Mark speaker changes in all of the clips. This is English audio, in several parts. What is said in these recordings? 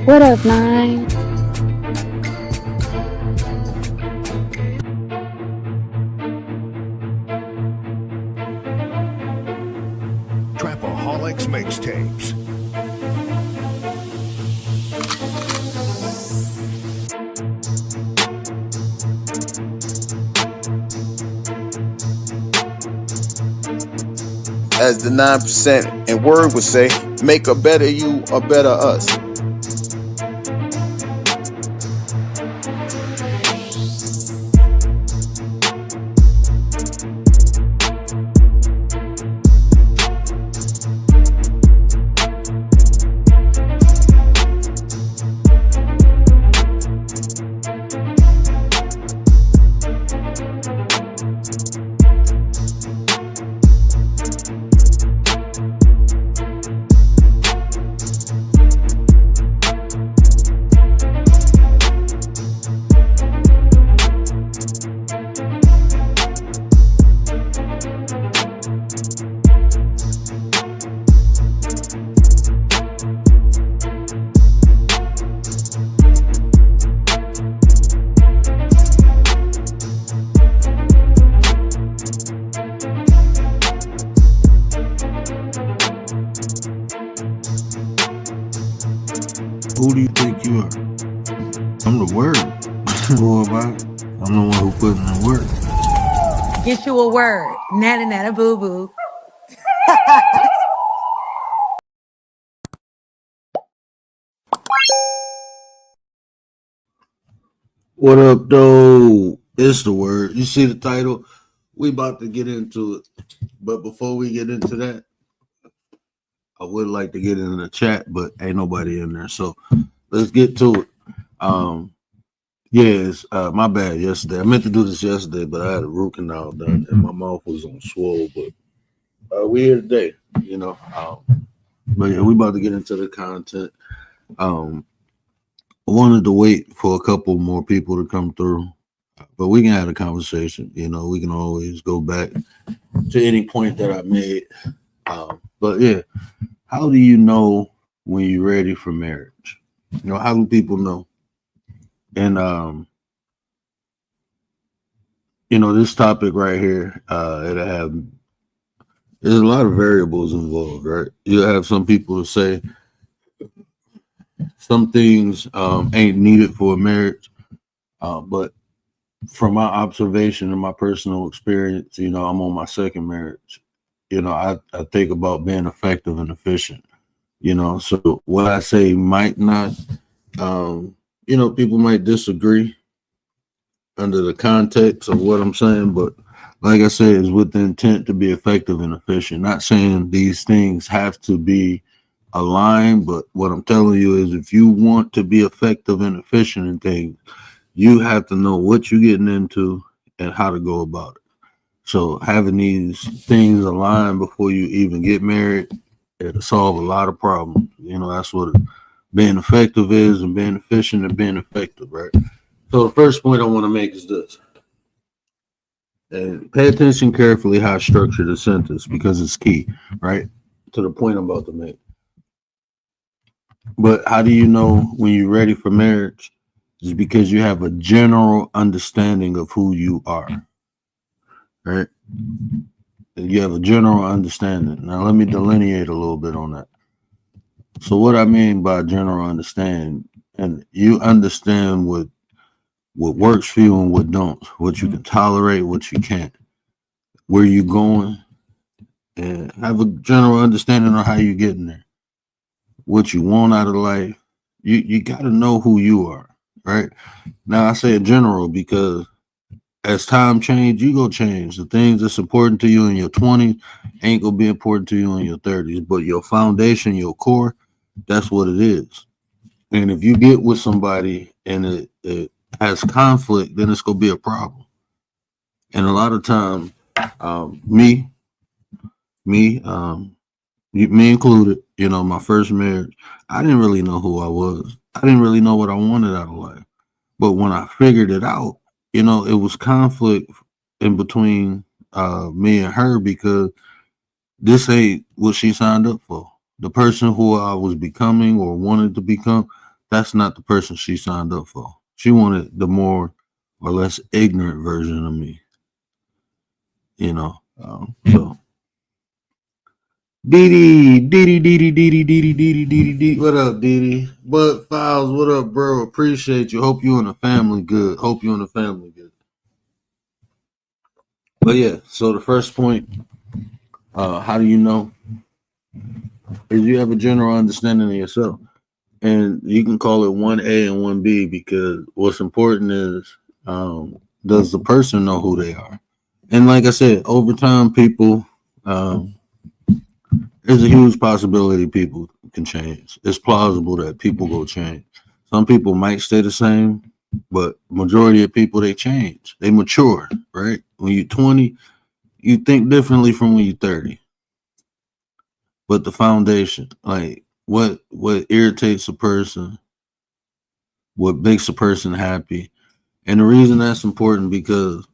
Speaker 1: What up, Nine?
Speaker 2: Trapaholics Mixtapes.
Speaker 3: As the 9% and word would say, make a better you, a better us.
Speaker 4: Who do you think you are? I'm the word. Boy, I'm the one who put in the work.
Speaker 5: Get you a word. Nana nana boo boo.
Speaker 4: What up, though? It's the word. You see the title? We about to get into it. But before we get into that, I would like to get in the chat, but ain't nobody in there. So let's get to it. Yes, my bad yesterday. I meant to do this yesterday, but I had a root canal done and my mouth was on swole. But we here today, you know. But yeah, we about to get into the content. I wanted to wait for a couple more people to come through, but we can have a conversation. You know, we can always go back to any point that I made. But yeah, how do you know when you're ready for marriage? You know, how do people know? And you know, this topic right here, there's a lot of variables involved, right? You have some people who say some things ain't needed for a marriage, but from my observation and my personal experience, you know, I'm on my second marriage. You know, I think about being effective and efficient. You know, so what I say might not, you know, people might disagree under the context of what I'm saying, but like I said, it's with the intent to be effective and efficient. Not saying these things have to be aligned, but what I'm telling you is if you want to be effective and efficient in things, you have to know what you're getting into and how to go about it. So having these things aligned before you even get married, it'll solve a lot of problems. You know, that's what being effective is, and being efficient and being effective, right? So the first point I want to make is this. And pay attention carefully how I structure the sentence because it's key, right? To the point I'm about to make. But how do you know when you're ready for marriage? It's because you have a general understanding of who you are, right? You have a general understanding. Now, let me delineate a little bit on that. So what I mean by general understanding, and you understand what works for you and what don't, what you can tolerate, what you can't, where you going, and have a general understanding of how you getting there, what you want out of life. You got to know who you are, right? Now I say general because as time change, you go change. The things that's important to you in your 20s ain't gonna be important to you in your 30s, but your foundation, your core, that's what it is. And if you get with somebody and it has conflict, then it's gonna be a problem. And a lot of times, me included, you know, my first marriage, I didn't really know who I was. I didn't really know what I wanted out of life. But when I figured it out, you know, it was conflict in between me and her because this ain't what she signed up for. The person who I was becoming or wanted to become, that's not the person she signed up for. She wanted the more or less ignorant version of me, you know. So Dee. What up, Dee? Bud Files, what up, bro? Appreciate you. Hope you and the family good. But yeah, so the first point, how do you know? Is you have a general understanding of yourself. And you can call it 1A and 1B because what's important is does the person know who they are? And like I said, over time, people, there's a huge possibility people can change. It's plausible that people will change. Some people might stay the same, but majority of people, they change. They mature, right? When you're 20, you think differently from when you're 30. But the foundation, like what irritates a person, what makes a person happy. And the reason that's important because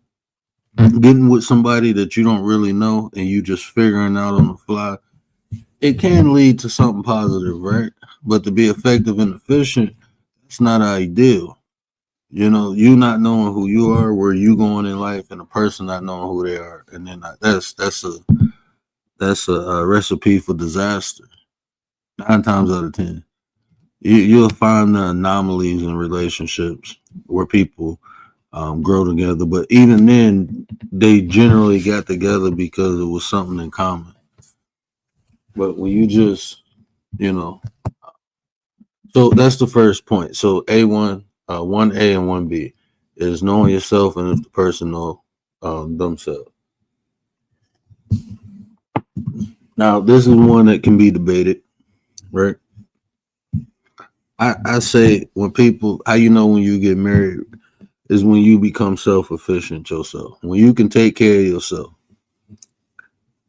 Speaker 4: getting with somebody that you don't really know and you just figuring out on the fly, it can lead to something positive, right? But to be effective and efficient, it's not ideal. You know, you not knowing who you are, where you going in life, and a person not knowing who they are, and then that's a recipe for disaster. 9 times out of 10, you'll find the anomalies in relationships where people grow together, but even then, they generally got together because it was something in common. But when you just, you know, so that's the first point. So A1, 1A and 1B is knowing yourself and if the person know themselves. Now, this is one that can be debated, right? I say when people, how you know when you get married is when you become self-efficient yourself. When you can take care of yourself.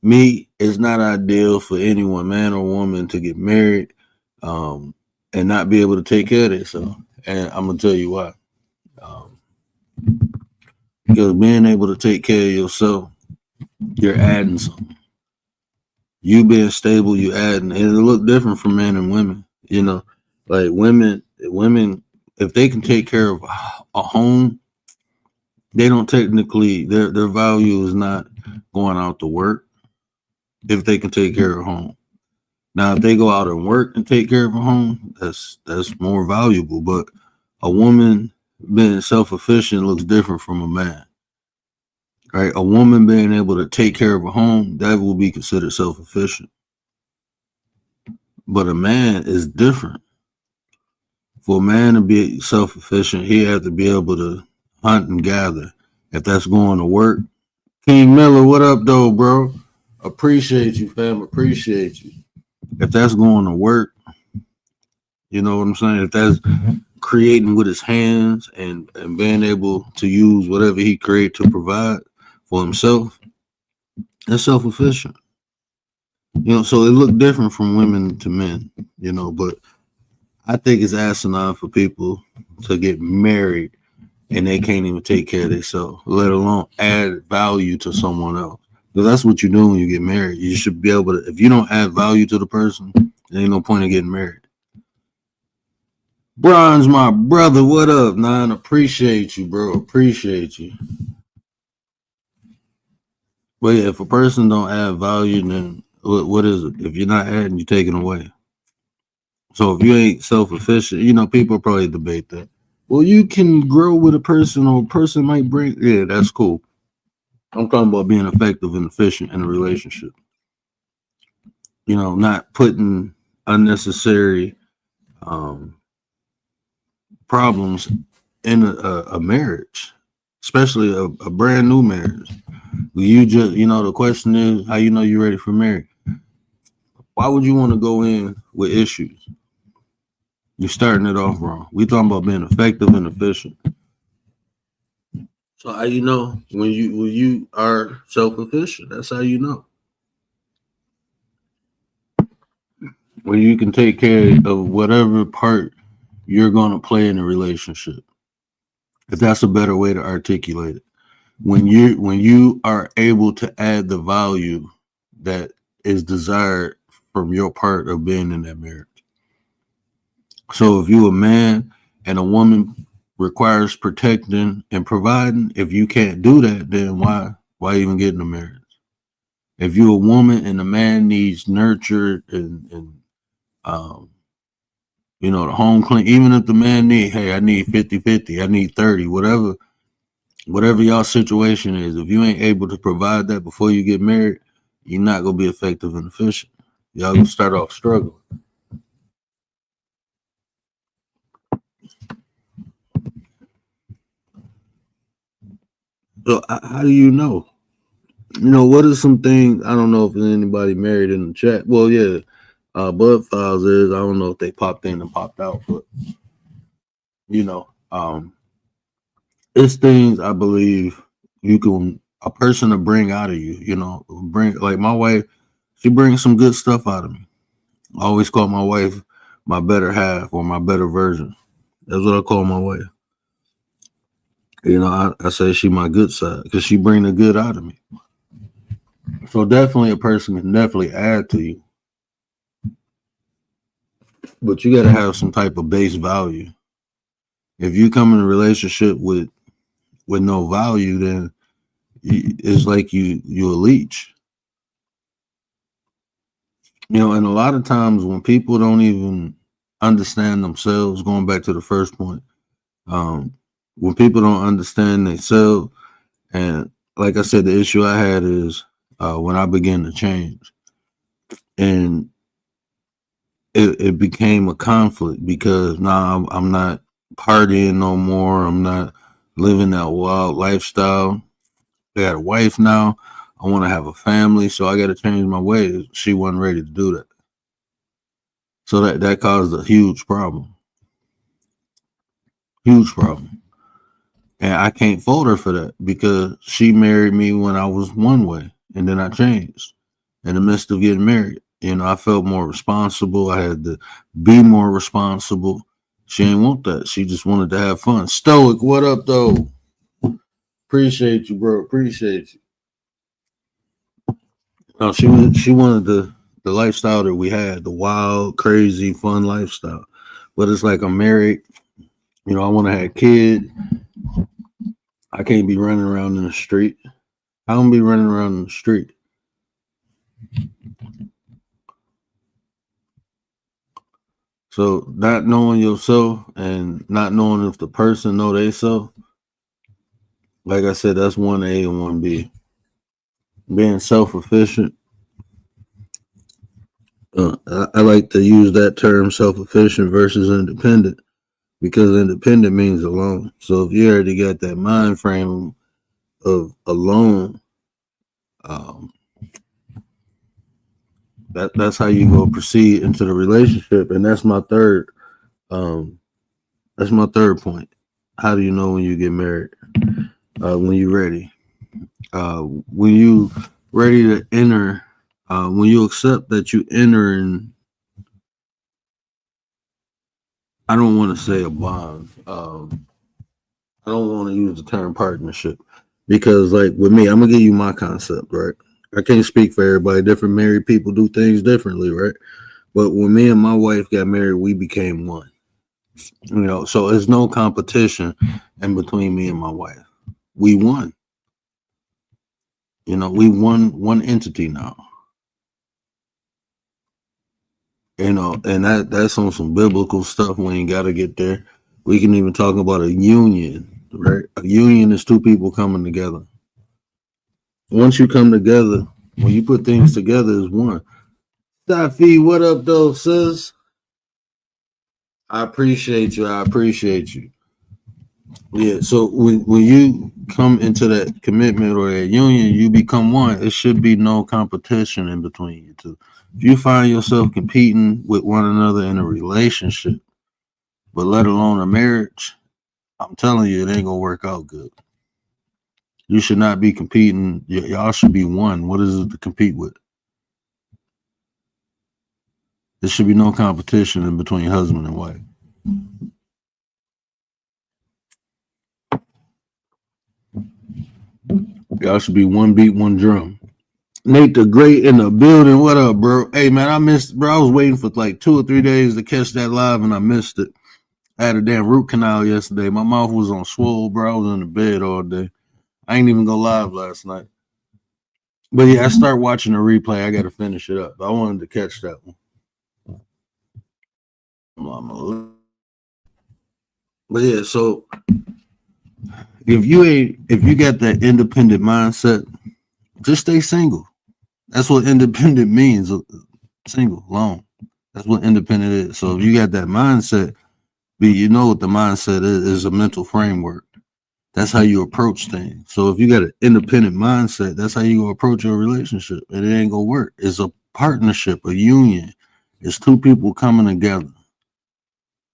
Speaker 4: Me, it's not ideal for anyone, man or woman, to get married and not be able to take care of themselves. And I'm gonna tell you why. Um, because being able to take care of yourself, you're adding something. You being stable, you adding, and it'll look different for men and women. You know, like women, if they can take care of a home, they don't technically their value is not going out to work if they can take care of a home. Now, if they go out and work and take care of a home, that's more valuable. But a woman being self-efficient looks different from a man. Right? A woman being able to take care of a home, that will be considered self-efficient. But a man is different. For a man to be self-efficient, he has to be able to hunt and gather. If that's going to work. King Miller, what up, though, bro? Appreciate you, fam. Appreciate you. If that's going to work, you know what I'm saying? If that's creating with his hands and being able to use whatever he create to provide for himself, that's self-efficient. You know, so it looked different from women to men, you know, but I think it's asinine for people to get married and they can't even take care of themselves, let alone add value to someone else. Because that's what you do when you get married. You should be able to, if you don't add value to the person, there ain't no point in getting married. Bronze, my brother, what up, man? Appreciate you, bro. Appreciate you. But yeah, if a person don't add value, then what is it? If you're not adding, you're taking away. So if you ain't self-efficient, you know, people probably debate that. Well, you can grow with a person or a person might bring, yeah, that's cool. I'm talking about being effective and efficient in a relationship. You know, not putting unnecessary problems in a marriage, especially a brand new marriage. You just, you know, the question is, how you know you're ready for marriage? Why would you want to go in with issues? You're starting it off wrong. We talking about being effective and efficient. So how you know when you are self-efficient? That's how you know. When you can take care of whatever part you're going to play in a relationship. If that's a better way to articulate it. When you are able to add the value that is desired from your part of being in that marriage. So if you a man and a woman requires protecting and providing, if you can't do that, then why even get in a marriage? If you're a woman and a man needs nurture and um, the home clean, even if the man I need 50-50, I need 30, whatever y'all situation is, if you ain't able to provide that before you get married, you're not gonna be effective and efficient. Y'all gonna start off struggling. So how do you know? What are some things? I don't know if there's anybody married in the chat. Well, yeah, Bud Files is. I don't know if they popped in and popped out, but it's things I believe a person to bring out of you. Bring, like my wife, she brings some good stuff out of me. I always call my wife my better half or my better version. That's what I call my wife. I say she my good side because she bring the good out of me. So definitely a person can definitely add to you. But you got to have some type of base value. If you come in a relationship with no value, then it's like you a leech. And a lot of times when people don't even understand themselves, going back to the first point, when people don't understand themselves, and like I said, the issue I had is when I began to change, and it became a conflict because now I'm not partying no more. I'm not living that wild lifestyle. I got a wife now. I want to have a family, so I got to change my ways. She wasn't ready to do that. So that caused a huge problem. Huge problem. And I can't fault her for that because she married me when I was one way and then I changed in the midst of getting married. I felt more responsible. I had to be more responsible. She didn't want that. She just wanted to have fun. Stoic, what up, though? Appreciate you, bro. Appreciate you. No, she wanted the lifestyle that we had, the wild, crazy, fun lifestyle. But it's like I'm married. I want to have a kid. I can't be running around in the street. I don't be running around in the street. So not knowing yourself and not knowing if the person know they self, like I said, that's 1A and 1B. Being self-efficient. I like to use that term, self-efficient versus independent, because independent means alone. So if you already got that mind frame of alone, that's how you go proceed into the relationship. And that's my third point. How do you know when you get married? When you're ready. When you ready to enter, when you accept that you enter in, I don't want to say a bond. I don't want to use the term partnership because, like with me, I'm gonna give you my concept, right? I can't speak for everybody. Different married people do things differently, right? But when me and my wife got married, we became one. So there's no competition in between me and my wife. We won. We won one entity now. And that's on some biblical stuff. We ain't got to get there. We can even talk about a union, right? A union is two people coming together. Once you come together, when you put things together, is one. Safi, what up, though, sis? I appreciate you. Yeah, so when you come into that commitment or that union, you become one. It should be no competition in between you two. If you find yourself competing with one another in a relationship, but let alone a marriage, I'm telling you, it ain't gonna work out good. You should not be competing. Y'all should be one. What is it to compete with? There should be no competition in between husband and wife. Y'all should be one beat, one drum. Nate the Great in the building. What up, bro? Hey, man, I missed, bro. I was waiting for like 2 or 3 days to catch that live, and I missed it. I had a damn root canal yesterday. My mouth was on swole, bro. I was in the bed all day. I ain't even go live last night. But yeah, I start watching the replay. I got to finish it up. I wanted to catch that one. But yeah, so if you got that independent mindset, just stay single. That's what independent means. Single, alone. That's what independent is. So if you got that mindset, you know what the mindset is a mental framework. That's how you approach things. So if you got an independent mindset, that's how you approach your relationship. And it ain't gonna work. It's a partnership, a union. It's two people coming together.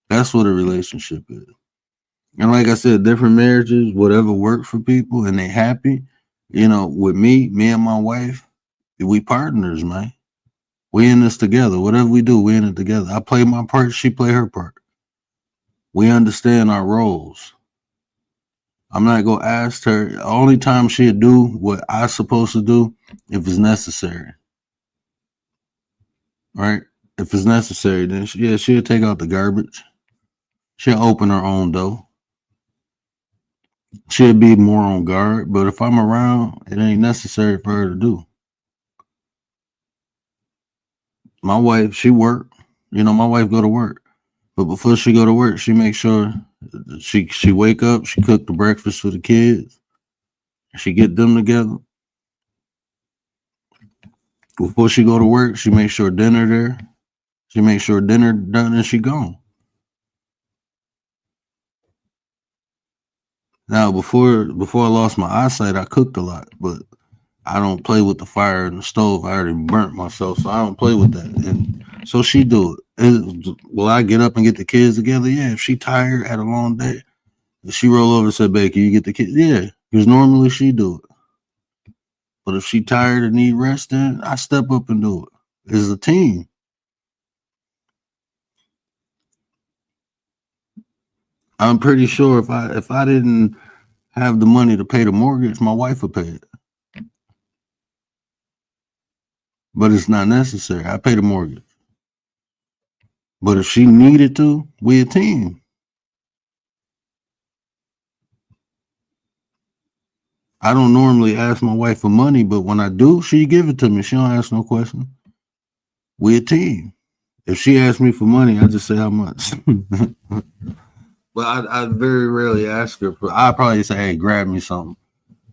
Speaker 4: That's what a relationship is. And like I said, different marriages, whatever works for people and they happy, with me and my wife, we partners, man. We in this together. Whatever we do, we in it together. I play my part, she play her part. We understand our roles. I'm not gonna ask her. The only time she'll do what I supposed to do if it's necessary. Right? If it's necessary, then she'll take out the garbage. She'll open her own door. She'll be more on guard. But if I'm around, it ain't necessary for her to do. My wife, she work. My wife go to work. But before she go to work, she make sure she wake up, she cook the breakfast for the kids. She get them together. Before she go to work, she make sure dinner there. She make sure dinner done and she gone. Now before I lost my eyesight, I cooked a lot, but I don't play with the fire and the stove. I already burnt myself, so I don't play with that. And so she do it. Will I get up and get the kids together? Yeah. If she tired, had a long day, if she roll over and said, "Babe, can you get the kids?" Yeah, because normally she do it. But if she tired and need rest, then I step up and do it. It's a team. I'm pretty sure if I didn't have the money to pay the mortgage, my wife would pay it. But it's not necessary. I pay the mortgage. But if she needed to, we a team. I don't normally ask my wife for money, but when I do, she give it to me. She don't ask no question. We a team. If she asks me for money, I just say how much. But I very rarely ask her for. I probably say, "Hey, grab me something,"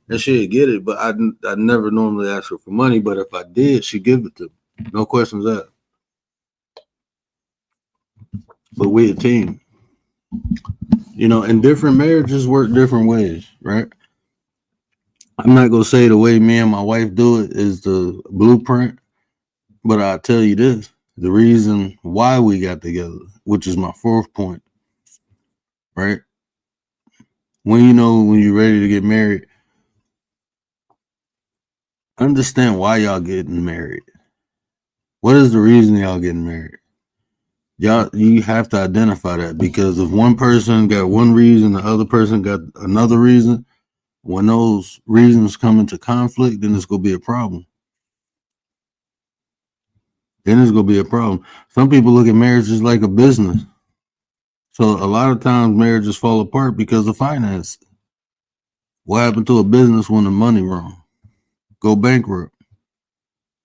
Speaker 4: and she'd get it. But I never normally ask her for money. But if I did, she give it to me. No questions asked. But we a team. And different marriages work different ways, right? I'm not gonna say the way me and my wife do it is the blueprint, but I'll tell you this: the reason why we got together, which is my fourth point, right? When you're ready to get married, understand why y'all getting married. What is the reason y'all getting married? You have to identify that, because if one person got one reason, the other person got another reason, when those reasons come into conflict, then it's gonna be a problem. Some people look at marriage like a business. So a lot of times marriages fall apart because of finance. What happened to a business when the money wrong? Go bankrupt.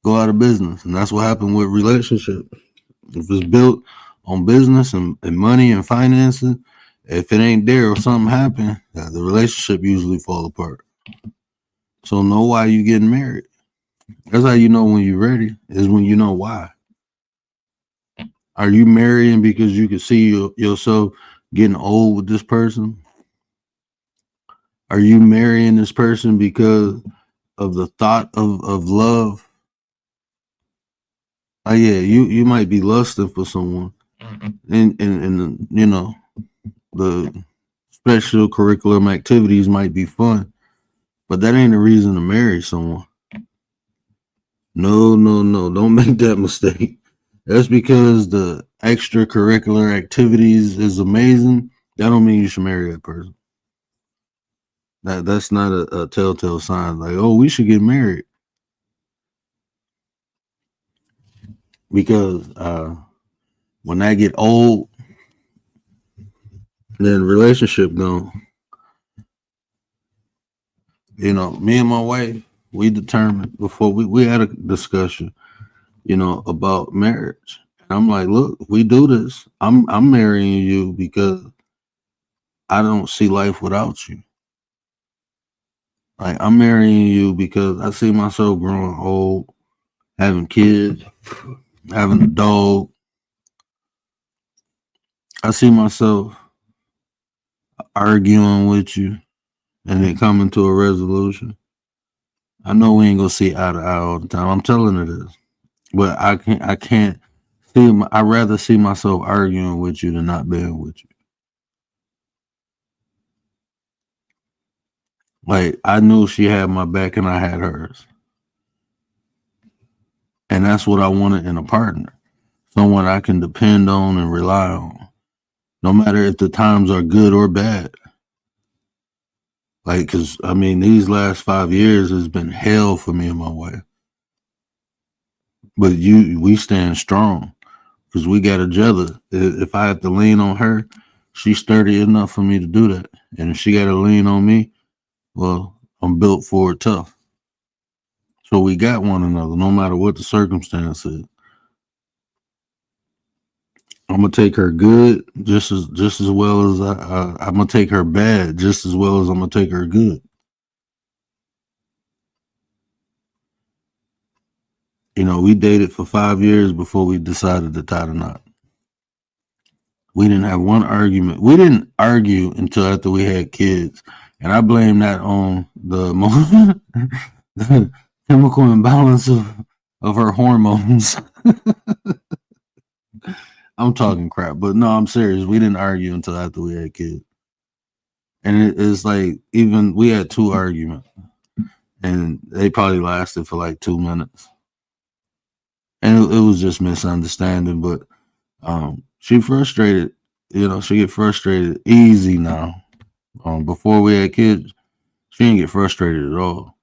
Speaker 4: Go out of business. And that's what happened with relationships. If it's built on business and money and finances, if it ain't there or something happened, the relationship usually fall apart. So know why you getting married. That's how you know when you're ready, is when you know why. Are you marrying because you can see yourself getting old with this person? Are you marrying this person because of the thought of love? Oh yeah, you might be lusting for someone, and the special curriculum activities might be fun, but that ain't a reason to marry someone. No, don't make that mistake. That's because the extracurricular activities is amazing. That don't mean you should marry that person. That's not a telltale sign. Like, oh, we should get married. because when I get old, then relationship gone. Me and my wife, we determined before we had a discussion, about marriage. And I'm like, look, if we do this, I'm marrying you because I don't see life without you. Like, I'm marrying you because I see myself growing old, having kids, having a dog. I see myself arguing with you and then coming to a resolution. I know we ain't gonna see eye to eye all the time. I'm telling her this, but I can't see. I rather see myself arguing with you than not being with you. Like, I knew she had my back and I had hers, and that's what I wanted in a partner. Someone I can depend on and rely on, no matter if the times are good or bad. Like, cause I mean, these last 5 years has been hell for me and my wife. But we stand strong because we got each other. If I have to lean on her, she's sturdy enough for me to do that. And if she got to lean on me, well, I'm built for it tough. So we got one another, no matter what the circumstance is. I'm gonna take her good just as well as I'm gonna take her bad just as well as I'm gonna take her good. We dated for 5 years before we decided to tie the knot. We didn't have one argument. We didn't argue until after we had kids, and I blame that on the chemical imbalance of her hormones. I'm talking crap, but no, I'm serious. We didn't argue until after we had kids. And it's like, even we had 2 arguments and they probably lasted for like 2 minutes. And it was just misunderstanding, but she frustrated, she get frustrated easy now. Before we had kids, she didn't get frustrated at all.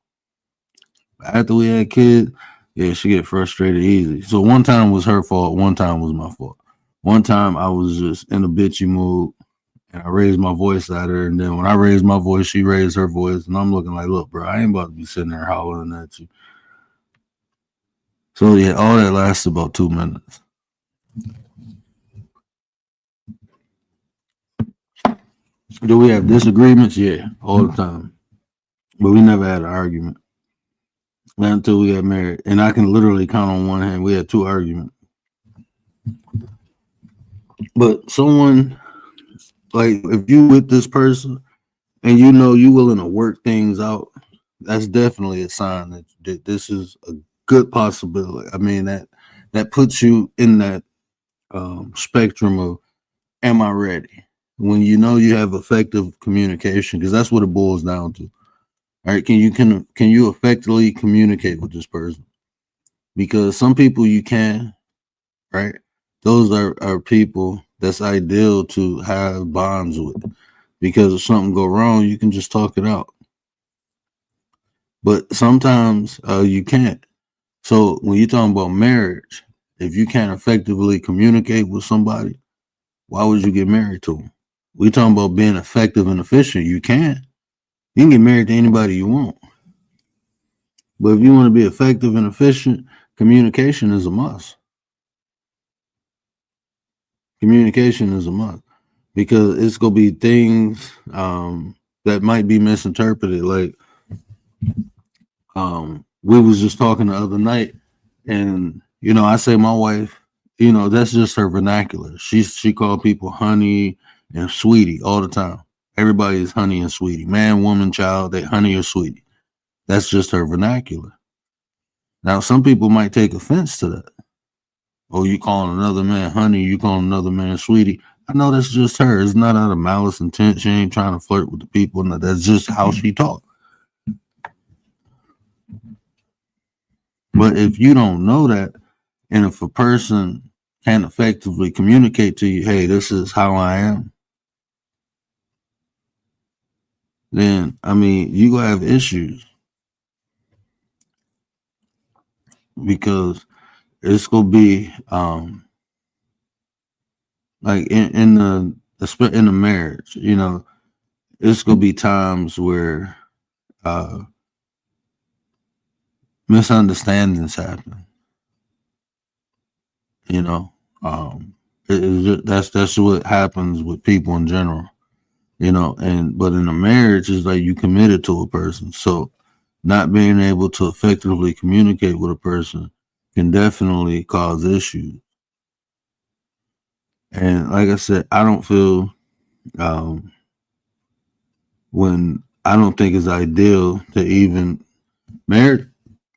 Speaker 4: After we had kids, yeah, she get frustrated easy. So one time was her fault, one time was my fault. One time I was just in a bitchy mood and I raised my voice at her, and then when I raised my voice, she raised her voice, and I'm looking like, look, bro, I ain't about to be sitting there hollering at you. So yeah, all that lasted about 2 minutes. Do we have disagreements? Yeah, all the time. But we never had an argument. Not until we got married. And I can literally count on one hand. We had 2 arguments. But someone, like, if you with this person and you willing to work things out, that's definitely a sign that this is a good possibility. I mean, that puts you in that spectrum of, am I ready? When you have effective communication, because that's what it boils down to. All right, can you effectively communicate with this person? Because some people you can, right? Those are people that's ideal to have bonds with, because if something go wrong, you can just talk it out. But sometimes you can't. So when you're talking about marriage, if you can't effectively communicate with somebody, why would you get married to them? We're talking about being effective and efficient. You can get married to anybody you want. But if you want to be effective and efficient, communication is a must. Communication is a must, because it's going to be things that might be misinterpreted. Like, we was just talking the other night, and I say my wife, that's just her vernacular. She called people honey and sweetie all the time. Everybody is honey and sweetie. Man, woman, child, they honey or sweetie. That's just her vernacular. Now, some people might take offense to that. Oh, you calling another man honey, you calling another man sweetie. I know that's just her. It's not out of malice intent. She ain't trying to flirt with the people. No, that's just how she talk. But if you don't know that, and if a person can't effectively communicate to you, hey, this is how I am, then, I mean, you gonna have issues, because it's gonna be like in the marriage, you know, it's gonna be times where misunderstandings happen. You know, that's what happens with people in general. You know, but in a marriage, it's like you committed to a person, so not being able to effectively communicate with a person can definitely cause issues. And like I said, I don't feel when I don't think it's ideal to even marriage.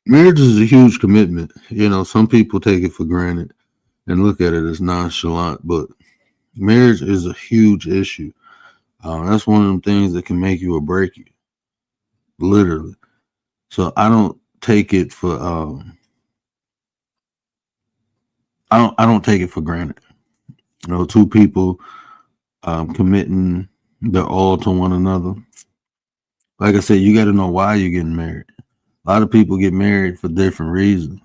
Speaker 4: Marriage is a huge commitment. You know, some people take it for granted and look at it as nonchalant, but marriage is a huge issue. That's one of them things that can make you or break you, literally. So I don't take it for I don't take it for granted. You know, two people committing their all to one another. Like I said, you got to know why you're getting married. A lot of people get married for different reasons,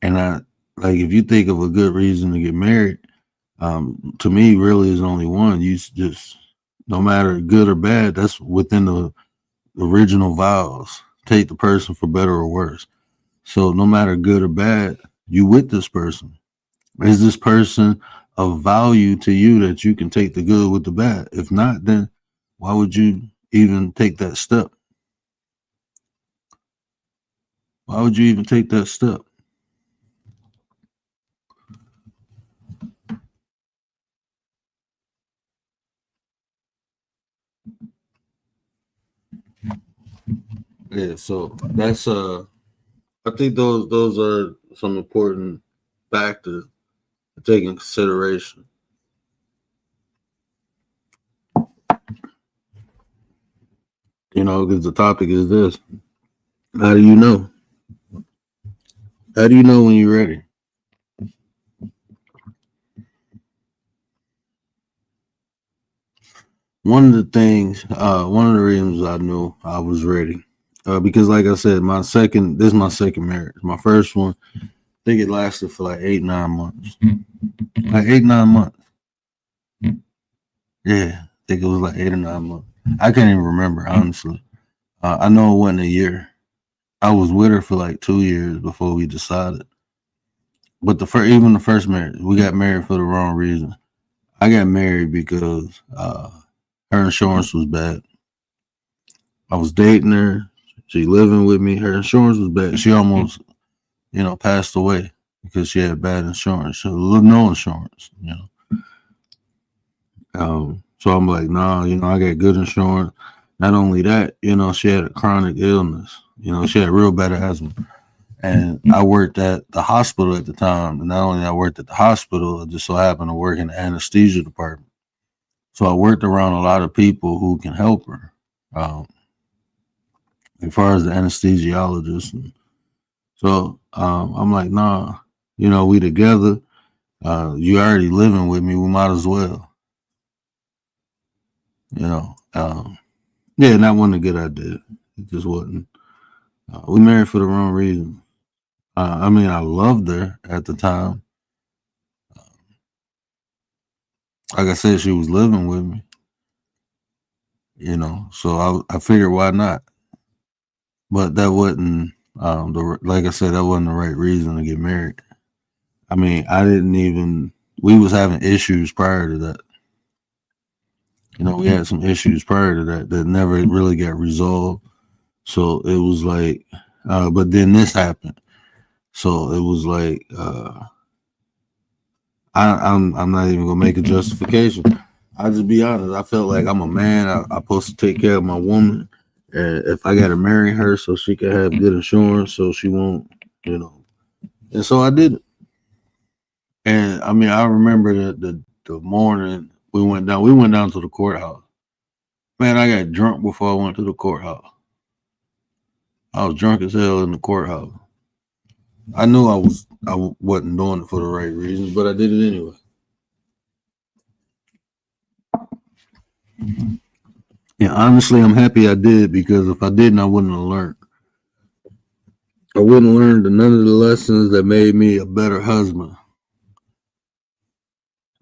Speaker 4: and if you think of a good reason to get married, to me, really is only one. You just, no matter good or bad, that's within the original vows. Take the person for better or worse. So no matter good or bad, you with this person. Is this person of value to you that you can take the good with the bad? If not, then why would you even take that step? Why would you even take that step? Yeah, so that's I think those are some important factors to take in consideration. You know, because the topic is this: how do you know? How do you know when you're ready? One of the reasons I knew I was ready, because like I said, this is my second marriage. My first one, I think it lasted for like 8-9 months. Like 8-9 months. Yeah, I think it was like 8 or 9 months. I can't even remember, honestly. I know it wasn't a year. I was with her for like 2 years before we decided. But even the first marriage, we got married for the wrong reason. I got married because her insurance was bad. I was dating her. She living with me. Her insurance was bad. She almost, passed away because she had bad insurance. She had no insurance, So I'm like, nah, I got good insurance. Not only that, she had a chronic illness. She had real bad asthma. And I worked at the hospital at the time. And not only I worked at the hospital, I just so happened to work in the anesthesia department. So I worked around a lot of people who can help her. As far as the anesthesiologist. And so I'm like, nah, we together. You already living with me. We might as well. Yeah, and that wasn't a good idea. It just wasn't. We married for the wrong reason. I mean, I loved her at the time. Like I said, she was living with me. So I figured why not. But that wasn't like I said, that wasn't the right reason to get married. I mean, we was having issues prior to that. We had some issues prior to that never really got resolved. So it was like, but then this happened. So it was like, I'm not even gonna make a justification. I'll just be honest. I felt like I'm a man. I'm supposed to take care of my woman. And if I gotta marry her so she can have good insurance, so she won't, And so I did it. And I mean, I remember the morning we went down. We went down to the courthouse. Man, I got drunk before I went to the courthouse. I was drunk as hell in the courthouse. I knew I wasn't doing it for the right reasons, but I did it anyway. Yeah, honestly, I'm happy I did, because if I didn't, I wouldn't have learned. I wouldn't learn none of the lessons that made me a better husband.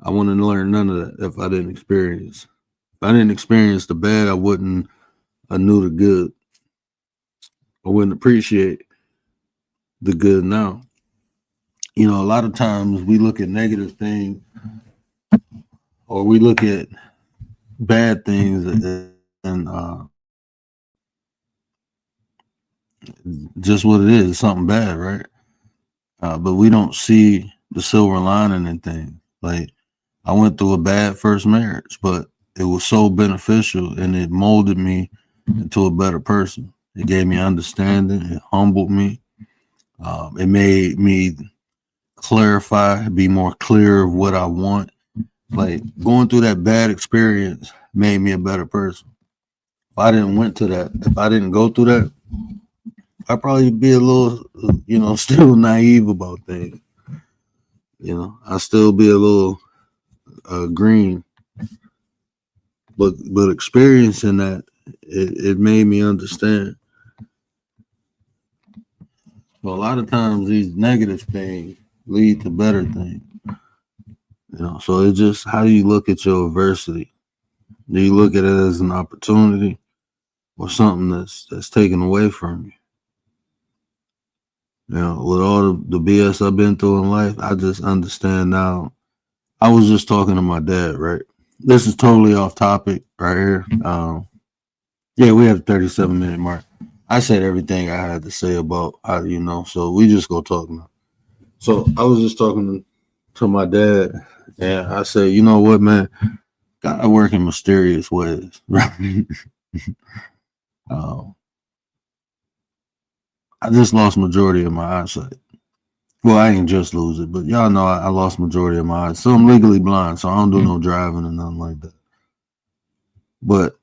Speaker 4: I wouldn't learn none of that if I didn't experience. If I didn't experience the bad, I knew the good. I wouldn't appreciate the good now. You know, a lot of times we look at negative things or we look at bad things and just what it is. It's something bad, right? But we don't see the silver lining in things. Like, I went through a bad first marriage, but it was so beneficial and it molded me into a better person. It gave me understanding. It humbled me. It made me clarify, be more clear of what I want. Like, going through that bad experience made me a better person. If I didn't go through that, I'd probably be a little, still naive about things. I'd still be a little green. But experiencing that, it made me understand. Well, a lot of times these negative things lead to better things. So it's just, how do you look at your adversity? Do you look at it as an opportunity or something that's taken away from you? With all the BS I've been through in life, I just understand now. I was just talking to my dad, right? This is totally off topic right here. Yeah, we have a 37-minute mark. I said everything I had to say about how, so we just go talk now. So I was just talking to my dad, and I said, you know what, man? God work in mysterious ways, right? I just lost majority of my eyesight. Well, I ain't just lose it, but y'all know I lost majority of my eyes. So I'm legally blind, so I don't do no driving and nothing like that. But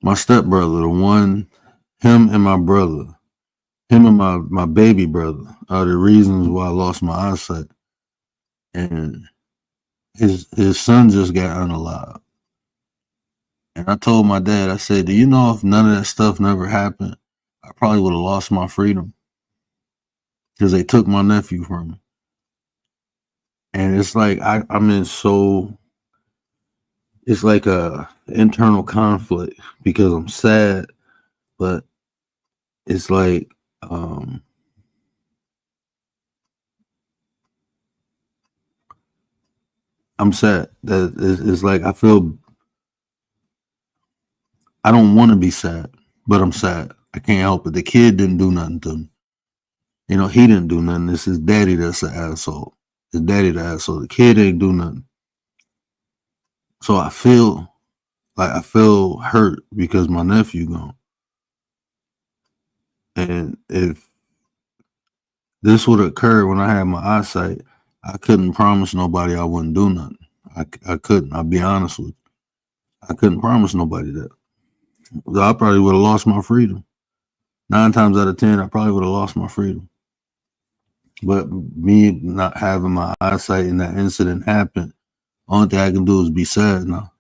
Speaker 4: my stepbrother, him and my baby brother are the reasons why I lost my eyesight. And his son just got unalived. And I told my dad, I said, do you know if none of that stuff never happened, I probably would have lost my freedom. Because they took my nephew from me. And it's like it's like a internal conflict because I'm sad, but it's like I'm sad. That it's like I feel I don't want to be sad, but I'm sad. I can't help it. The kid didn't do nothing to me. He didn't do nothing. It's his daddy that's an asshole. His daddy the asshole. The kid ain't do nothing. So I feel hurt because my nephew gone. And if this would occur when I had my eyesight, I couldn't promise nobody I wouldn't do nothing. I couldn't. I'll be honest with you. I couldn't promise nobody that. I probably would have lost my freedom. 9 times out of 10, I probably would have lost my freedom. But me not having my eyesight and that incident happen, only thing I can do is be sad now.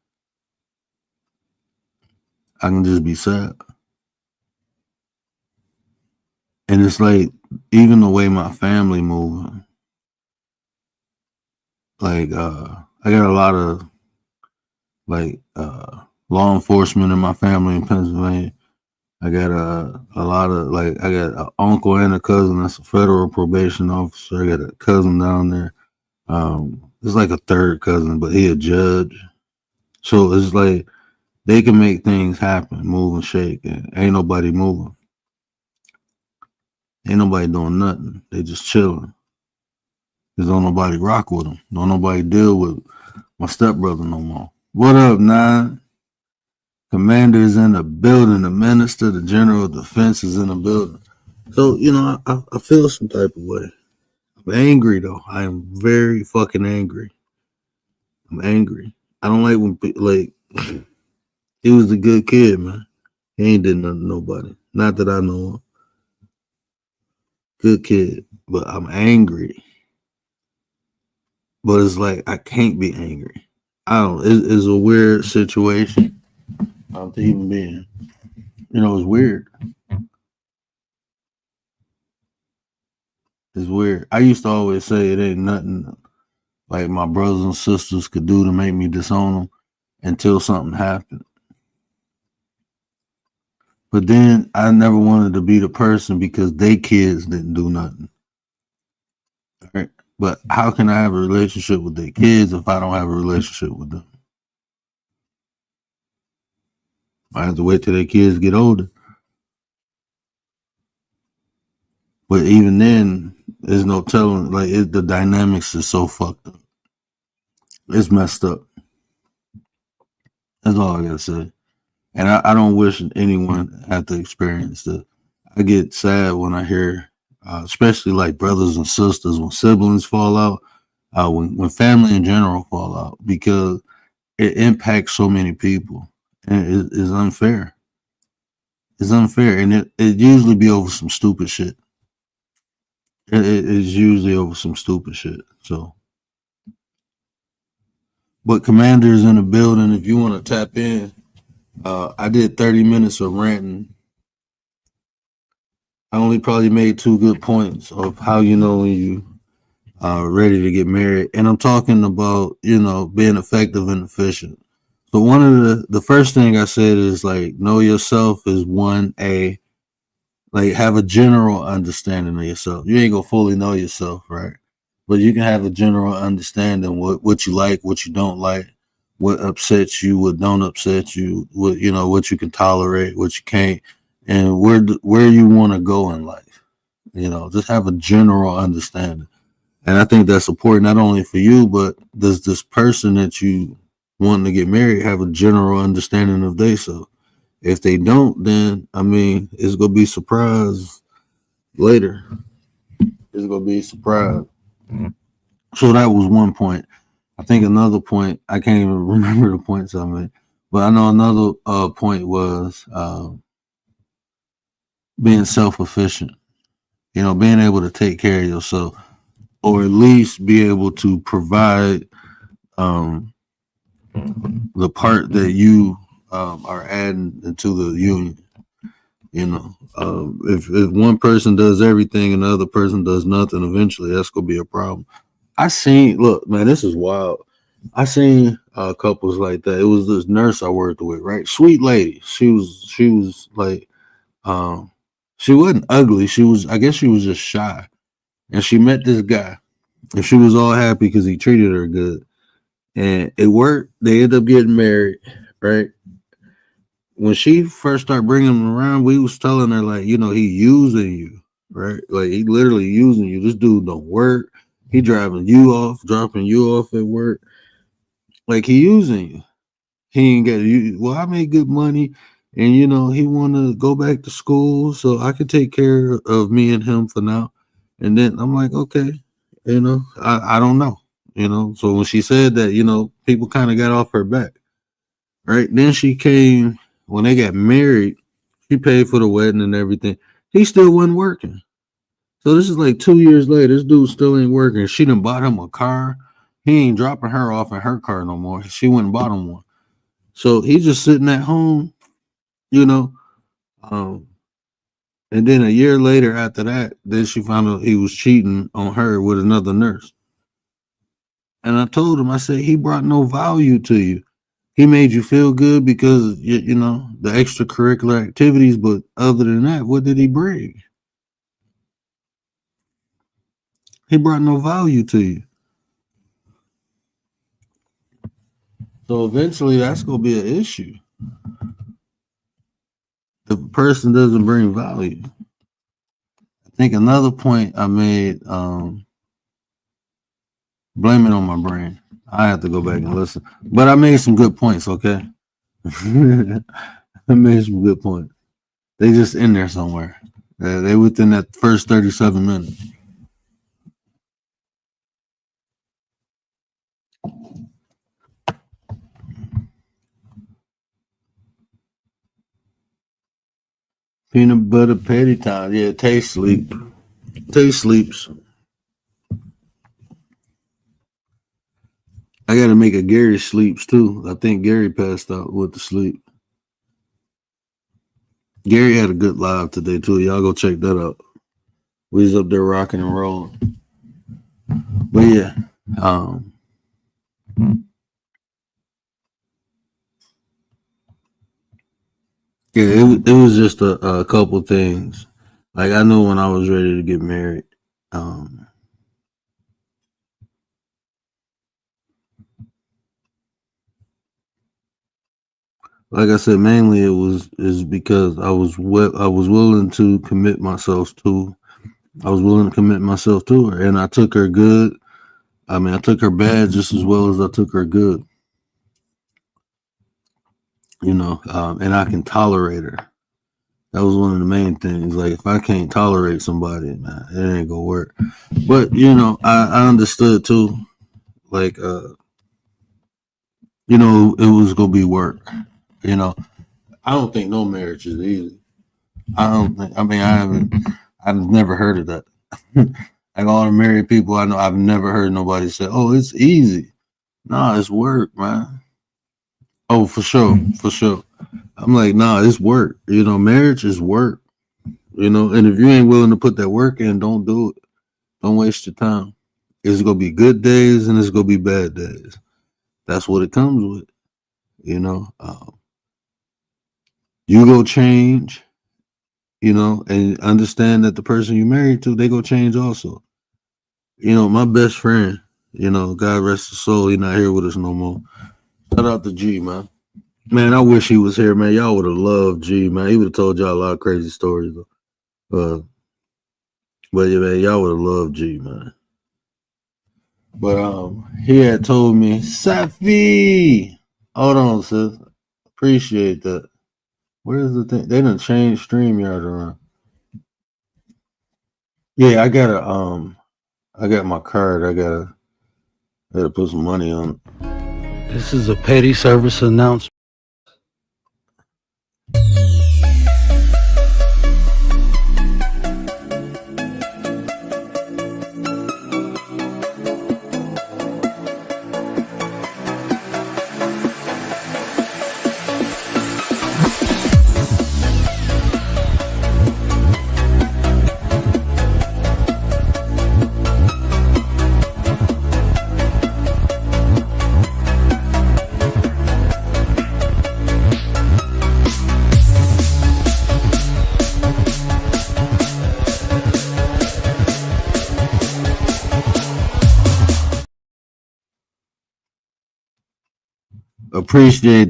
Speaker 4: I can just be sad. And it's like, even the way my family moving, like I got a lot of law enforcement in my family in Pennsylvania. I got a lot of I got an uncle and a cousin that's a federal probation officer. I got a cousin down there. It's like a third cousin, but he a judge. So it's like they can make things happen, move and shake, and ain't nobody moving. Ain't nobody doing nothing. They just chilling. Cause don't nobody rock with them. Don't nobody deal with my stepbrother no more. What up, Nine? Commander is in the building. The minister, the general of defense is in the building. So, I feel some type of way. I'm angry, though. I am very fucking angry. I'm angry. I don't like when, he was a good kid, man. He ain't did nothing to nobody. Not that I know of. Good kid. But I'm angry. But it's like, I can't be angry. It's a weird situation to even be in. It's weird. It's weird. I used to always say it ain't nothing like my brothers and sisters could do to make me disown them until something happened. But then I never wanted to be the person because they kids didn't do nothing. Right? But how can I have a relationship with their kids if I don't have a relationship with them? I have to wait till their kids get older. But even then, there's no telling. Like the dynamics is so fucked up. It's messed up. That's all I gotta say. And I don't wish anyone had to experience that. I get sad when I hear, especially like brothers and sisters, when siblings fall out, when family in general fall out, because it impacts so many people, and it is unfair. It's unfair, and it usually be over some stupid shit. It's usually over some stupid shit. So, but Commander's in the building. If you want to tap in, I did 30 minutes of ranting. I only probably made 2 good points of how you know when you are ready to get married, and I'm talking about being effective and efficient. So one of the first thing I said is like know yourself is 1A. Like have a general understanding of yourself. You ain't gonna fully know yourself, right? But you can have a general understanding what you like, what you don't like, what upsets you, what don't upset you, what you can tolerate, what you can't, and where you want to go in life. Just have a general understanding. And I think that's important not only for you, but does this person that you want to get married have a general understanding of themselves? If they don't, then I mean, it's gonna be surprise later. It's gonna be a surprise. So that was one point. I think another point, I can't even remember the points I made, but I know another point was being self-efficient. Being able to take care of yourself, or at least be able to provide the part that you are adding into the union. If one person does everything and the other person does nothing, eventually that's gonna be a problem. Look, man, this is wild. I seen couples like that. It was this nurse I worked with, right? Sweet lady. She was like, she wasn't ugly. I guess she was just shy. And she met this guy, and she was all happy because he treated her good. And it worked. They ended up getting married, right? When she first started bringing him around, we was telling her like, he using you, right? Like he literally using you. This dude don't work. He driving you off, dropping you off at work. Like he using you. He ain't got you. Well, I make good money, and he want to go back to school, so I can take care of me and him for now. And then I'm like, okay, I don't know, So when she said that, people kind of got off her back, right? Then she came when they got married. She paid for the wedding and everything. He still wasn't working. So this is like 2 years later. This dude still ain't working. She done bought him a car. He ain't dropping her off in her car no more. She went and bought him one. So he's just sitting at home, you know. And then a year later after that, then she found out he was cheating on her with another nurse. And I told him, I said, he brought no value to you. He made you feel good because, the extracurricular activities. But other than that, what did he bring? He brought no value to you. So eventually that's going to be an issue. If a person doesn't bring value. I think another point I made, blame it on my brain. I have to go back and listen. But I made some good points, okay? I made some good points. They just in there somewhere. They within that first 37 minutes. Peanut butter patty time. Yeah, Tay sleep. Tay sleeps. I gotta make a Gary sleeps too. I think Gary passed out with the sleep. Gary had a good live today too. Y'all go check that out. We was up there rocking and rolling. But yeah, it was just a couple things. Like I knew when I was ready to get married. Like I said, mainly is because I was willing to commit myself to. I was willing to commit myself to her, and I took her good. I mean, I took her bad just as well as I took her good. You know, and I can tolerate her. That was one of the main things. Like, if I can't tolerate somebody, man, it ain't gonna work. But you know, I understood too. Like, you know, it was gonna be work. You know, I don't think no marriage is easy. I've never heard of that. Like all the married people I know, I've never heard nobody say, "Oh, it's easy." Nah, it's work, man. Oh, for sure, for sure. I'm like, nah, it's work. You know, marriage is work. You know, and if you ain't willing to put that work in, don't do it. Don't waste your time. It's gonna be good days and it's gonna be bad days. That's what it comes with. You know, you go change. You know, and understand that the person you married to, they go change also. You know, my best friend, you know, God rest his soul, he's not here with us no more. Shout out to G, man. Man, I wish he was here, man. Y'all would have loved G, man. He would have told y'all a lot of crazy stories, though. But yeah, man, y'all would have loved G, man. But he had told me, Safi, hold on, sis. Appreciate that. Where's the thing? They done changed StreamYard around. Yeah, I got my card. I gotta put some money on it. This is a petty service announcement.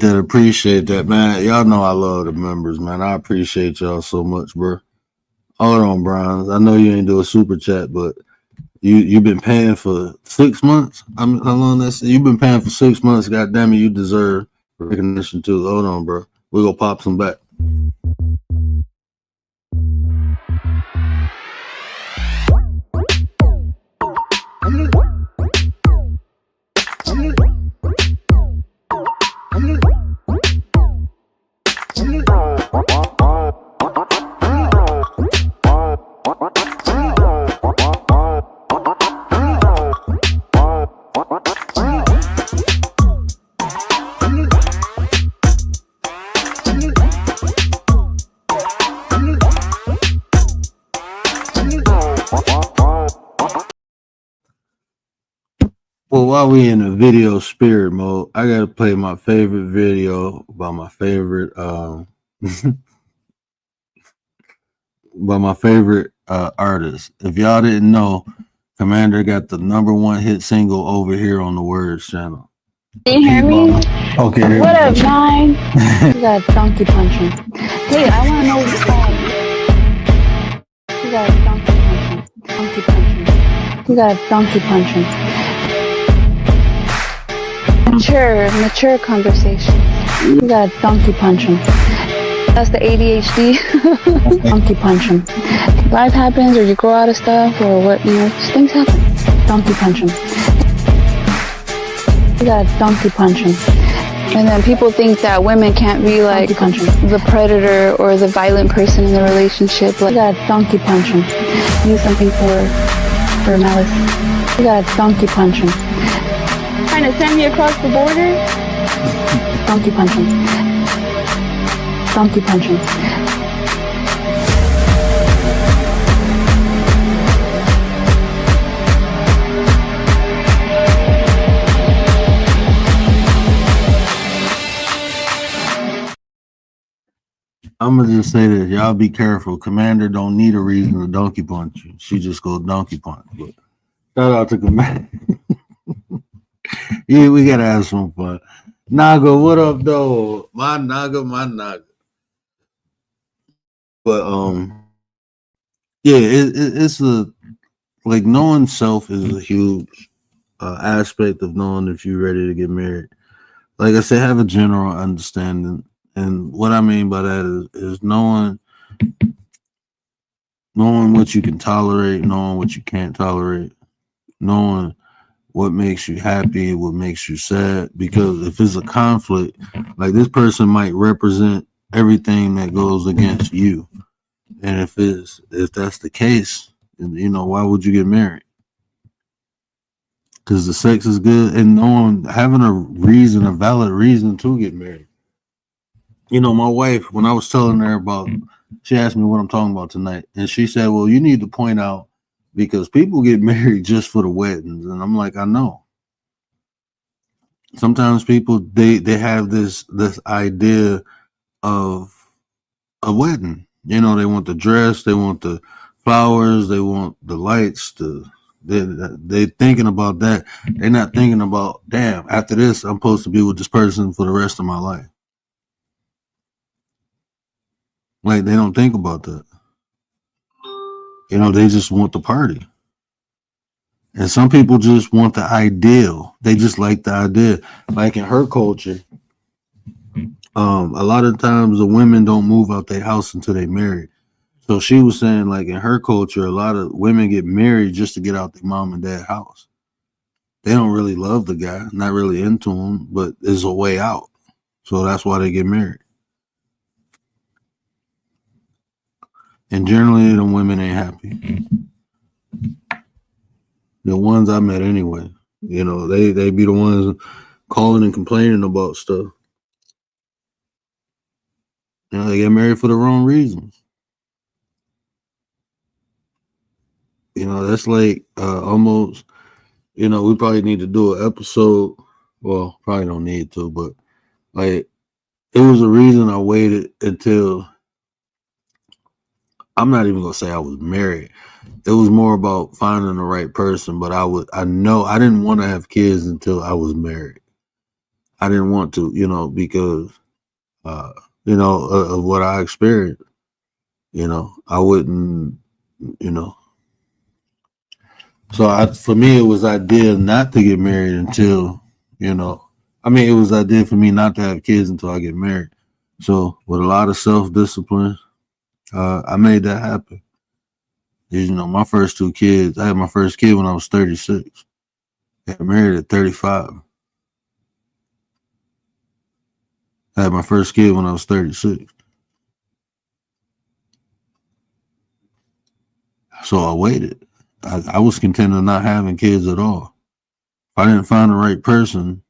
Speaker 4: Appreciate that, man. Y'all know I love the members, man. I appreciate y'all so much, bro. Hold on, Brian. I know you ain't do a super chat, but you've been paying for 6 months. I mean, how long that's? You've been paying for 6 months. God damn it, you deserve recognition too. Hold on, bro. We gonna pop some back. Well, while we in the video spirit mode, I gotta play my favorite video by my favorite artist. If y'all didn't know, Commander got the #1 hit single over here on the Words channel.
Speaker 1: Can you hear me?
Speaker 4: Okay.
Speaker 1: What up, Nine? You got a donkey punch him. Hey, I want to know what's called. You got a donkey punch him. Donkey punch him. You got a donkey punch him. Mature conversations. You got a donkey punch him. That's the ADHD. Donkey punch him. Life happens, or you grow out of stuff, or what, you know, just things happen. Donkey punch him. You got a donkey punch him. And then people think that women can't be like the predator or the violent person in the relationship. Like, you got a donkey punch him. Use something for malice. You got a donkey punch him. Trying to send me across the border? Donkey punch him. Donkey punch him.
Speaker 4: I'm gonna just say this. Y'all be careful. Commander don't need a reason to donkey punch you. She just goes donkey punch. But shout out to Commander. Yeah, we gotta have some fun. Naga, what up, though? My Naga, my Naga. But yeah, it's a like knowing self is a huge aspect of knowing if you're ready to get married. Like I said, have a general understanding, and what I mean by that is knowing what you can tolerate, knowing what you can't tolerate, knowing what makes you happy, what makes you sad. Because if it's a conflict, like this person might represent everything that goes against you, and if that's the case, you know, why would you get married? Because the sex is good, and knowing having a valid reason to get married. You know, my wife, when I was telling her about, she asked me what I'm talking about tonight, and she said, "Well, you need to point out because people get married just for the weddings," and I'm like, I know. Sometimes people they have this idea of a wedding. You know, they want the dress, they want the flowers, they want the lights. They thinking about that. They're not thinking about, damn, after this, I'm supposed to be with this person for the rest of my life. Like they don't think about that. You know, they just want the party. And some people just want the ideal. They just like the idea. Like in her culture, a lot of times the women don't move out their house until they married. So she was saying, like in her culture, a lot of women get married just to get out their mom and dad house. They don't really love the guy, not really into him, but there's a way out. So that's why they get married. And generally, the women ain't happy. The ones I met anyway, you know, they be the ones calling and complaining about stuff. You know, they get married for the wrong reasons. You know, that's like almost, you know, we probably need to do an episode. Well, probably don't need to, but like it was a reason I waited until, I'm not even gonna say I was married. It was more about finding the right person, but I know I didn't want to have kids until I was married. I didn't want to, you know, because you know, of what I experienced. You know, I wouldn't, you know. So for me, it was ideal not to get married until, you know, I mean, it was ideal for me not to have kids until I get married. So with a lot of self-discipline, I made that happen. You know, my first two kids, I had my first kid when I was 36. I got married at 35. I had my first kid when I was 36. So I waited. I was content of not having kids at all. If I didn't find the right person,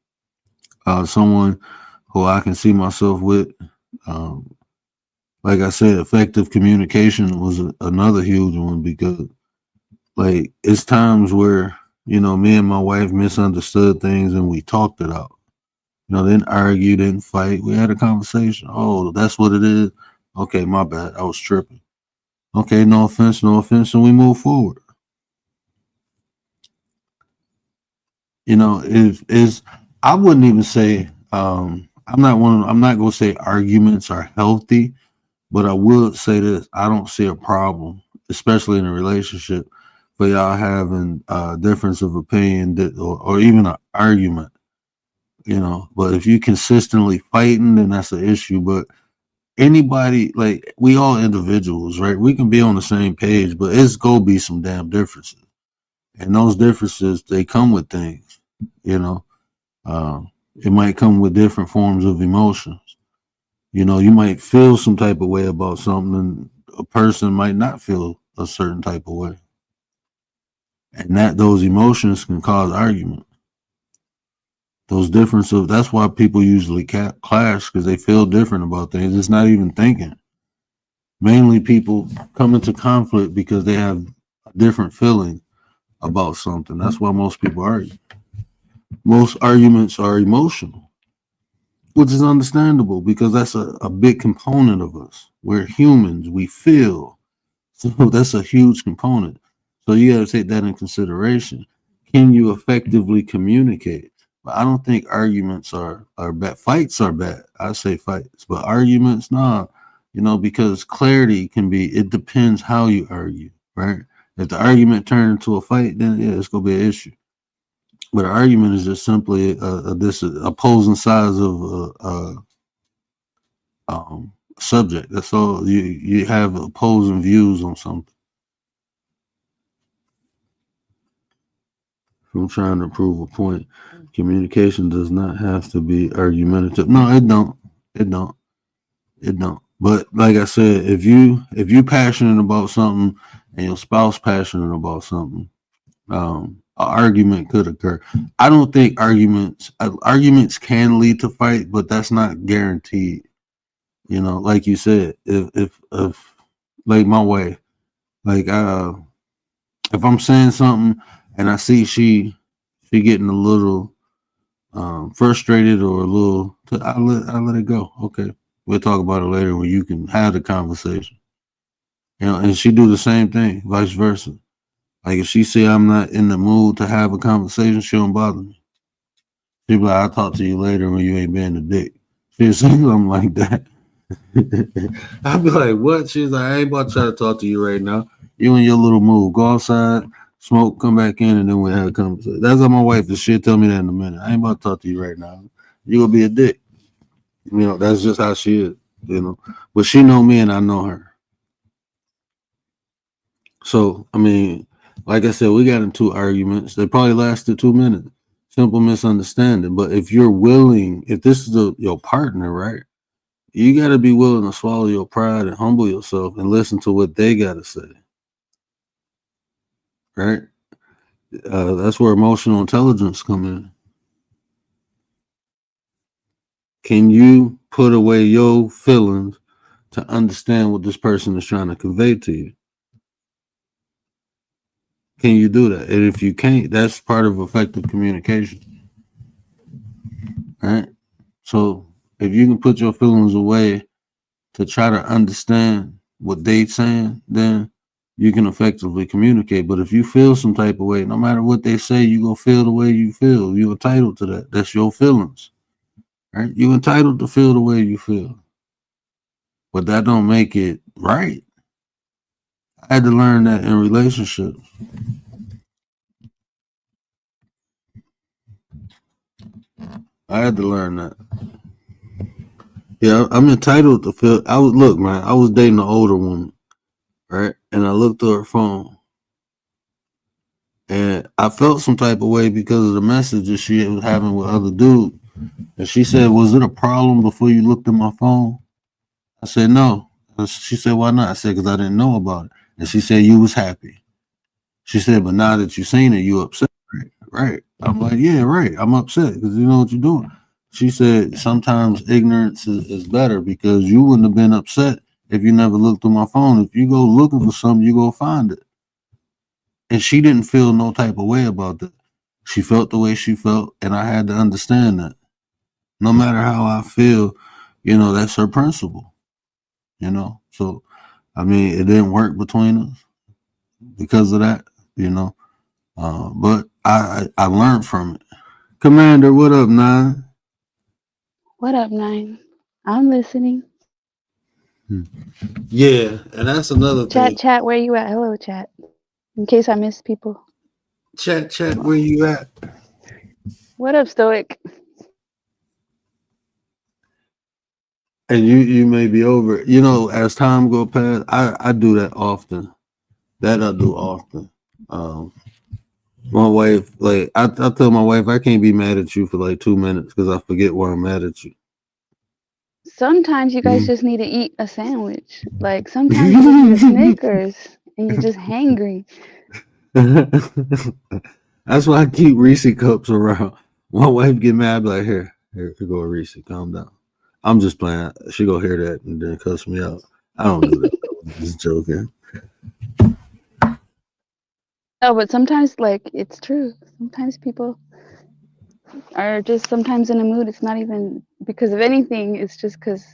Speaker 4: someone who I can see myself with, like I said, effective communication was another huge one, because like it's times where, you know, me and my wife misunderstood things and we talked it out. You know, didn't argue, didn't fight. We had a conversation. Oh, that's what it is. Okay, my bad. I was tripping. Okay, no offense, and we move forward. You know, is I wouldn't even say I'm not gonna say arguments are healthy, but I would say this: I don't see a problem, especially in a relationship, for y'all having a difference of opinion or even an argument. You know, but if you consistently fighting, then that's an issue. But anybody, like, we all individuals, right? We can be on the same page, but it's gonna be some damn differences, and those differences, they come with things. You know, it might come with different forms of emotions. You know, you might feel some type of way about something, and a person might not feel a certain type of way, and that those emotions can cause argument. Those differences. That's why people usually clash, because they feel different about things. It's not even thinking. Mainly, people come into conflict because they have a different feeling about something. That's why most people argue. Most arguments are emotional. which is understandable because that's a big component of us. We're humans. We feel. So that's a huge component. So you got to take that in consideration. Can you effectively communicate? But I don't think arguments are bad. Fights are bad. I say fights, but arguments, nah. Because clarity can be. It depends how you argue, right? If the argument turned into a fight, then yeah, it's gonna be an issue. But an argument is just simply this opposing sides of subject. That's all. You have opposing views on something. I'm trying to prove a point. Communication does not have to be argumentative. No, it don't. It don't. It don't. But like I said, if you passionate about something and your spouse passionate about something, an argument could occur. I don't think arguments can lead to fight, but that's not guaranteed. Like you said, if like my wife, like if I'm saying something and I see she getting a little frustrated or a little, I let it go. Okay, we'll talk about it later when you can have the conversation. And she do the same thing, vice versa. Like if she say I'm not in the mood to have a conversation, she don't bother me. She be like, I'll talk to you later when you ain't being a dick. She'll say something like that. I'd be like, what? She's like, I ain't about to try to talk to you right now. You in your little mood. Go outside, smoke, come back in, and then we have a conversation. That's how my wife is. She'll tell me that in a minute. I ain't about to talk to you right now. You gonna be a dick. That's just how she is. But she know me and I know her. So, I mean, like I said, we got into arguments. They probably lasted 2 minutes. Simple misunderstanding. But if you're willing, if this is your partner, right? You got to be willing to swallow your pride and humble yourself and listen to what they got to say. Right? That's where emotional intelligence come in. Can you put away your feelings to understand what this person is trying to convey to you? Can you do that? And if you can't, that's part of effective communication. Right? So if you can put your feelings away to try to understand what they saying, then you can effectively communicate. But if you feel some type of way, no matter what they say, you gonna feel the way you feel. You're entitled to that. That's your feelings. Right? You're entitled to feel the way you feel. But that don't make it right. I had to learn that in relationships. I had to learn that. Yeah, I'm entitled to feel. Look, man. I was dating an older woman, right? And I looked through her phone, and I felt some type of way because of the messages she was having with other dudes. And she said, "Was it a problem before you looked at my phone?" I said, "No." She said, "Why not?" I said, "Because I didn't know about it." And she said, "You was happy." She said, "But now that you seen it, you upset." Right. I'm like, "Yeah, right. I'm upset because you know what you're doing." She said, "Sometimes ignorance is better because you wouldn't have been upset if you never looked through my phone. If you go looking for something, you go find it." And she didn't feel no type of way about that. She felt the way she felt, and I had to understand that. No matter how I feel, that's her principle. So, I mean, it didn't work between us because of that. But I learned from it. Commander, what up, Nine?
Speaker 1: What up, Nine? I'm listening.
Speaker 4: Yeah, and that's another thing.
Speaker 1: Chat, where you at? Hello, chat. In case I miss people.
Speaker 4: Chat, where you at?
Speaker 1: What up, Stoic?
Speaker 4: And you may be over. As time go past, I do that often. That I do often. Um, my wife, like I tell my wife, I can't be mad at you for like 2 minutes because I forget why I'm mad at you.
Speaker 1: Sometimes you guys just need to eat a sandwich. Like sometimes you just need a Snickers and you're just hangry.
Speaker 4: That's why I keep Reese cups around. My wife get mad, like, here go a Reese, calm down. I'm just playing. She go hear that and then cuss me out. I don't do that. I'm just joking.
Speaker 1: No, but sometimes, like, it's true. Sometimes people are just sometimes in a mood. It's not even because of anything. It's just because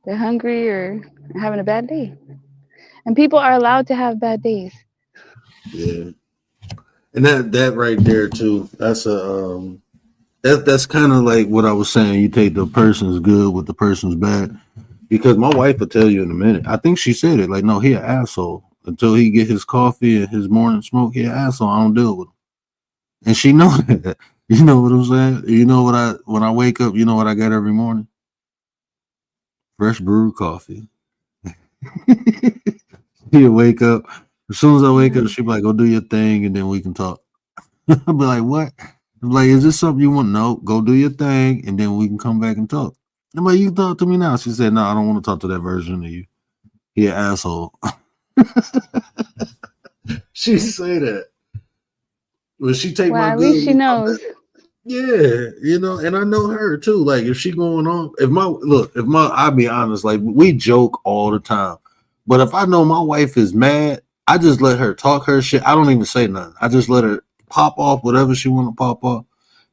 Speaker 1: they're hungry or having a bad day. And people are allowed to have bad days.
Speaker 4: Yeah, and that right there too. That's a that's kind of like what I was saying. You take the person's good with the person's bad, because my wife will tell you in a minute. I think she said it like, no, he an asshole until he get his coffee and his morning smoke. He an asshole. I don't deal with him, and she know that. You know what I'm saying? You know what I when I wake up, you know what I got every morning? Fresh brewed coffee. He'll wake up. As soon as I wake up,
Speaker 1: Yeah.
Speaker 4: she'll be like, go do your thing and then we can talk. I'll be like, what? I'm like, is this something you want? No, go do your thing and then we can come back and talk. I'm like, you talk to me now. She said, no, I don't want to talk to that version of you. He an asshole. She say that. Well, she take
Speaker 1: Well,
Speaker 4: my
Speaker 1: at
Speaker 4: good
Speaker 1: least she
Speaker 4: with my
Speaker 1: knows.
Speaker 4: bad. Yeah, and I know her too. Like if she going on, I'll be honest, like we joke all the time. But if I know my wife is mad, I just let her talk her shit. I don't even say nothing. I just let her pop off whatever she want to pop off.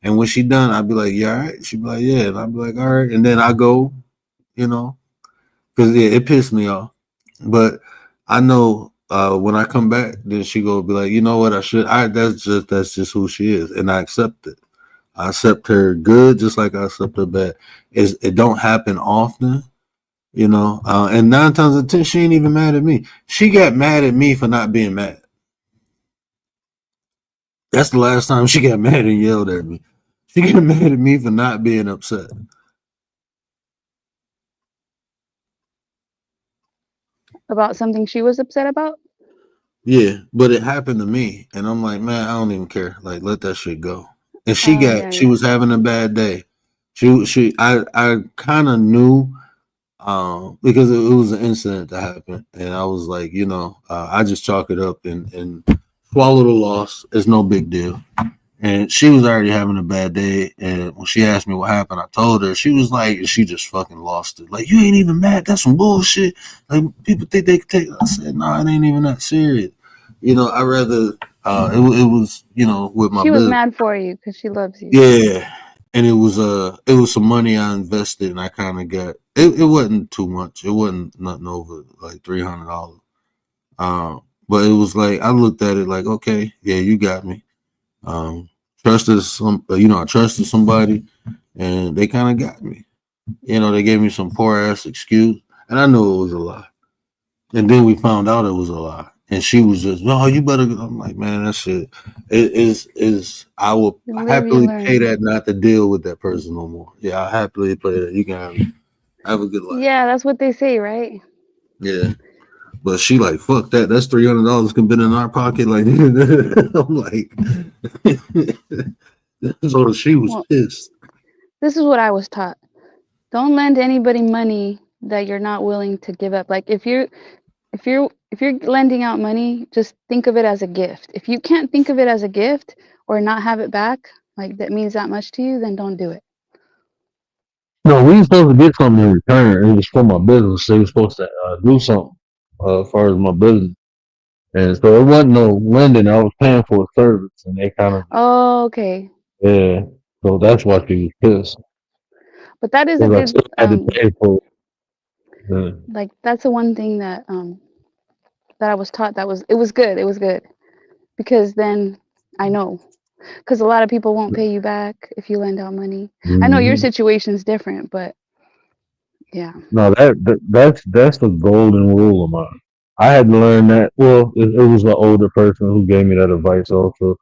Speaker 4: And when she done, I'd be like, yeah, all right. She'd be like, yeah. And I'd be like, all right. And then I go, you know, because yeah, it pissed me off. But I know when I come back, then she go be like, you know what, that's just who she is. And I accept it. I accept her good just like I accept her bad. It don't happen often, and 9 times out of 10, she ain't even mad at me. She got mad at me for not being mad. That's the last time she got mad and yelled at me. She got mad at me for not being upset.
Speaker 1: About something she was upset about.
Speaker 4: Yeah, but it happened to me, and I'm like, man, I don't even care. Like, let that shit go. And
Speaker 1: Oh yeah,
Speaker 4: she
Speaker 1: yeah.
Speaker 4: was having a bad day. I kind of knew because it was an incident that happened, and I was like, I just chalk it up and swallow the loss. It's no big deal. And she was already having a bad day, and when she asked me what happened, I told her. She was like, she just fucking lost it. Like, you ain't even mad. That's some bullshit. Like, people think they could take. I said, no, it ain't even that serious. I rather it was with my
Speaker 1: She was
Speaker 4: business.
Speaker 1: mad for you because she loves you.
Speaker 4: Yeah, and it was some money I invested, and I kind of got it. It wasn't too much. It wasn't nothing over like $300. But it was like I looked at it like, okay, yeah, you got me. Um, I trusted somebody, and they kind of got me. They gave me some poor ass excuse, and I knew it was a lie. And then we found out it was a lie. And she was just, no, you better. I'm like, man, that shit is. I will
Speaker 1: You live, you
Speaker 4: happily pay
Speaker 1: learn.
Speaker 4: that not to deal with that person no more. Yeah, I happily pay that. You can have a good life.
Speaker 1: Yeah, that's what they say, right?
Speaker 4: Yeah, but she like, fuck that. That's $300 can been in our pocket. Like, I'm like, so she was
Speaker 1: Well,
Speaker 4: pissed.
Speaker 1: this is what I was taught. Don't lend anybody money that you're not willing to give up. Like if you're lending out money, just think of it as a gift. If you can't think of it as a gift or not have it back, like that means that much to you, then don't do it.
Speaker 4: No, we were supposed to get something in return. It was for my business. They were supposed to do something as far as my business. And so it wasn't no lending. I was paying for a service, and they kind of just,
Speaker 1: Oh, okay.
Speaker 4: yeah. So that's why she was pissed.
Speaker 1: But that is a
Speaker 4: Because I
Speaker 1: good
Speaker 4: still had to pay for it.
Speaker 1: like that's the one thing that I was taught that was it was good. It was good because then I know because a lot of people won't pay you back if you lend out money. I know your
Speaker 4: Mm-hmm.
Speaker 1: situation's different, but yeah.
Speaker 4: No, that's the golden rule of mine. I had to learn that. Well, it was the older person who gave me that advice. Also,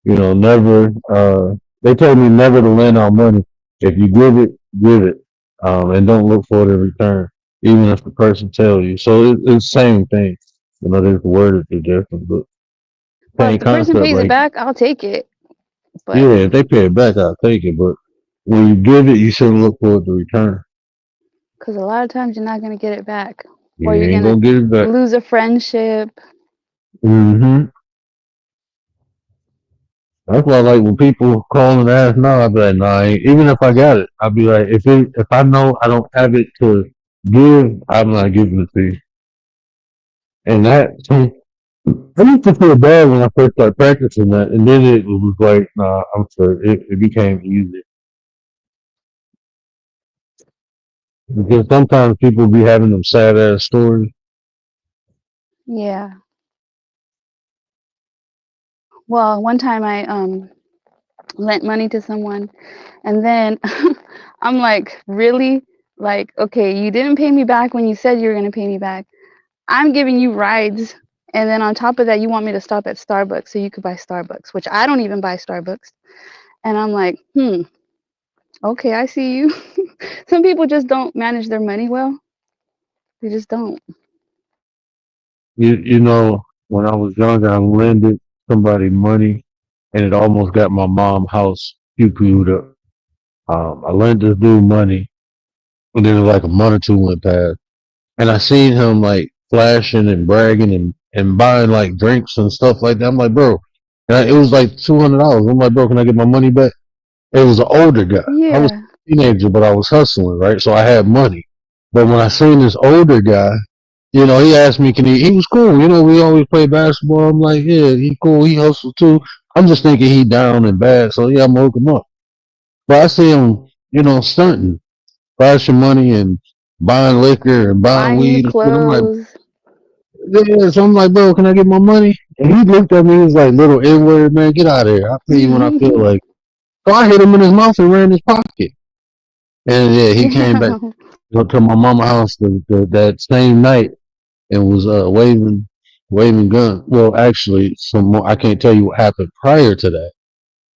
Speaker 4: never. They told me never to lend out money. If you give it, and don't look for it in return, even if the person tells you. So it's the same thing. There's words that are different, but
Speaker 1: Well,
Speaker 4: same
Speaker 1: if the person
Speaker 4: concept.
Speaker 1: pays it
Speaker 4: Like,
Speaker 1: back, I'll take it.
Speaker 4: yeah,
Speaker 1: But
Speaker 4: if they pay it back, I'll take it. But when you give it, you shouldn't look for it to return.
Speaker 1: because a lot of times you're not gonna get it back, or
Speaker 4: You
Speaker 1: you're
Speaker 4: ain't
Speaker 1: gonna
Speaker 4: gonna get it back.
Speaker 1: lose a friendship.
Speaker 4: Hmm. That's why, like, when people call and ask now, I'd be like, nah, even if I got it, I'd be like, if I know I don't have it to give, I'm not giving it to you. And that I used to feel bad when I first started practicing that, and then it was like, nah, I'm sorry. It became easy because sometimes people be having them sad ass stories.
Speaker 1: Yeah. Well, one time I lent money to someone, and then I'm like, really? Like, okay, you didn't pay me back when you said you were gonna pay me back. I'm giving you rides, and then on top of that, you want me to stop at Starbucks so you could buy Starbucks, which I don't even buy Starbucks. And I'm like, okay, I see you. Some people just don't manage their money well. They just don't.
Speaker 4: You know, when I was younger, I lended somebody money, and it almost got my mom's house pew up. I lent this dude money, and then like a month or two went past, and I seen him like flashing and bragging and buying like drinks and stuff like that. I'm like, bro, it was like $200. I'm like, bro, can I get my money back? It was an older guy. I was
Speaker 1: Yeah.
Speaker 4: a teenager, but I was hustling, right? So I had money. But when I seen this older guy, he asked me, he was cool. We always play basketball. I'm like, yeah, he cool. He hustled too. I'm just thinking he down and bad. So yeah, I'm gonna hook him up. But I see him, stunting, flashing money and buying liquor and buying
Speaker 1: Buying new
Speaker 4: weed and shit. I'm like,
Speaker 1: clothes.
Speaker 4: yeah. So I'm like, bro, can I get my money? And he looked at me, he was like, little N-word, man, get out of here. I'll pay you when I feel like. So I hit him in his mouth and ran his pocket. And yeah, he came back
Speaker 1: Damn.
Speaker 4: to my mama house that same night and was waving gun. Well, actually, some more. I can't tell you what happened prior to that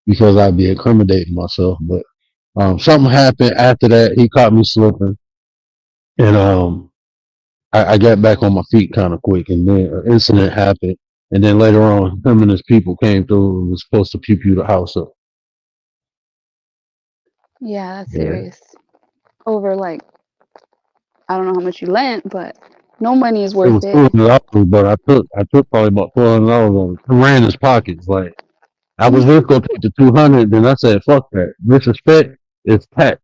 Speaker 4: because I'd be incriminating myself. But something happened after that. He caught me slipping, and I got back on my feet kind of quick. And then an incident happened, and then later on, him and his people came through and was supposed to pew the house up.
Speaker 1: Yeah, that's
Speaker 4: Yeah.
Speaker 1: serious. Over like, I don't know how much you lent, but no money is
Speaker 4: It
Speaker 1: worth
Speaker 4: was
Speaker 1: it.
Speaker 4: $200, but I took probably about $400 on it. I ran his pockets. Like I was just gonna take the 200, then I said, "Fuck that. Disrespect is tax."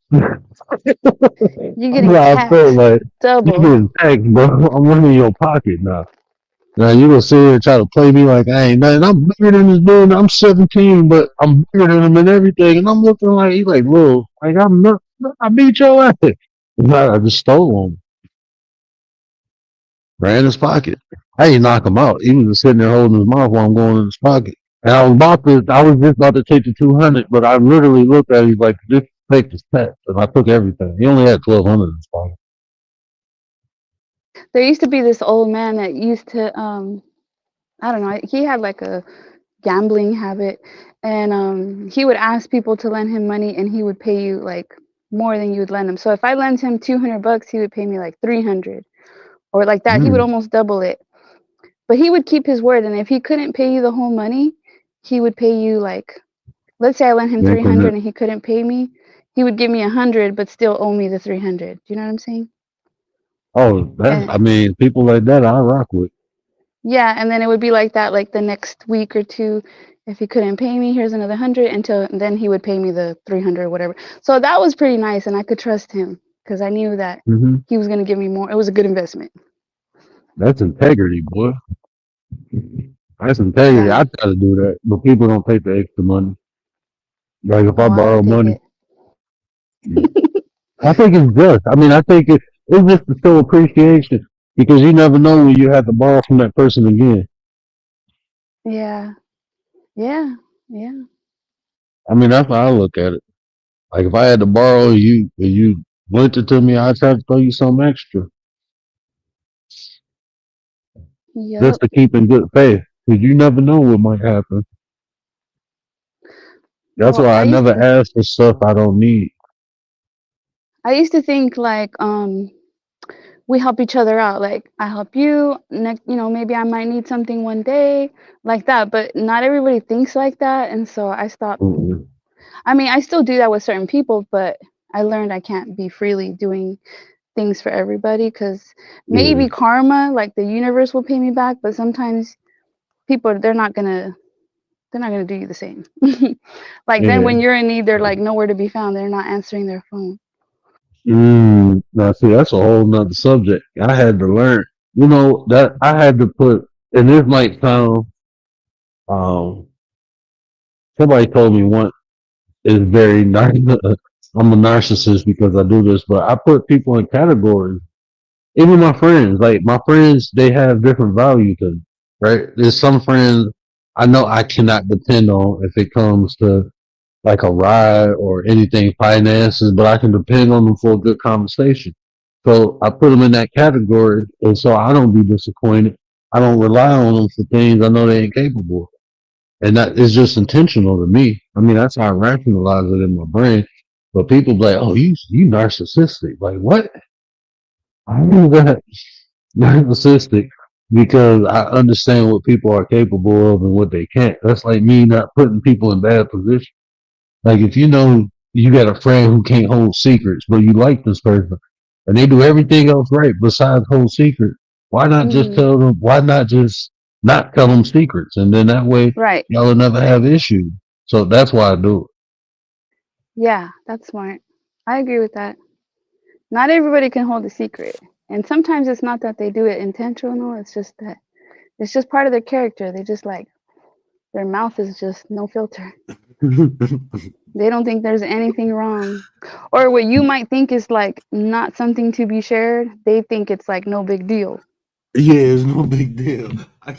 Speaker 1: You're
Speaker 4: That's
Speaker 1: getting
Speaker 4: how I felt
Speaker 1: taxed
Speaker 4: like you
Speaker 1: double.
Speaker 4: getting taxed, bro. I'm running your pocket now. Now you gonna sit here and try to play me like I ain't nothing. I'm bigger than this dude. I'm 17, but I'm bigger than him and everything. And I'm looking like he like, little, like I'm not. I beat your ass. I just stole him, ran his pocket. I didn't knock him out. He was just sitting there holding his mouth while I'm going in his pocket. And I was just about to take the 200, but I literally looked at him like, just take this tax. And I took everything. He only had 1,200 in his pocket.
Speaker 1: There used to be this old man that used to, I don't know, he had like a gambling habit, and he would ask people to lend him money, and he would pay you like more than you would lend him. So if I lent him $200, he would pay me like 300 or like that. He would
Speaker 4: Mm.
Speaker 1: almost double it. But he would keep his word, and if he couldn't pay you the whole money, he would pay you like, let's say I lent him 300
Speaker 4: Increment.
Speaker 1: and he couldn't pay me, he would give me 100 but still owe me the 300. Do you know what I'm saying?
Speaker 4: Oh,
Speaker 1: And
Speaker 4: I mean, people like that I rock with.
Speaker 1: yeah, and then it would be like that like the next week or two. If he couldn't pay me, here's another 100 until then he would pay me the 300 or whatever. So that was pretty nice, and I could trust him because I knew that
Speaker 4: Hmm.
Speaker 1: he was going to give me more. It was a good investment.
Speaker 4: That's integrity, boy. That's integrity.
Speaker 1: Yeah.
Speaker 4: I try to do that, but people don't take the extra money. Like if I
Speaker 1: Oh, I
Speaker 4: borrow
Speaker 1: would take
Speaker 4: money,
Speaker 1: it.
Speaker 4: I think it's just. I mean, I think it's just to show appreciation because you never know when you have to borrow from that person again.
Speaker 1: Yeah. Yeah. Yeah.
Speaker 4: I mean, that's how I look at it. Like if I had to borrow and you lent it to me, I'd try to throw you something extra just
Speaker 1: Yep.
Speaker 4: to keep in good faith because you never know what might happen. That's
Speaker 1: Well,
Speaker 4: why I never ask for stuff I don't need.
Speaker 1: I used to think like we help each other out. Like I help you next, maybe I might need something one day like that, but not everybody thinks like that, and so I stopped.
Speaker 4: Mm-mm.
Speaker 1: I mean, I still do that with certain people, but I learned I can't be freely doing things for everybody because
Speaker 4: Yeah,
Speaker 1: maybe karma, like the universe will pay me back, but sometimes people they're not gonna do you the same. Like then
Speaker 4: yeah.
Speaker 1: when you're in need, they're like nowhere to be found. They're not answering their phone.
Speaker 4: Now, see, that's a whole nother subject. I had to learn, that I had to put. and this might sound, um, somebody told me once, is very I'm a narcissist because I do this, but I put people in categories. Even my friends, like my friends, they have different value to them, right? There's some friends I know I cannot depend on if it comes to like a ride or anything finances, but I can depend on them for a good conversation. So I put them in that category, and so I don't be disappointed. I don't rely on them for things I know they ain't capable of. And that is just intentional to me. I mean, that's how I rationalize it in my brain. But people be like, "Oh, you narcissistic." Like, what? I do that narcissistic because I understand what people are capable of and what they can't. That's like me not putting people in bad positions. Like if you know you got a friend who can't hold secrets, but you like this person, and they do everything else right besides hold secrets, why not just
Speaker 1: Hmm.
Speaker 4: tell them? Why not just not tell them secrets, and then that way
Speaker 1: Right.
Speaker 4: y'all will never have issues. So that's why I do
Speaker 1: Yeah, that's smart. I agree with that. Not everybody can hold a secret. And sometimes it's not that they do it intentional, it's just that it's just part of their character. They just like their mouth is just no filter.
Speaker 4: it.
Speaker 1: They don't think there's anything wrong. Or what you might think is like not something to be shared, they think it's like no big deal.
Speaker 4: Yeah, it's no big deal. I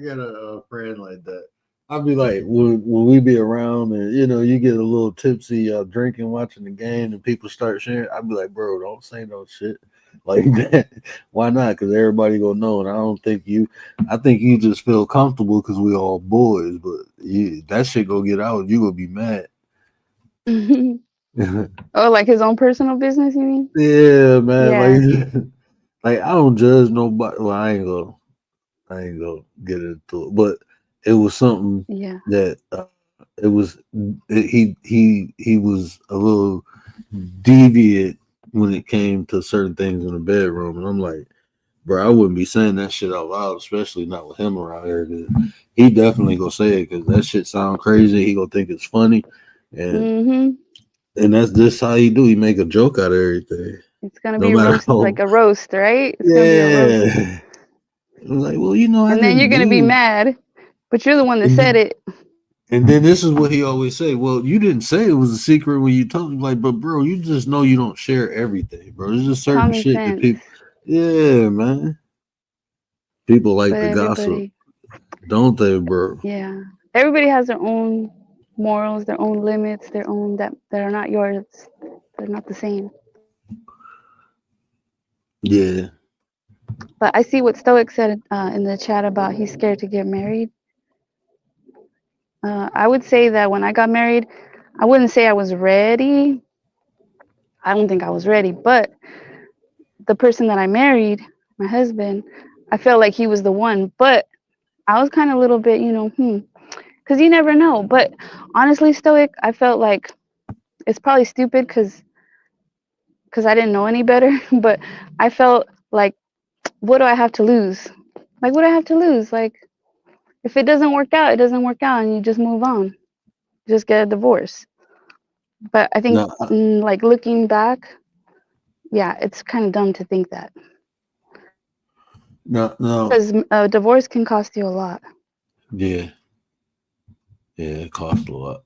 Speaker 4: got a friend like that. I'll be like, when we be around and you get a little tipsy, drinking, watching the game, and people start sharing. I'll be like, bro, don't say no shit like that. Why not? Because everybody gonna know, and I don't think you. I think you just feel comfortable because we all boys, but that shit gonna get out. You gonna be mad.
Speaker 1: Oh, like his own personal business, you mean?
Speaker 4: Yeah, man.
Speaker 1: Yeah,
Speaker 4: Like I don't judge nobody. Well, I ain't gonna get into it, but it was something
Speaker 1: yeah.
Speaker 4: that it was. He was a little deviant when it came to certain things in the bedroom, and I'm like, bro, I wouldn't be saying that shit out loud, especially not with him around here. 'Cause he definitely gonna say it because that shit sound crazy. He gonna think it's funny, and
Speaker 1: Mhm.
Speaker 4: that's just how he do. He make a joke out of everything,
Speaker 1: It's gonna
Speaker 4: no
Speaker 1: be
Speaker 4: matter
Speaker 1: roast
Speaker 4: how.
Speaker 1: like a roast, right? It's gonna be a roast.
Speaker 4: Yeah, I'm like, well, I
Speaker 1: And then you're
Speaker 4: didn't
Speaker 1: gonna be
Speaker 4: mean.
Speaker 1: mad, but you're the one that said
Speaker 4: And
Speaker 1: it.
Speaker 4: And then this is what he always say. Well, you didn't say it was a secret when you told me. Like, but bro, you just know you don't share everything, bro. There's just certain
Speaker 1: Common
Speaker 4: shit that
Speaker 1: sense.
Speaker 4: people. Yeah, man. People like
Speaker 1: But
Speaker 4: the gossip,
Speaker 1: everybody,
Speaker 4: don't they, bro?
Speaker 1: yeah. Everybody has their own morals, their own limits, their own that are not yours. They're not the same.
Speaker 4: Yeah.
Speaker 1: But I see what Stoic said in the chat about he's scared to get married. I would say that when I got married, I wouldn't say I was ready. I don't think I was ready, but the person that I married, my husband, I felt like he was the one. But I was kind of a little bit, because you never know. But honestly, Stoic, I felt like it's probably stupid because I didn't know any better. But I felt like, what do I have to lose? Like, what do I have to lose? Like, if it doesn't work out, it doesn't work out, and you just move on, just get a divorce. But I think,
Speaker 4: No,
Speaker 1: like looking back, yeah, it's kind of dumb to think that
Speaker 4: no, no.
Speaker 1: because a divorce can cost you a lot.
Speaker 4: Yeah, yeah. It costs a lot.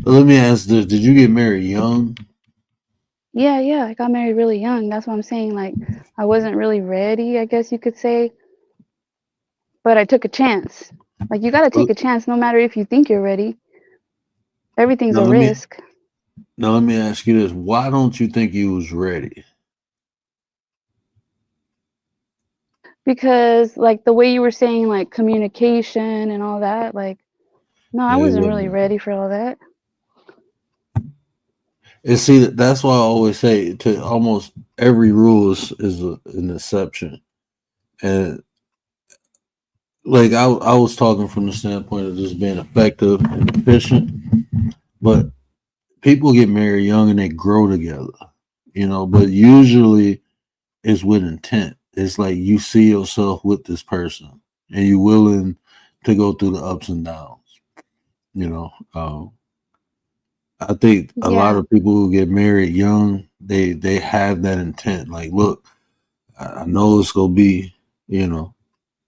Speaker 4: Let me ask this: did you get married young?
Speaker 1: Yeah, yeah, I got married really young. That's what I'm saying. Like, I wasn't really ready, I guess you could say, but I took a chance. Like, you got to take
Speaker 4: Well,
Speaker 1: a chance no matter if you think you're ready. Everything's
Speaker 4: Now
Speaker 1: a
Speaker 4: let me
Speaker 1: risk
Speaker 4: now let me ask you this: why don't you think you was ready?
Speaker 1: because, like, the way you were saying, like, communication and all that, like, no, I
Speaker 4: It
Speaker 1: wasn't really
Speaker 4: wasn't.
Speaker 1: ready for all that.
Speaker 4: And see, that's why I always say to almost every rule is an exception. And like I was talking from the standpoint of just being effective and efficient, but people get married young and they grow together, but usually it's with intent. It's like you see yourself with this person and you're willing to go through the ups and downs, you know. I think a lot
Speaker 1: Yeah,
Speaker 4: of people who get married young, they have that intent. Like, look, I know it's gonna be,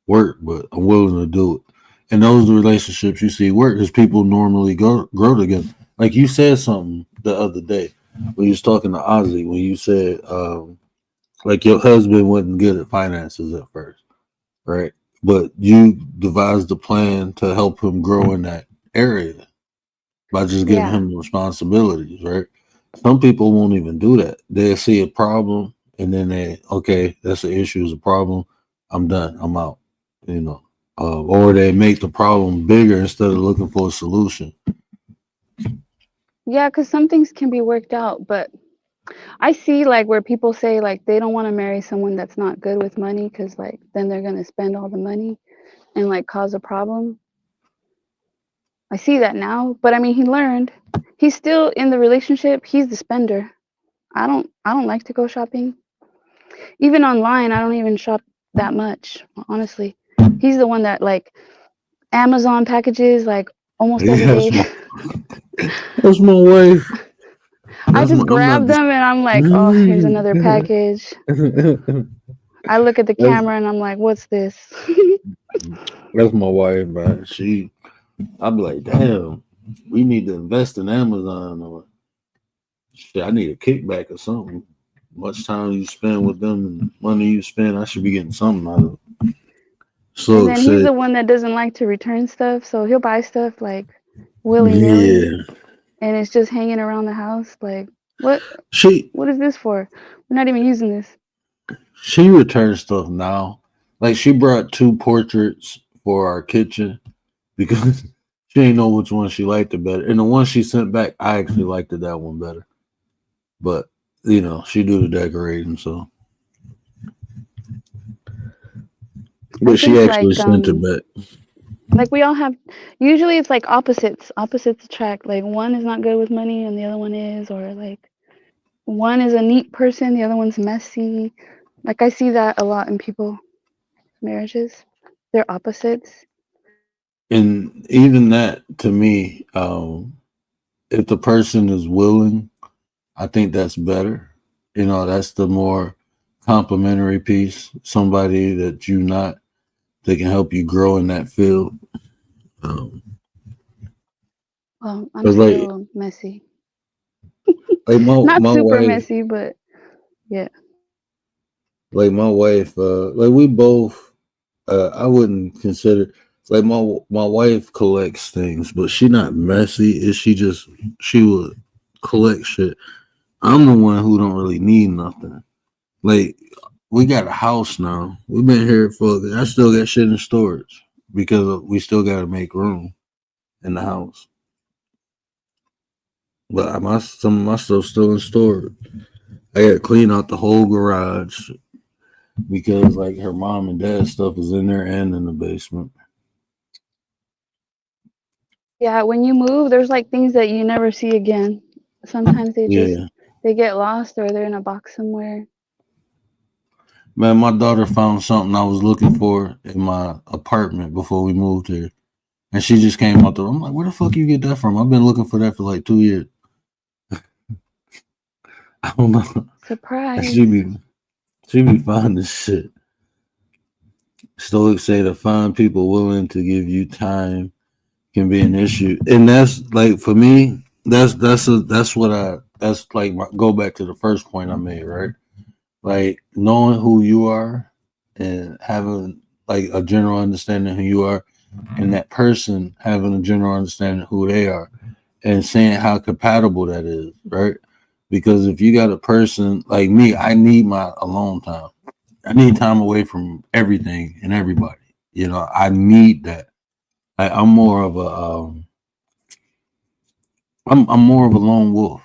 Speaker 4: work, but I'm willing to do it. And those are the relationships you see work because people normally grow together. Like you said something the other day when you was talking to Ozzy, when you said like your husband wasn't good at finances at first, right? But you devised a plan to help him grow in that area by just giving
Speaker 1: Yeah.
Speaker 4: him the responsibilities, right? Some people won't even do that. They'll see a problem and then okay, that's an issue, is a problem. I'm done. I'm out. You know, or they make the problem bigger instead of looking for a solution.
Speaker 1: Yeah, because some things can be worked out, but I see like where people say like they don't want to marry someone that's not good with money because like then they're gonna spend all the money and like cause a problem. I see that now, but I mean he learned. He's still in the relationship. He's the spender. I don't like to go shopping. Even online, I don't even shop that much, honestly. He's the one that like Amazon packages like almost every
Speaker 4: Yeah,
Speaker 1: day.
Speaker 4: that's my wife.
Speaker 1: I
Speaker 4: That's my.
Speaker 1: just
Speaker 4: I'm not
Speaker 1: grab
Speaker 4: just.
Speaker 1: them and I'm like, oh, here's another package. I look at the
Speaker 4: that's
Speaker 1: camera and I'm like, what's this?
Speaker 4: that's my wife, man. I'll be like, damn, we need to invest in Amazon or shit. I need a kickback or something. Much time you spend with them and money you spend, I should be getting something out of it.
Speaker 1: And
Speaker 4: So
Speaker 1: then he's
Speaker 4: excited.
Speaker 1: the one that doesn't like to return stuff, so he'll buy stuff like willy-nilly
Speaker 4: Yeah.
Speaker 1: and it's just hanging around the house like, what
Speaker 4: She
Speaker 1: what is this for? We're not even using this.
Speaker 4: she returns stuff now. Like she brought two portraits for our kitchen because she didn't know which one she liked it better. And the one she sent back, I actually liked that one better. But she do the decorating, so
Speaker 1: I
Speaker 4: but she
Speaker 1: think
Speaker 4: actually sent it back.
Speaker 1: like we all have usually it's like opposites attract. Like one is not good with money and the other one is, or like one is a neat person, the other one's messy. Like I see that a lot in people marriages. They're opposites.
Speaker 4: And even that to me, if the person is willing, I think that's better. That's the more complimentary piece. Somebody that you not that can help you grow in that field. Um,
Speaker 1: Well, I'm
Speaker 4: 'Cause
Speaker 1: still messy.
Speaker 4: like
Speaker 1: Not
Speaker 4: my
Speaker 1: super
Speaker 4: wife,
Speaker 1: messy, but yeah.
Speaker 4: like we both. I wouldn't consider like my wife collects things, but she not messy. Is she would collect shit. I'm the one who don't really need nothing. Like we got a house now. We've been here for. I still got shit in storage because we still got to make room in the house. But some of my stuff's still in storage. I got to clean out the whole garage because like her mom and dad stuff is in there and in the basement.
Speaker 1: Yeah, when you move, there's like things that you never see again. Sometimes
Speaker 4: Yeah,
Speaker 1: they get lost or they're in a box somewhere.
Speaker 4: man, my daughter found something I was looking for in my apartment before we moved here, and she just came out there. I'm like, where the fuck you get that from? I've been looking for that for like 2 years. I don't know. And
Speaker 1: Surprise.
Speaker 4: she be finding this shit. Stoics say to find people willing to give you time can be an issue, and that's like for me. That's like go back to the first point I made, right? Like knowing who you are and having like a general understanding of who you are, and that person having a general understanding of who they are, and saying how compatible that is, right? Because if you got a person like me, I need my alone time. I need time away from everything and everybody. I need that. I'm more of I'm more of a lone wolf,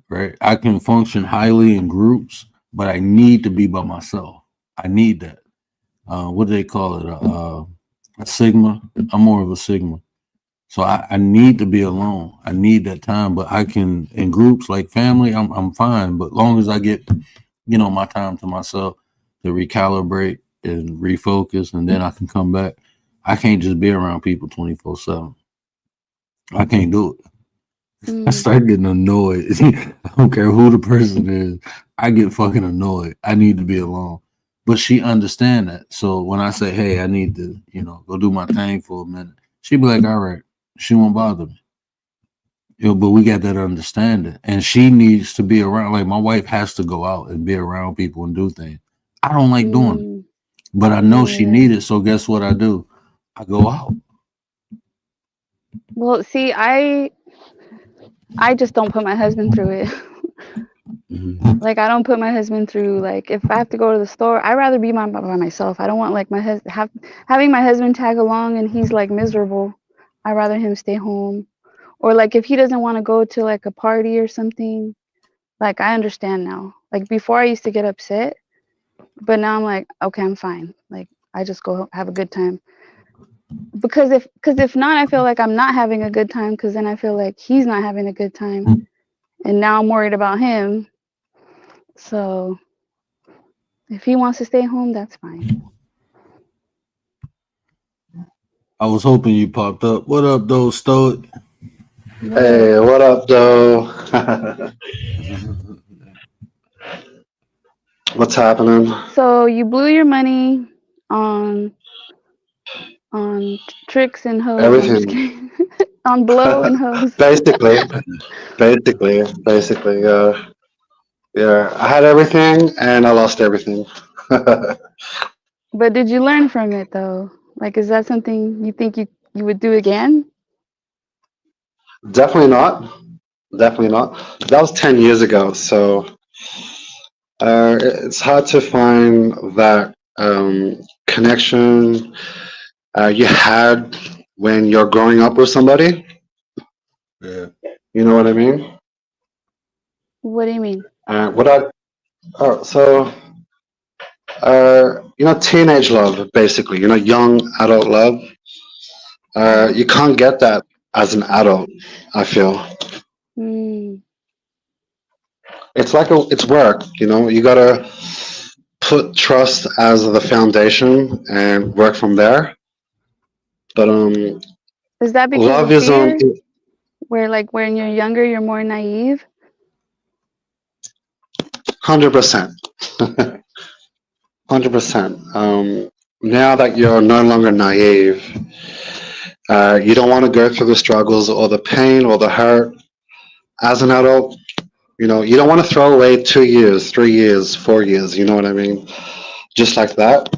Speaker 4: right? I can function highly in groups, but I need to be by myself. I need that. What do they call it? A sigma. I'm more of a sigma. So I need to be alone. I need that time, but I can in groups like family. I'm fine, but long as I get my time to myself to recalibrate and refocus, and then I can come back. I can't just be around people 24/7. I can't do it. I
Speaker 1: Mm.
Speaker 4: start getting annoyed. I don't care who the person is. I get fucking annoyed. I need to be alone. but she understand that. So when I say, hey, I need to, go do my thing for a minute, she be like, all right, she won't bother me. But we got that understanding, and she needs to be around. Like my wife has to go out and be around people and do things. I don't like doing it, but I know she needs it. So guess what I do? I go out.
Speaker 1: Well, see, I just don't put my husband through it. Like I don't put my husband through, like if I have to go to the store, I'd rather be by myself. I don't want like my husband having my husband tag along and he's like miserable. I'd rather him stay home. Or like if he doesn't want to go to like a party or something, like I understand now. Like before I used to get upset, but now I'm like, okay, I'm fine. Like I just go have a good time. Because if not, I feel like I'm not having a good time, because then I feel like he's not having a good time. And now I'm worried about him. So if he wants to stay home, that's fine.
Speaker 4: I was hoping you popped up. What up, though, Stoic?
Speaker 2: Hey, what up, though? What's happening?
Speaker 1: So you blew your money on tricks and hoes. I'm just
Speaker 2: Everything.
Speaker 1: kidding. On blow and hoes.
Speaker 2: Basically. Yeah. I had everything and I lost everything.
Speaker 1: But did you learn from it though? Like, is that something you think you would do again?
Speaker 2: Definitely not. Definitely not. That was 10 years ago, so it's hard to find that connection you had when you're growing up with somebody.
Speaker 4: Yeah.
Speaker 2: You know what I mean?
Speaker 1: What do you mean?
Speaker 2: Teenage love, basically, young adult love. You can't get that as an adult, I feel. It's like it's work, you gotta put trust as the foundation and work from there. But
Speaker 1: Is that because
Speaker 2: love
Speaker 1: of
Speaker 2: is
Speaker 1: fear? Where like when you're younger, you're more naive?
Speaker 2: 100%. 100%. Now that you're no longer naive, you don't want to go through the struggles or the pain or the hurt as an adult. You don't want to throw away 2 years, 3 years, 4 years. You know what I mean? Just like that.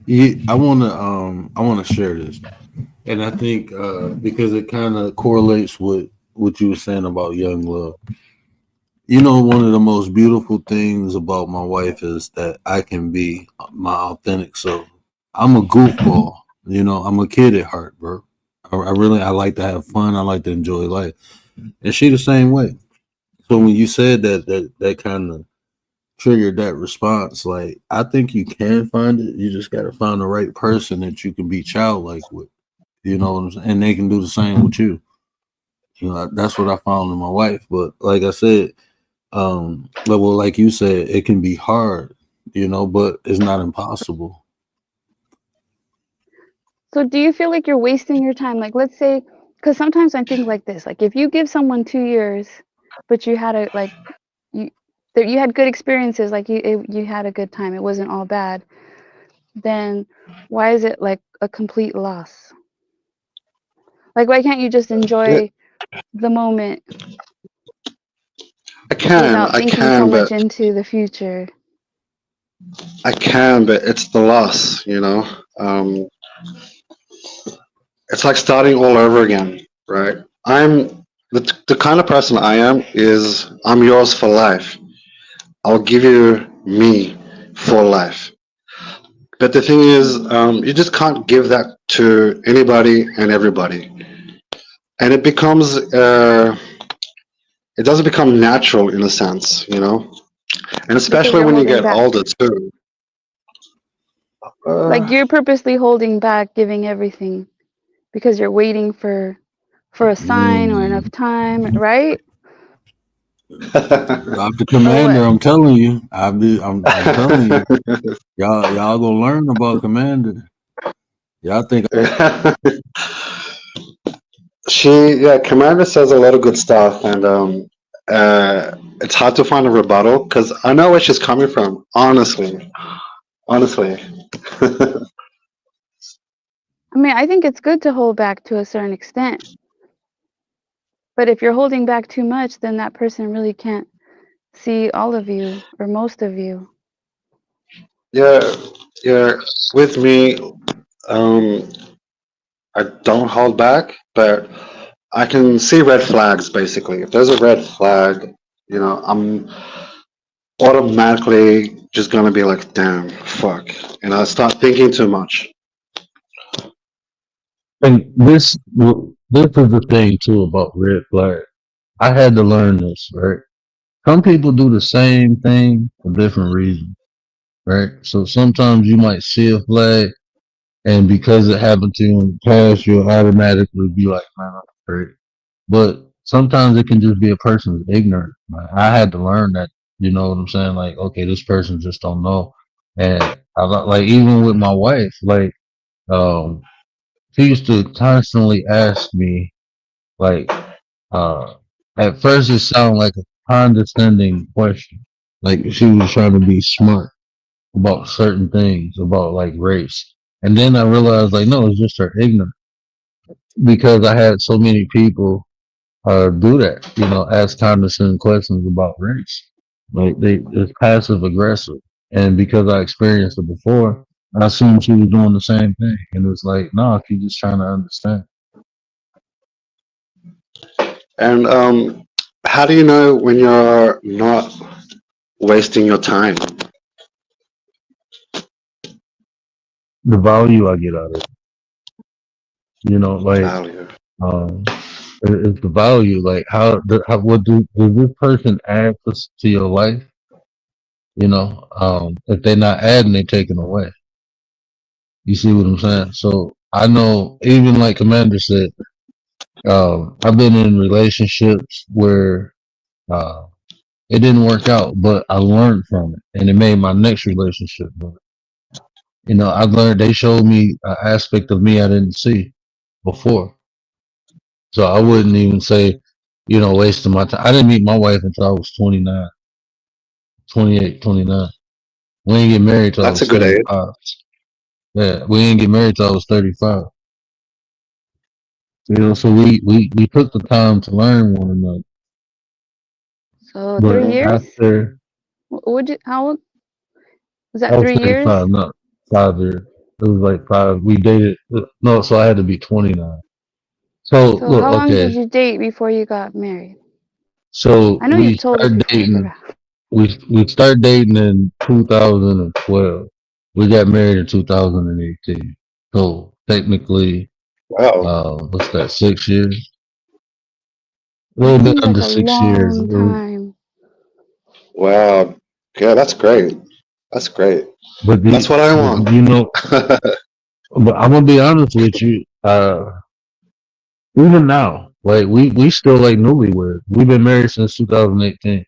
Speaker 4: Yeah, I wanna share this, and I think because it kind of correlates with what you were saying about young love. One of the most beautiful things about my wife is that I can be my authentic self. I'm a goofball. I'm a kid at heart, bro. I like to have fun. I like to enjoy life, and she the same way. So when you said that kind of triggered that response, like I think you can find it. You just got to find the right person that you can be childlike with. You know what I'm saying? And they can do the same with you. That's what I found in my wife. But like I said, like you said, it can be hard, but it's not impossible.
Speaker 1: So do you feel like you're wasting your time? Like, let's say, because sometimes I think like this, like if you give someone 2 years, but you had you had good experiences, like you had a good time, it wasn't all bad, then why is it like a complete loss? Like, why can't you just enjoy the moment without
Speaker 2: I
Speaker 1: thinking so
Speaker 2: can,
Speaker 1: much
Speaker 2: but
Speaker 1: into the future?
Speaker 2: it's the loss. It's like starting all over again, right? I'm the kind of person I am is I'm yours for life. I'll give you me for life. But the thing is, you just can't give that to anybody and everybody, and it doesn't become natural in a sense, and
Speaker 1: Because
Speaker 2: especially
Speaker 1: you're
Speaker 2: when you
Speaker 1: holding
Speaker 2: get
Speaker 1: back.
Speaker 2: older too.
Speaker 1: Like you're purposely holding back giving everything because you're waiting for a sign or enough time, right?
Speaker 4: Dr.
Speaker 1: Or
Speaker 4: Commander,
Speaker 1: what?
Speaker 4: I'm telling you, I'm telling you, y'all gonna learn about Commander. Y'all think
Speaker 2: Commander says a lot of good stuff, and it's hard to find a rebuttal because I know where she's coming from. Honestly.
Speaker 1: I mean, I think it's good to hold back to a certain extent. But if you're holding back too much, then that person really can't see all of you or most of you.
Speaker 2: Yeah, yeah. With me, um, I don't hold back, but I can see red flags. Basically, if there's a red flag, I'm automatically just gonna be like, "Damn, fuck," and I start thinking too much.
Speaker 4: And this is the thing too about red flag. I had to learn this, right? Some people do the same thing for different reasons, right? So sometimes you might see a flag, and because it happened to you in the past, you'll automatically be like, "Man, I'm afraid." But sometimes it can just be a person's ignorant. Like, I had to learn that. You know what I'm saying? Like, okay, this person just don't know. And like even with my wife, like um, she used to constantly ask me, like, uh, at first it sounded like a condescending question, like she was trying to be smart about certain things about like race. And then I realized, like, no, it's just her ignorance because I had so many people do that, ask condescending questions about race. Like it's passive aggressive. And because I experienced it before, I assumed she was doing the same thing. And it's like, no, she's just trying to understand.
Speaker 2: And how do you know when you're not wasting your time?
Speaker 4: The value I get out of it, like
Speaker 2: Value.
Speaker 4: um it's the value. Like what does this person add to your life? If they're not adding, they're taking away. You see what I'm saying? So I know, even like Commander said, I've been in relationships where uh, it didn't work out, but I learned from it, and it made my next relationship better. I learned, they showed me an aspect of me I didn't see before. So I wouldn't even say, wasting my time. I didn't meet my wife until I was 29, 28, 29. We didn't get married till I
Speaker 2: That's a
Speaker 4: was
Speaker 2: good age.
Speaker 4: 35. Yeah, we didn't get married till I was 35. So we took the time to learn one another.
Speaker 1: So
Speaker 4: But
Speaker 1: 3 years?
Speaker 4: after
Speaker 1: Would you? How old? Was
Speaker 4: I
Speaker 1: that
Speaker 4: was
Speaker 1: 3 years?
Speaker 4: 35, not 5 years. It was like five. We dated. No, so I had to be 29. So
Speaker 1: So
Speaker 4: look,
Speaker 1: how long did
Speaker 4: okay.
Speaker 1: you date before you got married?
Speaker 4: So
Speaker 1: I know
Speaker 4: we
Speaker 1: you've told us
Speaker 4: started
Speaker 1: before. I
Speaker 4: dating.
Speaker 1: forgot.
Speaker 4: We started dating in 2012. We got married in 2018. So technically,
Speaker 2: Wow.
Speaker 4: what's that? 6 years? A
Speaker 1: That
Speaker 4: little bit
Speaker 1: seems
Speaker 4: under
Speaker 1: like a
Speaker 4: 6 years.
Speaker 1: long time.
Speaker 2: Wow. Yeah, that's great. That's great.
Speaker 4: But
Speaker 2: That's what I want.
Speaker 4: but I'm gonna be honest with you. Even now, like we still like newlyweds. We've been married since 2018.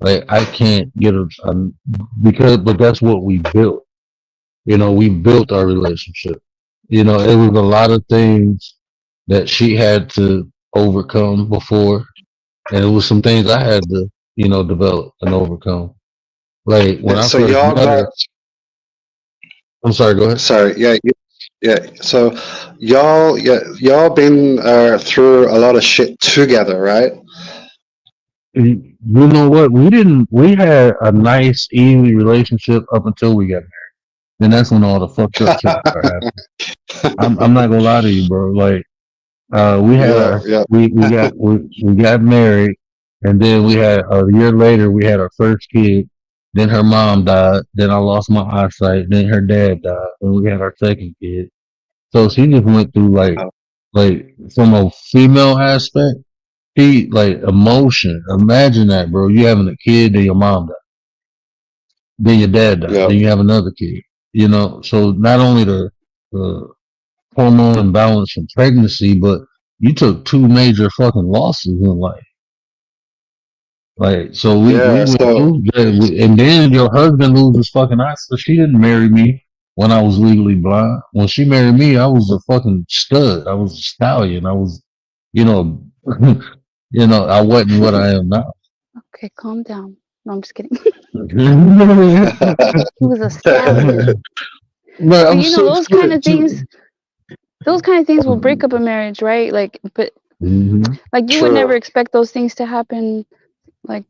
Speaker 4: Like I can't get but that's what we built. We built our relationship. It was a lot of things that she had to overcome before, and it was some things I had to, develop and overcome. Like when
Speaker 2: Yeah,
Speaker 4: I
Speaker 2: so
Speaker 4: first
Speaker 2: y'all
Speaker 4: met
Speaker 2: got,
Speaker 4: her, I'm sorry, go ahead.
Speaker 2: sorry, yeah, yeah. So y'all been through a lot of shit together, right?
Speaker 4: You know what? We had a nice, easy relationship up until we got married. Then that's when all the fucked up shit started happening. I'm not gonna lie to you, bro. Like, we had
Speaker 2: Yeah, yeah.
Speaker 4: we got married, and then we had a year later we had our first kid. Then her mom died. Then I lost my eyesight. Then her dad died. And we had our second kid. So she just went through like from a female aspect, she like emotion. Imagine that, bro. You having a kid, then your mom died, then your dad died,
Speaker 2: Yeah,
Speaker 4: then you have another kid. So not only the hormone imbalance from pregnancy, but you took two major fucking losses in life. Like, so we
Speaker 2: yeah.
Speaker 4: went
Speaker 2: So
Speaker 4: through that, and then your husband loses fucking eyes. So she didn't marry me when I was legally blind. When she married me, I was a fucking stud. I was a stallion. I was, you know, I wasn't what I am now.
Speaker 1: Okay, calm down. No, I'm just kidding.
Speaker 4: But
Speaker 1: He was a savage. But
Speaker 4: I'm
Speaker 1: you know,
Speaker 4: so scared too.
Speaker 1: those kind of things will break up a marriage, right? Like, but
Speaker 4: Mhm.
Speaker 1: like you would never
Speaker 2: True.
Speaker 1: expect those things to happen like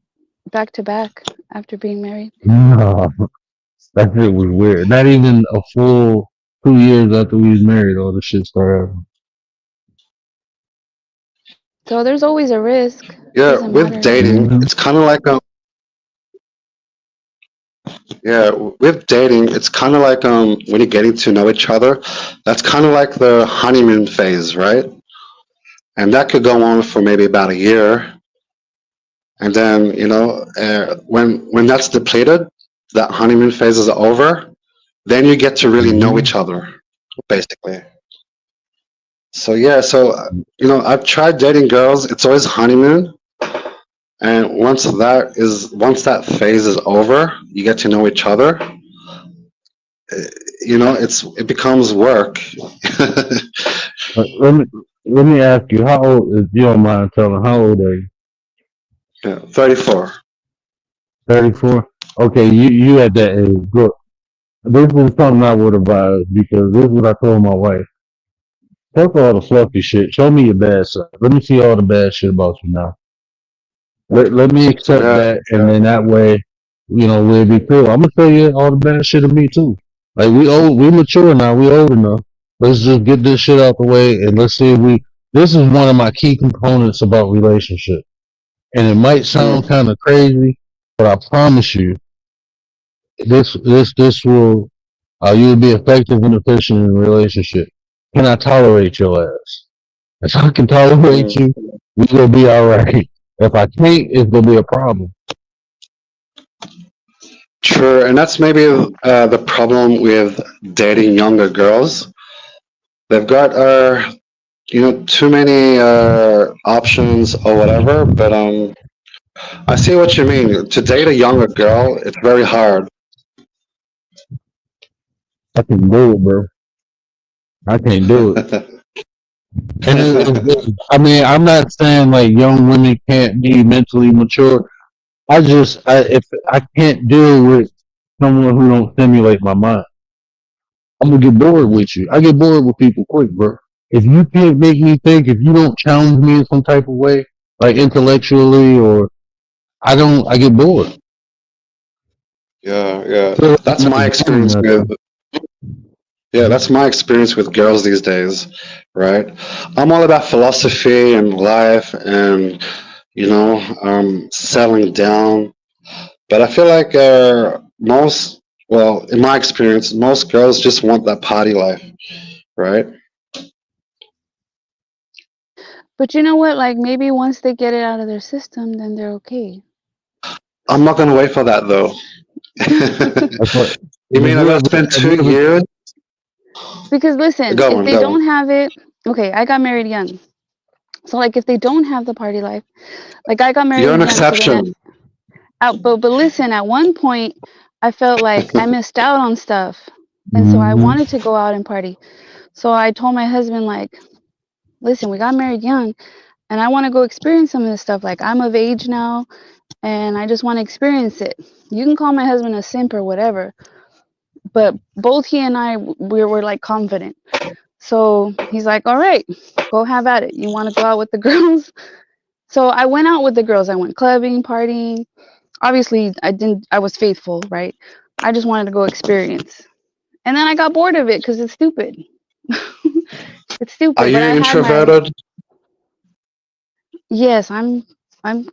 Speaker 1: back to back after being married.
Speaker 4: No, that shit was weird. Not even a full 2 years after we was married, all this shit started happening.
Speaker 1: So there's always a risk.
Speaker 2: Yeah,
Speaker 1: Doesn't
Speaker 2: with
Speaker 1: matter.
Speaker 2: dating,
Speaker 4: Mhm.
Speaker 2: it's kind of like yeah, with dating, it's kind of like when you're getting to know each other. That's kind of like the honeymoon phase, right? And that could go on for maybe about a year, and then when that's depleted, that honeymoon phase is over. Then you get to really know
Speaker 4: Mhm.
Speaker 2: each other, basically. So yeah, I've tried dating girls. It's always honeymoon, and once that phase is over, you get to know each other. It becomes work.
Speaker 4: But let me ask you, how old? If you don't mind telling, how old are you?
Speaker 2: Yeah, 34.
Speaker 4: 34. Okay, you at that age. Look, this is something I would advise because this is what I told my wife. Fuck all the fluffy shit. Show me your bad side. Let me see all the bad shit about you now. Let me accept
Speaker 2: Yeah,
Speaker 4: that, and
Speaker 2: yeah.
Speaker 4: then that way, we'll be cool. I'm gonna show you all the bad shit of me too. Like we mature now, we old enough. Let's just get this shit out the way, and let's see if we. This is one of my key components about relationship, and it might sound
Speaker 2: Mm,
Speaker 4: kind of crazy, but I promise you, this will you'll be effective and efficient in a relationship. Can I tolerate your ass? If I can tolerate
Speaker 2: mm.
Speaker 4: you, we gonna be all right. If I can't, it's gonna be a problem.
Speaker 2: True, and that's maybe the problem with dating younger girls. They've got too many options or whatever. But I see what you mean. To date a younger girl, it's very hard.
Speaker 4: I can do it, bro. I can't do it. And I mean, I'm not saying like young women can't be mentally mature. If I can't deal with someone who don't stimulate my mind, I'm gonna get bored with you. I get bored with people quick, bro. If you can't make me think, if you don't challenge me in some type of way, like intellectually, or I get bored.
Speaker 2: Yeah, yeah.
Speaker 4: Feel like
Speaker 2: That's
Speaker 4: I'm
Speaker 2: my
Speaker 4: not growing
Speaker 2: experience with
Speaker 4: nothing.
Speaker 2: Yeah, that's my experience with girls these days, right? I'm all about philosophy and life and settling down. But I feel like in my experience, most girls just want that party life, right?
Speaker 1: But you know what? Like maybe once they get it out of their system, then they're okay.
Speaker 2: I'm not gonna wait for that though.
Speaker 4: That's what.
Speaker 2: You mean I gotta spend
Speaker 4: Have you
Speaker 2: 2 years?
Speaker 1: Because listen,
Speaker 2: Go
Speaker 1: if
Speaker 2: on,
Speaker 1: they
Speaker 2: go on.
Speaker 1: don't have it, okay, I got married young. So like if they don't have the party life, like I got
Speaker 2: You're
Speaker 1: married
Speaker 2: an
Speaker 1: young, so then
Speaker 2: exception.
Speaker 1: but listen, at one point I felt like I missed out on stuff. And so I
Speaker 4: hmm
Speaker 1: wanted to go out and party. So I told my husband like, listen, we got married young and I want to go experience some of this stuff. Like I'm of age now and I just want to experience it. You can call my husband a simp or whatever, but both he and I we were like confident. So he's like, all right, go have at it. You want to go out with the girls? So I went out with the girls. I went clubbing, partying. Obviously, I was faithful, right? I just wanted to go experience. And then I got bored of it because it's stupid. It's
Speaker 2: Are
Speaker 1: stupid.
Speaker 2: you
Speaker 1: But I had my,
Speaker 2: introverted?
Speaker 1: yes, I'm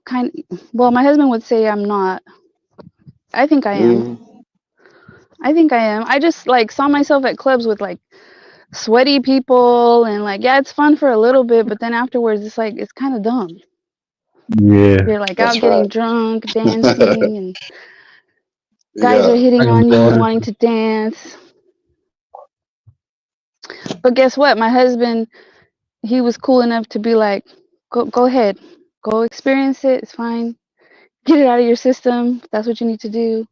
Speaker 1: kind well, my husband would say I'm not. I think I am.
Speaker 2: Mm.
Speaker 1: I think I am. I just like saw myself at clubs with like sweaty people and like yeah, it's fun for a little bit, but then afterwards it's like it's kind of dumb.
Speaker 4: Yeah,
Speaker 1: You're like out
Speaker 2: That's right.
Speaker 1: getting drunk, dancing, and guys are
Speaker 2: Yeah.
Speaker 4: I
Speaker 1: hitting
Speaker 4: can
Speaker 1: on
Speaker 4: be
Speaker 1: you,
Speaker 4: honest.
Speaker 1: wanting to dance. But guess what? My husband, he was cool enough to be like, go ahead, go experience it. It's fine. Get it out of your system. If that's what you need to do.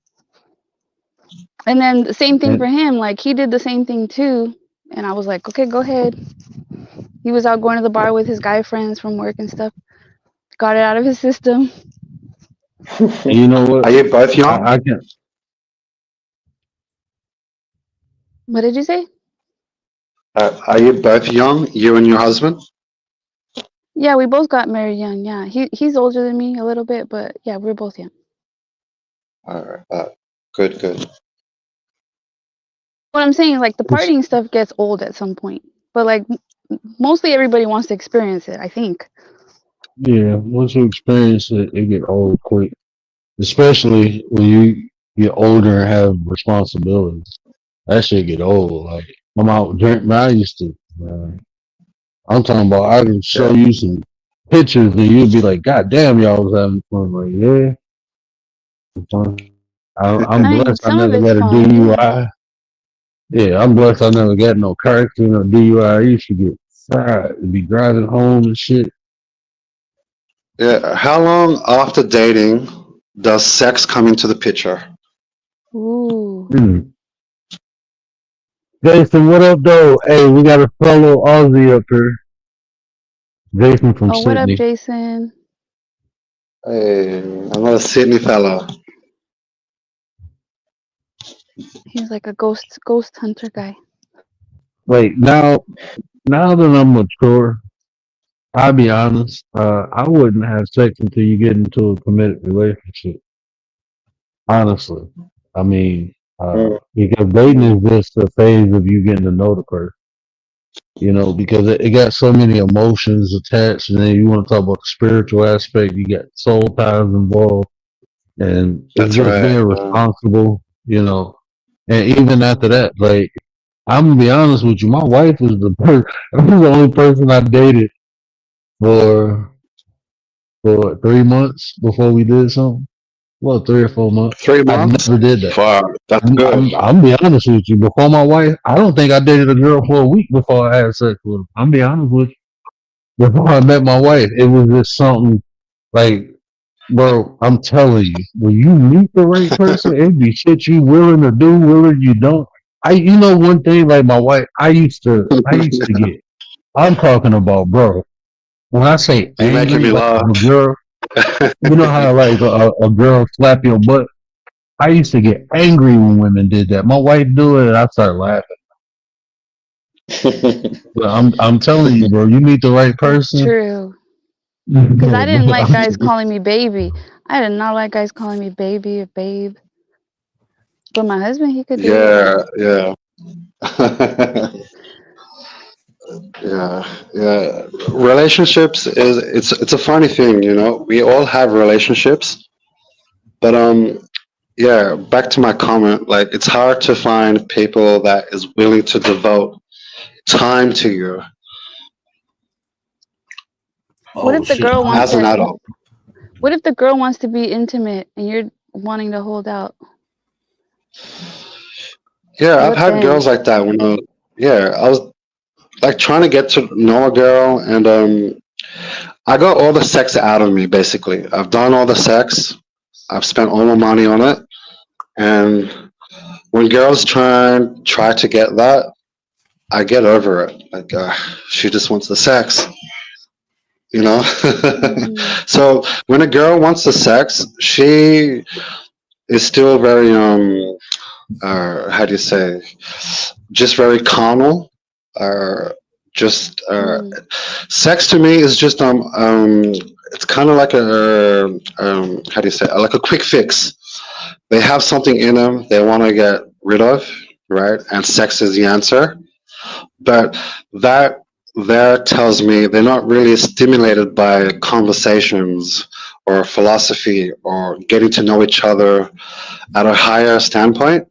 Speaker 1: And then the same thing for
Speaker 4: And,
Speaker 1: him. Like he did the same thing too. And I was like, okay, go ahead. He was out going to the bar with his guy friends from work and stuff. Got it out of his system.
Speaker 4: And you know what?
Speaker 2: Are you both young?
Speaker 4: I can.
Speaker 1: What did you say?
Speaker 2: Are you both young? You and your husband?
Speaker 1: Yeah, we both got married young. Yeah, he's older than me a little bit, but yeah, we're both young.
Speaker 2: All right. Good, good.
Speaker 1: What I'm saying is like the
Speaker 4: It's,
Speaker 1: partying stuff gets old at some point, but like mostly everybody wants to experience it, I think.
Speaker 4: yeah, once you experience it, it get old quick. Especially when you get older and have responsibilities. That shit get old. Like I'm out drinking. I used to. I'm talking about. I can show
Speaker 2: Yeah.
Speaker 4: you some pictures, and you'd be like, "God damn, y'all was having fun." Like, yeah, I'm fun. I'm
Speaker 1: I mean,
Speaker 4: blessed. I
Speaker 1: some of
Speaker 4: never
Speaker 1: it's
Speaker 4: got a
Speaker 1: fun, yeah.
Speaker 4: DUI. Yeah, I'm blessed. I never got no car accident or DUI. I used to get fried and be driving home and shit.
Speaker 2: Yeah. How long after dating does sex come into the picture?
Speaker 1: Ooh.
Speaker 4: Mm. Jason, what up, though? Hey, we got a fellow Aussie up here. Jason from
Speaker 1: Oh, what up,
Speaker 4: Sydney.
Speaker 1: Jason?
Speaker 2: Hey, another Sydney fellow.
Speaker 1: He's like a ghost hunter guy.
Speaker 4: Wait, now that I'm mature, I'll be honest. I wouldn't have sex until you get into a committed relationship. Honestly, I mean,
Speaker 2: Mm,
Speaker 4: because dating is just a phase of you getting to know the person. You know, because it got so many emotions attached, and then you want to talk about the spiritual aspect. You got soul ties involved, and it's
Speaker 2: that's
Speaker 4: just
Speaker 2: right.
Speaker 4: being responsible. You know, and even after that, like I'm gonna be honest with you, my wife was the was the only person I dated for 3 months before we did something. Well, 3 or 4 months.
Speaker 2: Three
Speaker 4: I
Speaker 2: months?
Speaker 4: never did that.
Speaker 2: Fuck, that's good.
Speaker 4: I'm be honest with you. Before my wife, I don't think I dated a girl for a week before I had sex with her. I'm be honest with you. Before I met my wife, it was just something like, bro, I'm telling you, when you meet the right person, it be shit you willing to do, willing you don't. You know, one thing like my wife, I used to get. I'm talking about, bro. When I say
Speaker 2: You making
Speaker 4: angry,
Speaker 2: me
Speaker 4: like
Speaker 2: laugh.
Speaker 4: if a girl, you know how like a girl slap your butt. I used to get angry when women did that. My wife do it, and I start laughing. But I'm telling you, bro, you meet the right
Speaker 1: That's
Speaker 4: person.
Speaker 1: true. Because I didn't like
Speaker 4: I'm
Speaker 1: guys calling me baby. I did not like guys calling me baby or babe. But my husband, he could do it.
Speaker 2: Yeah, yeah. Yeah, yeah. Relationships is it's a funny thing, you know. We all have relationships, but yeah, back to my comment, like it's hard to find people that is willing to devote time to you
Speaker 1: What
Speaker 4: oh
Speaker 1: if the
Speaker 4: shit,
Speaker 1: girl wants
Speaker 2: as an
Speaker 1: to?
Speaker 2: adult.
Speaker 1: What if the girl wants to be intimate and you're wanting to hold out?
Speaker 2: Yeah, I've
Speaker 1: What
Speaker 2: had
Speaker 1: then?
Speaker 2: girls like that when yeah, I was like trying to get to know a girl and I got all the sex out of me basically. I've done all the sex. I've spent all my money on it. And when girls try to get that, I get over it. Like she just wants the sex, you know.
Speaker 1: Mm,
Speaker 2: So when a girl wants the sex, she is still very how do you say, just very carnal. Uh, just
Speaker 1: mm,
Speaker 2: sex to me is just it's kind of like a how do you say, like a quick fix. They have something in them they want to get rid of, right? And sex is the answer. But that tells me they're not really stimulated by conversations or philosophy or getting to know each other at a higher standpoint.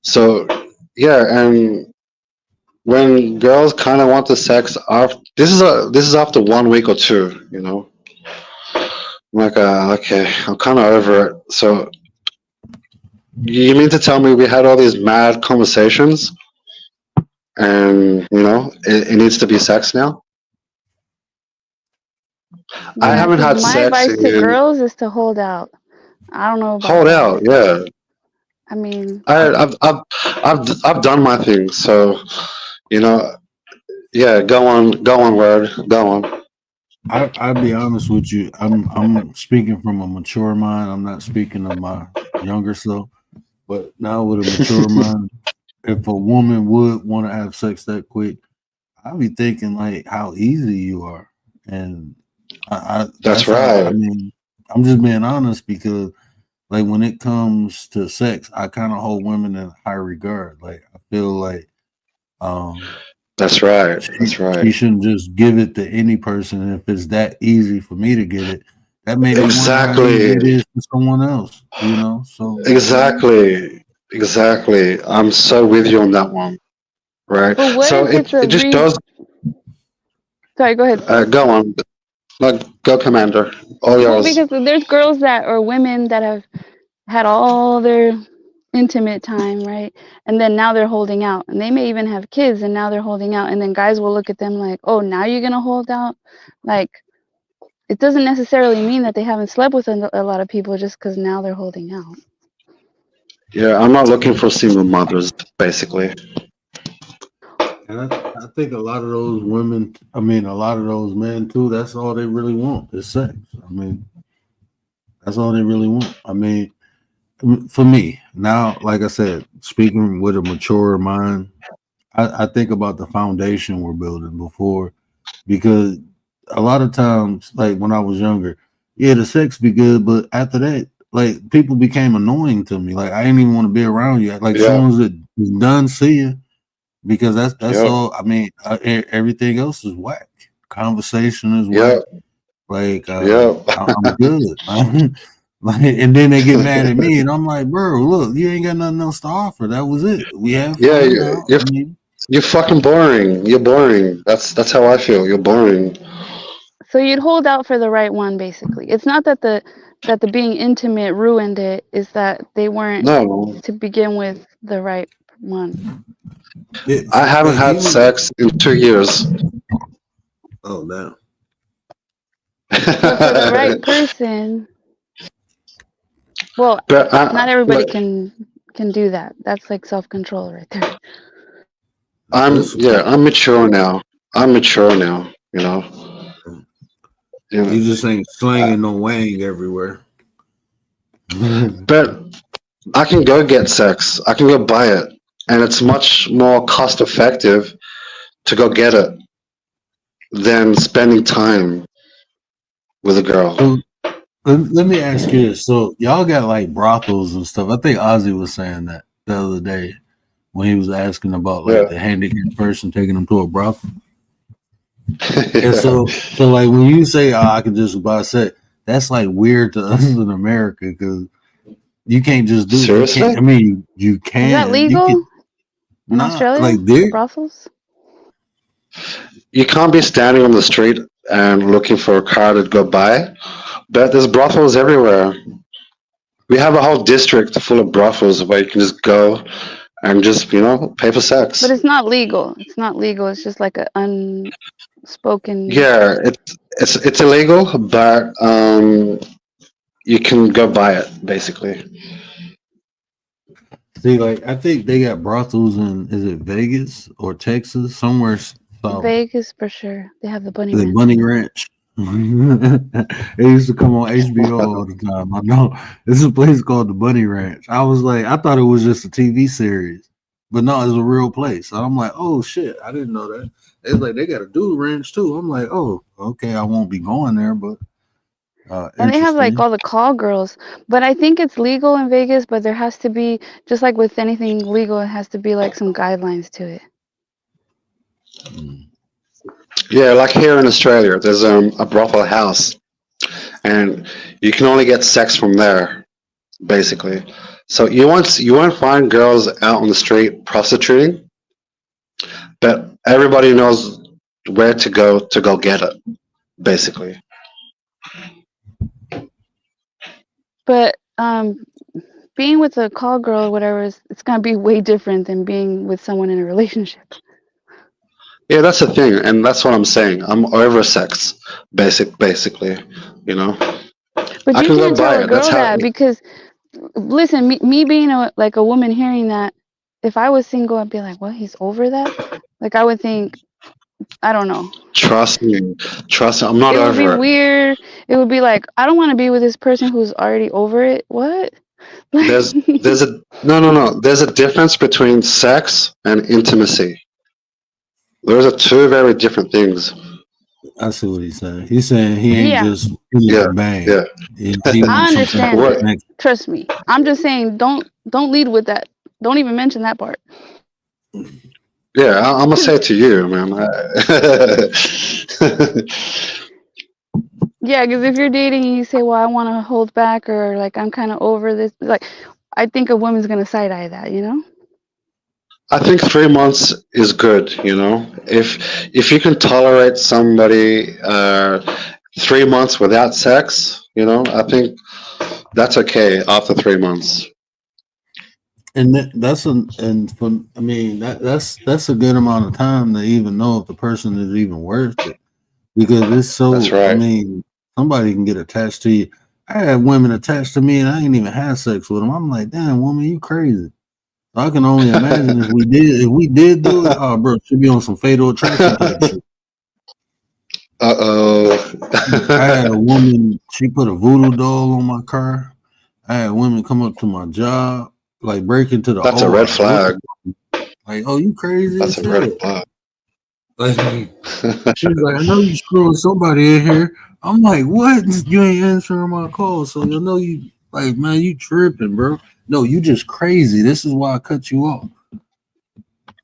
Speaker 2: So yeah, and when girls kind of want the sex after this is after 1 week or two, you know. I'm like, okay, I'm kind of over it. So you mean to tell me we had all these mad conversations, and you know it needs to be sex now? I
Speaker 1: yeah,
Speaker 2: haven't
Speaker 1: because
Speaker 2: had
Speaker 1: my
Speaker 2: sex
Speaker 1: advice to
Speaker 2: in
Speaker 1: girls is to hold out. I don't know about
Speaker 2: hold out.
Speaker 1: guys.
Speaker 2: Yeah,
Speaker 1: I mean,
Speaker 2: I've done my thing. So you know, yeah, go on, word, go on.
Speaker 4: I'll be honest with you. I'm speaking from a mature mind. I'm not speaking of my younger self. But now with a mature mind, if a woman would want to have sex that quick, I'll be thinking like how easy you are, and
Speaker 2: That's
Speaker 4: that's how I
Speaker 2: right.
Speaker 4: mean. I'm just being honest because like when it comes to sex, I kind of hold women in high regard. Like I feel like um
Speaker 2: That's right. That's
Speaker 4: she
Speaker 2: right.
Speaker 4: shouldn't just give it to any person. And if it's that easy for me to get it, that made me wonder how easy it
Speaker 2: Exactly.
Speaker 4: is for someone else. You know, so
Speaker 2: Exactly. Exactly. I'm so with you on that one. Right.
Speaker 1: But what
Speaker 2: So
Speaker 1: if it's
Speaker 2: it
Speaker 1: a
Speaker 2: just
Speaker 1: re?
Speaker 2: does.
Speaker 1: Sorry, go ahead.
Speaker 2: Go on. No, go, Commander. All
Speaker 1: Well,
Speaker 2: yours.
Speaker 1: because there's girls that or women that have had all their intimate time, right? And then now they're holding out, and they may even have kids, and now they're holding out, and then guys will look at them like, "Oh, now you're gonna hold out?" Like it doesn't necessarily mean that they haven't slept with a lot of people just because now they're holding out.
Speaker 2: Yeah, I'm not looking for single mothers, basically.
Speaker 4: and I think a lot of those women, I mean, a lot of those men too. That's all they really want is sex. I mean, that's all they really want. I mean, for me now, like I said, speaking with a mature mind, I think about the foundation we're building before because a lot of times, like when I was younger, yeah, the sex be good, but after that, like people became annoying to me. Like I didn't even want to be around you. Like
Speaker 2: Yeah.
Speaker 4: soon as it was done, see you, because that's
Speaker 2: Yep.
Speaker 4: all. I mean, everything else is whack. Conversation is whack.
Speaker 2: Yep.
Speaker 4: Like
Speaker 2: Yep.
Speaker 4: I'm good. Like, and then they get mad at me, and I'm like, bro, look, you ain't got nothing else to offer. That was it. We had
Speaker 2: Yeah.
Speaker 4: fun now. I mean,
Speaker 2: You're fucking boring. You're boring. That's how I feel. You're boring.
Speaker 1: So you'd hold out for the right one, basically. It's not that the being intimate ruined it. Is that they weren't
Speaker 2: No,
Speaker 1: to begin with the right one.
Speaker 2: I haven't
Speaker 4: like
Speaker 2: had
Speaker 4: even
Speaker 2: sex in 2 years.
Speaker 4: oh no.
Speaker 1: But for the right person, well,
Speaker 2: But
Speaker 1: not everybody
Speaker 2: like,
Speaker 1: can do that. That's like self-control right there.
Speaker 4: That's
Speaker 2: I'm mature now. I'm mature now. You know.
Speaker 4: you just ain't slanging no wang everywhere.
Speaker 2: But I can go get sex. I can go buy it, and it's much more cost effective to go get it than spending time with a girl.
Speaker 4: So let me ask you this. So y'all got like brothels and stuff. I think Ozzy was saying that the other day when he was asking about like
Speaker 2: Yeah.
Speaker 4: the handicapped person taking them to a brothel. And
Speaker 2: Yeah.
Speaker 4: so like when you say, "Oh, I can just buy sex," that's like weird to us in America because you can't just do. You can't.
Speaker 2: Seriously?
Speaker 4: I mean, you
Speaker 1: Is that
Speaker 4: can. You can
Speaker 1: legal in
Speaker 4: not
Speaker 1: Australia?
Speaker 4: like there.
Speaker 1: Brothels?
Speaker 2: You can't be standing on the street and looking for a car to go buy, but there's brothels everywhere. We have a whole district full of brothels where you can just go and just, pay for
Speaker 1: But
Speaker 2: sex.
Speaker 1: it's not legal. It's not legal. It's just like a unspoken.
Speaker 2: Yeah, it's illegal, but you can go buy it basically.
Speaker 4: See, like I think they got brothels in is it Vegas or Texas somewhere south.
Speaker 1: Vegas for sure. They have the Bunny
Speaker 4: The
Speaker 1: Ranch.
Speaker 4: Bunny Ranch. It used to come on HBO all the time. I know this is a place called the Bunny Ranch. I was like, I thought it was just a TV series, but no, it's a real place. And I'm like, oh shit, I didn't know that. It's like they got a dude ranch too. I'm like, oh, okay, I won't be going there, but
Speaker 1: And they have like
Speaker 4: interesting.
Speaker 1: all the call girls. But I think it's legal in Vegas, but there has to be, just like with anything legal, it has to be like some guidelines to it.
Speaker 4: Mm.
Speaker 2: Yeah, like here in Australia, there's a brothel house, and you can only get sex from there, basically. So you won't find girls out on the street prostituting, but everybody knows where to go get it, basically.
Speaker 1: But being with a call girl or whatever is it's gonna be way different than being with someone in a relationship.
Speaker 2: Yeah, that's the thing, and that's what I'm saying. I'm over sex, basically. You know,
Speaker 1: But
Speaker 2: I
Speaker 1: you
Speaker 2: can go
Speaker 1: can't tell
Speaker 2: buy
Speaker 1: a
Speaker 2: it. That's
Speaker 1: girl
Speaker 2: how.
Speaker 1: that because listen, me being like a woman hearing that, if I was single, I'd be like, well, he's over that. Like I would think I don't know.
Speaker 2: Trust me. Trust me. I'm not
Speaker 1: It would be
Speaker 2: over it.
Speaker 1: weird. It would be like, I don't want to be with this person who's already over it. What?
Speaker 2: There's there's a no. There's a difference between sex and intimacy. Those are two very different things.
Speaker 4: I see what he's saying. He's saying he ain't
Speaker 1: Yeah,
Speaker 4: just feeling
Speaker 2: Yeah,
Speaker 4: the bang.
Speaker 2: yeah.
Speaker 4: He
Speaker 1: I
Speaker 4: wants something
Speaker 1: understand
Speaker 4: for the
Speaker 2: What?
Speaker 1: it.
Speaker 4: next.
Speaker 1: Trust me. I'm just saying, don't lead with that. Don't even mention that part.
Speaker 2: Yeah, I'm gonna say it to you, man.
Speaker 1: Yeah, because if you're dating and you say, "Well, I want to hold back," or like, "I'm kind of over this," like, I think a woman's gonna side eye that, you know?
Speaker 2: I think 3 months is good. If you can tolerate somebody 3 months without sex, I think that's okay after 3 months.
Speaker 4: And that's I mean that's a good amount of time to even know if the person is even worth it, because it's
Speaker 2: That's
Speaker 4: so. I
Speaker 2: right.
Speaker 4: mean, somebody can get attached to you. I had women attached to me, and I ain't even had sex with them. I'm like, damn, woman, you crazy. I can only imagine if we did do it. Oh, bro, she'd be on some Fatal Attraction type shit. I had a
Speaker 2: Uh-oh.
Speaker 4: woman. She put a voodoo doll on my car. I had women come up to my job, like break into the
Speaker 2: That's a red
Speaker 4: OR, looking
Speaker 2: flag.
Speaker 4: like, "Oh, you crazy
Speaker 2: That's
Speaker 4: as
Speaker 2: a red
Speaker 4: hell."
Speaker 2: flag.
Speaker 4: Like, she was like, "I know you screwing somebody in here." I'm like, "What? You ain't answering my call, so you know you like, man, you tripping, bro. No, you just crazy. This is why I cut you off."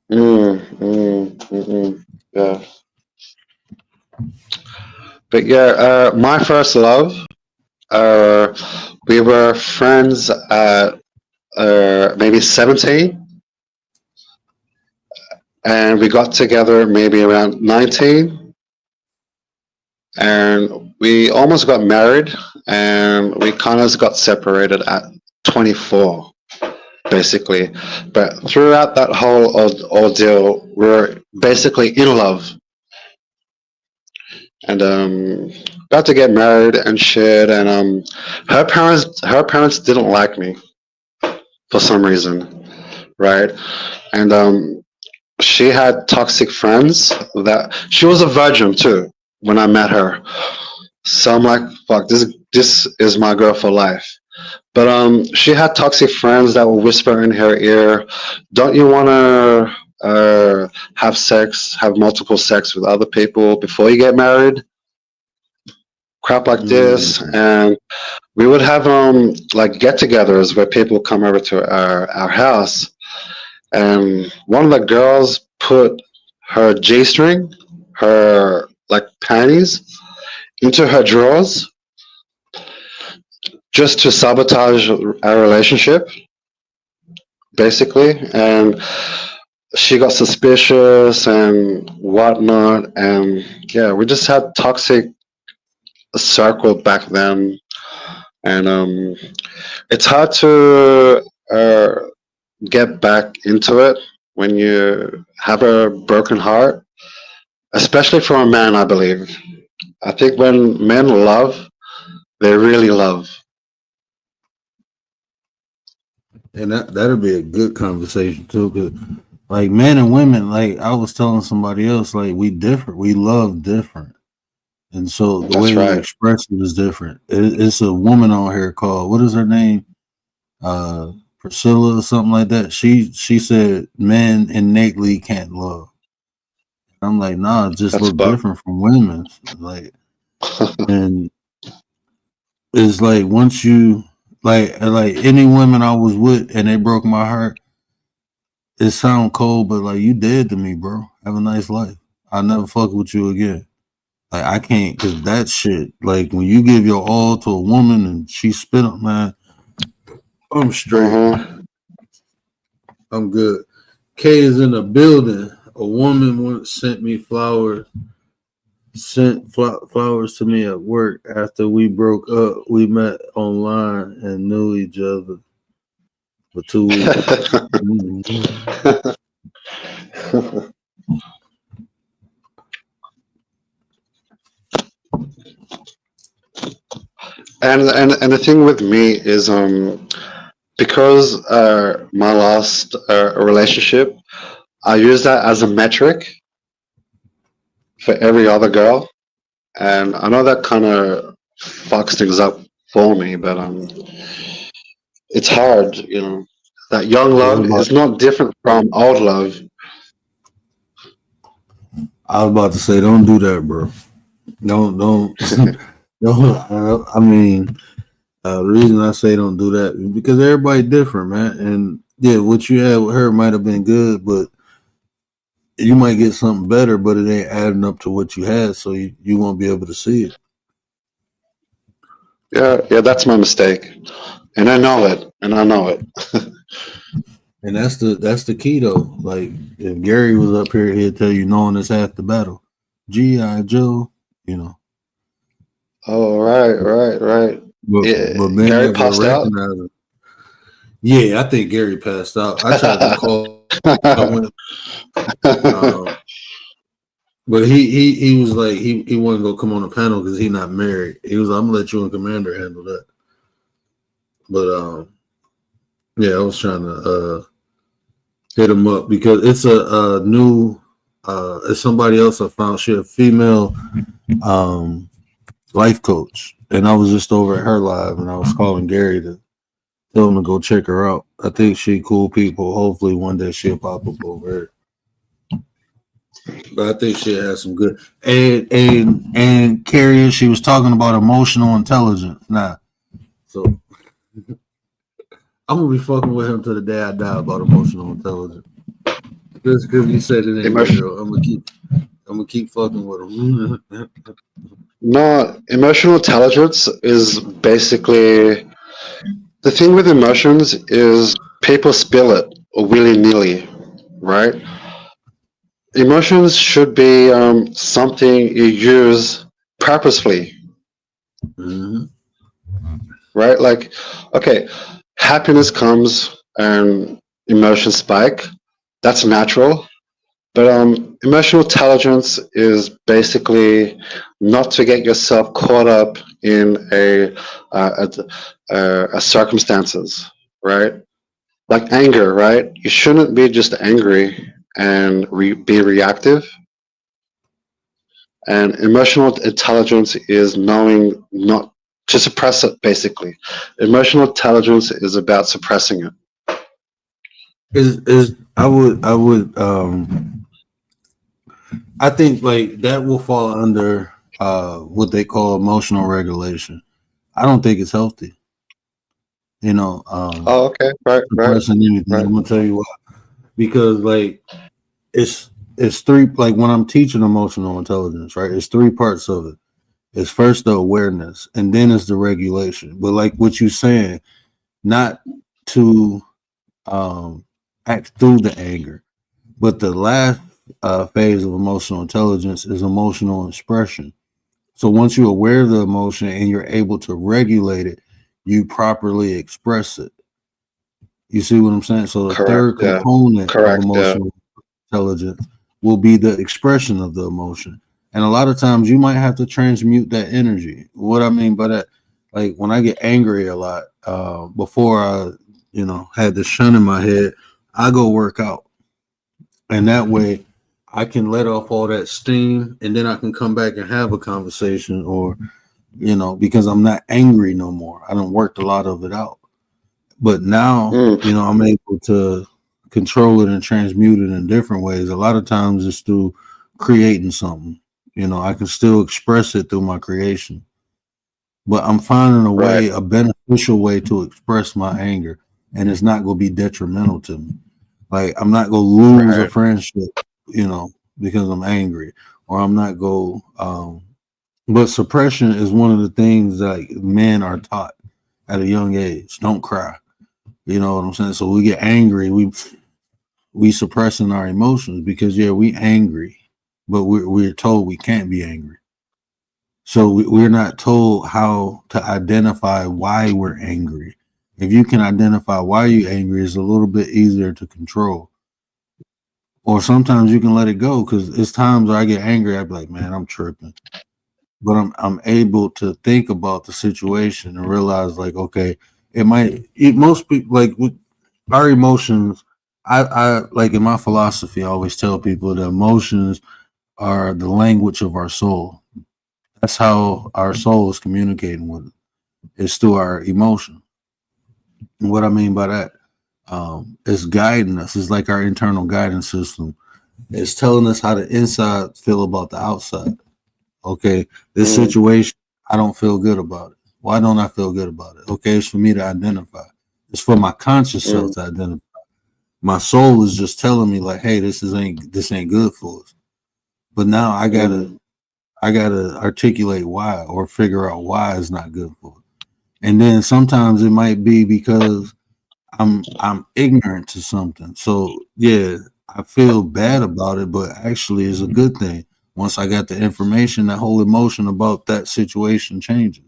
Speaker 2: Yeah. But yeah, my first love, uh, we were friends at maybe 17, and we got together maybe around 19, and we almost got married, and we kind of got separated at 24, basically. But throughout that whole ordeal, we were basically in love, and about to get married and shit. And her parents didn't like me for some reason, right? And she had toxic friends. That she was a virgin too when I met her. So I'm like, fuck, this is my girl for life. But she had toxic friends that would whisper in her ear, "Don't you want to have multiple sex with other people before you get married?" Crap like
Speaker 4: Mm.
Speaker 2: this. And we would have like get-togethers where people come over to our house, and one of the girls put her G-string, her like panties, into her drawers just to sabotage our relationship, basically. And she got suspicious and whatnot. And yeah, we just had toxic circle back then. And it's hard to get back into it when you have a broken heart, especially for a man, I believe. I think when men love, they really love.
Speaker 4: And that'll be a good conversation too, because like men and women, like I was telling somebody else, like we different, we love different, and so the
Speaker 2: That's
Speaker 4: way we
Speaker 2: right.
Speaker 4: express it is different. It's a woman on here called, what is her name? Priscilla or something like that. She said men innately can't love. I'm like, nah, it just
Speaker 2: That's
Speaker 4: look
Speaker 2: fuck.
Speaker 4: different from women. Like, and it's like once you like any women I was with and they broke my heart, it sound cold, but like you dead to me, bro. Have a nice life. I'll never fuck with you again. Like I can't, cause that shit. Like when you give your all to a woman and she spit on, man, I'm straight.
Speaker 2: Hmm.
Speaker 4: I'm good. K is in the building. A woman once sent me flowers. Sent flowers to me at work after we broke up. We met online and knew each other for 2 weeks. Mhm.
Speaker 2: and the thing with me is because my last relationship, I use that as a metric for every other girl, and I know that kind of fucks things up for me, but it's hard, you know. That young
Speaker 4: Yeah,
Speaker 2: love is not different from old love.
Speaker 4: I was about to say, don't do that, bro. Don't, don't. I mean, the reason I say don't do that is because everybody different, man. And yeah, what you had with her might have been good, but you might get something better, but it ain't adding up to what you had, so you won't be able to see it.
Speaker 2: Yeah, that's my mistake, and I know it,
Speaker 4: And that's the key though. Like if Gary was up here, he'd tell you knowing is half the battle. G.I. Joe, you know.
Speaker 2: Oh, right.
Speaker 4: But being
Speaker 2: Gary
Speaker 4: able to
Speaker 2: passed out.
Speaker 4: recognize it. Yeah, I think Gary passed out. I tried to call him, but he was like he wasn't gonna come on the panel because he's not married. He was like, I'm gonna let you and Commander handle that. But yeah, I was trying to hit him up because it's a new it's somebody else I found. She a female life coach, and I was just over at her live, and I was calling Gary to tell him to go check her out. I think she cool people. Hopefully one day she'll pop up over here. But I think she has some good and Carrie, she was talking about emotional intelligence. Nah, so I'm gonna be fucking with him till the day I die about emotional intelligence. Just because you said it ain't
Speaker 2: Emotion.
Speaker 4: real, I'm gonna keep fucking with him.
Speaker 2: No, emotional intelligence is basically the thing with emotions is people spill it willy nilly, right? Emotions should be something you use purposefully,
Speaker 4: Mm-hmm.
Speaker 2: right? Like, okay, happiness comes and emotions spike. That's natural. But emotional intelligence is basically not to get yourself caught up in a circumstances, right? Like anger, right? You shouldn't be just angry and be reactive. And emotional intelligence is knowing not to suppress it. Basically, emotional intelligence is about suppressing it.
Speaker 4: Is I think like that will fall under what they call emotional regulation. I don't think it's healthy. You know,
Speaker 2: Oh, okay, right.
Speaker 4: suppressing anything. I'm gonna tell you why. Because like it's three, like when I'm teaching emotional intelligence, right? It's three parts of it. It's first the awareness, and then it's the regulation. But like what you're saying, not to act through the anger, but the last phase of emotional intelligence is emotional expression. So once you're aware of the emotion and you're able to regulate it, you properly express it. You see what I'm saying? So the
Speaker 2: Correct.
Speaker 4: third
Speaker 2: Yeah.
Speaker 4: component of
Speaker 2: Correct. Yeah.
Speaker 4: emotional intelligence will be the expression of the emotion. And a lot of times you might have to transmute that energy. What I mean by that, like when I get angry a lot, before I, had the shun in my head, I go work out. And that way I can let off all that steam and then I can come back and have a conversation or, because I'm not angry no more. I done worked a lot of it out. But now,
Speaker 2: Mm,
Speaker 4: I'm able to control it and transmute it in different ways. A lot of times it's through creating something. I can still express it through my creation. But I'm finding
Speaker 2: right.
Speaker 4: a beneficial way to express my anger. And it's not going to be detrimental to me. Like, I'm not going to lose a
Speaker 2: Right.
Speaker 4: friendship, because I'm angry. Or I'm not going, but suppression is one of the things that men are taught at a young age. Don't cry. You know what I'm saying? So we get angry. We suppressing our emotions because we angry, but we're told we can't be angry. So we're not told how to identify why we're angry. If you can identify why you're angry, it's a little bit easier to control. Or sometimes you can let it go because it's times where I get angry. I be like, man, I'm tripping. But I'm able to think about the situation and realize like, okay, most people like with our emotions. I like in my philosophy, I always tell people that emotions are the language of our soul. That's how our soul is communicating with it. It's through our emotion. And what I mean by that, it's guiding us. It's like our internal guidance system. It's telling us how the inside feel about the outside. Okay, this situation, I don't feel good about it. Why don't I feel good about it? Okay, it's for me to identify. It's for my conscious self to identify. My soul is just telling me like, hey, this ain't good for us. But now I gotta articulate why or figure out why it's not good for us. And then sometimes it might be because I'm ignorant to something. So yeah, I feel bad about it, but actually it's a good thing. Once I got the information, that whole emotion about that situation changes.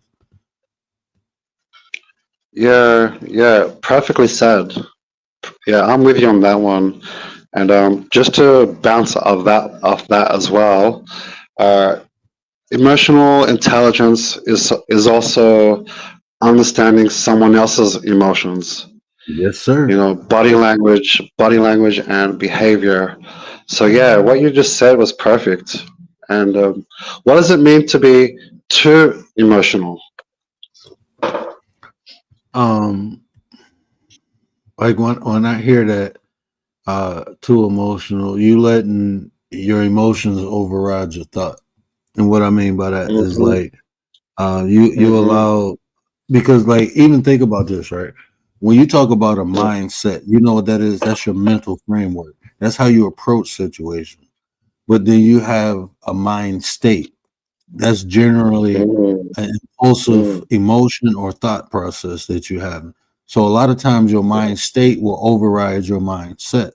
Speaker 2: Yeah, perfectly said. Yeah, I'm with you on that one. And just to bounce off that as well, uh, emotional intelligence is also understanding someone else's emotions.
Speaker 4: Yes, sir.
Speaker 2: Body language, and behavior. So yeah, what you just said was perfect. And what does it mean to be too emotional?
Speaker 4: Um, like when I hear that too emotional, you letting your emotions override your thought. And what I mean by that is
Speaker 2: Hmm.
Speaker 4: like you
Speaker 2: Hmm.
Speaker 4: allow, because like even think about this, right? When you talk about a mindset, you know what that is? That's your mental framework. That's how you approach situations. But then you have a mind state. That's generally
Speaker 2: Hmm.
Speaker 4: an impulsive emotion or thought process that you have. So a lot of times your mind state will override your mindset.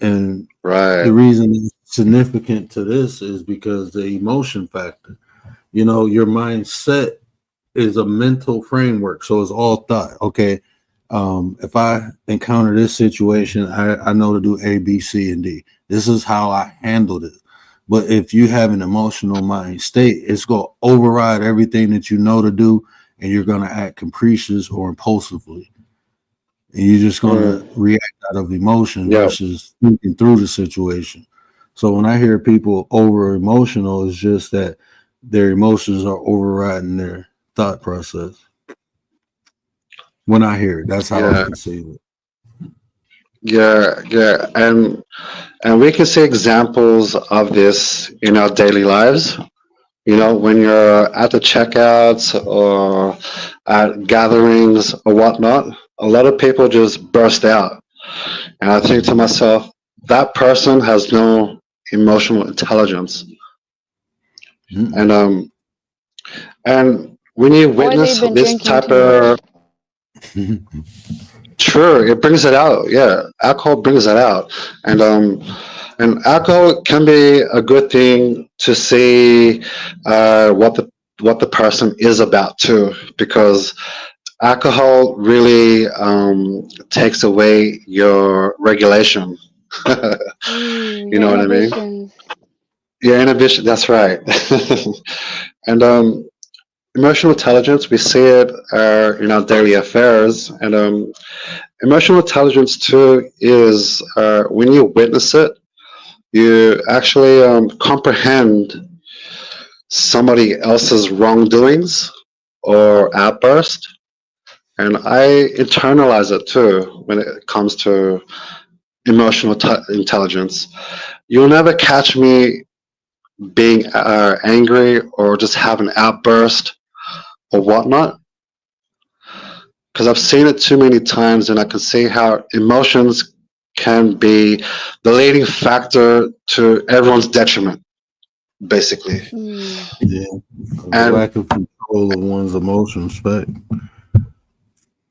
Speaker 4: And
Speaker 2: Right.
Speaker 4: the reason it's significant to this is because the emotion factor. You know, your mindset is a mental framework. So it's all thought. Okay. If I encounter this situation, I know to do A, B, C, and D. This is how I handled it. But if you have an emotional mind state, it's going to override everything that you know to do, and you're going to act capricious or impulsively. And you're just going to
Speaker 2: Mm.
Speaker 4: react out of emotion
Speaker 2: Yeah.
Speaker 4: versus thinking through the situation. So when I hear people over emotional, it's just that their emotions are overriding their thought process. When I hear it, that's how I
Speaker 2: Yeah.
Speaker 4: conceive it.
Speaker 2: Yeah. And we can see examples of this in our daily lives. When you're at the checkouts or at gatherings or whatnot, a lot of people just burst out. And I think to myself, that person has no emotional intelligence. And
Speaker 4: Mm-mm.
Speaker 2: and when you
Speaker 1: Or they've
Speaker 2: witness
Speaker 1: been
Speaker 2: this
Speaker 1: drinking
Speaker 2: type
Speaker 1: too much.
Speaker 2: of, sure, it brings it out. Yeah, alcohol brings it out. And alcohol can be a good thing to see what the person is about too, because alcohol really takes away your regulation.
Speaker 1: Ooh,
Speaker 2: You
Speaker 1: your
Speaker 2: know what I mean?
Speaker 1: inhibitions.
Speaker 2: Your inhibition. That's right. And emotional intelligence, we see it in our daily affairs, and emotional intelligence too is when you witness it, you actually comprehend somebody else's wrongdoings or outburst, and I internalize it too when it comes to emotional intelligence. You'll never catch me being angry or just have an outburst or whatnot, because I've seen it too many times, and I can see how emotions can be the leading factor to everyone's detriment, basically.
Speaker 1: Mm.
Speaker 4: Yeah, the
Speaker 2: And
Speaker 4: lack of control of one's emotions. Fact.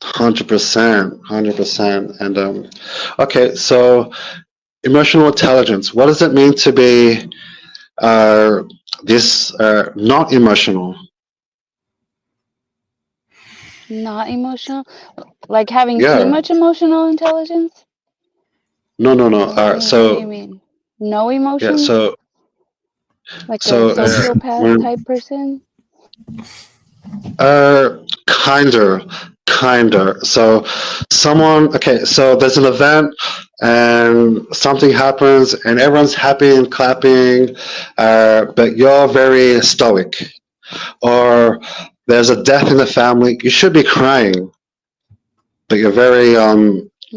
Speaker 2: 100%, 100%. And okay, so emotional intelligence. What does it mean to be uh, this not emotional?
Speaker 1: Not emotional? Like having too
Speaker 2: Yeah.
Speaker 1: much emotional intelligence?
Speaker 2: No, no, no.
Speaker 1: Or what do you mean? No
Speaker 2: Yeah.
Speaker 1: emotions?
Speaker 2: So
Speaker 1: Like a
Speaker 2: so
Speaker 1: sociopath
Speaker 2: when
Speaker 1: type person?
Speaker 2: kinder, Kinda. So okay, so there's an event and something happens and everyone's happy and clapping, but you're very stoic. Or there's a death in the family, you should be crying, but you're very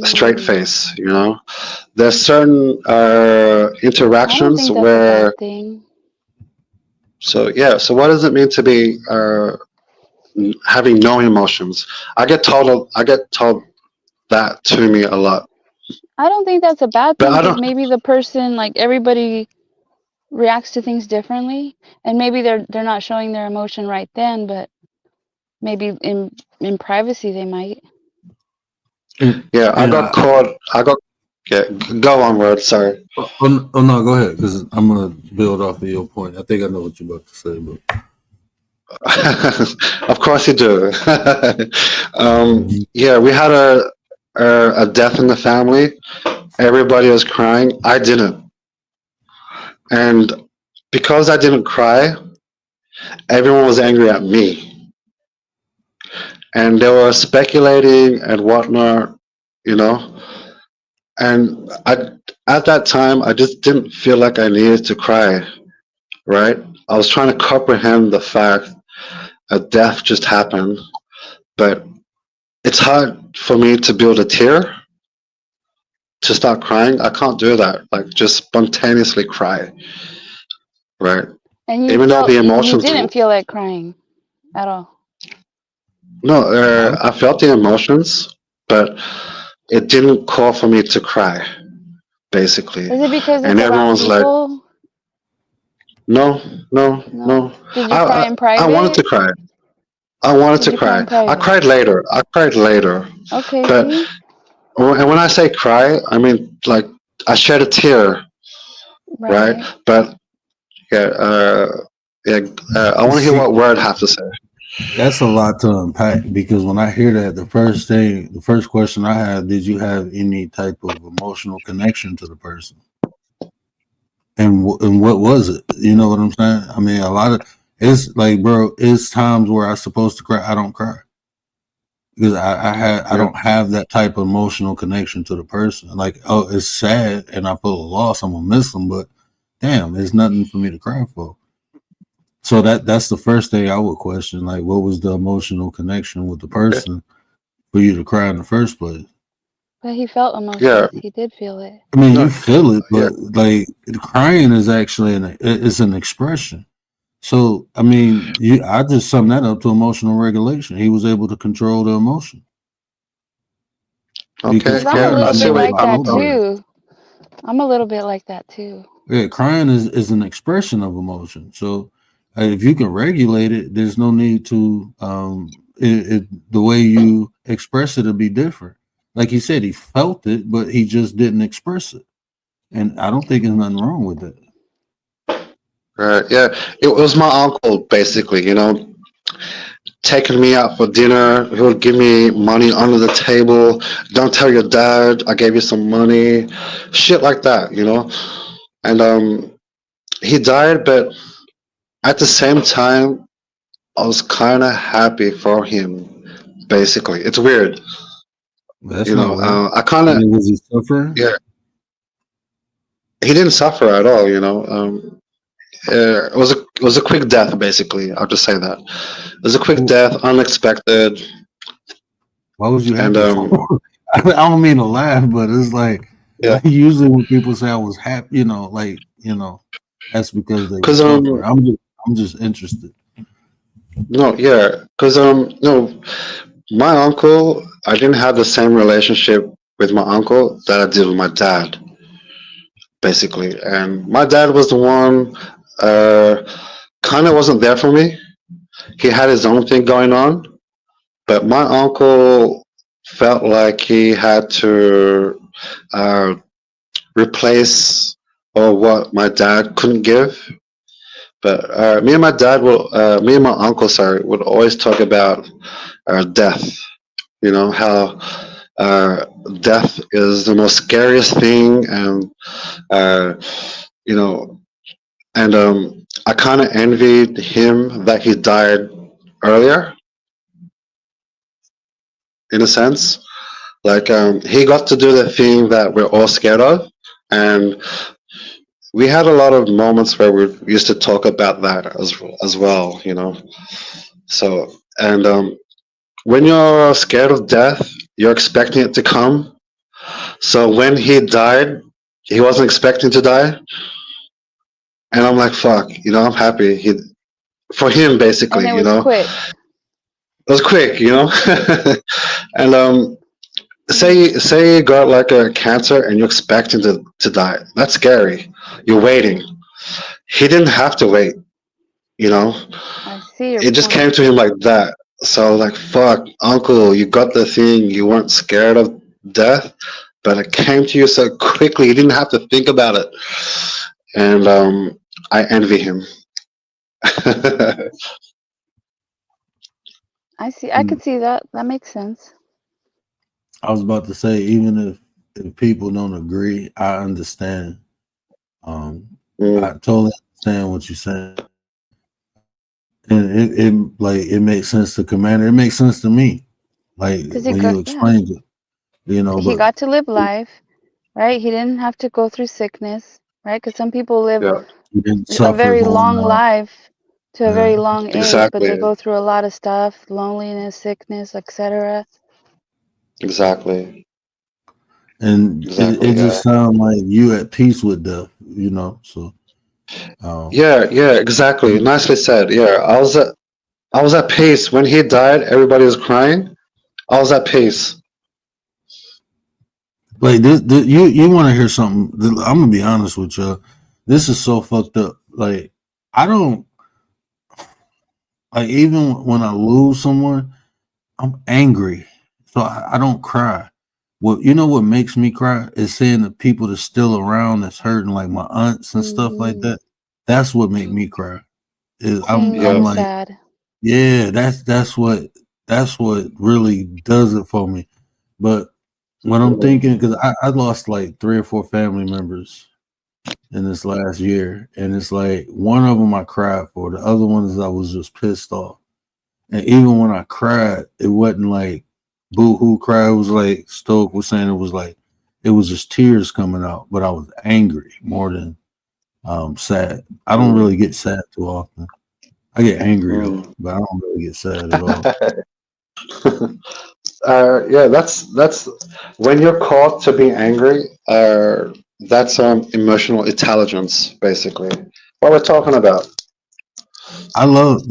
Speaker 2: straight
Speaker 1: Mm,
Speaker 2: face, you know? There's certain
Speaker 1: I don't
Speaker 2: interactions
Speaker 1: think that's a
Speaker 2: where,
Speaker 1: bad thing.
Speaker 2: so yeah, so what does it mean to be having no emotions? I get told that to me a lot.
Speaker 1: I don't think that's a bad
Speaker 2: But
Speaker 1: thing
Speaker 2: I
Speaker 1: because
Speaker 2: don't.
Speaker 1: maybe the person, like everybody reacts to things differently, and maybe they're not showing their emotion right then, but maybe in privacy they might.
Speaker 4: And,
Speaker 2: Yeah, I
Speaker 4: and
Speaker 2: got caught. I got. Yeah, go on, word. Sorry.
Speaker 4: oh no, go ahead, because I'm gonna build off of your point. I think I know what you're about to say, but
Speaker 2: Of course you do.
Speaker 4: Mhm.
Speaker 2: Yeah, we had a death in the family. Everybody was crying. I didn't, and because I didn't cry, everyone was angry at me, and they were speculating and whatnot. You know, and at that time I just didn't feel like I needed to cry. Right? I was trying to comprehend the fact a death just happened, but it's hard for me to build a tear to start crying. I can't do that. Like just spontaneously cry, right?
Speaker 1: And
Speaker 2: Even though the
Speaker 1: you
Speaker 2: emotions,
Speaker 1: didn't feel like crying at all.
Speaker 2: no,
Speaker 4: Huh?
Speaker 2: I felt the emotions, but it didn't call for me to cry, basically.
Speaker 1: Is it because
Speaker 2: And
Speaker 1: it's around
Speaker 2: everyone's like,
Speaker 1: people?
Speaker 2: no, no,
Speaker 1: No.
Speaker 2: no.
Speaker 1: Did you
Speaker 2: I,
Speaker 1: cry
Speaker 2: I,
Speaker 1: in
Speaker 2: I wanted to
Speaker 1: private?
Speaker 2: cry. I wanted
Speaker 1: Did
Speaker 2: to
Speaker 1: you cry
Speaker 2: cry.
Speaker 1: in private?
Speaker 2: I cried later.
Speaker 1: Okay,
Speaker 2: But
Speaker 1: see?
Speaker 2: and when I say cry, I mean like I shed a tear, right?
Speaker 1: Right.
Speaker 2: But yeah, yeah. I want to hear
Speaker 4: See,
Speaker 2: what Word have to say.
Speaker 4: that's a lot to unpack because when I hear that, the first question I have, did you have any type of emotional connection to the person? And what was it? You know what I'm saying? I mean, a lot of it's like, bro, it's times where I'm supposed to cry, I don't cry because I
Speaker 2: Yeah.
Speaker 4: don't have that type of emotional connection to the person. Like, oh, it's sad and I feel a loss, I'm gonna miss them, but damn, there's nothing for me to cry for. So that's the first thing I would question. Like, what was the emotional connection with the
Speaker 2: Yeah.
Speaker 4: person for you to cry in the first place?
Speaker 1: But he felt
Speaker 2: Yeah.
Speaker 1: emotions. He did feel it.
Speaker 4: I mean, you
Speaker 2: No.
Speaker 4: feel it,
Speaker 2: Yeah.
Speaker 4: but like crying is actually it's an expression. So I mean, I just sum that up to emotional regulation. He was able to control the emotion because
Speaker 2: Okay.
Speaker 1: Because I'm a
Speaker 2: Yeah.
Speaker 4: crying
Speaker 2: I
Speaker 1: little
Speaker 4: is
Speaker 2: see
Speaker 1: bit
Speaker 2: where
Speaker 4: more
Speaker 2: you're
Speaker 1: like
Speaker 2: coming
Speaker 1: that
Speaker 2: from.
Speaker 4: voluntary.
Speaker 1: too. I'm a little bit like that too.
Speaker 4: Yeah, crying is an expression of emotion. So if you can regulate it, there's no need to the way you express it will be different. Like he said, he felt it, but he just didn't express it, and I don't think there's nothing wrong with that.
Speaker 2: Right. Yeah. It was my uncle, basically. You know, taking me out for dinner. He would give me money under the table. Don't tell your dad I gave you some money. Shit like that. You know. And he died, but at the same time, I was kind of happy for him. Basically, it's weird.
Speaker 4: That's
Speaker 2: You
Speaker 4: not
Speaker 2: know,
Speaker 4: weird.
Speaker 2: I kind
Speaker 4: I
Speaker 2: of,
Speaker 4: mean, was he suffering?
Speaker 2: yeah. He didn't suffer at all. You know. It was a quick death, basically. I'll just say that it was a quick
Speaker 4: Well,
Speaker 2: death, unexpected,
Speaker 4: why was you
Speaker 2: and
Speaker 4: happy for him? I don't mean to laugh, but it's like
Speaker 2: yeah,
Speaker 4: usually when people say I was happy, that's because they were
Speaker 2: because
Speaker 4: suffering. I'm just interested.
Speaker 2: no, yeah, because no, my uncle, I didn't have the same relationship with my uncle that I did with my dad, basically, and my dad was the one, uh, kind of wasn't there for me. He had his own thing going on, but my uncle felt like he had to uh, replace or what my dad couldn't give. But me and my uncle, sorry, would always talk about death. You know how uh, death is the most scariest thing, and uh, you know, and I kind of envied him that he died earlier. in a sense. Like he got to do the thing that we're all scared of, and we had a lot of moments where we used to talk about that as well, you know. So and when you're scared of death, you're expecting it to come. So when he died, he wasn't expecting to die, and I'm like, fuck, you know, I'm happy. He for him
Speaker 1: And
Speaker 2: basically,
Speaker 1: it
Speaker 2: you
Speaker 1: was
Speaker 2: know,
Speaker 1: quick.
Speaker 2: it was quick, you know, and say you got like a cancer and you're expecting to die. That's scary. You're waiting. He didn't have to wait, you know.
Speaker 1: I see your
Speaker 2: It just came
Speaker 1: point.
Speaker 2: to him like that. So I was like, fuck, uncle, you got the thing. You weren't scared of death, but it came to you so quickly. You didn't have to think about it. And I envy him.
Speaker 1: I see. I could see that. That makes sense.
Speaker 4: I was about to say, even if people don't agree, I understand. Um,
Speaker 2: Mm,
Speaker 4: I totally understand what you're saying, and it makes sense to Commander. It makes sense to me, like
Speaker 1: Because
Speaker 4: when you
Speaker 1: yeah,
Speaker 4: explained it, you know.
Speaker 1: he
Speaker 4: But
Speaker 1: got to live life, right? He didn't have to go through sickness, right? Because some people live
Speaker 2: yeah,
Speaker 4: you didn't
Speaker 1: a
Speaker 4: suffer
Speaker 1: very
Speaker 4: going
Speaker 1: long
Speaker 4: out.
Speaker 1: life to a
Speaker 4: Yeah.
Speaker 1: very long age, but they
Speaker 2: exactly,
Speaker 1: go through a lot of stuff, loneliness, sickness, etc.
Speaker 2: exactly,
Speaker 4: And it
Speaker 2: exactly. Yeah,
Speaker 4: just sounds like you at peace with death, you know. So um,
Speaker 2: yeah, exactly. Nicely said. Yeah, I was at peace when he died. Everybody was crying. I was at peace.
Speaker 4: like this you want to hear something? I'm gonna be honest with you. This is so fucked up. Like I don't like even when I lose someone, I'm angry, so I don't cry. What you know what makes me cry is seeing the people that's still around that's hurting, like my aunts and stuff like
Speaker 1: Mm-hmm.
Speaker 4: that. That's what make me cry. Is
Speaker 1: Seeing
Speaker 2: Yeah.
Speaker 4: I'm
Speaker 1: them
Speaker 4: like,
Speaker 1: sad.
Speaker 4: yeah, that's what really does it for me. But when I'm thinking, because I lost like 3 or 4 family members in this last year, and it's like one of them I cried for, the other ones I was just pissed off. And even when I cried, it wasn't like boo hoo cry. It was like Stoke was saying, it was just tears coming out, but I was angry more than sad. I don't
Speaker 2: Mm,
Speaker 4: really get sad too often. I get angry though,
Speaker 2: mm.
Speaker 4: but I don't really get sad at all.
Speaker 2: Yeah, that's when you're caught to be angry. That's emotional intelligence, basically. What we're talking about.
Speaker 4: I love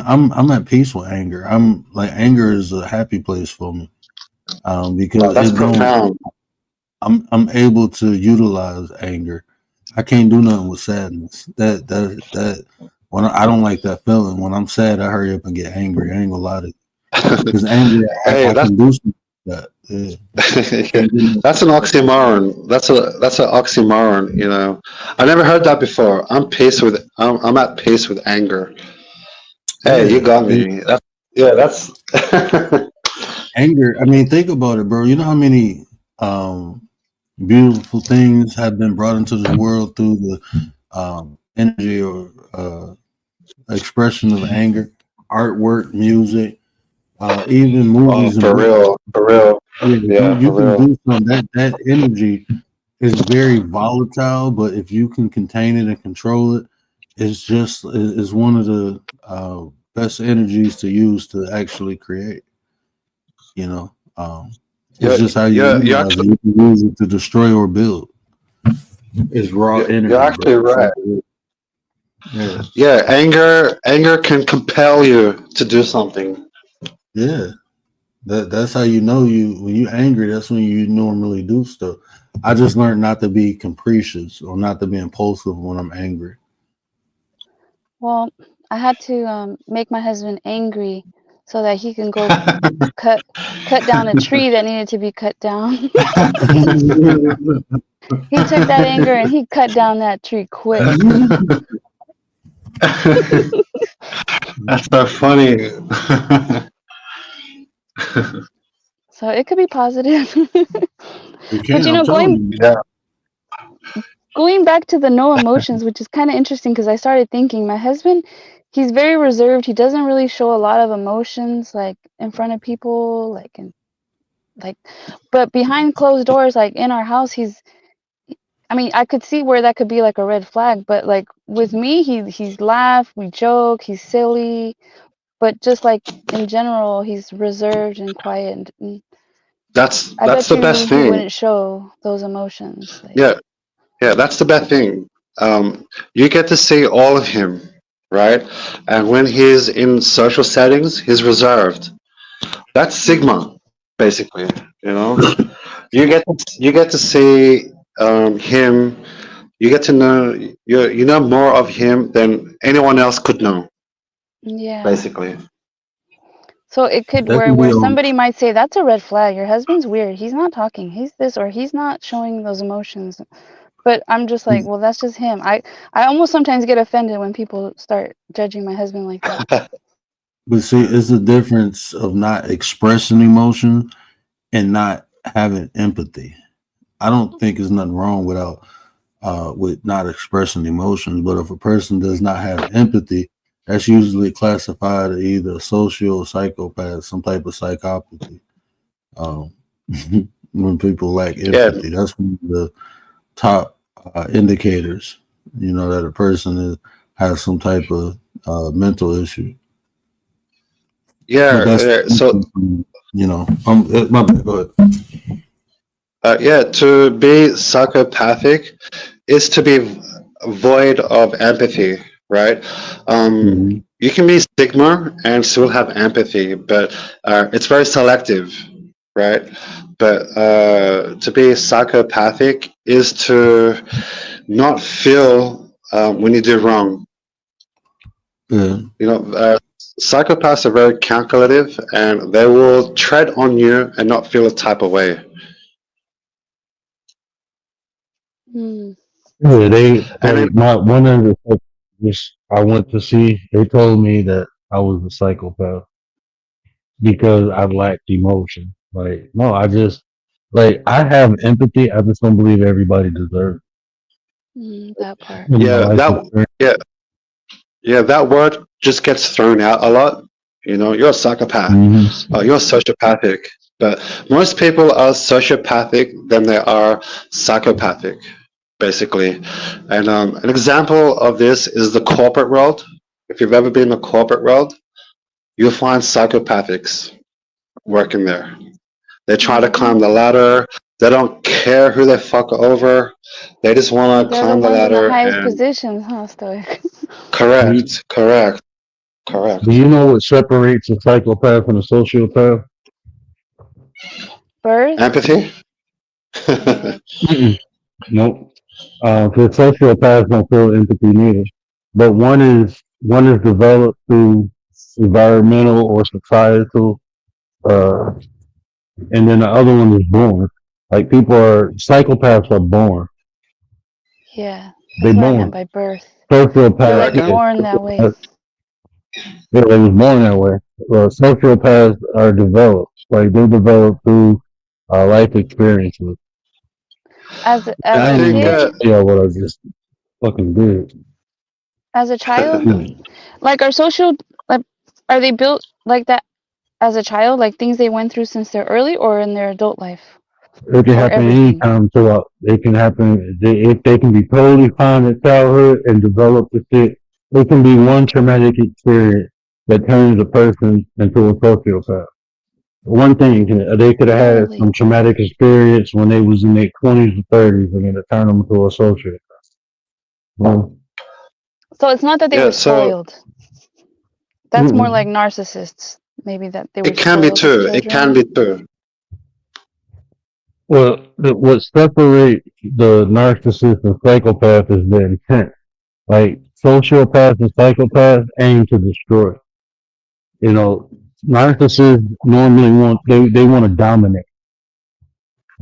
Speaker 4: I'm at peace with anger. I'm like anger is a happy place for me.
Speaker 2: Wow,
Speaker 4: Because
Speaker 2: that's
Speaker 4: it don't
Speaker 2: profound.
Speaker 4: I'm able to utilize anger. I can't do nothing with sadness. That when I don't like that feeling. When I'm sad, I hurry up and get angry. I ain't gonna lie to you. Because angry,
Speaker 2: Hey,
Speaker 4: I
Speaker 2: that's
Speaker 4: can do something like that. Yeah. I
Speaker 2: yeah,
Speaker 4: can't do nothing.
Speaker 2: that's an oxymoron. That's an oxymoron. You know, I never heard that before. I'm at peace with anger. Hey, you
Speaker 4: Yeah.
Speaker 2: got me. That's
Speaker 4: Anger. I mean, think about it, bro. You know how many beautiful things have been brought into this world through the energy or expression of anger, artwork, music, even
Speaker 2: oh,
Speaker 4: movies and books.
Speaker 2: for real.
Speaker 4: Yeah,
Speaker 2: Yeah,
Speaker 4: you
Speaker 2: for
Speaker 4: can
Speaker 2: real.
Speaker 4: do some that energy is very volatile, but if you can contain it and control it, it's one of the best energies to use to actually create. You know, it's
Speaker 2: Yeah,
Speaker 4: just how you
Speaker 2: yeah,
Speaker 4: utilize it. You can use it to destroy or build. It's raw
Speaker 2: you're
Speaker 4: energy, bro.
Speaker 2: actually
Speaker 4: That's
Speaker 2: right.
Speaker 4: all it is. Yeah,
Speaker 2: Yeah, anger can compel you to do something.
Speaker 4: yeah. That's how you know you when you angry. That's when you normally do stuff. I just learned not to be capricious or not to be impulsive when I'm angry.
Speaker 1: Well, I had to make my husband angry so that he can go cut cut down a tree that needed to be cut down. He took that anger and he cut down that tree quick.
Speaker 2: That's so funny.
Speaker 1: So it could be positive.
Speaker 4: You
Speaker 1: But
Speaker 4: can't. I'm telling you.
Speaker 2: Yeah.
Speaker 1: going back to the no emotions, which is kind of interesting because I started thinking my husband, he's very reserved. He doesn't really show a lot of emotions like in front of people, like in like, but behind closed doors, like in our house, I mean, I could see where that could be like a red flag, but like with me, he's laugh, we joke, he's silly, but just like in general, he's reserved and quiet. And I
Speaker 2: That's
Speaker 1: bet
Speaker 2: the best
Speaker 1: you he
Speaker 2: thing.
Speaker 1: wouldn't show those emotions. Like,
Speaker 2: Yeah, yeah, that's the best thing. You get to see all of him, right? And when he's in social settings, he's reserved. That's
Speaker 1: mm,
Speaker 2: Sigma, basically. You know, you get to see him. You get to know you know more of him than anyone else could know,
Speaker 1: yeah.
Speaker 2: basically.
Speaker 1: So it could
Speaker 4: That can be
Speaker 1: where
Speaker 4: on.
Speaker 1: somebody might say that's a red flag. Your husband's weird. He's not talking. He's this or he's not showing those emotions. But I'm just like, well, that's just him. I almost sometimes get offended when people start judging my husband like that.
Speaker 4: But see, it's the difference of not expressing emotion and not having empathy. I don't think there's nothing wrong with not expressing emotions, but if a person does not have empathy, that's usually classified as either a social or psychopath, some type of psychopathy. Um, when people lack
Speaker 2: Yeah,
Speaker 4: empathy, that's one of the top indicators, that a person has some type of mental issue. But
Speaker 2: yeah.
Speaker 4: that's
Speaker 2: So
Speaker 4: my bad. Go ahead.
Speaker 2: yeah, to be psychopathic is to be void of empathy, right?
Speaker 4: Mhm.
Speaker 2: You can be stigma and still have empathy, but it's very selective, right? But to be psychopathic is to not feel when you do wrong.
Speaker 4: Yeah.
Speaker 2: Psychopaths are very calculative and they will tread on you and not feel a type of way.
Speaker 1: Mm,
Speaker 4: Yeah, they
Speaker 2: And then,
Speaker 4: like my one of the therapists I went to see. They told me that I was a psychopath because I lacked emotion. Like, no, I have empathy. I just don't believe everybody deserves.
Speaker 1: that part.
Speaker 2: yeah,
Speaker 4: Life experience.
Speaker 2: yeah, yeah, that word just gets thrown out a lot. You're a psychopath,
Speaker 4: Hmm.
Speaker 2: you're sociopathic, but most people are sociopathic than they are psychopathic, basically. And an example of this is the corporate world. If you've ever been in the corporate world, you'll find psychopathics working there. They try to climb
Speaker 1: Hmm.
Speaker 2: the ladder. They don't care who they fuck over. They just want to
Speaker 1: They're the
Speaker 2: climb the
Speaker 1: ones in the
Speaker 2: ladder
Speaker 1: highest
Speaker 2: and
Speaker 1: positions, huh, Stoic?
Speaker 4: Do you,
Speaker 2: correct, correct,
Speaker 4: do
Speaker 2: correct.
Speaker 4: you know what separates a psychopath from a sociopath?
Speaker 1: Birth?
Speaker 2: Empathy?
Speaker 1: Uh,
Speaker 4: Mm-mm. Nope. Because sociopaths don't feel empathy neither. But one is developed through environmental or societal, uh, and then the other one is born. Like psychopaths are born.
Speaker 1: yeah,
Speaker 4: They
Speaker 1: that's what I meant
Speaker 4: born.
Speaker 1: by birth. They're
Speaker 4: Sociopaths,
Speaker 1: like
Speaker 2: Okay.
Speaker 4: yeah,
Speaker 1: born that way.
Speaker 4: yeah, they was born that way. Well, sociopaths are developed. Like they develop through life experiences.
Speaker 2: I
Speaker 1: As a
Speaker 4: I ain't even
Speaker 2: think,
Speaker 4: gonna
Speaker 1: kid,
Speaker 4: tell y'all what I just fucking did.
Speaker 1: as a child,
Speaker 4: Mm.
Speaker 1: like are social, like are they built like that as a child, like things they went through since they're early or in their adult life
Speaker 4: It can
Speaker 1: or
Speaker 4: happen
Speaker 1: everything?
Speaker 4: anytime throughout. It can happen. If they can be totally fine at childhood and develop the shit, it can be one traumatic experience that turns a person into a sociopath. One thing, they could have had
Speaker 1: Really?
Speaker 4: some traumatic experience when they was in their 20s or 30s and then it turned them into a sociopath. Well,
Speaker 1: So it's not that they
Speaker 2: yeah,
Speaker 1: were
Speaker 2: so
Speaker 1: spoiled. That's more like
Speaker 4: mm-mm.
Speaker 1: narcissists, maybe that they were
Speaker 2: it can be
Speaker 1: spoiled as
Speaker 2: too. It can
Speaker 1: children.
Speaker 2: be too.
Speaker 4: Well, what separates the narcissist and psychopath is the intent. Like sociopaths and psychopaths aim to destroy. You know, narcissists normally they want to dominate.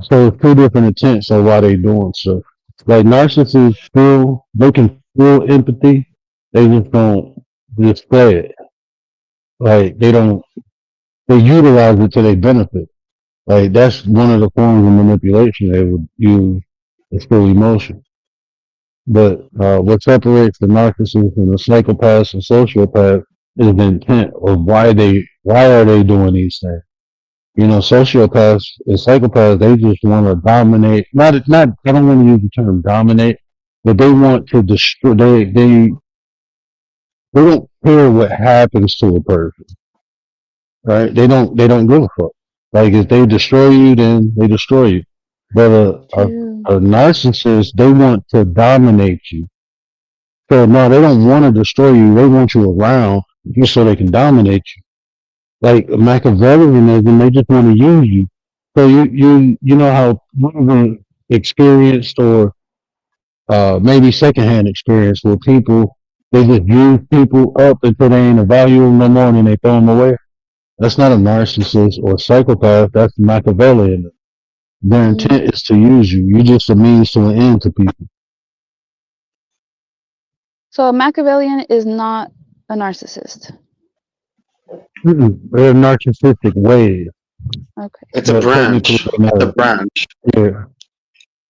Speaker 4: So it's two different intents on why they doing so. Like narcissists they can feel empathy. They just don't display it. Like they utilize it to their benefit. Like that's one of the forms of manipulation they would use is through emotion. But what separates the narcissist and the psychopath and sociopath is the intent of why are they doing these things. You know, sociopaths and psychopaths, they just want to dominate. Not. I don't want to use the term dominate, but they want to destroy. They don't care what happens to a person, right? They don't give a fuck. Like if they destroy you, then they destroy you. But
Speaker 1: True.
Speaker 4: a narcissist, they want to dominate you. So no, they don't want to destroy you. They want you around just so they can dominate you. Like Machiavellianism, they just want to use you. So you know how you've experienced or maybe secondhand experience where people they just use people up until they ain't a value no more and then they throw them away. That's not a narcissist or a psychopath. That's Machiavellian. Their
Speaker 1: Mm.
Speaker 4: intent is to use you. You're just a means to an end to people.
Speaker 1: So a Machiavellian is not a narcissist.
Speaker 4: They're narcissistic ways,
Speaker 1: Okay.
Speaker 2: It's a
Speaker 4: but technically
Speaker 2: branch.
Speaker 4: they're
Speaker 2: It's a
Speaker 4: not.
Speaker 2: branch.
Speaker 4: Yeah.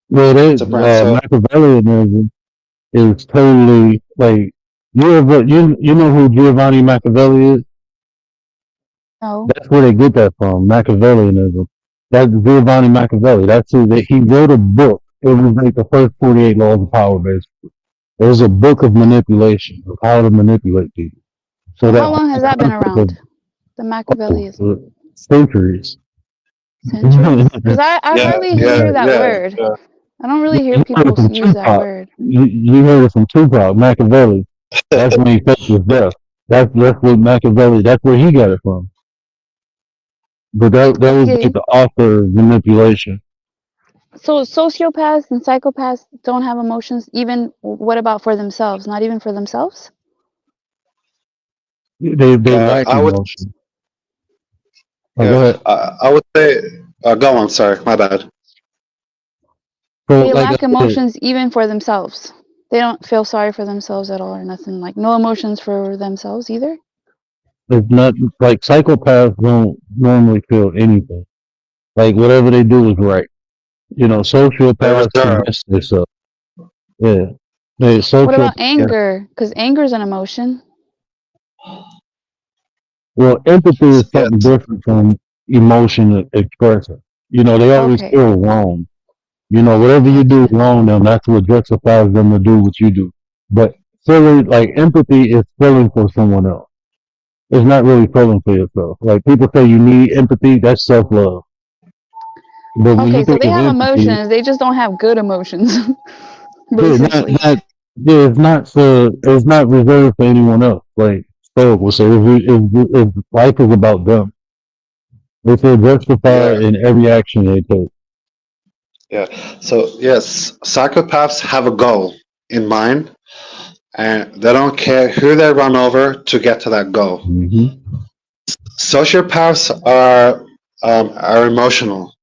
Speaker 4: Well,
Speaker 2: It's a branch. So
Speaker 4: Machiavellianism is totally like you know who Giovanni Machiavelli is?
Speaker 1: No.
Speaker 4: That's where they get that from, Machiavellianism. That's Giovanni Machiavelli. That's who he wrote a book. It was like the first 48 laws of power, basically. It was a book of manipulation, of how to manipulate people. So
Speaker 1: So
Speaker 4: that
Speaker 1: how
Speaker 4: whole
Speaker 1: long has that been
Speaker 4: concept
Speaker 1: around? The Machiavellianism.
Speaker 4: of centuries.
Speaker 1: Centuries? Because I
Speaker 2: yeah,
Speaker 1: hardly
Speaker 2: yeah,
Speaker 1: hear that
Speaker 2: yeah,
Speaker 1: word.
Speaker 2: yeah.
Speaker 1: I don't really hear
Speaker 4: You heard it
Speaker 1: people
Speaker 4: from
Speaker 1: use that
Speaker 4: Tupac.
Speaker 1: word.
Speaker 4: You heard it from Tupac, Machiavelli. That's when he faked his death. That's what Machiavelli. That's where he got it from. But that was like
Speaker 1: Okay.
Speaker 4: the author of manipulation.
Speaker 1: So sociopaths and psychopaths don't have emotions. Even what about for themselves? Not even for themselves.
Speaker 4: They lack
Speaker 2: I would,
Speaker 4: emotion. Oh, go
Speaker 2: yeah,
Speaker 4: ahead.
Speaker 2: I would say, go on. Sorry, my bad.
Speaker 4: So
Speaker 1: They
Speaker 4: like I
Speaker 1: lack
Speaker 4: said,
Speaker 1: emotions even for themselves. They don't feel sorry for themselves at all or nothing. Like no emotions for themselves either.
Speaker 4: it's not like psychopaths don't normally feel anything. Like whatever they do is right. You know,
Speaker 2: They're
Speaker 4: sociopaths can
Speaker 2: reserved.
Speaker 4: mess this up. Yeah. They
Speaker 1: What about
Speaker 4: sociopaths. Yeah.
Speaker 1: anger? Because anger is an emotion.
Speaker 4: Well, empathy is
Speaker 2: Yes.
Speaker 4: something different from emotion expression. You know, they always
Speaker 1: Okay.
Speaker 4: feel wrong. You know, whatever you do
Speaker 1: Okay.
Speaker 4: wrong, them that's what justifies them to do what you do. But feeling like empathy is feeling for someone else. It's not really feeling for yourself. Like people say you need empathy, that's self love. But when you
Speaker 1: Okay. So
Speaker 4: think
Speaker 1: they
Speaker 4: of
Speaker 1: have
Speaker 4: empathy,
Speaker 1: emotions. They just don't have good emotions,
Speaker 4: yeah,
Speaker 1: basically.
Speaker 4: yeah, it's not reserved for anyone else. Like Stoic will say, if life is about them, they feel
Speaker 2: Yeah,
Speaker 4: justified in every action they take.
Speaker 2: yeah. So yes, psychopaths have a goal in mind, and they don't care who they run over to get to that goal.
Speaker 4: Hmm.
Speaker 2: Sociopaths are emotional.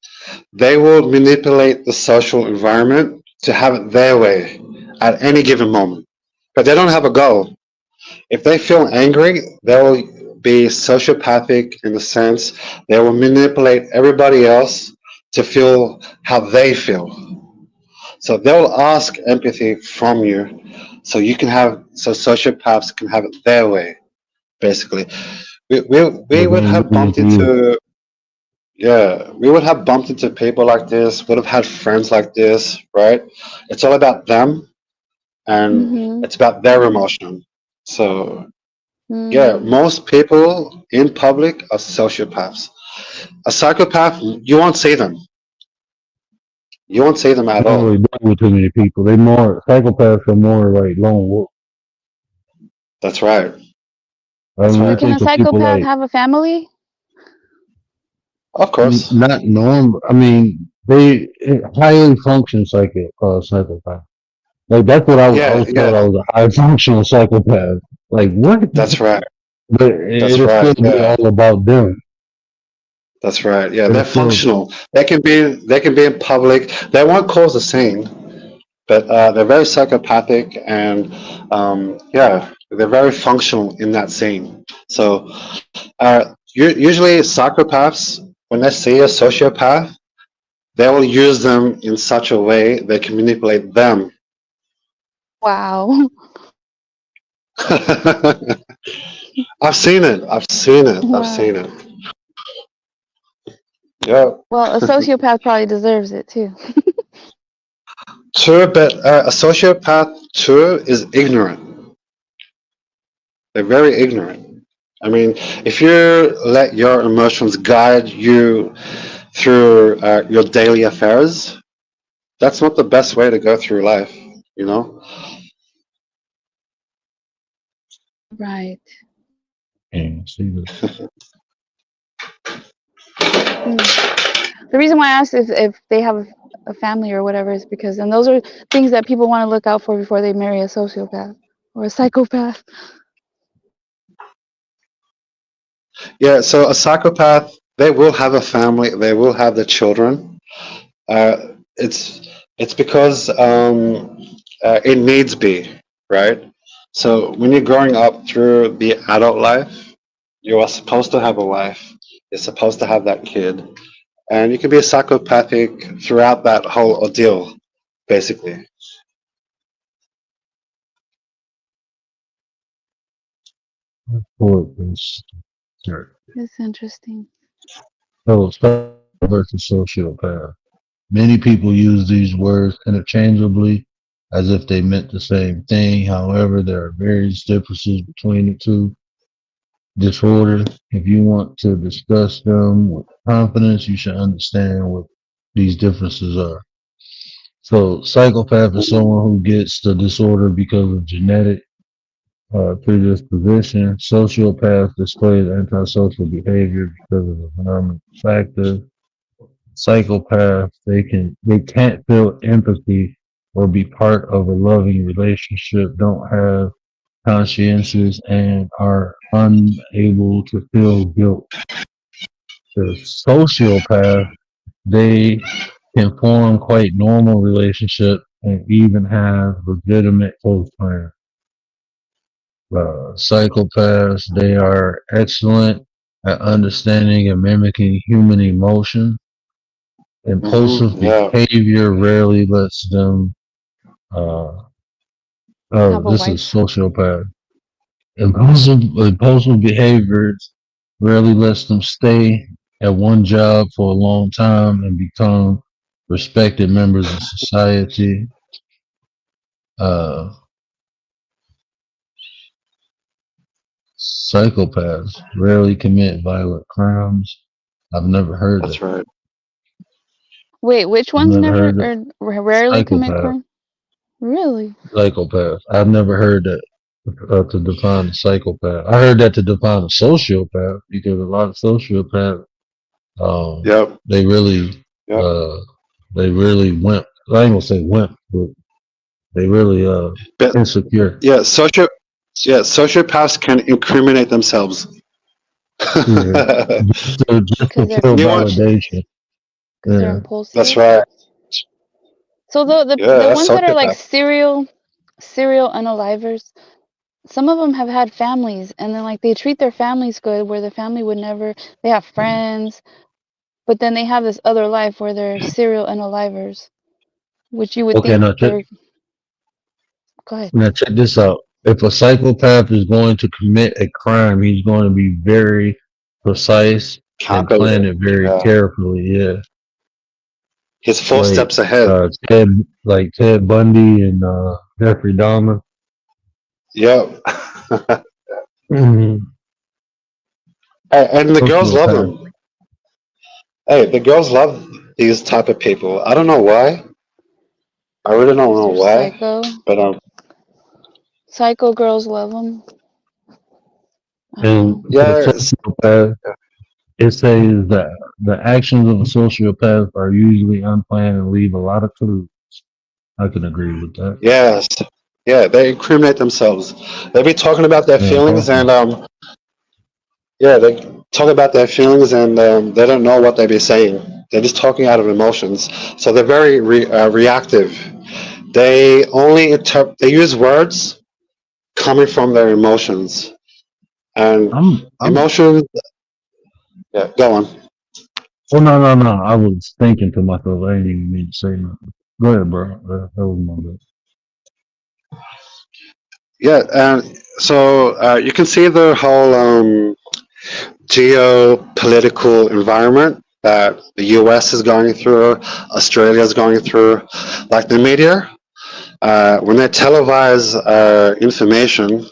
Speaker 2: They will manipulate the social environment to have it their way at any given moment, but they don't have a goal. If they feel angry, they will be sociopathic in the sense they will manipulate everybody else to feel how they feel. So they'll ask empathy from you, so sociopaths can have it their way. Basically, we
Speaker 4: But
Speaker 2: would
Speaker 4: then
Speaker 2: have
Speaker 4: using it
Speaker 2: bumped
Speaker 4: to you.
Speaker 2: into yeah, we would have bumped into people like this. Would have had friends like this, right? It's all about them, and
Speaker 1: Mm-hmm.
Speaker 2: it's about their emotion. So yeah,
Speaker 1: Mm.
Speaker 2: most people in public are sociopaths. A psychopath, you won't see them. You won't see them
Speaker 4: They
Speaker 2: at
Speaker 4: don't
Speaker 2: all.
Speaker 4: really deal with too many people. They more psychopaths are more like lone wolf.
Speaker 2: That's right.
Speaker 4: Like
Speaker 2: That's
Speaker 4: when you
Speaker 2: right.
Speaker 1: Can a
Speaker 4: think of people
Speaker 1: psychopath
Speaker 4: like
Speaker 1: have a family?
Speaker 2: Of course.
Speaker 4: not normal. I mean, they highly function psychopath. Like that's what I
Speaker 2: Yeah,
Speaker 4: was
Speaker 2: yeah.
Speaker 4: told. I was a high functional psychopath. Like what?
Speaker 2: That's right.
Speaker 4: But
Speaker 2: That's
Speaker 4: it'll
Speaker 2: right.
Speaker 4: still be
Speaker 2: Yeah.
Speaker 4: all about them.
Speaker 2: That's right. Yeah,
Speaker 4: It'll
Speaker 2: they're
Speaker 4: still
Speaker 2: functional. They can be in public. They won't cause a scene, but they're very psychopathic and yeah, they're very functional in that scene. So usually psychopaths, when they see a sociopath, they will use them in such a way they can manipulate them.
Speaker 1: Wow.
Speaker 2: I've seen it. I've seen it. I've
Speaker 1: Wow.
Speaker 2: seen it. Yeah.
Speaker 1: Well, a sociopath probably deserves it too.
Speaker 2: True, but a sociopath too is ignorant. They're very ignorant. I mean, if you let your emotions guide you through your daily affairs, that's not the best way to go through life, you know?
Speaker 1: Right.
Speaker 6: And see this.
Speaker 1: The reason why I asked if they have a family or whatever is because, and those are things that people want to look out for before they marry a sociopath or a psychopath.
Speaker 2: Yeah, so a psychopath, they will have a family, they will have the children. It's because it needs be, right? So when you're growing up through the adult life, you are supposed to have a wife. You're supposed to have that kid, and you can be a psychopathic throughout that whole ordeal, basically.
Speaker 6: For this. Sure.
Speaker 1: It's interesting.
Speaker 6: So, psycho versus sociopath. Many people use these words interchangeably as if they meant the same thing. However, there are various differences between the two disorders. If you want to discuss them with confidence, you should understand what these differences are. So, psychopath is someone who gets the disorder because of genetic predisposition. Sociopath displays antisocial behavior because of environmental factors. Psychopaths, they can't feel empathy or be part of a loving relationship, don't have consciences, and are unable to feel guilt. The sociopath, they can form quite normal relationships and even have legitimate close friends. Psychopaths, they are excellent at understanding and mimicking human emotion. Impulsive
Speaker 2: Yeah,
Speaker 6: behavior rarely lets them. Uh,
Speaker 1: Have a
Speaker 6: this is
Speaker 1: wife.
Speaker 6: sociopath. Impulsive behaviors rarely lets them stay at one job for a long time and become respected members of society. Uh, Psychopaths rarely commit violent crimes. I've never heard
Speaker 2: that's
Speaker 6: that.
Speaker 2: right.
Speaker 1: Wait, which
Speaker 6: I've
Speaker 1: ones
Speaker 6: never
Speaker 1: never
Speaker 6: heard that.
Speaker 1: or rarely commit
Speaker 6: Psychopath.
Speaker 1: crime? Really?
Speaker 6: Psychopath. I've never heard that to define a psychopath. I heard that to define a sociopath because a lot of sociopaths,
Speaker 2: Yep,
Speaker 6: they really,
Speaker 2: yep.
Speaker 6: uh, they really wimp. I ain't gonna say wimp, but they really,
Speaker 2: But
Speaker 6: insecure.
Speaker 2: yeah, sociopaths can incriminate themselves.
Speaker 6: Yeah, just to
Speaker 1: Because they're
Speaker 6: feel
Speaker 2: You want?
Speaker 6: validation.
Speaker 1: because they're
Speaker 6: Yeah.
Speaker 2: That's
Speaker 1: impulsive.
Speaker 2: right.
Speaker 1: So
Speaker 2: Yeah,
Speaker 1: the
Speaker 2: that's
Speaker 1: ones that are like
Speaker 2: sociopath.
Speaker 1: serial unalivers, some of them have had families, and then like they treat their families good, where the family would never. They have friends, but then they have this other life where they're serial unalivers, which you would
Speaker 6: Okay,
Speaker 1: think they're. Go ahead.
Speaker 6: now check this out. If a psychopath is going to commit a crime, he's going to be very precise and plan
Speaker 2: Calculated.
Speaker 6: it very
Speaker 2: Yeah,
Speaker 6: carefully. Yeah,
Speaker 2: he's four
Speaker 6: like
Speaker 2: steps ahead.
Speaker 6: Ted, like Ted Bundy and Jeffrey Dahmer.
Speaker 2: Yep.
Speaker 6: Mhm.
Speaker 2: And the girls love
Speaker 6: Sociopath.
Speaker 2: them. Hey, the girls love these type of people. I don't know why. I really don't
Speaker 1: 'Cause
Speaker 2: know
Speaker 1: they're
Speaker 2: why.
Speaker 1: psycho.
Speaker 2: But
Speaker 1: Psycho girls love them. I don't
Speaker 6: And
Speaker 1: know.
Speaker 6: for a
Speaker 2: yeah,
Speaker 6: sociopath, it says that the actions of a sociopath are usually unplanned and leave a lot of clues. I can agree with that.
Speaker 2: yes, yeah. They incriminate themselves. They be talking about their
Speaker 6: Yeah,
Speaker 2: feelings,
Speaker 6: both of
Speaker 2: and
Speaker 6: them.
Speaker 2: yeah, they talk about their feelings, and they don't know what they be saying. They're just talking out of emotions. So they're very reactive. They only they use words coming from their emotions, and
Speaker 6: I'm
Speaker 2: emotions. Yeah, go on.
Speaker 6: Oh no. I was thinking to myself. I didn't even mean to say nothing. Go ahead, bro. That was my bad.
Speaker 2: Yeah, and so you can see the whole geopolitical environment. that the US is going through, Australia is going through. Like the media, when they televise information,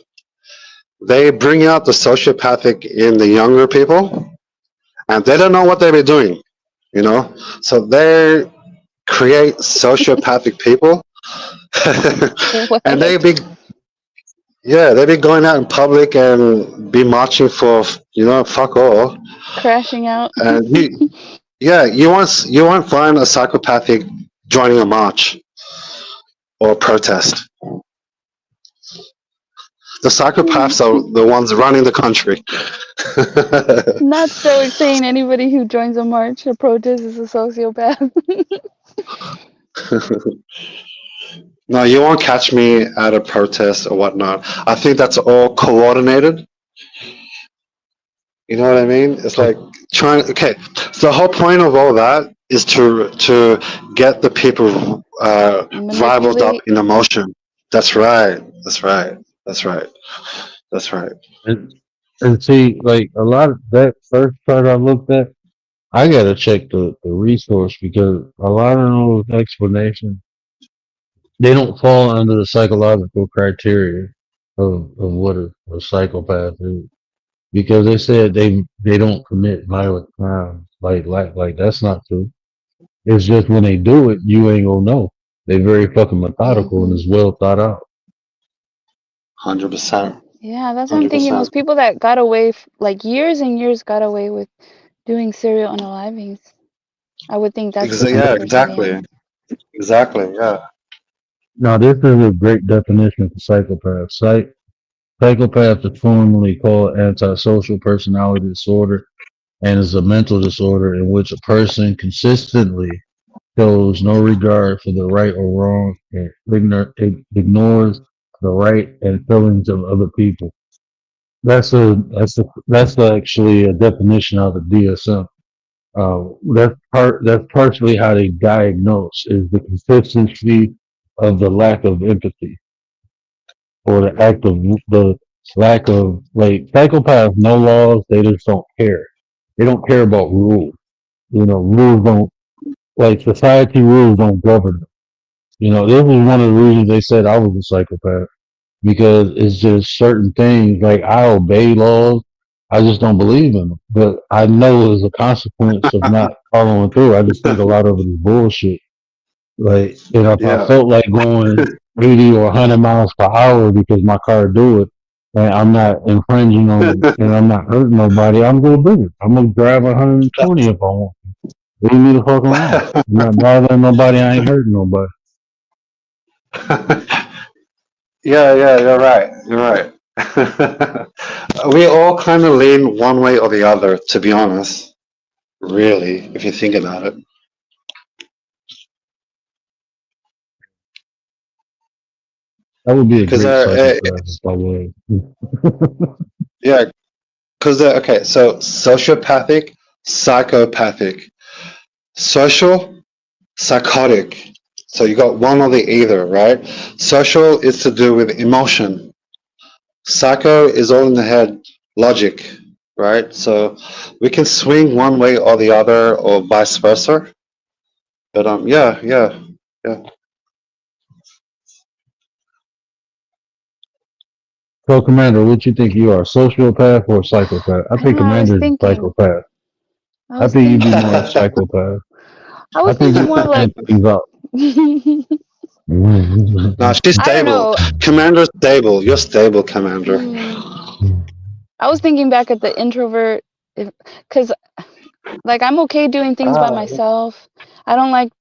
Speaker 2: they bring out the sociopathic in the younger people, and they don't know what they've been doing, you know? So they create sociopathic people,
Speaker 1: What?
Speaker 2: and they be going out in public and be marching for, fuck all.
Speaker 1: Crashing out.
Speaker 2: And you won't find a psychopathic joining a march or a protest. The psychopaths are the ones running the country.
Speaker 1: Not so saying anybody who joins a march or protest is a sociopath.
Speaker 2: No, you won't catch me at a protest or whatnot. I think that's all coordinated. You know what I mean? It's like trying. Okay, so the whole point of all that is to get the people riled up
Speaker 1: Manipulate.
Speaker 2: in emotion. That's right. That's right. That's right. That's right.
Speaker 6: And see, like a lot of that first part I looked at, I gotta check the resource because a lot of those explanations they don't fall under the psychological criteria of what a psychopath is. Because they said they don't commit violent crimes. Like that's not true. It's just when they do it, you ain't gonna know. They very fucking methodical and
Speaker 1: Hmm.
Speaker 6: it's well thought out.
Speaker 2: 100%.
Speaker 1: Yeah, that's what I'm thinking. Those
Speaker 2: 100%.
Speaker 1: people that got away, like years and years, got away with doing serial unalivings. I would think that's the kind
Speaker 2: Yeah,
Speaker 1: of person they
Speaker 2: exactly.
Speaker 1: are.
Speaker 2: Exactly. Yeah.
Speaker 6: Now this is a great definition for psychopath. Psychopath is formally called antisocial personality disorder and is a mental disorder in which a person consistently shows no regard for the right or wrong and ignores the right and feelings of other people. That's actually a definition of the DSM. That's partially how they diagnose is the consistency of the lack of empathy or the lack of like psychopaths, no laws, they just don't care. They don't care about rules. Rules don't like society rules don't govern them. This was one of the reasons they said I was a psychopath because it's just certain things like I obey laws. I just don't believe in them, but I know there's a consequence of not following through. I just think a lot of it is bullshit. Like, if I
Speaker 2: Yeah.
Speaker 6: felt like going 80 or 100 miles per hour because my car do it, and I'm not infringing on, and I'm not hurting nobody, I'm gonna do it. I'm gonna drive 120 if I want. Leave me the fuck alone. I'm not bothering nobody. I ain't hurting nobody.
Speaker 2: Yeah, you're right. You're right. We all kind of lean one way or the other, to be honest. Really, if you think about it.
Speaker 6: That would be a
Speaker 2: Because
Speaker 6: great psychopath if I was.
Speaker 2: yeah, because okay, so sociopathic, psychopathic, social, psychotic. So you got one or the either, right? Social is to do with emotion. Psycho is all in the head, logic, right? So we can swing one way or the other, or vice versa. But yeah.
Speaker 6: So, Commander, what you think you are, a sociopath or a psychopath? I
Speaker 1: I don't
Speaker 6: think
Speaker 1: know. I was
Speaker 6: Commander's a
Speaker 1: thinking.
Speaker 6: psychopath.
Speaker 1: I
Speaker 6: I
Speaker 1: was
Speaker 6: think you'd be
Speaker 1: thinking.
Speaker 6: more a psychopath.
Speaker 1: I
Speaker 6: I
Speaker 1: was
Speaker 6: think
Speaker 1: thinking
Speaker 6: you
Speaker 1: more like.
Speaker 6: plan things out.
Speaker 2: No, she's
Speaker 1: I don't
Speaker 2: stable.
Speaker 1: know.
Speaker 2: Commander's stable. You're stable, Commander.
Speaker 1: Hmm. I was thinking back at the introvert, because like I'm okay doing things by myself. I don't like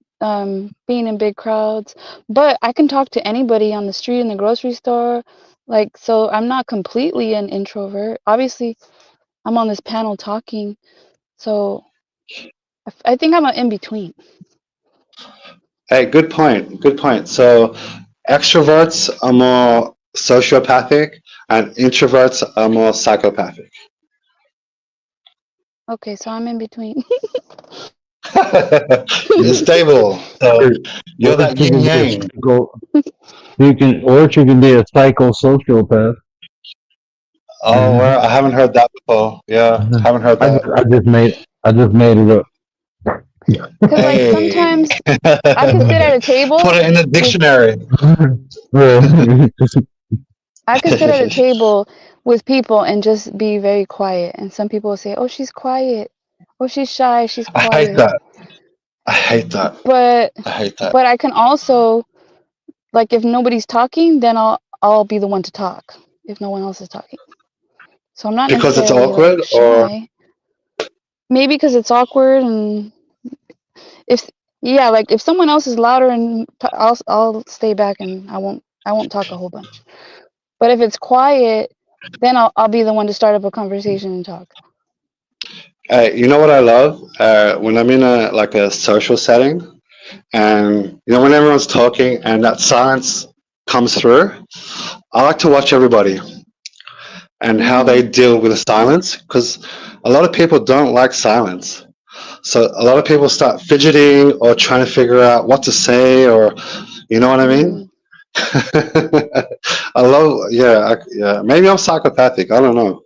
Speaker 1: being in big crowds, but I can talk to anybody on the street in the grocery store. Like, so I'm not completely an introvert. Obviously, I'm on this panel talking, so I think I'm an in between.
Speaker 2: Hey, good point. Good point. So extroverts are more sociopathic and introverts are more psychopathic.
Speaker 1: Okay, so I'm in between.
Speaker 2: You're stable. So you're
Speaker 6: Or
Speaker 2: that
Speaker 6: you
Speaker 2: yin
Speaker 6: can be a
Speaker 2: yang.
Speaker 6: psycho. Or you can be a psychosociopath.
Speaker 2: Oh, well, I haven't heard that before. Yeah, haven't heard
Speaker 6: I
Speaker 2: that.
Speaker 6: just, I just made, I just made it up.
Speaker 1: Because like
Speaker 2: Hey.
Speaker 1: sometimes I could sit at a table
Speaker 2: Put it in the
Speaker 1: with
Speaker 2: dictionary.
Speaker 1: I could sit at a table with people and just be very quiet. And some people will say, "Oh, she's quiet. Oh, she's shy. She's
Speaker 2: I hate
Speaker 1: quiet."
Speaker 2: that. I hate that.
Speaker 1: But
Speaker 2: I hate that.
Speaker 1: I can also, like, if nobody's talking, then I'll be the one to talk if no one else is talking. So I'm not
Speaker 2: Because it's
Speaker 1: necessarily like
Speaker 2: awkward, or
Speaker 1: shy. Maybe because it's awkward, and if yeah, like if someone else is louder and I'll stay back and I won't talk a whole bunch. But if it's quiet, then I'll be the one to start up a conversation and talk.
Speaker 2: you know what I love? When I'm in a social setting, and when everyone's talking and that silence comes through, I like to watch everybody and how they
Speaker 1: Mhm.
Speaker 2: deal with the silence, because a lot of people don't like silence. So a lot of people start fidgeting or trying to figure out what to say, or you know what I mean?
Speaker 1: Mhm.
Speaker 2: I love, yeah, yeah. Maybe I'm psychopathic. I don't know.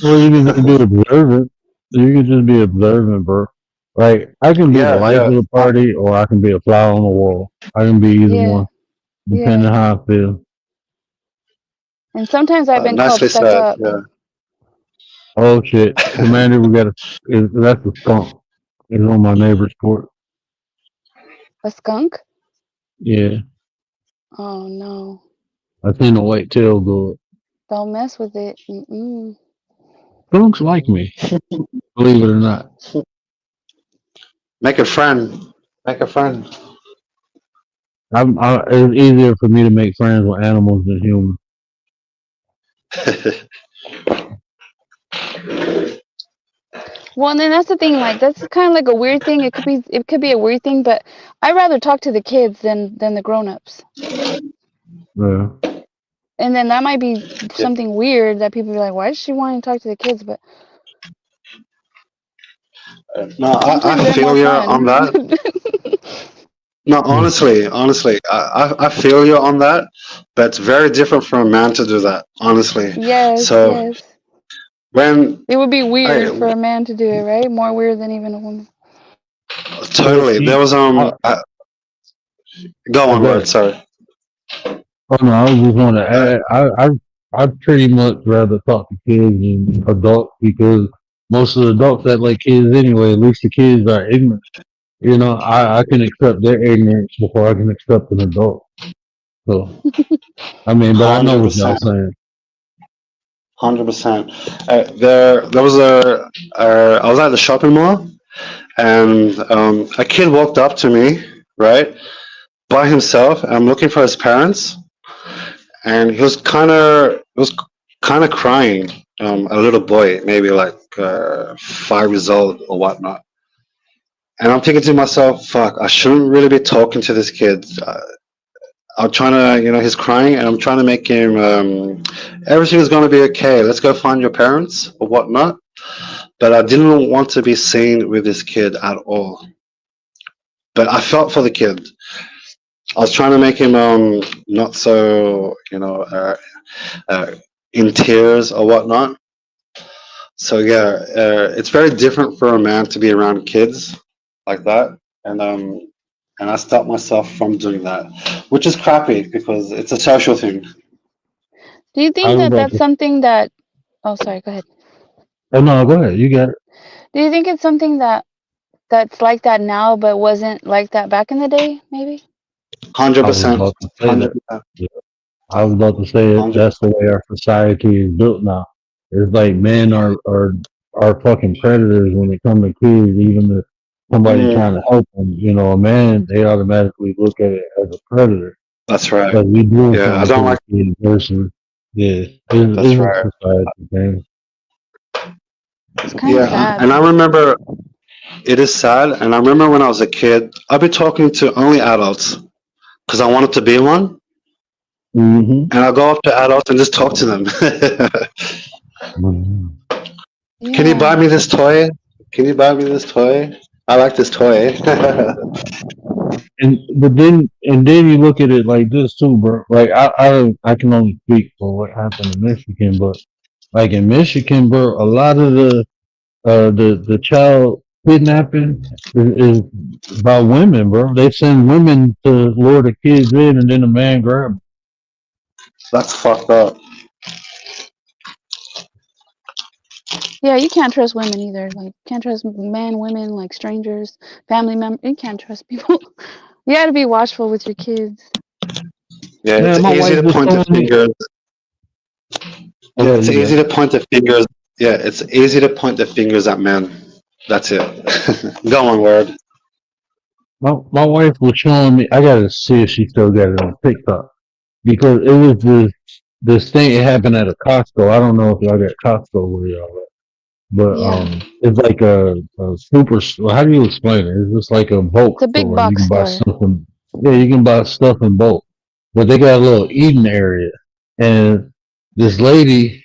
Speaker 6: Well, you can just be observant. You can just be observant, bro. Like I can be the
Speaker 2: Yeah,
Speaker 6: life
Speaker 2: yeah.
Speaker 6: of the party, or I can be a fly on the wall. I can be either
Speaker 1: Yeah,
Speaker 6: one, depending
Speaker 1: yeah.
Speaker 6: how I feel.
Speaker 1: And sometimes I've been called
Speaker 2: Nicely
Speaker 1: stuck
Speaker 2: said.
Speaker 1: up.
Speaker 2: Yeah.
Speaker 6: Oh shit, Commander, we got that's a skunk. It's on my neighbor's porch.
Speaker 1: A skunk?
Speaker 6: Yeah,
Speaker 1: Oh no.
Speaker 6: I seen a white tail go.
Speaker 1: Don't mess with it. Mm-mm.
Speaker 6: Skunks like me, believe it or not.
Speaker 2: Make a friend. Make a friend.
Speaker 6: It's easier for me to make friends with animals than humans.
Speaker 1: Well, and then that's the thing. Like that's kind of like a weird thing. It could be a weird thing, but I rather talk to the kids than the grown-ups.
Speaker 6: Yeah.
Speaker 1: And then that might be something weird that people be like, "Why does she want to talk to the kids?" But
Speaker 2: No,
Speaker 1: sometimes
Speaker 2: I
Speaker 1: they're more
Speaker 2: feel you on
Speaker 1: fun.
Speaker 2: that. No, honestly, I feel you on that. But it's very different for a man to do that, honestly.
Speaker 1: Yes,
Speaker 2: So
Speaker 1: yes.
Speaker 2: when
Speaker 1: It would be
Speaker 2: I
Speaker 1: weird for a man to do it, right? More weird than even a woman.
Speaker 6: Well,
Speaker 2: totally there was go
Speaker 6: I
Speaker 2: on,
Speaker 6: got
Speaker 2: word. Sorry.
Speaker 6: Oh no, I was just want to
Speaker 2: Uh,
Speaker 6: add. I pretty much rather talk to kids than adults because most of the adults act like kids anyway. At least the kids are ignorant. I can accept their ignorance before I can accept an adult. So I mean, but I know
Speaker 2: Hundred
Speaker 6: what y'all
Speaker 2: percent.
Speaker 6: saying.
Speaker 2: 100%. There was I was at the shopping mall, and a kid walked up to me, right, by himself. And I'm looking for his parents, and he was kind of crying. A little boy, maybe like 5 years old or whatnot. And I'm thinking to myself, "Fuck, I shouldn't really be talking to this kid." I'm trying to, he's crying, and I'm trying to make him. Everything's going to be okay. Let's go find your parents or whatnot. But I didn't want to be seen with this kid at all. But I felt for the kid. I was trying to make him not so uh, in tears or whatnot. So yeah, it's very different for a man to be around kids like that, and I stopped myself from doing that, which is crappy because it's a social thing.
Speaker 1: Do you
Speaker 6: I
Speaker 1: think
Speaker 6: was
Speaker 1: that
Speaker 6: about
Speaker 1: that's
Speaker 6: to.
Speaker 1: something that? Oh, sorry. Go ahead.
Speaker 6: Oh no, go ahead. You got it.
Speaker 1: Do you think it's something that's like that now, but wasn't like that back in the day? Maybe.
Speaker 2: Hundred
Speaker 6: I was
Speaker 2: percent,
Speaker 6: about to say
Speaker 2: hundred
Speaker 6: that.
Speaker 2: percent,
Speaker 6: Yeah, I was about to say it.
Speaker 2: 100.
Speaker 6: That's the way our society is built now. It's like men are fucking predators when it comes to kids, even if somebody trying
Speaker 2: Mm,
Speaker 6: to help them. A man, they automatically look at it as a predator.
Speaker 2: that's right.
Speaker 6: But we doing
Speaker 2: Yeah, I
Speaker 6: something
Speaker 2: don't
Speaker 6: to
Speaker 2: like.
Speaker 6: the kid versus, yeah,
Speaker 2: That's
Speaker 6: it's
Speaker 2: right.
Speaker 6: a society thing.
Speaker 1: It's kind of
Speaker 2: Yeah,
Speaker 1: sad.
Speaker 2: and I remember it is sad. And I remember when I was a kid, I'd be talking to only adults because I wanted to be one.
Speaker 6: Mm-hmm.
Speaker 2: And I'll go up to adults and just talk to them.
Speaker 6: Mm-hmm.
Speaker 2: Can you buy
Speaker 1: Yeah.
Speaker 2: me this toy? Can you buy me this toy? I like this toy.
Speaker 6: And then you look at it like this too, bro. Like I can only speak for what happened in Michigan, but like in Michigan, bro, a lot of the child kidnapping is about women, bro. They send women to lure the kids in, and then the man grab them.
Speaker 2: That's fucked up.
Speaker 1: Yeah, you can't trust women either. Like, can't trust men, women, like strangers, family members. You can't trust people. You got to be watchful with your kids.
Speaker 2: Yeah,
Speaker 6: Man,
Speaker 2: it's
Speaker 6: my
Speaker 2: easy
Speaker 6: wife
Speaker 2: to
Speaker 6: was
Speaker 2: point the
Speaker 6: telling me.
Speaker 2: fingers. Yeah,
Speaker 6: Oh,
Speaker 2: it's
Speaker 6: you
Speaker 2: easy
Speaker 6: got.
Speaker 2: to point the fingers. Yeah, it's easy to point the fingers at men. That's it. Go on, word.
Speaker 6: My wife was showing me. I gotta see if she still got it on TikTok because it was this thing. It happened at a Costco. I don't know if y'all got Costco where y'all at, but
Speaker 1: Yeah.
Speaker 6: it's like a super. Well, how do you explain it? It's just like a bulk
Speaker 1: It's a big
Speaker 6: store. You
Speaker 1: box
Speaker 6: can buy
Speaker 1: store.
Speaker 6: stuff in. Yeah, you can buy stuff in bulk, but they got a little eating area, and this lady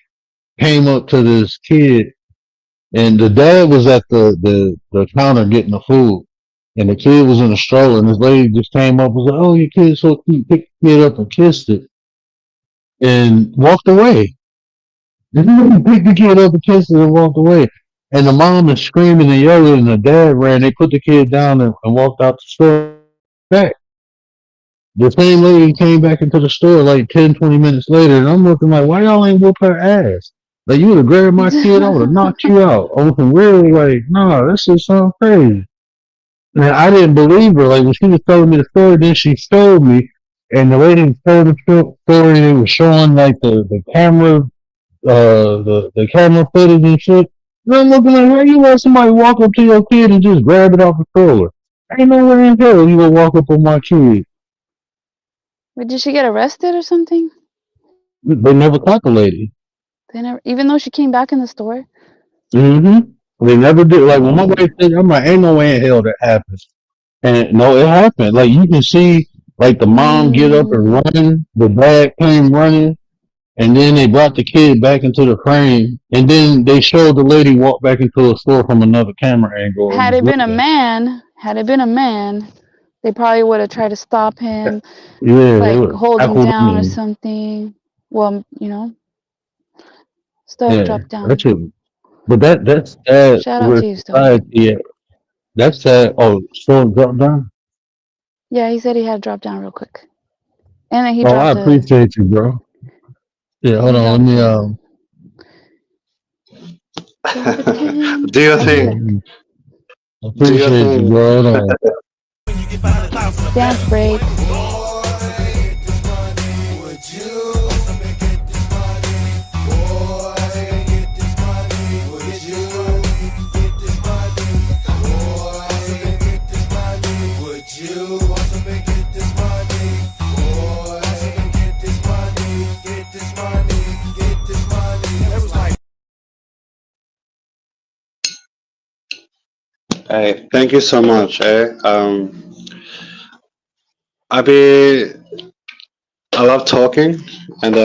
Speaker 6: came up to this kid, and the dad was at the counter getting the food, and the kid was in a stroller, and this lady just came up and was like, "Oh, your kid's so cute." Picked the kid up and kissed it, and walked away. This lady picked the kid up and kissed it and walked away. And the mom is screaming and yelling, and the dad ran. They put the kid down and walked out the store. Back. The same lady came back into the store like 10, 20 minutes later, and I'm looking like, why y'all ain't whoop her ass? Like, you would have grabbed my kid, I would have knocked you out. On some really, like, no, this is so crazy. And I didn't believe her. Like, when she was telling me the story, then she showed me, and the lady told the story, and it was showing, like, the camera, the camera footage and shit. And I'm looking like, how you let somebody walk up to your kid and just grab it off the stroller? Ain't no way in hell you gonna walk up on my kid.
Speaker 1: Wait, did she get arrested or something?
Speaker 6: They never caught the lady.
Speaker 1: They never, even though she came back in the store.
Speaker 6: They never did. Like when my wife said, I'm like, ain't no way in hell that happens. And no, it happened. Like you can see, like the mom get up and run, the dad came running, and then they brought the kid back into the frame, and then they showed the lady walk back into a store from another camera angle.
Speaker 1: Had it been a man, they probably would have tried to stop him,
Speaker 6: Yeah, they
Speaker 1: like
Speaker 6: would
Speaker 1: hold him
Speaker 6: tackled
Speaker 1: down or
Speaker 6: him.
Speaker 1: something. Well, stuff
Speaker 6: Yeah,
Speaker 1: dropped
Speaker 6: that's
Speaker 1: down.
Speaker 6: it. But that's sad
Speaker 1: Shout out
Speaker 6: where
Speaker 1: to you, Stoic.
Speaker 6: society. That's sad. Oh, store dropped down.
Speaker 1: Yeah, he said he had to drop down real quick, and then he
Speaker 6: Oh, I
Speaker 1: dropped the.
Speaker 6: appreciate you, bro. Yeah,
Speaker 1: Yeah,
Speaker 6: hold
Speaker 1: he
Speaker 6: on.
Speaker 1: dropped
Speaker 6: Let me
Speaker 1: the.
Speaker 2: Do your
Speaker 1: What is it?
Speaker 2: thing. Do your
Speaker 6: appreciate you,
Speaker 2: thing.
Speaker 6: bro. Hold on.
Speaker 1: Dance break.
Speaker 2: Hey, thank you so much. I be I love talking, and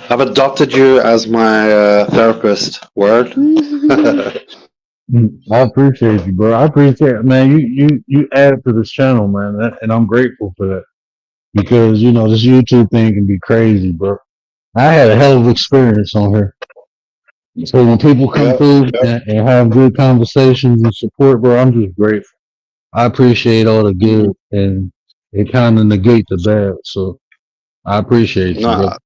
Speaker 2: I've adopted you as my therapist. Word.
Speaker 6: I appreciate you, bro. I appreciate it, man. You add to this channel, man, and I'm grateful for that because this YouTube thing can be crazy, bro. I had a hell of experience on here. So when people come
Speaker 2: Yep.
Speaker 6: through and have good conversations and support, bro, I'm just grateful. I appreciate all the good, and it kind of negate the bad. So I appreciate you, bro.
Speaker 2: No.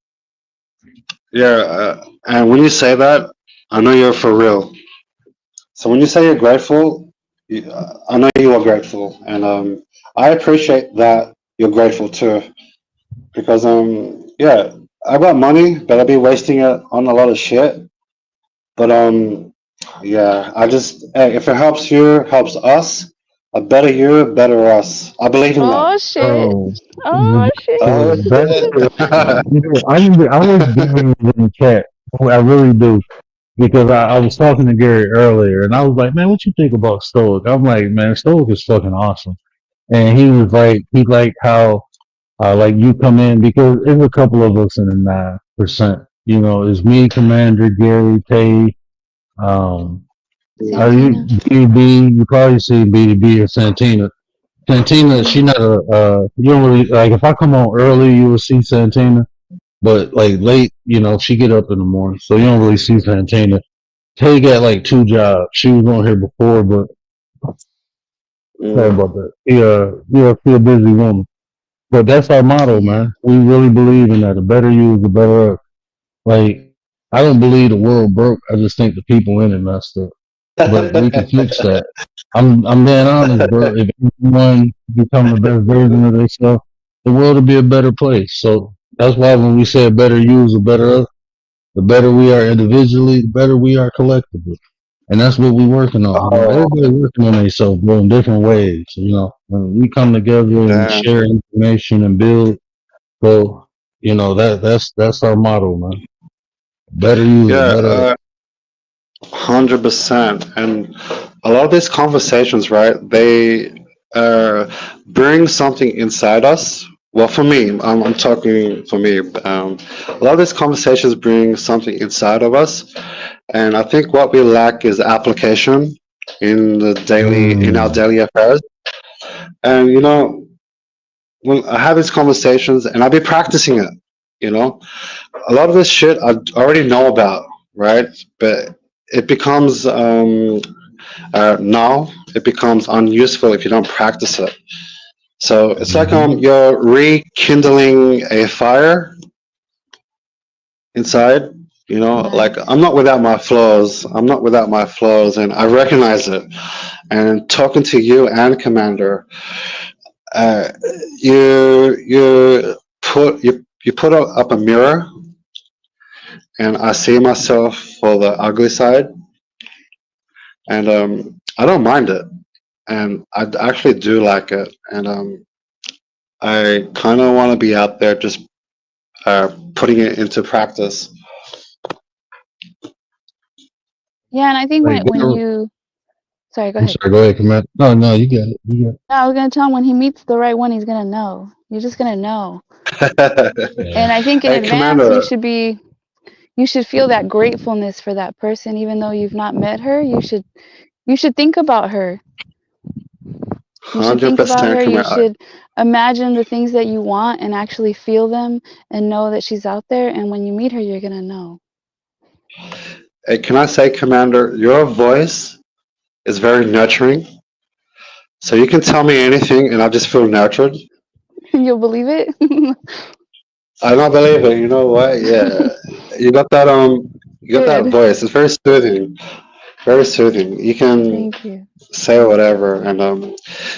Speaker 2: Yeah. And when you say that, I know you're for real. So when you say you're grateful, I know you are grateful, and I appreciate that you're grateful too. Because yeah, I got money, but I'd be wasting it on a lot of shit. But yeah, hey, if it helps you, helps us, a better you, better us. I believe in that.
Speaker 1: Oh shit!
Speaker 6: Oh,
Speaker 1: Oh shit!
Speaker 2: Oh
Speaker 6: that's
Speaker 2: shit!
Speaker 6: I was giving it in the chat. I really do. Because I was talking to Gary earlier, and I was like, "Man, what you think about Stoic?" I'm like, "Man, Stoic is fucking awesome." And he was like, he liked how, like you come in because there's a couple of us in the 9%. It's me, Commander, Gary, Tay. Are you
Speaker 1: Santina.
Speaker 6: BB? You probably see BB or Santina. Santina, she not you don't really like. If I come on early, you will see Santina, but like late, she get up in the morning, so you don't really see Santina. Tay got like 2 jobs. She was on here before, but sorry
Speaker 2: Mm.
Speaker 6: about that. She a busy woman. But that's our motto,
Speaker 1: Yeah.
Speaker 6: man. We really believe in that. The better you is the better us. Like, I don't believe the world broke. I just think the people in it messed up. But we can fix that. I'm being honest, bro. If everyone become the best version of themselves, the world will be a better place. So that's why when we say a better you is a better us, the better we are individually, the better we are collectively. And that's what we're working on. You know,
Speaker 2: Oh,
Speaker 6: everybody working on themselves, bro, in different ways. You know, when we come together and
Speaker 2: damn.
Speaker 6: share information and build, so you know that's our motto, man. Better use it,
Speaker 2: Yeah,
Speaker 6: better.
Speaker 2: 100%. And a lot of these conversations, right? They bring something inside us. Well, for me, I'm talking for me. A lot of these conversations bring something inside of us, and I think what we lack is application in our
Speaker 6: Mm,
Speaker 2: daily affairs. And when I have these conversations, and I'll be practicing it. You know, a lot of this shit I already know about, right? But it becomes now it becomes unuseful if you don't practice it. So it's like
Speaker 6: mhm.
Speaker 2: you're rekindling a fire inside. Like
Speaker 1: Nice.
Speaker 2: I'm not without my flaws. I'm not without my flaws, and I recognize it. And talking to you and Commander, uh, you put up a mirror, and I see myself for the ugly side, and I don't mind it, and I actually do like it, and I kind of want to be out there just putting it into practice.
Speaker 1: Yeah, and I think
Speaker 6: Like,
Speaker 1: when you sorry, go
Speaker 6: I'm
Speaker 1: ahead.
Speaker 6: sorry. Go ahead, Commander. No, no, you got it. You got it.
Speaker 1: No, I was gonna tell him when he meets the right one, he's gonna know. You're just gonna know.
Speaker 6: Yeah.
Speaker 1: And I think in
Speaker 2: Hey,
Speaker 1: advance
Speaker 2: Commander.
Speaker 1: you should feel that gratefulness for that person, even though you've not met her. You should think about her. You should
Speaker 2: Hundred
Speaker 1: think about
Speaker 2: percent,
Speaker 1: her. You
Speaker 2: Commander.
Speaker 1: should imagine the things that you want and actually feel them and know that she's out there. And when you meet her, you're gonna know.
Speaker 2: Hey, can I say, Commander, your voice is very nurturing. So you can tell me anything, and I just feel nurtured.
Speaker 1: You'll believe it.
Speaker 2: I don't believe it. You know what? Yeah, you got that. You got that
Speaker 1: Good.
Speaker 2: voice. It's very soothing. Very soothing. You can
Speaker 1: Thank you.
Speaker 2: say whatever, and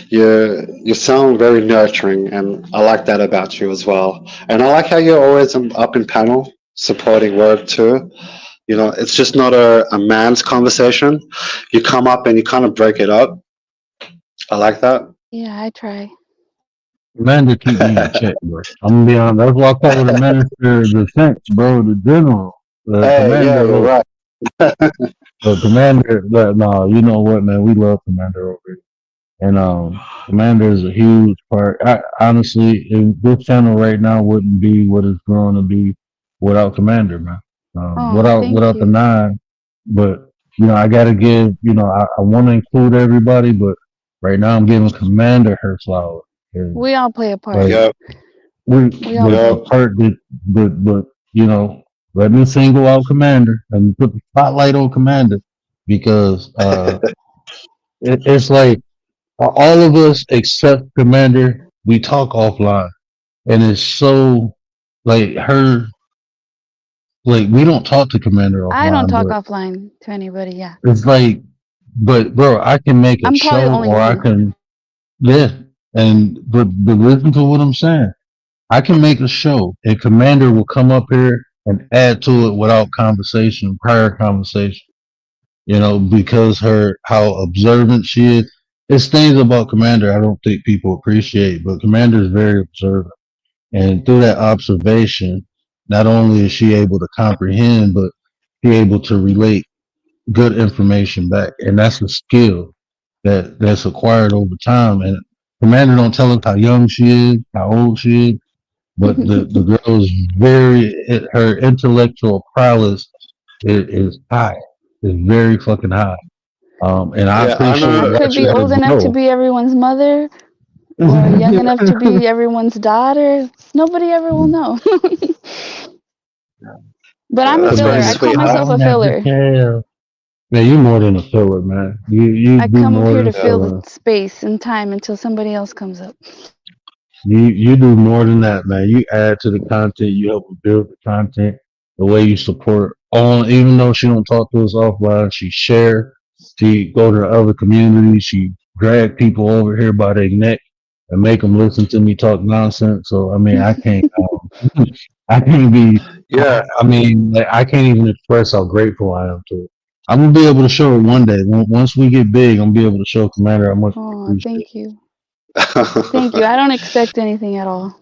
Speaker 2: you sound very nurturing, and I like that about you as well. And I like how you're always up in panel supporting work too. It's just not a man's conversation. You come up and you kind of break it up. I like that.
Speaker 1: Yeah, I try.
Speaker 6: Commander keep me in check, bro. I'm gonna be honest. That's why I call it a minister of defense, bro. The general, the
Speaker 2: Hey, yeah,
Speaker 6: commander.
Speaker 2: you're
Speaker 6: Look,
Speaker 2: right.
Speaker 6: the commander. No, you know what, man? We love commander over here, and commander is a huge part. Honestly, this channel right now wouldn't be what it's going to be without commander, man.
Speaker 1: Oh, thank
Speaker 6: Without the
Speaker 1: you.
Speaker 6: nine, but I gotta give. I want to include everybody, but right now I'm giving commander her flowers. And,
Speaker 1: We all play a part.
Speaker 6: like,
Speaker 2: Yep,
Speaker 6: we
Speaker 1: We all
Speaker 6: the
Speaker 2: yep.
Speaker 1: do.
Speaker 6: part that but let me single out commander and put the spotlight on commander because it's like all of us except commander we talk offline and it's so like her like we don't talk to commander
Speaker 1: I don't
Speaker 6: offline
Speaker 1: talk
Speaker 6: but
Speaker 1: offline to anybody. Yeah.
Speaker 6: it's like but bro I can make a
Speaker 1: I'm probably the
Speaker 6: show
Speaker 1: only
Speaker 6: or I
Speaker 1: one.
Speaker 6: can yeah and but listen to what I'm saying. I can make a show and Commander will come up here and add to it without conversation, prior conversation, because how observant she is. It's things about Commander I don't think people appreciate, but Commander is very observant. And through that observation, not only is she able to comprehend, but be able to relate good information back. And that's a skill that's acquired over time. And Commander don't tell us how young she is, how old she is, but the girl is her intellectual prowess is high. Is very fucking high. And I
Speaker 2: Yeah, I
Speaker 6: appreciate
Speaker 1: I
Speaker 2: know.
Speaker 1: could
Speaker 6: watching
Speaker 1: be
Speaker 6: her
Speaker 1: old enough to
Speaker 6: grow.
Speaker 1: be everyone's mother or young enough to be everyone's daughter. Nobody ever will know. But I'm a
Speaker 2: That's very
Speaker 1: filler.
Speaker 6: Commander,
Speaker 1: I call
Speaker 2: sweet.
Speaker 1: myself a
Speaker 6: I'm at the
Speaker 1: filler.
Speaker 6: tail. Man, you more than a filler, man. You
Speaker 1: I
Speaker 6: do
Speaker 1: come up
Speaker 6: more
Speaker 1: here
Speaker 6: than
Speaker 1: to fill the
Speaker 6: filler.
Speaker 1: space and time until somebody else comes up.
Speaker 6: You do more than that, man. You add to the content. You help build the content. The way you support on, even though she don't talk to us offline, she share. She go to the other communities. She drag people over here by their neck and make them listen to me talk nonsense. So I mean, I can't. I can't be.
Speaker 2: Yeah.
Speaker 6: I mean, like, I can't even express how grateful I am to it. I'm gonna be able to show it one day. Once we get big, I'm gonna be able to show Commander how much I
Speaker 1: Oh,
Speaker 6: appreciate it.
Speaker 1: thank you. Thank you. I don't expect anything at all.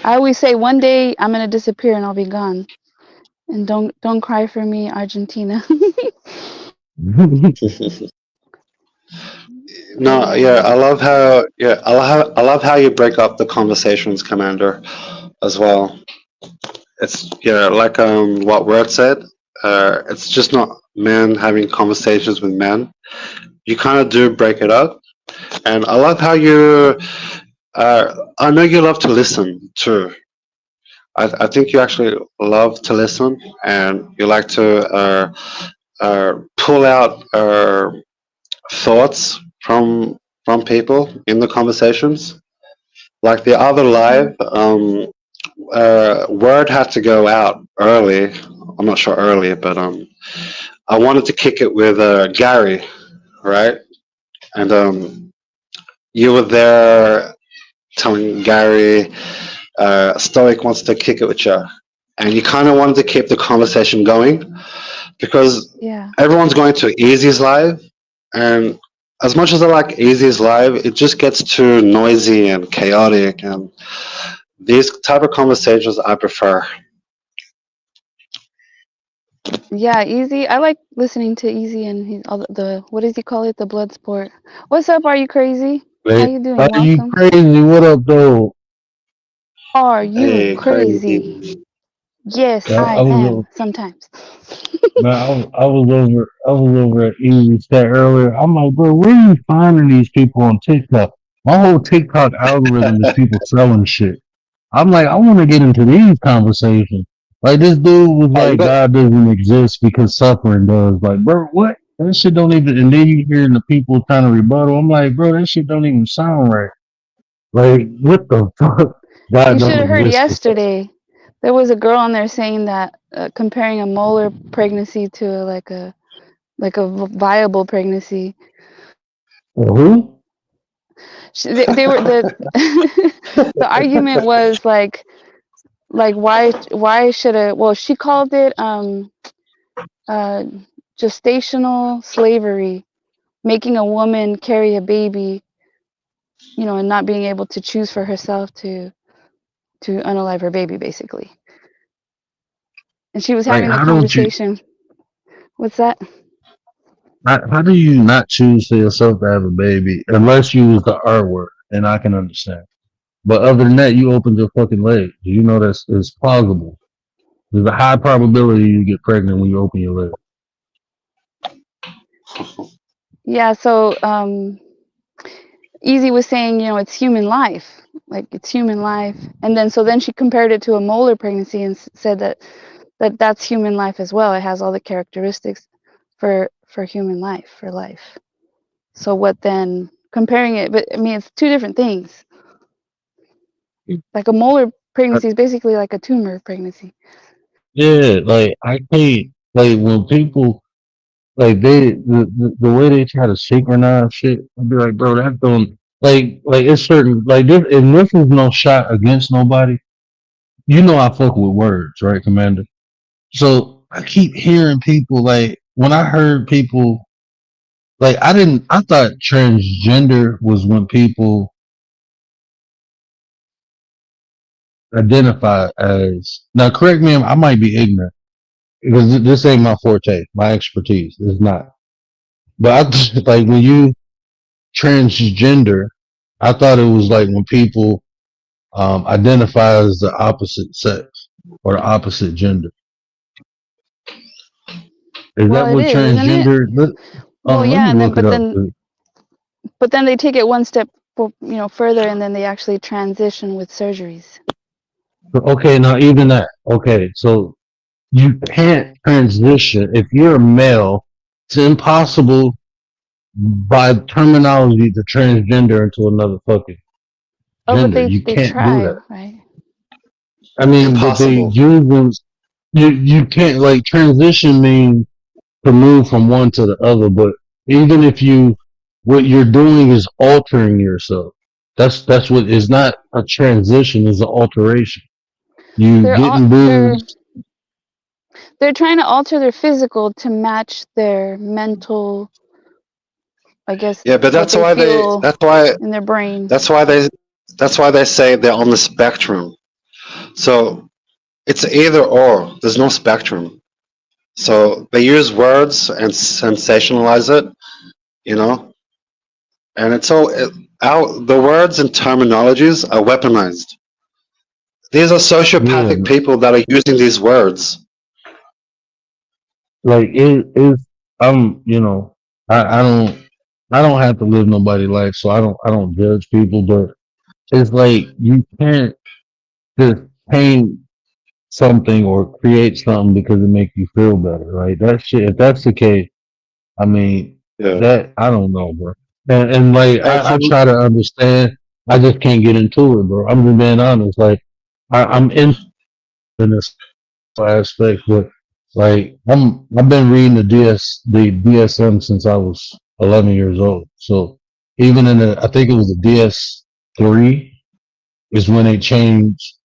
Speaker 1: I always say one day I'm gonna disappear and I'll be gone. And don't cry for me, Argentina. But
Speaker 2: No, yeah, I love how you break up the conversations, Commander, as well. It's like what Word said. It's just not men having conversations with men. You kind of do break it up, and I love how you. I know you love to listen too. I think you actually love to listen, and you like to pull out thoughts from people in the conversations. Like the other live, word had to go out early. I'm not sure early, but I wanted to kick it with Gary, right? And you were there telling Gary Stoic wants to kick it with you, and you kind of wanted to keep the conversation going because
Speaker 1: yeah.
Speaker 2: everyone's going to Easy's live, and as much as I like Easy's live, it just gets too noisy and chaotic, and these type of conversations I prefer.
Speaker 1: Yeah, Easy. I like listening to Easy and all the what does he call it? The blood sport. What's up? Are you crazy? How
Speaker 6: Wait,
Speaker 1: you
Speaker 6: are
Speaker 1: doing?
Speaker 6: you
Speaker 1: Welcome.
Speaker 6: crazy? What up, though?
Speaker 1: Are you
Speaker 2: Hey,
Speaker 1: crazy?
Speaker 2: crazy.
Speaker 1: Yes,
Speaker 6: I
Speaker 1: I
Speaker 6: was
Speaker 1: am. Sometimes.
Speaker 6: man, I was over at Easy Stat earlier. I'm like, bro, where are you finding these people on TikTok? My whole TikTok algorithm is people selling shit. I'm like, I want to get into these conversations. Like this dude was
Speaker 2: Oh, you
Speaker 6: like,
Speaker 2: got
Speaker 6: God doesn't exist because suffering does. Like, bro, what? That shit don't even. And then you hearing the people trying to rebuttal. I'm like, bro, that shit don't even sound right. Like, what the fuck? God
Speaker 1: You should
Speaker 6: don't
Speaker 1: have heard
Speaker 6: exist.
Speaker 1: yesterday. There was a girl on there saying that comparing a molar pregnancy to viable pregnancy.
Speaker 6: Who?
Speaker 1: They were the argument was like why should a well she called it uh gestational slavery, making a woman carry a baby, and not being able to choose for herself to unalive her baby basically. And she was
Speaker 6: Like,
Speaker 1: having the
Speaker 6: how don't you?
Speaker 1: conversation. What's that?
Speaker 6: How do you not choose for yourself to have a baby unless you use the R word? And I can understand. But other than that, you opened your fucking leg. You know that's it's plausible. There's a high probability you get pregnant when you open your leg.
Speaker 1: Yeah, so Easy was saying, it's human life. Like it's human life. And then she compared it to a molar pregnancy and said that's human life as well. It has all the characteristics for human life, for life. So what then comparing it, but I mean it's two different things. Like a molar pregnancy is basically like a tumor pregnancy.
Speaker 6: Yeah, like I can't like when people like the way they try to synchronize shit. I'd be like, bro, that don't like it's certain like this and this is no shot against nobody. You know I fuck with words, right, Commander? So I keep hearing people like when I heard people like I thought transgender was when people identify as now correct me, I might be ignorant because this ain't my forte, my expertise is not. But I like when you transgender, I thought it was like when people identify as the opposite sex or the opposite gender. Is
Speaker 1: Well,
Speaker 6: that
Speaker 1: it
Speaker 6: what
Speaker 1: is, isn't it?
Speaker 6: transgender?
Speaker 1: Well,
Speaker 6: Let
Speaker 1: yeah,
Speaker 6: me
Speaker 1: and then
Speaker 6: look it
Speaker 1: but
Speaker 6: up.
Speaker 1: then but then they take it one step further and then they actually transition with surgeries.
Speaker 6: Okay, now even that. Okay, so you can't transition if you're a male It's impossible by terminology to transgender into another fucking
Speaker 1: Oh, but
Speaker 6: gender.
Speaker 1: they
Speaker 6: You
Speaker 1: they
Speaker 6: can't do
Speaker 1: try,
Speaker 6: that.
Speaker 1: right?
Speaker 6: I mean, but they
Speaker 2: Impossible.
Speaker 6: use them. You can't like transition means to move from one to the other, but even if what you're doing is altering yourself. That's what is not a transition, is an alteration. You
Speaker 1: They're all
Speaker 6: getting
Speaker 1: they're
Speaker 6: boobs.
Speaker 1: they're trying to alter their physical to match their mental, I guess,
Speaker 2: Yeah, but
Speaker 1: what
Speaker 2: that's
Speaker 1: they
Speaker 2: why
Speaker 1: feel in their brain.
Speaker 2: that's why they that's why they say they're on the spectrum. So it's either or. There's no spectrum. So they use words and sensationalize it, you know, and it's all the words and terminologies are weaponized. These are
Speaker 6: Yeah,
Speaker 2: sociopathic people that are using these words.
Speaker 6: like it is. I don't have to live nobody's life, so I don't judge people, but it's like you can't just paint something or create something because it makes you feel better, right? That shit. If that's the case, I mean,
Speaker 2: Yeah.
Speaker 6: that I don't know, bro. And like
Speaker 2: Hey,
Speaker 6: I
Speaker 2: from
Speaker 6: try to understand. I just can't get into it, bro. I'm just being honest. Like I'm in this aspect, but like I've been reading the DSM since I was 11 years old. So even in I think it was the DS3 is when they changed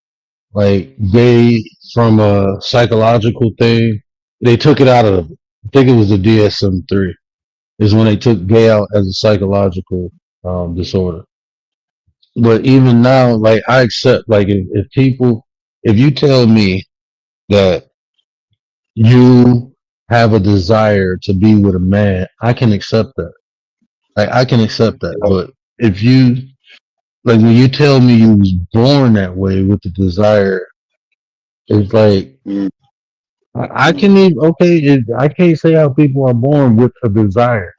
Speaker 6: like gay from a psychological thing. They took it out of. I think it was the DSM-3 is when they took gay out as a psychological disorder. But even now, like I accept, like if you tell me that you have a desire to be with a man, I can accept that. Like I can accept that. But if you like when you tell me you was born that way with the desire, it's like
Speaker 2: mm,
Speaker 6: I can even I can't say how people are born with a desire.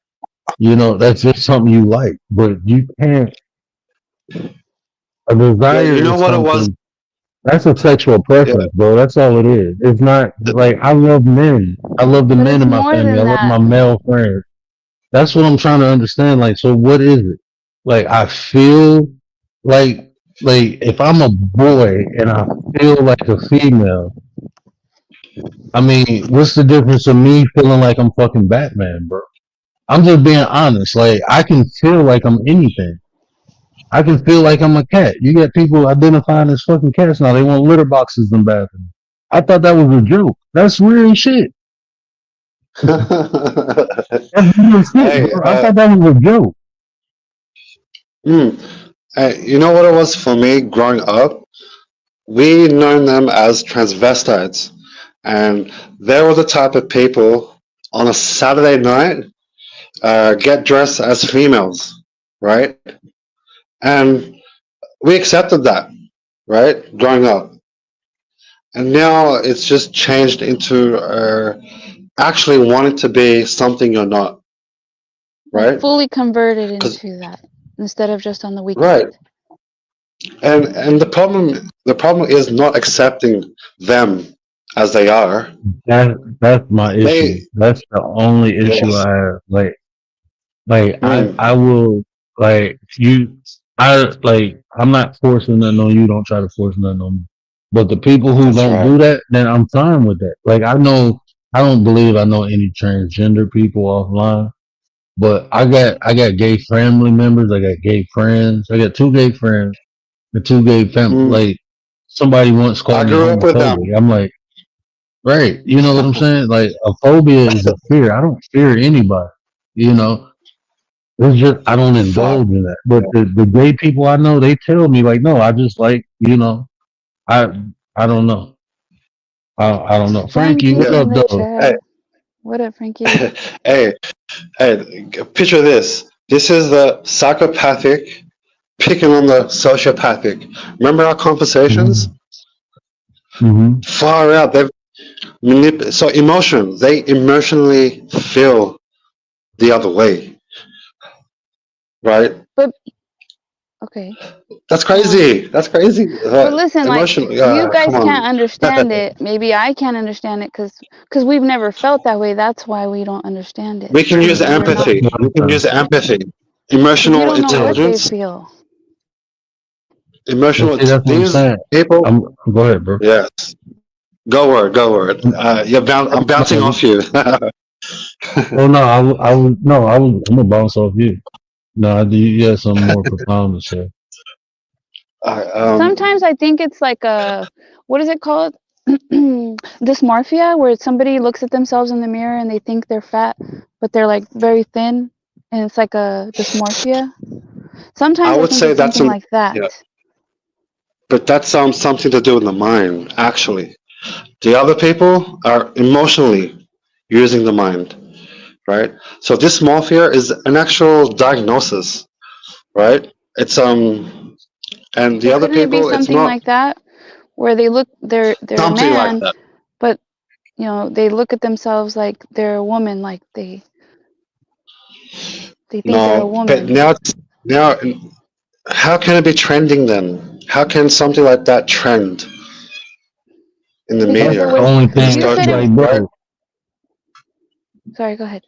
Speaker 6: That's just something you like, but you can't. A
Speaker 2: yeah,
Speaker 6: desire
Speaker 2: you know
Speaker 6: is
Speaker 2: what it was?
Speaker 6: something. That's a sexual
Speaker 2: Yeah,
Speaker 6: preference, bro. That's all it is. It's not like I love men. I love the
Speaker 1: But
Speaker 6: men
Speaker 1: it's
Speaker 6: in my
Speaker 1: more
Speaker 6: family. I
Speaker 1: than
Speaker 6: love my
Speaker 1: that.
Speaker 6: male friends. That's what I'm trying to understand. Like, so what is it? Like, I feel like, if I'm a boy and I feel like a female, I mean, what's the difference of me feeling like I'm fucking Batman, bro? I'm just being honest. Like, I can feel like I'm anything. I can feel like I'm a cat. You got people identifying as fucking cats now. They want litter boxes in bathrooms. I thought that was a joke. That's weird shit. That's weird shit,
Speaker 2: hey,
Speaker 6: bro. I thought that was a joke.
Speaker 2: mm, you know what it was for me growing up? We known them as transvestites, and they were the type of people on a Saturday night get dressed as females, right? And we accepted that, right? Growing up, and now it's just changed into actually wanting to be something you're not, right?
Speaker 1: Fully converted
Speaker 2: Because
Speaker 1: into that instead of just on the
Speaker 2: right,
Speaker 1: weekend.
Speaker 2: and the problem is not accepting them as they are.
Speaker 6: That's my issue.
Speaker 2: They
Speaker 6: That's the only issue
Speaker 2: yes.
Speaker 6: I have. Like I
Speaker 2: Mm,
Speaker 6: will like you. I'm not forcing nothing on you. Don't try to force nothing on me. But the people who
Speaker 2: that's
Speaker 6: don't
Speaker 2: right.
Speaker 6: do that, then I'm fine with that. Like I don't believe I know any transgender people offline. But I got gay family members. I got gay friends. I got two gay friends and two gay
Speaker 2: Mm,
Speaker 6: like somebody once
Speaker 2: I
Speaker 6: called me
Speaker 2: grew up with them.
Speaker 6: homophobic. I'm like, right. You know what I'm saying? Like a phobia is a fear. I don't fear anybody. You know, it's just I don't
Speaker 2: Fuck.
Speaker 6: indulge in that. But the gay people I know, they tell me like, no, I just like, I I don't know. I don't know. Frankie, what
Speaker 1: Frankie
Speaker 2: Yeah.
Speaker 1: in
Speaker 6: up,
Speaker 1: the
Speaker 6: though?
Speaker 2: Hey,
Speaker 1: chat. What up, Frankie?
Speaker 2: hey, hey. Picture this. This is the psychopathic picking on the sociopathic. Remember our conversations?
Speaker 6: Hmm. Hmm.
Speaker 2: Far out. They've so emotion. They emotionally feel the other way, right?
Speaker 1: But Okay.
Speaker 2: That's crazy. That's crazy.
Speaker 1: But listen, like,
Speaker 2: Emotion.
Speaker 1: you guys
Speaker 2: Come
Speaker 1: can't
Speaker 2: on.
Speaker 1: understand it. Maybe I can't understand it because we've never felt that way. That's why we don't understand it.
Speaker 2: We can use
Speaker 1: Because we're not.
Speaker 2: empathy. We can use empathy.
Speaker 1: Because you
Speaker 2: Emotional
Speaker 1: don't know what they
Speaker 2: intelligence.
Speaker 1: feel.
Speaker 6: But
Speaker 2: Emotional.
Speaker 6: see, that's what I'm
Speaker 2: These
Speaker 6: saying.
Speaker 2: people.
Speaker 6: Go ahead, bro.
Speaker 2: Yes. Go word. Go word. I'm bouncing
Speaker 6: No,
Speaker 2: off you.
Speaker 6: oh no, I'm gonna bounce off you. No, you had something more profound to say.
Speaker 1: Sometimes I think it's like a, what is it called? Dysmorphia, where somebody looks at themselves in the mirror and they think they're fat, but they're like very thin, and it's like a dysmorphia.
Speaker 2: I
Speaker 1: Sometimes I
Speaker 2: would
Speaker 1: think
Speaker 2: say
Speaker 1: it's
Speaker 2: that's
Speaker 1: something
Speaker 2: an
Speaker 1: like that.
Speaker 2: yeah, but that's something to do with the mind. Actually, the other people are emotionally using the mind, right? So dysmorphia is an actual diagnosis, right? It's and the
Speaker 1: So
Speaker 2: other
Speaker 1: couldn't it be
Speaker 2: people, it's
Speaker 1: something
Speaker 2: not
Speaker 1: like that, where they look, they're a
Speaker 2: something like
Speaker 1: man,
Speaker 2: that.
Speaker 1: but they look at themselves like they're a woman, like they think they're a
Speaker 2: No, but
Speaker 1: woman.
Speaker 2: now, how can it be trending then? How can something like that trend in the
Speaker 1: Because
Speaker 6: That's
Speaker 1: there
Speaker 6: the
Speaker 2: media,
Speaker 1: was,
Speaker 6: only
Speaker 2: in this
Speaker 1: you
Speaker 6: thing,
Speaker 1: said
Speaker 2: country,
Speaker 1: it.
Speaker 6: like,
Speaker 2: right?
Speaker 6: bro.
Speaker 1: Sorry, go ahead.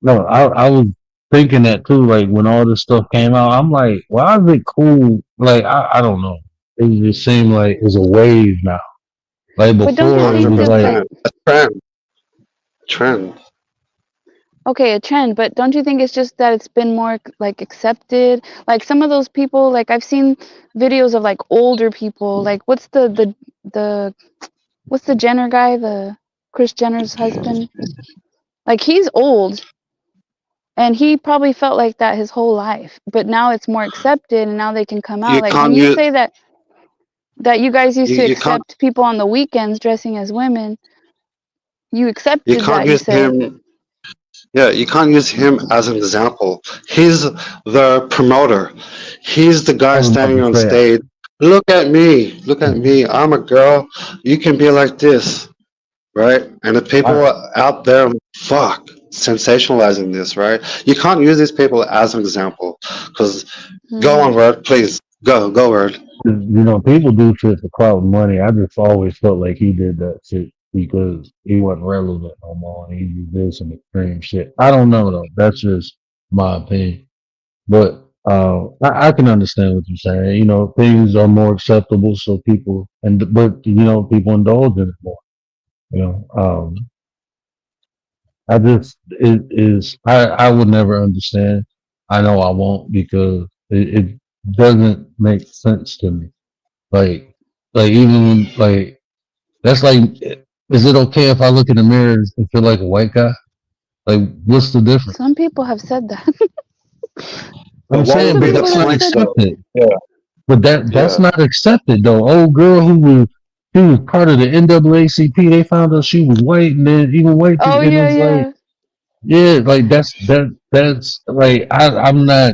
Speaker 6: No, I was thinking that too. Like when all this stuff came out, I'm like, why is it cool? Like I don't know. It just seemed like it's a wave now. Like
Speaker 1: But don't you
Speaker 6: before, it
Speaker 1: think
Speaker 6: was
Speaker 2: Hundred
Speaker 1: just
Speaker 6: like
Speaker 1: like,
Speaker 2: percent. A trend. Trend.
Speaker 1: okay, a trend, but don't you think it's just that it's been more like accepted? Like some of those people, like I've seen videos of like older people, like what's the what's the Jenner guy, the Kris Jenner's husband? Like he's old and he probably felt like that his whole life, but now it's more accepted and now they can come out.
Speaker 2: You
Speaker 1: Like
Speaker 2: can't
Speaker 1: when you
Speaker 2: use
Speaker 1: say that you guys used to
Speaker 2: you can't
Speaker 1: accept people on the weekends dressing as women, you
Speaker 2: you
Speaker 1: accepted
Speaker 2: can't
Speaker 1: that, you
Speaker 2: use
Speaker 1: said.
Speaker 2: him. Yeah, you can't use him as an example. He's the promoter. He's the
Speaker 6: I
Speaker 2: guy
Speaker 6: was about
Speaker 2: standing
Speaker 6: to
Speaker 2: on
Speaker 6: say it.
Speaker 2: stage. Look at me. Look at me. I'm a girl. You can be like this, right? And the people
Speaker 6: I,
Speaker 2: are out there, fuck, sensationalizing this, right? You can't use these people as an example. Because go on,
Speaker 1: Hmm.
Speaker 2: word, please. Go, word.
Speaker 6: people do shit for clout and money. I just always felt like he did that shit because he wasn't relevant no more and he just did some extreme shit. I don't know though. That's just my opinion. But I can understand what you're saying. Things are more acceptable, so people indulge in it more. You know, I just it is I would never understand. I know I won't because it doesn't make sense to me. Like even like that's like, is it okay if I look in the mirror and feel like a white guy? Like, what's the difference?
Speaker 1: Some people have said that.
Speaker 2: But
Speaker 6: I'm
Speaker 2: what would
Speaker 6: saying,
Speaker 1: Some
Speaker 2: be
Speaker 6: but
Speaker 2: the
Speaker 1: people
Speaker 6: that's
Speaker 1: have
Speaker 6: not
Speaker 2: point,
Speaker 1: said
Speaker 2: though?
Speaker 6: accepted.
Speaker 2: Yeah,
Speaker 6: But that's
Speaker 2: yeah.
Speaker 6: not accepted though. Old girl she was part of the NAACP. They found out she was white, and then even white
Speaker 1: oh
Speaker 6: people, and
Speaker 1: yeah,
Speaker 6: it's like,
Speaker 1: yeah.
Speaker 6: yeah, like that's like I'm not.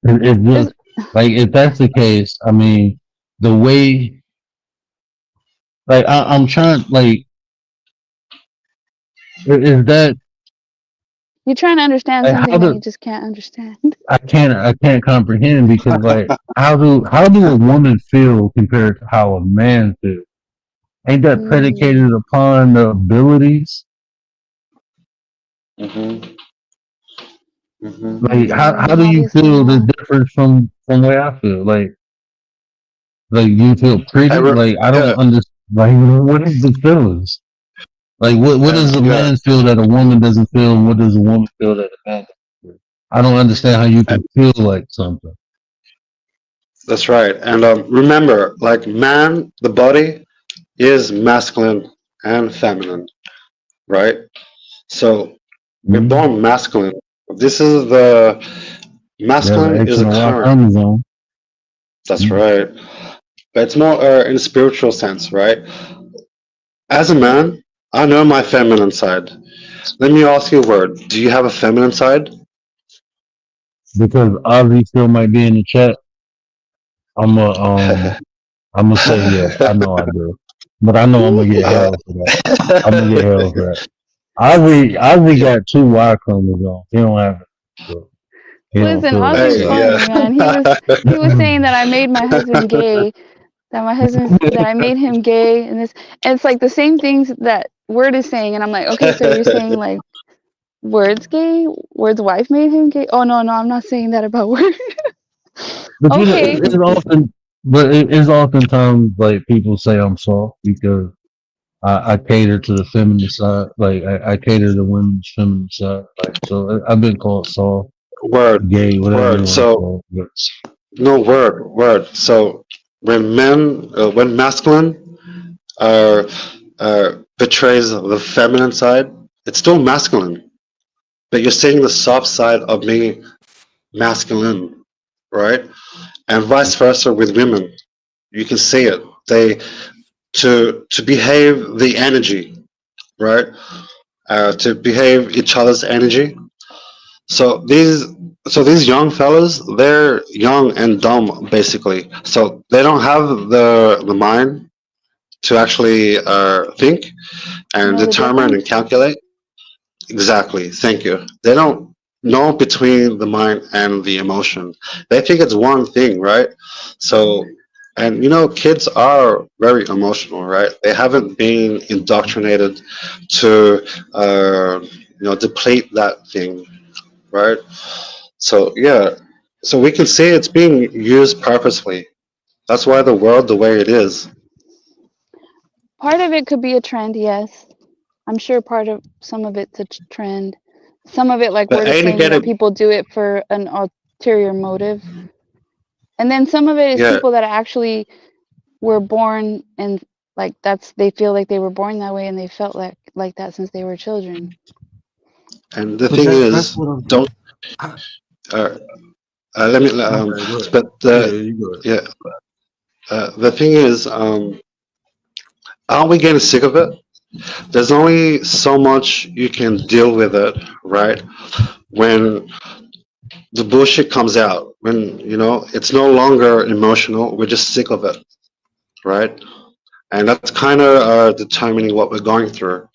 Speaker 6: It
Speaker 1: There's,
Speaker 6: just like if that's the case, I mean, the way like I'm trying like is that
Speaker 1: you're trying to understand
Speaker 6: like how
Speaker 1: something that you
Speaker 6: do
Speaker 1: just can't understand.
Speaker 6: I can't comprehend because like how do a woman feel compared to how a man feels? Ain't that
Speaker 1: Mm.
Speaker 6: predicated upon the abilities?
Speaker 2: hmm hmm
Speaker 6: Like how do you
Speaker 1: Obviously
Speaker 6: feel the
Speaker 1: not.
Speaker 6: difference from the way I feel? Like you feel
Speaker 2: I
Speaker 6: pretty?
Speaker 2: re-
Speaker 6: Like I don't
Speaker 2: yeah,
Speaker 6: understand. Like what is the feelings? Like what
Speaker 2: and
Speaker 6: does a
Speaker 2: yeah,
Speaker 6: man feel that a woman doesn't feel, and what does a woman feel that a man doesn't feel? I don't understand how you
Speaker 2: and
Speaker 6: can feel like something.
Speaker 2: that's right. And remember, like man, the body is masculine and feminine, right? So we're
Speaker 6: Mm-hmm.
Speaker 2: born masculine. This is the
Speaker 6: You have an
Speaker 2: masculine
Speaker 6: X
Speaker 2: is a
Speaker 6: and a Y
Speaker 2: current.
Speaker 6: chromosome.
Speaker 2: That's
Speaker 6: Mm.
Speaker 2: right. But it's more in a spiritual sense, right? As a man, I know my feminine side. Let me ask you a word. Do you have a feminine side?
Speaker 6: Because Ozzy still might be in the chat. I'm a um I'm gonna say yes. I know I do, but I know I'm gonna get
Speaker 2: Uh,
Speaker 6: hell for that. I'm gonna get hell for that. Ozzy got two Y chromosomes. He don't have it. So. He don't
Speaker 1: Listen,
Speaker 6: feel
Speaker 1: Ozzy's
Speaker 6: that
Speaker 2: Hey,
Speaker 1: funny, man. He was saying that I made my husband gay, that I made him gay, and this, and it's like the same things that Word is saying, and I'm like, okay, so you're saying like Word's gay? Word's wife made him gay? Oh no, I'm not saying that about Word.
Speaker 6: But you know,
Speaker 1: Okay,
Speaker 6: it's oftentimes like people say I'm soft because I cater to the feminine side. Like I cater to women's feminine side. Like so, I've been called soft,
Speaker 2: word,
Speaker 6: gay, whatever you
Speaker 2: word.
Speaker 6: want to
Speaker 2: So
Speaker 6: call it.
Speaker 2: no word. So when masculine betrays the feminine side, it's still masculine, but you're seeing the soft side of me masculine, right? And vice versa with women. You can see it. They to behave the energy, right? To behave each other's energy. So these young fellas, they're young and dumb basically. So they don't have the mind to actually think and
Speaker 1: know the
Speaker 2: determine and
Speaker 1: difference?
Speaker 2: calculate. Exactly. Thank you. They don't know between the mind and the emotion. They think it's one thing, right? So, and kids are very emotional, right? They haven't been indoctrinated to, deplete that thing, right? So, yeah. So we can see it's being used purposely. That's why the world the way it is.
Speaker 1: Part of it could be a trend, yes. I'm sure some of it's a trend. Some of it, like
Speaker 2: But
Speaker 1: Word is
Speaker 2: ain't it
Speaker 1: saying, that
Speaker 2: getting,
Speaker 1: people do it for an ulterior motive. And then some of it is
Speaker 2: yeah.
Speaker 1: people that actually were born and like they feel like they were born that way and they felt like that since they were children.
Speaker 2: And the
Speaker 4: But
Speaker 2: thing
Speaker 4: that's
Speaker 2: is,
Speaker 4: what I'm.
Speaker 2: don't,
Speaker 4: I,
Speaker 2: uh, let me,
Speaker 4: my bad. Go ahead.
Speaker 2: but
Speaker 4: Yeah, you go ahead.
Speaker 2: yeah, the thing is, aren't we getting sick of it? There's only so much you can deal with it, right? When the bullshit comes out, when it's no longer emotional, we're just sick of it, right? And that's kind of determining what we're going through,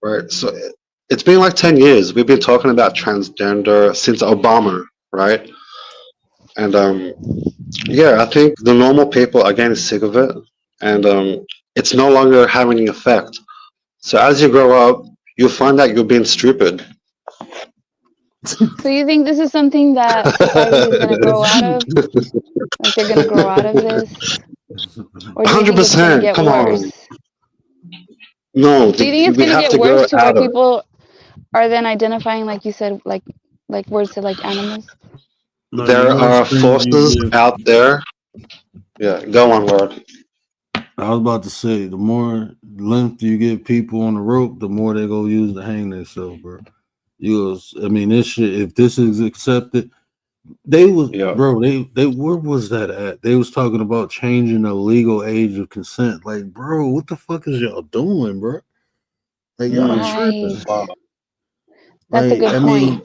Speaker 2: right? So it's been like 10 years. We've been talking about transgender since Obama, right? And yeah, I think the normal people are getting sick of it, and it's no longer having an effect. So as you grow up, you'll find that you're being stupid.
Speaker 1: So you think this is something that society is going to grow out of? Like they're going to grow out of this? Or do you think it's going to
Speaker 2: 100%.
Speaker 1: get
Speaker 2: Come on.
Speaker 1: worse?
Speaker 2: No,
Speaker 1: Do you think it's
Speaker 2: we
Speaker 1: going to
Speaker 2: have
Speaker 1: get
Speaker 2: to grow
Speaker 1: worse to where
Speaker 2: out of it.
Speaker 1: people are then identifying, like you said, like Word said, like animals?
Speaker 4: No, the
Speaker 2: There
Speaker 4: more
Speaker 2: are
Speaker 4: extreme you
Speaker 2: forces
Speaker 4: get,
Speaker 2: out there. Yeah, go on, word.
Speaker 4: I was about to say, the more length you give people on the rope, the more they go use to hang themselves, bro. I mean, this shit. If this is accepted, they was,
Speaker 2: Yeah.
Speaker 4: bro. They where was that at? They was talking about changing the legal age of consent. Like, bro, what the fuck is y'all doing, bro? Like, y'all
Speaker 2: Mm.
Speaker 1: Right.
Speaker 4: tripping.
Speaker 2: Wow.
Speaker 1: That's a
Speaker 4: Like,
Speaker 1: good
Speaker 4: I
Speaker 1: point.
Speaker 4: mean,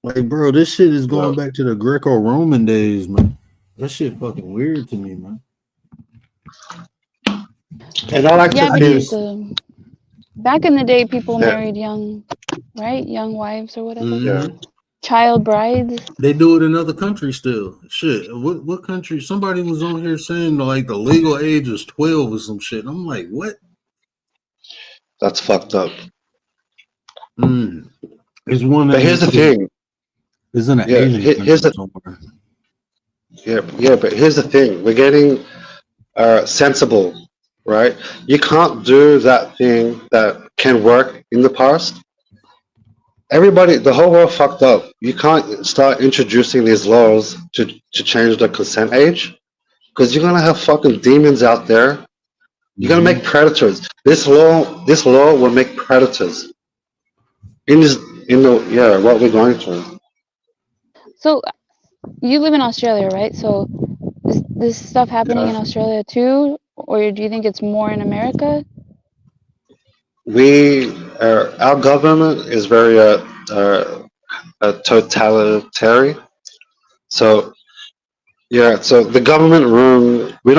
Speaker 4: like, bro, this shit is
Speaker 2: Yeah.
Speaker 4: going back to the Greco-Roman days, man. That shit fucking weird to me, man.
Speaker 2: And I like to
Speaker 1: Yeah,
Speaker 4: I
Speaker 2: think,
Speaker 1: because
Speaker 4: just,
Speaker 1: back in the day, people
Speaker 2: yeah,
Speaker 1: married young, right? Young wives or whatever.
Speaker 2: yeah.
Speaker 4: mhm.
Speaker 1: Child brides.
Speaker 4: They do it in other countries still. Shit, what country? Somebody was on here saying like the legal age is 12 or some shit. I'm like, what?
Speaker 2: That's fucked up.
Speaker 4: Mm. It's one
Speaker 2: But here's
Speaker 4: in
Speaker 2: the thing.
Speaker 4: it's in an
Speaker 2: Yeah,
Speaker 4: Asian
Speaker 2: here's
Speaker 4: country
Speaker 2: the
Speaker 4: somewhere.
Speaker 2: yeah. But here's the thing. We're getting sensible, right? You can't do that thing that can work in the past. Everybody, the whole world fucked up. You can't start introducing these laws to change the consent age because you're gonna have fucking demons out there. You're gonna
Speaker 4: Hmm.
Speaker 2: make predators. This law will make predators in this, what we're going through.
Speaker 1: So you live in Australia, right? So is this stuff happening in
Speaker 2: Yeah,
Speaker 1: Australia too, or do you think it's more in America?
Speaker 2: our government is very totalitarian. So yeah, so the government room, we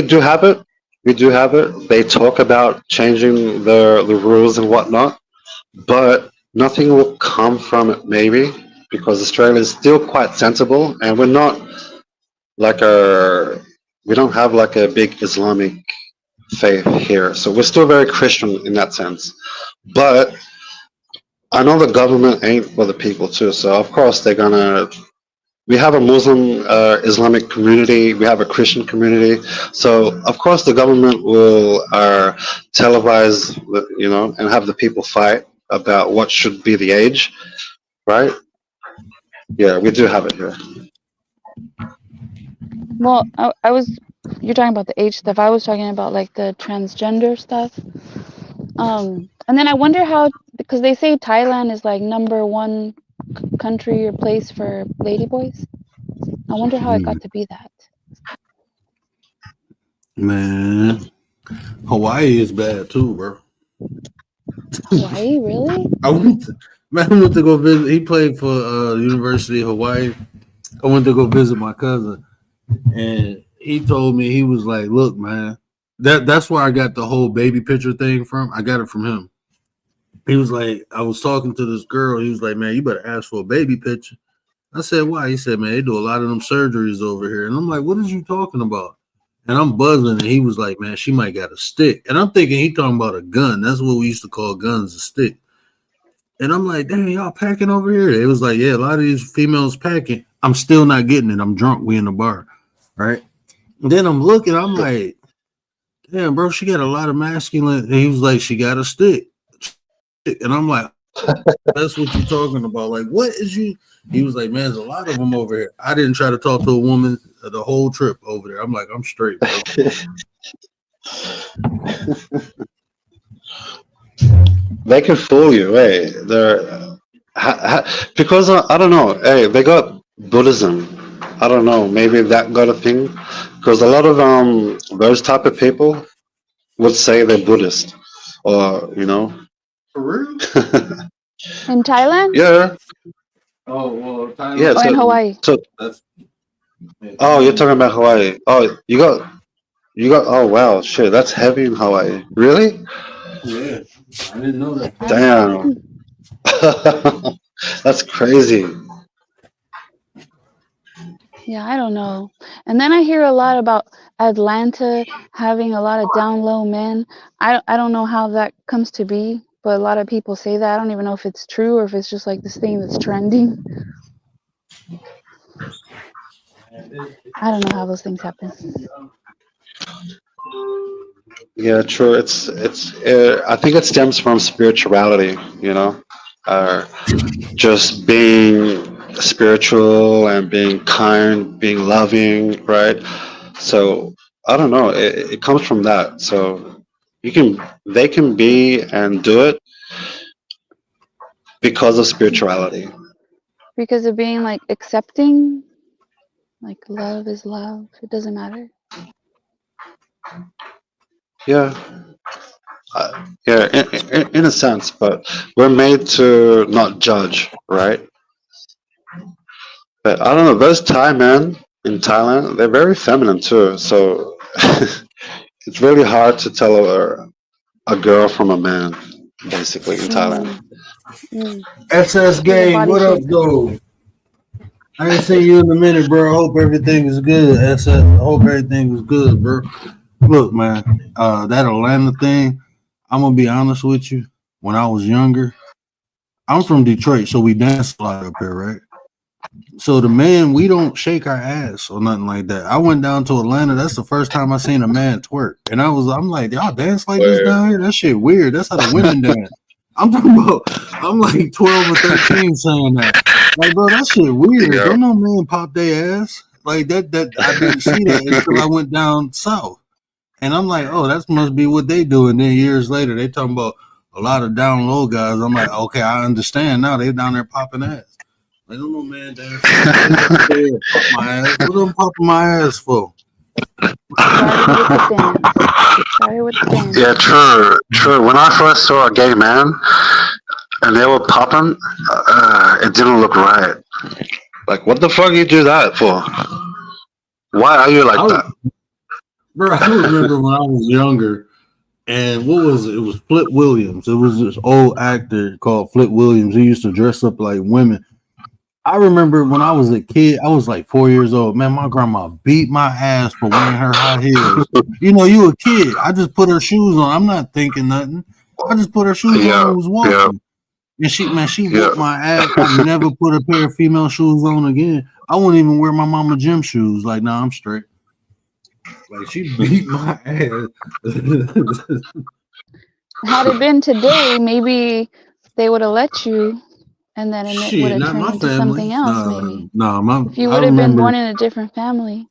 Speaker 2: do have it. We do have it. They talk about changing the rules and whatnot, but nothing will come from it, maybe. because Australia is still quite sensible, and we're not like we don't have like a big Islamic faith here, so we're still very Christian in that sense. But I know the government ain't for the people too, so of course they're gonna. We have a Muslim Islamic community, we have a Christian community, so of course the government will televise, and have the people fight about what should be the age, right? Yeah, we do have it here.
Speaker 1: Well, I was. You're talking about the age stuff. I was talking about like the transgender stuff. And then I wonder how, because they say Thailand is like number one country or place for ladyboys. I wonder how it got to be that.
Speaker 4: Man, Hawaii is bad too, bro.
Speaker 1: Hawaii, really?
Speaker 4: I went to go visit. He played for the University of Hawaii. I went to go visit my cousin, and he told me, he was like, "Look, man, that's where I got the whole baby picture thing from. I got it from him." He was like, I was talking to this girl. He was like, "Man, you better ask for a baby picture." I said, "Why?" He said, "Man, they do a lot of them surgeries over here." And I'm like, "What is you talking about?" And I'm buzzing, and he was like, "Man, she might got a stick." And I'm thinking he talking about a gun. That's what we used to call guns, a stick. And I'm like, "Damn, y'all packing over here?" It was like, "Yeah, a lot of these females packing." I'm still not getting it. I'm drunk. We in the bar, right? And then I'm looking. I'm like, "Damn, bro, she got a lot of masculine." And he was like, "She got a stick." And I'm like, "That's what you talking about? Like, what is you?" He was like, "Man, there's a lot of them over here." I didn't try to talk to a woman the whole trip over there. I'm like, "I'm straight, bro."
Speaker 2: They can fool you, hey. They're because I don't know. Hey, they got Buddhism. I don't know. Maybe that got a thing, because a lot of those type of people would say they're Buddhist, or
Speaker 4: For real?
Speaker 1: In Thailand
Speaker 2: yeah,
Speaker 4: Oh well,
Speaker 2: yeah.
Speaker 4: Thailand.
Speaker 1: or in Hawaii?
Speaker 2: So
Speaker 4: That's
Speaker 2: oh, you're talking about Hawaii. Oh, you got. Oh wow, shit, that's heavy in Hawaii. Really?
Speaker 4: yeah. I didn't know that.
Speaker 2: Damn. That's crazy.
Speaker 1: Yeah, I don't know. And then I hear a lot about Atlanta having a lot of down low men. I don't know how that comes to be, but a lot of people say that. I don't even know if it's true or if it's just like this thing that's trending. I don't know how those things happen.
Speaker 2: Yeah, true. It's. I think it stems from spirituality. Uh, just being spiritual and being kind, being loving, right? So I don't know. It comes from that. So they can be and do it because of spirituality.
Speaker 1: Because of being like accepting, like love is love. It doesn't matter.
Speaker 2: Yeah, yeah, in a sense, but we're made to not judge, right? But I don't know. Those Thai men in Thailand, they're very feminine too. So it's really hard to tell a girl from a man, basically, in Thailand.
Speaker 1: Mm.
Speaker 4: SS
Speaker 1: Look at the
Speaker 4: gang,
Speaker 1: body
Speaker 4: what up,
Speaker 1: shape.
Speaker 4: though? I ain't seen you in a minute, bro. I hope everything is good. SS, I hope everything was good, bro. Look, man, that Atlanta thing, I'm gonna be honest with you. When I was younger, I'm from Detroit, so we dance a lot up here, right? So the man, we don't shake our ass or nothing like that. I went down to Atlanta. That's the first time I seen a man twerk, and I'm like, y'all dance like this
Speaker 2: Where
Speaker 4: down here? That shit weird. That's how the women dance. I'm talking about. I'm like 12 or 13 saying that. Like, bro, that shit weird.
Speaker 2: yeah,
Speaker 4: Don't no man pop their ass like that. That I didn't see that until I went down south, and I'm like, oh, that must be what they do. And then years later, they talking about a lot of down low guys. I'm like, okay, I understand now. They down there popping ass. Like, don't no man dance like that. They pop my ass. What am I popping my ass for?
Speaker 1: Started with the dance. Started with the dance.
Speaker 2: yeah, true, true. When I first saw a gay man and they were popping, it didn't look right. Like, what the fuck you do that for? Why are you like
Speaker 4: I,
Speaker 2: that?
Speaker 4: bro, I remember when I was younger, and what was it? It was Flip Williams. It was this old actor called Flip Williams. He used to dress up like women, I remember when I was a kid, I was like 4 years old. Man, my grandma beat my ass for wearing her high heels. You know, you a kid. I just put her shoes on. I'm not thinking nothing. I just put her shoes on and was walking. And she whooped my ass. I never put a pair of female shoes on again. I wouldn't even wear my mama gym shoes. Like, nah, I'm straight. Like, she beat my ass.
Speaker 1: Had it been today, maybe they would have let you, and then it would
Speaker 4: Shit,
Speaker 1: have
Speaker 4: not
Speaker 1: turned
Speaker 4: my
Speaker 1: into
Speaker 4: family.
Speaker 1: something else. Maybe if you
Speaker 4: I
Speaker 1: would have been
Speaker 4: remember.
Speaker 1: born in a different family.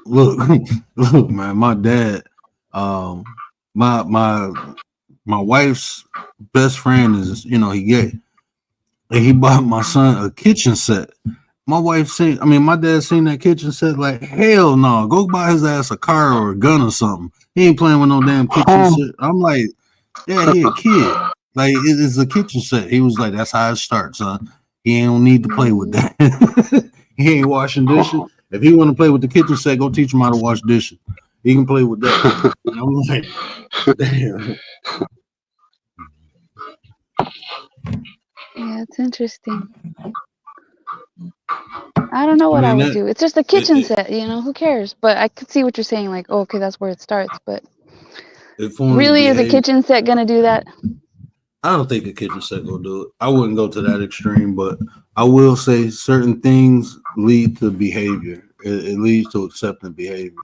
Speaker 4: Look, man, my dad, my wife's best friend is, he gay, and he bought my son a kitchen set. My dad seen that kitchen set, like, hell no, go buy his ass a car or a gun or something. He ain't playing with no damn kitchen set. I'm like, yeah, he a kid. Like, it is a kitchen set. He was like, that's how it starts, son. He ain't need to play with that. He ain't washing dishes. If he want to play with the kitchen set, go teach him how to wash dishes. He can play with that. And I'm like, damn.
Speaker 1: Yeah, it's interesting. I don't know what I would do. It's just a kitchen set, who cares? But I could see what you're saying, like, oh, okay, that's where it starts. But really, is a kitchen set going to do that?
Speaker 4: I don't think a kitchen set will do it. I wouldn't go to that extreme, but I will say certain things lead to behavior. It leads to accepting behavior.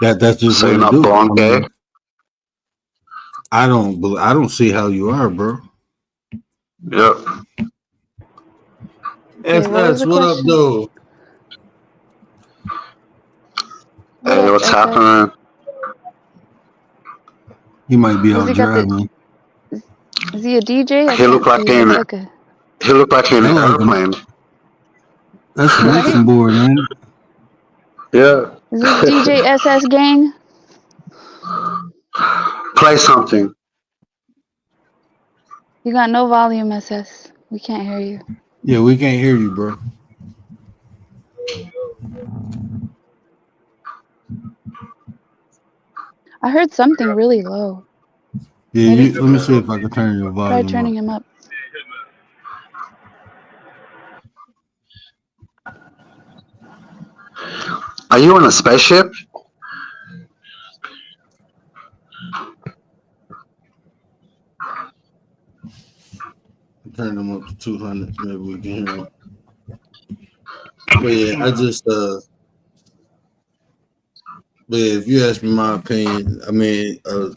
Speaker 4: That's just
Speaker 2: So
Speaker 4: what
Speaker 2: you're
Speaker 4: it
Speaker 2: not
Speaker 4: do.
Speaker 2: born gay?
Speaker 4: I don't see how you are, bro.
Speaker 2: Yep.
Speaker 4: FS, what up, though?
Speaker 2: Hey, what's happening?
Speaker 4: He might be out driving.
Speaker 1: Is he a DJ?
Speaker 2: He looked like an airplane.
Speaker 4: That's a mixing board, ain't it?
Speaker 2: Yeah.
Speaker 1: Is this DJ SS Gang?
Speaker 2: Play something.
Speaker 1: You got no volume, SS. We can't hear you.
Speaker 4: Yeah, we can't hear you, bro.
Speaker 1: I heard something really low.
Speaker 4: Yeah, let me see if I can turn your volume
Speaker 1: Try turning him up.
Speaker 2: Are you on a spaceship?
Speaker 4: Turn them up to 200. Maybe we can hear them. But yeah, but if you ask me my opinion,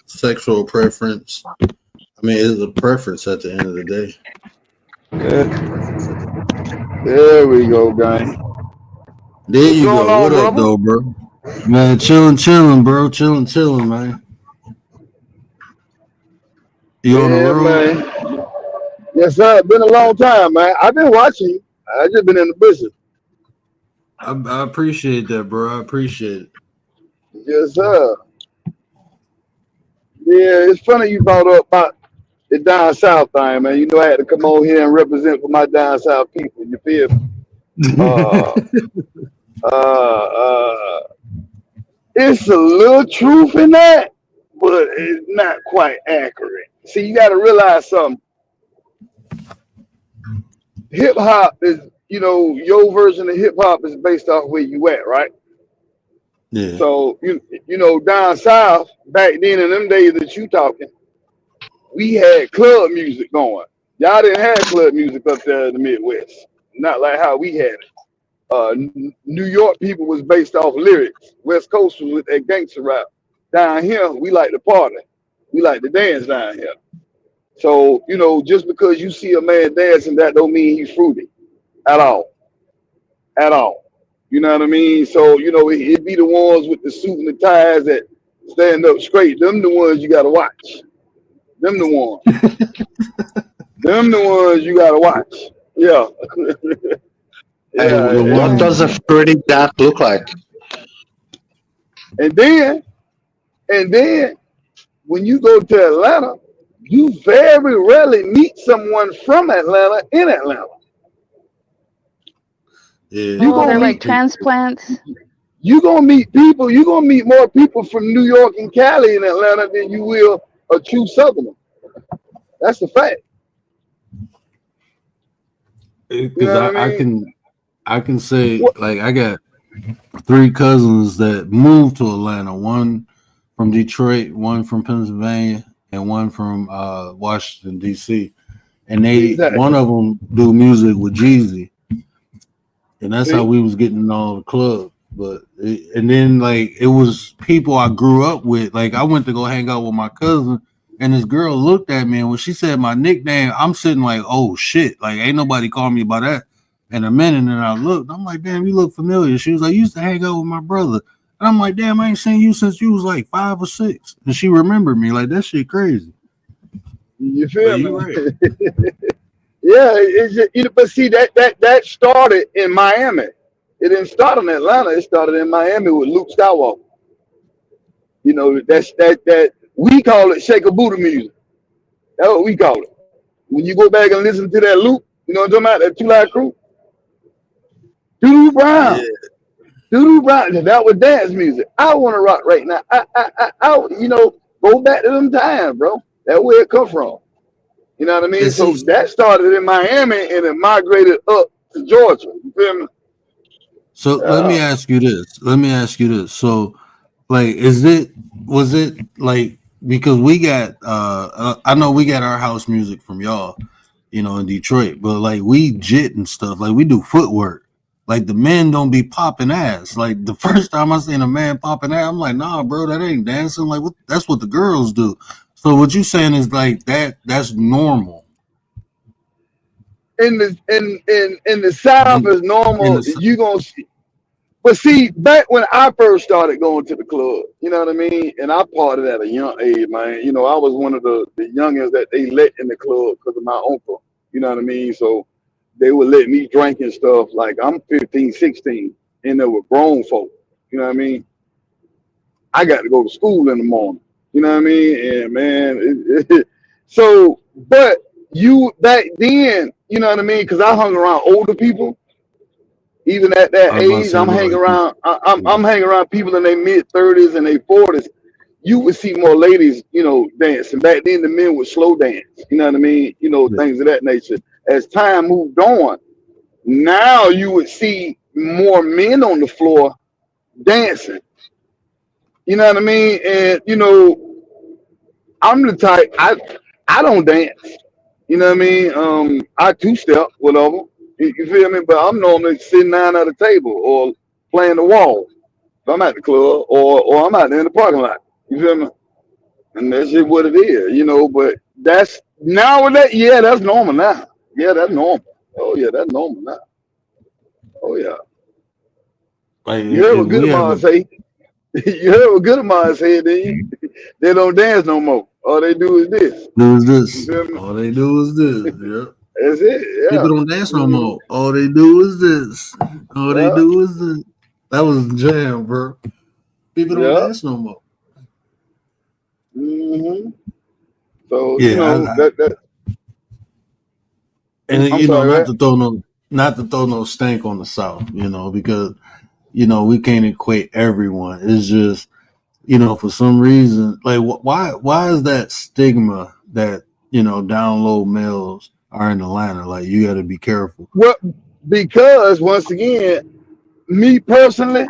Speaker 4: sexual preference, it's a preference at the end of the day.
Speaker 3: There we go, guys.
Speaker 4: There you go. What up, though, bro? Man, chilling, bro. Chilling, man. You on the road?
Speaker 3: Man. Yes, sir. Been a long time, man. I've been watching you. I just been in the business.
Speaker 4: I appreciate that, bro. I appreciate it.
Speaker 3: Yes, sir. Yeah, it's funny you brought up about the down south thing, man. You know, I had to come on here and represent for my down south people. You feel me? It's a little truth in that, but it's not quite accurate. See, you got to realize something. Hip hop is, your version of hip hop is based off where you at, right?
Speaker 4: Yeah.
Speaker 3: So down south back then in them days that you talking, we had club music going. Y'all didn't have club music up there in the Midwest. Not like how we had it. New York people was based off lyrics. West Coast was with that gangster rap. Down here, we like to party. We like to dance down here. So, just because you see a man dancing, that don't mean he's fruity at all. At all. You know what I mean? So, it be the ones with the suit and the ties that stand up straight. Them the ones you gotta watch. Them the ones. Them the ones you gotta watch. Yeah.
Speaker 2: Hey, what does a fruity dad look like?
Speaker 3: And then when you go to Atlanta, you very rarely meet someone from Atlanta in Atlanta.
Speaker 4: Yeah.
Speaker 1: They're like transplants.
Speaker 3: You're gonna meet people. You're gonna meet more people from New York and Cali in Atlanta than you will a true Southerner. That's the fact. You
Speaker 4: Because
Speaker 3: know what I
Speaker 4: I
Speaker 3: mean?
Speaker 4: can say
Speaker 3: What?
Speaker 4: like I got 3 cousins that moved to Atlanta. One from Detroit, one from Pennsylvania, and one from Washington D.C. And one
Speaker 3: Exactly.
Speaker 4: of them do music with Jeezy, and that's how
Speaker 3: See?
Speaker 4: we was getting in all the clubs. And then like it was people I grew up with. Like I went to go hang out with my cousin, and this girl looked at me, and when she said my nickname, I'm sitting like, oh shit, like ain't nobody called me by that in a minute. And I looked, I'm like, damn, you look familiar. She was like, you used to hang out with my brother. And I'm like, damn, I ain't seen you since you was like 5 or 6. And she remembered me. Like that shit crazy.
Speaker 3: You
Speaker 4: But
Speaker 3: feel
Speaker 4: you
Speaker 3: me?
Speaker 4: right.
Speaker 3: Yeah, it's just, but see that started in Miami. It didn't start in Atlanta. It started in Miami with Luke Skywalker. You know, that we call it shaker booty music. That's what we call it. When you go back and listen to that loop, you know what I'm talking about? That Two Live Crew, Doodoo
Speaker 4: Yeah.
Speaker 3: Brown, Doodoo Brown. That was dance music. I want to rock right now. You know, go back to them times, bro. That's where it come from. You know what I
Speaker 4: And
Speaker 3: mean?
Speaker 4: see,
Speaker 3: So that started in Miami and it migrated up to Georgia. You feel me?
Speaker 4: so let me
Speaker 3: Yeah.
Speaker 4: ask you this. Let me ask you this. So like was it like because we got I know we got our house music from y'all, in Detroit, but like we jit and stuff, like we do footwork. Like the men don't be popping ass. Like the first time I seen a man popping ass, I'm like, nah, bro, that ain't dancing. Like what that's what the girls do. So what you saying is like that's normal
Speaker 3: In the South
Speaker 4: in
Speaker 3: is
Speaker 4: in
Speaker 3: normal.
Speaker 4: the
Speaker 3: You gonna see. But see, back when I first started going to the club, you know what I mean? And I partied at a young age, man. You know, I was one of the youngins that they let in the club because of my uncle. You know what I mean? So they would let me drink and stuff. Like I'm 15, 16, and there were grown folk. You know what I mean? I got to go to school in the morning. You know what I mean? And man, so, but you back then, you know what I mean? Because I hung around older people. Even at
Speaker 4: I
Speaker 3: that
Speaker 4: was about to
Speaker 3: age,
Speaker 4: say
Speaker 3: I'm
Speaker 4: look
Speaker 3: hanging
Speaker 4: like
Speaker 3: around. I'm hanging around people in their mid 30s and their 40s. You would see more ladies, you know, dancing. Back then, the men would slow dance. You know what I mean? You know,
Speaker 4: yeah.
Speaker 3: things of that nature. As time moved on, now you would see more men on the floor dancing. You know what I mean? And you know, I'm the type. I don't dance. You know what I mean? I two step, whatever. You feel me? But I'm normally sitting down at a table or playing the wall. If I'm at the club or I'm out there in the parking lot. You feel me? And that's just what it is, you know. But that's nowadays, yeah, that's normal now. Yeah, that's normal. Oh yeah, that's normal now. Oh yeah.
Speaker 4: Like
Speaker 3: You heard
Speaker 4: if
Speaker 3: what good
Speaker 4: we have
Speaker 3: man
Speaker 4: a
Speaker 3: say. You heard what good man said, then you they don't dance no more. All they do is this.
Speaker 4: do is
Speaker 3: You
Speaker 4: this.
Speaker 3: feel me?
Speaker 4: All they do is this. Yep.
Speaker 3: That's it.
Speaker 4: People
Speaker 3: Yeah.
Speaker 4: don't dance no
Speaker 3: Mm-hmm.
Speaker 4: more. All they do is this. All they
Speaker 3: Yeah.
Speaker 4: do is this. That was the jam, bro. People don't
Speaker 3: Yeah.
Speaker 4: dance no more.
Speaker 3: Hmm. So you
Speaker 4: Yeah,
Speaker 3: know that.
Speaker 4: and
Speaker 3: I'm
Speaker 4: you know,
Speaker 3: sorry, right?
Speaker 4: not to throw no stank on the South, because we can't equate everyone. It's just for some reason, like why is that stigma that down low males are in Atlanta? Like you got to be careful.
Speaker 3: Well, because once again, me personally,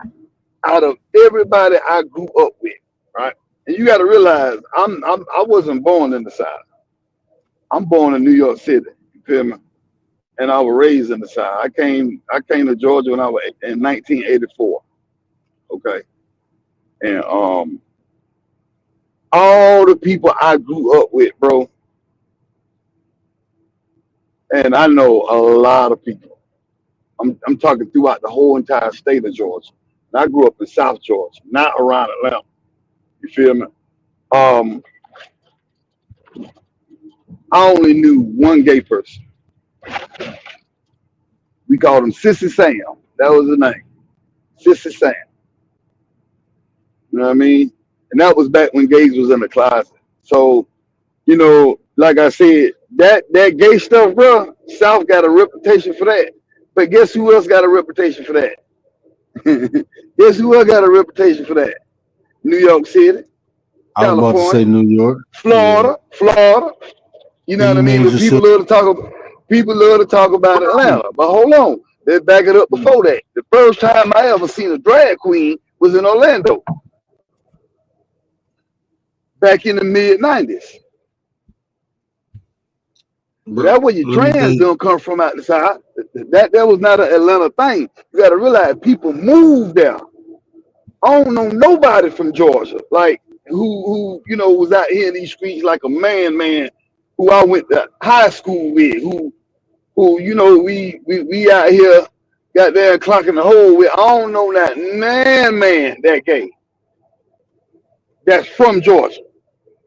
Speaker 3: out of everybody I grew up with, right? And you got to realize, I wasn't born in the South. I'm born in New York City. You feel me? And I was raised in the South. I came to Georgia when I was in 1984. Okay, and all the people I grew up with, bro, and I know a lot of people. I'm talking throughout the whole entire state of Georgia. And I grew up in South Georgia, not around Atlanta. You feel me? Um, I only knew one gay person. We called him Sissy Sam. That was the name, Sissy Sam. You know what I mean? And that was back when gays was in the closet. So like I said, that gay stuff, bro. South got a reputation for that. But guess who else got a reputation for that? Guess who else got a reputation for that? New York City,
Speaker 4: I was about to say
Speaker 3: California,
Speaker 4: New York. Yeah.
Speaker 3: Florida. You know what
Speaker 4: Any
Speaker 3: I mean? But
Speaker 4: major
Speaker 3: people
Speaker 4: city.
Speaker 3: love to talk about People love to talk about Atlanta, but hold on. Let's back it up before that. The first time I ever seen a drag queen was in Orlando back in the mid-90s.
Speaker 4: Bro,
Speaker 3: That's where your
Speaker 4: let me tell
Speaker 3: trans
Speaker 4: you.
Speaker 3: don't come from out the side. That was not an Atlanta thing. You got to realize people moved there. I don't know nobody from Georgia, like who was out here in these streets like a man who I went to high school with, who we out here got there clocking the hole with. I don't know that man that gay that's from Georgia.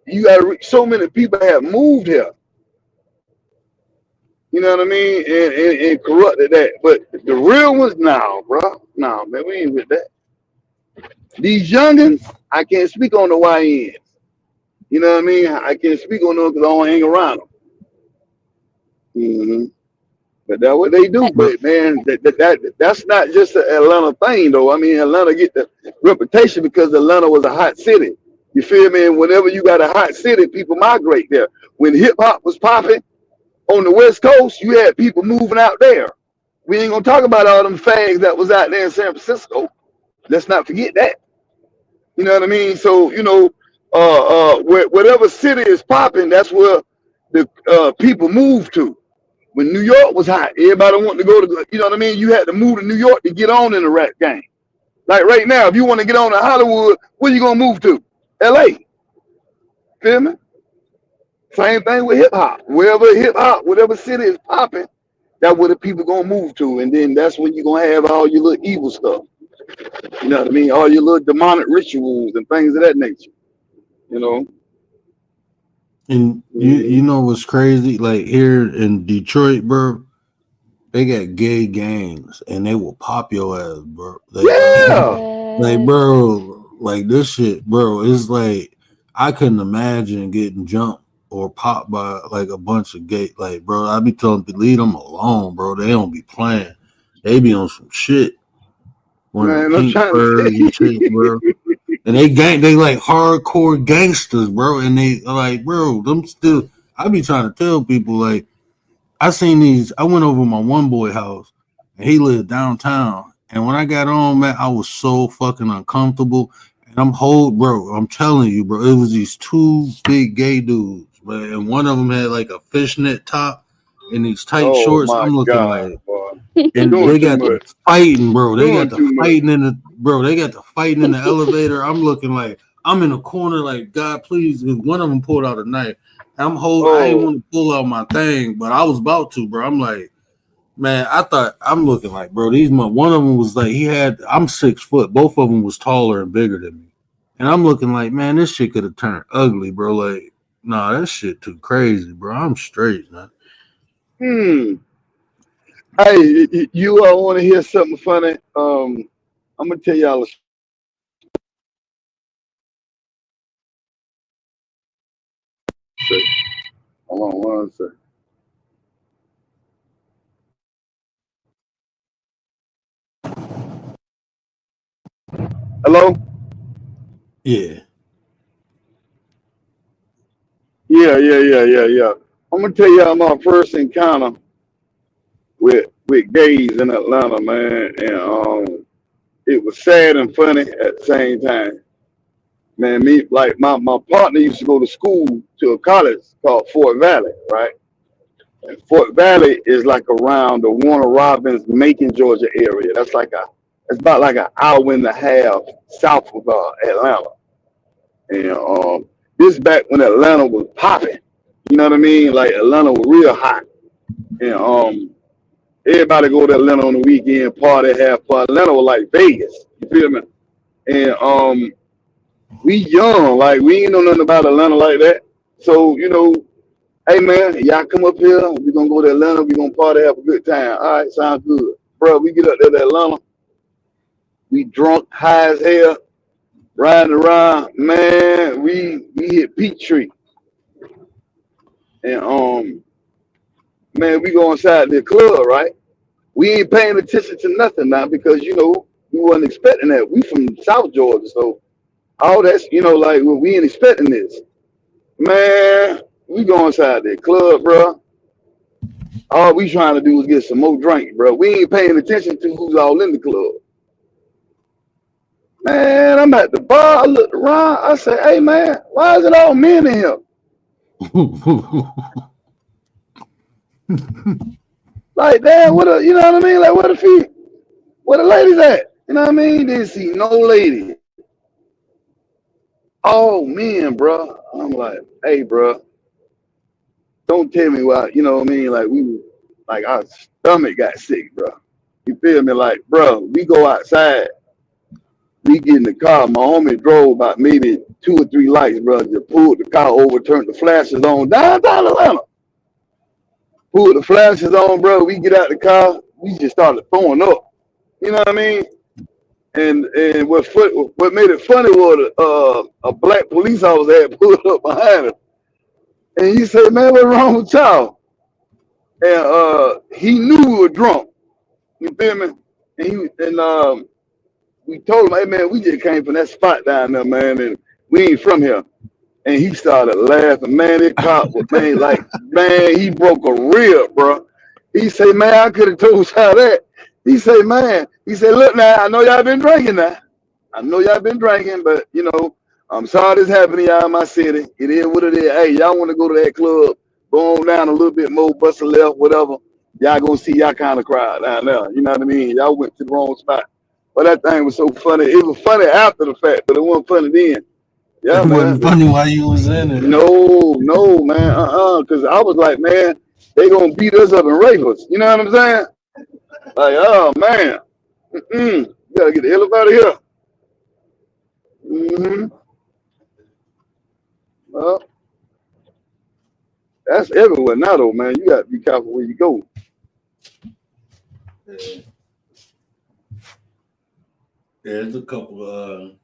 Speaker 3: You got so many people have moved here. You know what I mean? And corrupted that. But the real ones, now, bro. No, man, we ain't with that. These youngins, I can't speak on the YNs. You know what I mean? I can't speak on them because I don't hang around them. But that's what they do.
Speaker 4: But
Speaker 3: But man, that's not just an Atlanta thing, though. I mean, Atlanta get the reputation because Atlanta was a hot city. You feel me? And whenever you got a hot city, people migrate there. When hip hop was popping on the West Coast, you had people moving out there. We ain't gonna talk about all them fags that was out there in San Francisco. Let's not forget that. You know what I mean? So whatever city is popping, that's where the people move to. When New York was hot, everybody wanted to go to, you know what I mean? You had to move to New York to get on in the rap game. Like right now, if you want to get on to Hollywood, where you gonna move to? LA. Feel me? Same thing with hip hop. Whatever city is popping, that's where the people gonna move to. And then that's when you're gonna have all your little evil stuff. You know what I mean? All your little demonic rituals and things of that nature. You know?
Speaker 4: and you know what's crazy? Like here in Detroit, bro, they got gay gangs and they will pop your ass, bro. Like, bro, like this shit, bro. It's like I couldn't imagine getting jumped or popped by like a bunch of gay. Like, bro, I be telling people leave them alone, bro. They don't be playing. They be on some shit. Wearing
Speaker 3: Man, I'm
Speaker 4: pink
Speaker 3: trying to
Speaker 4: furs and shit, bro. And they like hardcore gangsters, bro. And they like, bro, them still. I be trying to tell people like I seen these. I went over my one boy house, and he lived downtown. And when I got on, man, I was so fucking uncomfortable. And bro. I'm telling you, bro. It was these two big gay dudes, bro, and one of them had like a fishnet top and these tight
Speaker 3: oh
Speaker 4: shorts.
Speaker 3: my
Speaker 4: I'm looking
Speaker 3: God,
Speaker 4: like,
Speaker 3: boy.
Speaker 4: and
Speaker 3: Doing
Speaker 4: they
Speaker 3: too
Speaker 4: got the
Speaker 3: much.
Speaker 4: fighting, bro. They got
Speaker 3: Doing
Speaker 4: the
Speaker 3: too much.
Speaker 4: fighting in the bro. They got the fighting in the elevator. I'm looking like I'm in a corner, like God, please. One of them pulled out a knife. I didn't want to pull out my thing, but I was about to, bro. I'm like, man, I'm looking like, bro. One of them was like, I'm 6 foot. Both of them was taller and bigger than me, and I'm looking like, man, this shit could have turned ugly, bro. Like, nah, that shit too crazy, bro. I'm straight, man.
Speaker 3: Hey, you all want to hear something funny? I'm gonna tell y'all a story. Hold on one second. Hello?
Speaker 4: Yeah.
Speaker 3: Yeah. I'm gonna tell y'all my first encounter with gays in Atlanta, man, and it was sad and funny at the same time. Man, my partner used to go to school to a college called Fort Valley, right? And Fort Valley is like around the Warner Robins, Macon, Georgia area. It's about like an hour and a half south of Atlanta. And this back when Atlanta was popping. You know what I mean? Like Atlanta was real hot. And everybody go to Atlanta on the weekend, party, have fun. Atlanta was like Vegas. You feel me? And we young, like we ain't know nothing about Atlanta like that. So, hey man, y'all come up here, we gonna go to Atlanta, we gonna party, have a good time. All right, sounds good. Bro, we get up there to Atlanta, we drunk, high as hell, riding around, man, we hit Peachtree. And man, we go inside the club, right? We ain't paying attention to nothing now because we wasn't expecting that. We from South Georgia, so all that's like we ain't expecting this. Man, we go inside the club, bro. All we trying to do is get some more drink, bro. We ain't paying attention to who's all in the club. Man, I'm at the bar. I looked around. I said, hey, man, why is it all men in here? Like, damn, you know what I mean? Like, where the ladies at? You know what I mean? Didn't see no lady. All men, bro. I'm like, hey, bro, don't tell me why. You know what I mean? Like our stomach got sick, bro. You feel me? Like, bro, we go outside. We get in the car. My homie drove about maybe 2 or 3 lights, bro. Just pulled the car over, turned the flashes on downtown Atlanta. Pulled the flashes on, bro. We get out the car. We just started throwing up. You know what I mean? And what made it funny was a black police officer had pulled up behind us. And he said, man, what's wrong with y'all? And he knew we were drunk. You feel me? And we told him, hey, man, we just came from that spot down there, man, and we ain't from here. And he started laughing. Man, that cop was, man, he broke a rib, bro. He said, man, I could have told y'all that. He said, look now, I know y'all been drinking now. I know y'all been drinking, but, you know, I'm sorry this happened to y'all in my city. It is what it is. Hey, y'all want to go to that club, go on down a little bit more, bust a left, whatever. Y'all gonna see y'all kind of crowd down there. You know what I mean? Y'all went to the wrong spot. But that thing was so funny. It was funny after the fact, but it wasn't funny then. Yeah,
Speaker 4: It
Speaker 3: man.
Speaker 4: wasn't funny while you was in it.
Speaker 3: No, man. Because I was like, man, they gonna beat us up and rape us. You know what I'm saying? Like, oh man, you gotta get the hell up out of here. Well, that's everywhere now, though, man. You gotta be careful where you go.
Speaker 4: Yeah, there's a couple.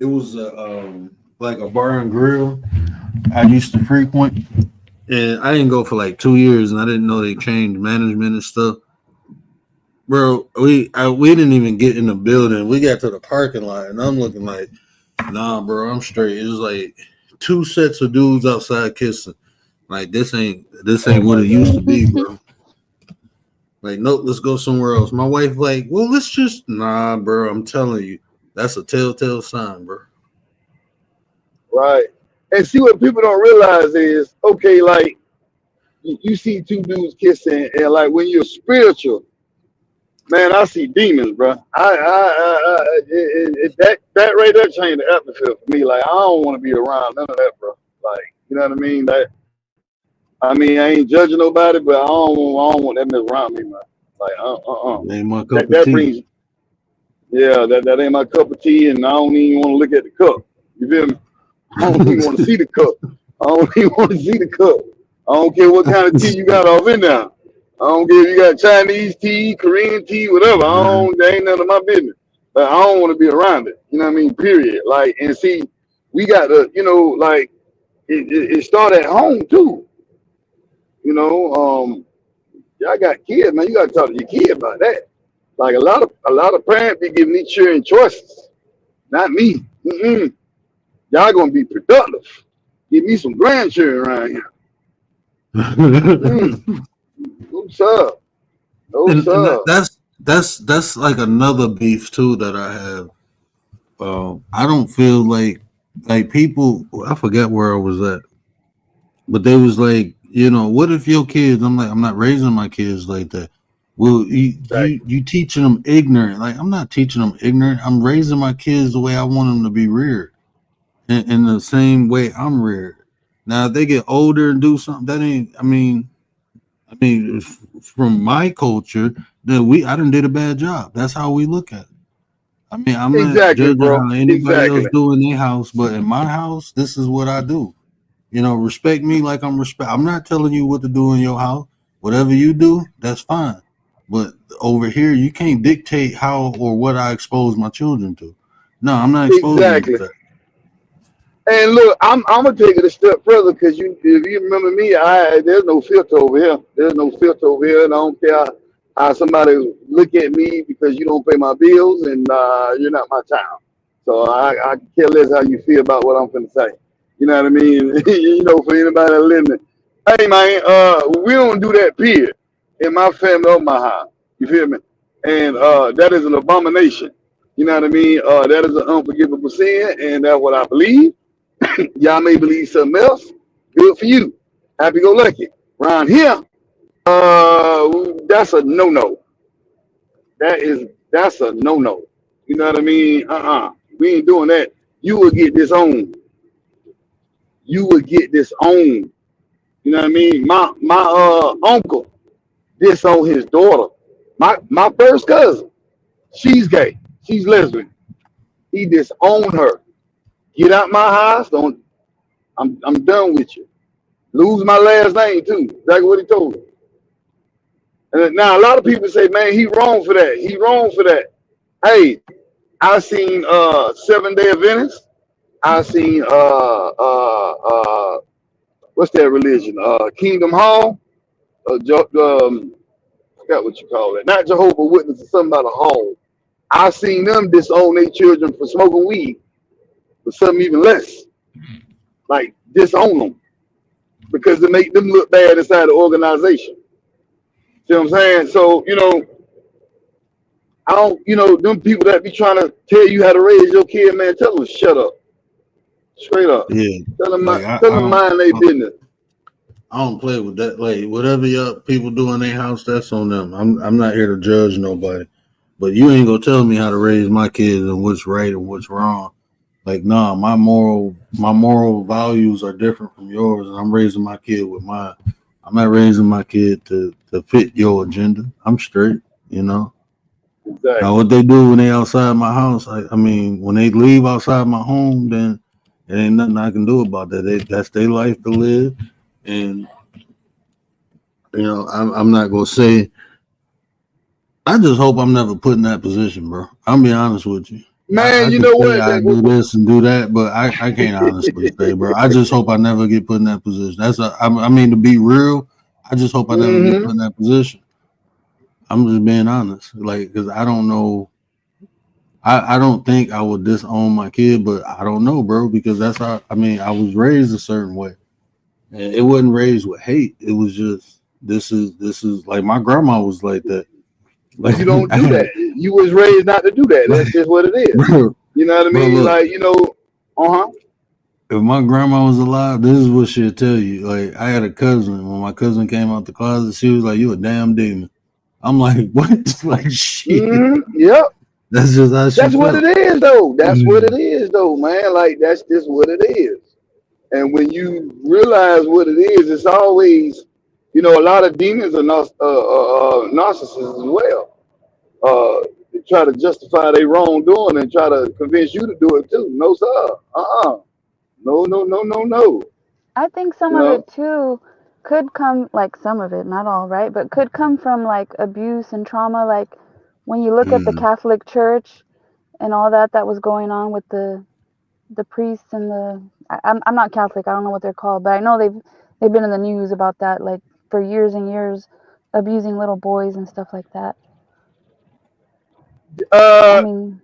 Speaker 4: It was like a bar and grill I used to frequent, and I didn't go for like 2 years, and I didn't know they changed management and stuff. Bro, we didn't even get in the building. We got to the parking lot, and I'm looking like, nah, bro, I'm straight. It was like 2 sets of dudes outside kissing. Like this ain't what it used to be, bro. Like, nope, let's go somewhere else. My wife like, well, let's just nah, bro. I'm telling you, that's a telltale sign, bro.
Speaker 3: Right. And see what people don't realize is, okay, like you see 2 dudes kissing, and like when you're spiritual, man, I see demons, bro. That right there changed the atmosphere for me. Like, I don't want to be around none of that, bro. Like, you know what I mean? I ain't judging nobody, but I don't want that mess around me, man. Like,
Speaker 4: Ain't my cup of
Speaker 3: that
Speaker 4: tea.
Speaker 3: brings, yeah, that ain't my cup of tea, and I don't even want to look at the cup. You feel me? I don't even want to see the cup. I don't even want to see the cup. I don't care what kind of tea you got off in there. I don't care if you got Chinese tea, Korean tea, whatever. That ain't none of my business. But I don't want to be around it. You know what I mean? Period. Like, and see, we got to, you know, like it started at home too. You know, y'all got kids, man. You got to talk to your kid about that. Like a lot of parents be giving these children choices. Not me. Y'all gonna be productive. Give me some grandchildren around here. What's up? What's up?
Speaker 4: That's like another beef too that I have. I don't feel like people. I forget where I was at, but they was like, you know, what if your kids? I'm like, I'm not raising my kids like that. Well, you teaching them ignorant? Like, I'm not teaching them ignorant. I'm raising my kids the way I want them to be reared, in the same way I'm reared. Now, if they get older and do something, that ain't. I mean, from my culture, that I done did a bad job. That's how we look at it. I mean, I'm not
Speaker 3: Exactly,
Speaker 4: judging
Speaker 3: bro.
Speaker 4: how anybody else
Speaker 3: Exactly.
Speaker 4: do in their house, but in my house, this is what I do. You know, respect me like I'm respect. I'm not telling you what to do in your house. Whatever you do, that's fine. But over here, you can't dictate how or what I expose my children to. No, I'm not exposing them to
Speaker 3: Exactly.
Speaker 4: that.
Speaker 3: And look, I'm gonna take it a step further because if you remember me, there's no filter over here. There's no filter over here, and I don't care how somebody look at me because you don't pay my bills and you're not my child. So I care less how you feel about what I'm gonna say. You know what I mean? You know, for anybody that listening, Hey man, we don't do that period in my family or my house. You feel me? And that is an abomination. You know what I mean? That is an unforgivable sin, and that's what I believe. Y'all may believe something else. Good for you. Happy go lucky. Around here, that's a no no. That's a no no. You know what I mean? We ain't doing that. You will get disowned. You will get disowned. You know what I mean? My uncle disowned his daughter. My first cousin, she's gay. She's lesbian. He disowned her. Get out my house. Don't. I'm done with you. Lose my last name too. Exactly what he told me. And now a lot of people say, man, he wrong for that. He wrong for that. Hey, I seen 7 Day Adventist. I seen what's that religion? Kingdom Hall. Forgot what you call it. Not Jehovah Witnesses, something about a hall. I seen them disown their children for smoking weed, for something even less. Like disown them because it make them look bad inside the organization. See what I'm saying? So, I don't, them people that be trying to tell you how to raise your kid, man, tell them shut up. Straight up.
Speaker 4: Yeah,
Speaker 3: Tell them,
Speaker 4: like
Speaker 3: tell them mind their business.
Speaker 4: I don't play with that. Like whatever y'all people do in their house, that's on them. I'm not here to judge nobody, but you ain't gonna tell me how to raise my kids and what's right and what's wrong. Like, nah, my moral values are different from yours, and I'm raising my kid with mine. I'm not raising my kid to fit your agenda. I'm straight, you know.
Speaker 3: Exactly.
Speaker 4: Now, what they do when they outside my house, I mean, when they leave outside my home, then there ain't nothing I can do about that. That's their life to live, and I'm not gonna say. I just hope I'm never put in that position, bro. I'll be honest with you. I
Speaker 3: Man, you
Speaker 4: can
Speaker 3: know
Speaker 4: say
Speaker 3: what?
Speaker 4: I do this and do that, but I can't honestly say, bro. I just hope I never get put in that position. I mean, to be real, I just hope I never get put in that position. I'm just being honest, like, because I don't know. I don't think I would disown my kid, but I don't know, bro, because that's how. I mean, I was raised a certain way, and it wasn't raised with hate. It was just this is like my grandma was like that. Like,
Speaker 3: You don't do that. You was raised not to do that. That's just what it is.
Speaker 4: bro,
Speaker 3: You know what I
Speaker 4: bro,
Speaker 3: mean?
Speaker 4: look.
Speaker 3: Like, uh-huh.
Speaker 4: If my grandma was alive, this is what she'd tell you. Like, I had a cousin. When my cousin came out the closet, she was like, "You a damn demon." I'm like, "What?" Like, shit.
Speaker 3: Yep.
Speaker 4: That's just how she
Speaker 3: That's what
Speaker 4: felt.
Speaker 3: it is, though. That's what it is, though, man. Like, that's just what it is. And when you realize what it is, it's always, a lot of demons are narcissists as well. They try to justify their wrongdoing and try to convince you to do it too. No, sir. No, no, no, no, no.
Speaker 1: I think some
Speaker 3: You
Speaker 1: of
Speaker 3: know?
Speaker 1: it too could come, like some of it, not all, right? But could come from like abuse and trauma. Like when you look at the
Speaker 4: Mm.
Speaker 1: Catholic Church and all that was going on with the priests and I'm not Catholic. I don't know what they're called, but I know they've been in the news about that, like for years and years, abusing little boys and stuff like that. I
Speaker 3: Uh,
Speaker 1: mean,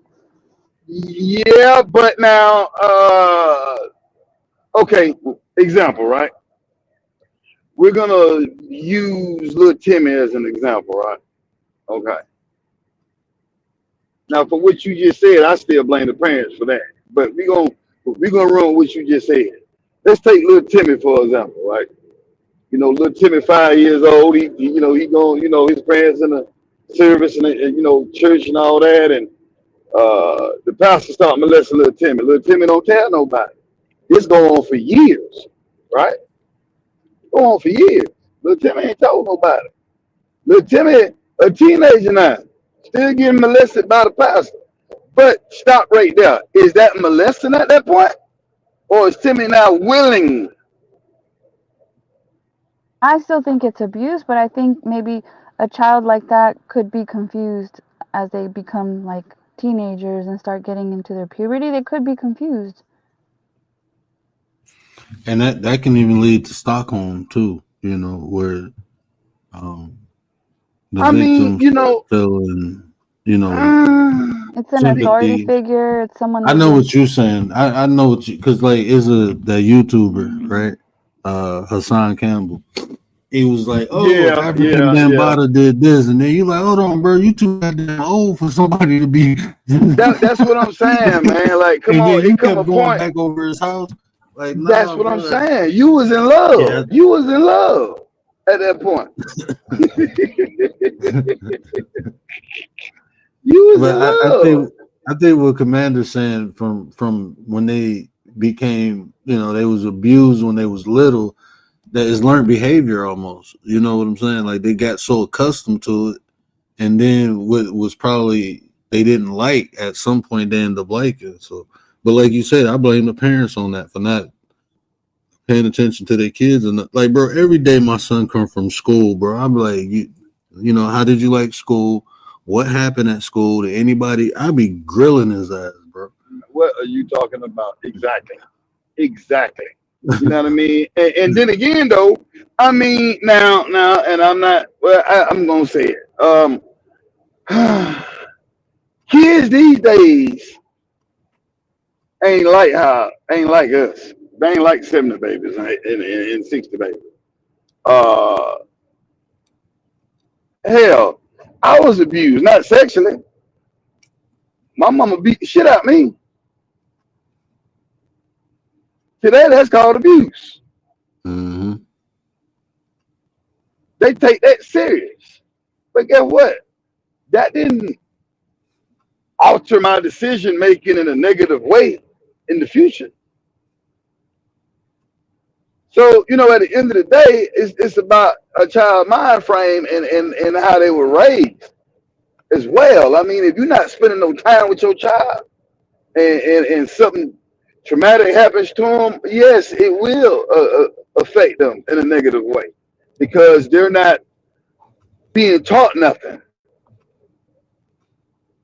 Speaker 3: yeah, but now, okay, example, right? We're gonna use little Timmy as an example, right? Okay. Now, for what you just said, I still blame the parents for that. But we gonna run what you just said. Let's take little Timmy for example, right? Little Timmy, 5 years old. He going. His parents in the service and church and all that, and the pastor start molesting little Timmy. Little Timmy don't tell nobody. This go on for years, right? Go on for years. Little Timmy ain't told nobody. Little Timmy, a teenager now, still getting molested by the pastor. But stop right there. Is that molesting at that point? Or is Timmy now willing?
Speaker 1: I still think it's abuse, but I think maybe a child like that could be confused as they become like teenagers and start getting into their puberty. They could be confused.
Speaker 4: And that can even lead to Stockholm too. Where um, the
Speaker 3: I mean,
Speaker 4: victims feeling,
Speaker 1: It's an authority
Speaker 4: sympathy.
Speaker 1: figure. It's someone
Speaker 4: I
Speaker 1: they've
Speaker 4: know
Speaker 1: been.
Speaker 4: what you're saying. I know what you because like is a that YouTuber, right? Hassan Campbell. He was like, "Oh,
Speaker 3: Yeah,
Speaker 4: African
Speaker 3: yeah, yeah.
Speaker 4: Bambaataa did this," and then you like, "Hold on, bro, you too goddamn old for somebody to be."
Speaker 3: That's what I'm saying, man. Like, come
Speaker 4: And
Speaker 3: on,
Speaker 4: then you
Speaker 3: it come a
Speaker 4: kept going
Speaker 3: point.
Speaker 4: back over his house. Like,
Speaker 3: That's
Speaker 4: nah,
Speaker 3: what I'm
Speaker 4: bro.
Speaker 3: saying. You was in
Speaker 4: Yeah.
Speaker 3: love. You was in love at that point. You was
Speaker 4: But
Speaker 3: in
Speaker 4: I
Speaker 3: love.
Speaker 4: think what Commander's saying from when they became, they was abused when they was little, that is learned behavior almost. You know what I'm saying? Like they got so accustomed to it, and then what was probably they didn't like at some point they ended up liking. So, but like you said, I blame the parents on that for not paying attention to their kids. And like, bro, every day my son come from school, bro, I'm like, how did you like school? What happened at school? To anybody? I be grilling his ass, bro.
Speaker 3: What are you talking about? Exactly. Exactly. You know what I mean? And then again, though, I mean, now, and I'm not. Well, I'm gonna say it. Kids these days ain't like us. They ain't like 70 babies and 60 babies. Uh, hell, I was abused, not sexually. My mama beat the shit out of me. Today, that's called abuse.
Speaker 4: Mm-hmm.
Speaker 3: They take that serious. But guess what? That didn't alter my decision making in a negative way in the future. So, at the end of the day, it's about a child mind frame and how they were raised as well. I mean, if you're not spending no time with your child and something traumatic happens to them, yes, it will affect them in a negative way because they're not being taught nothing.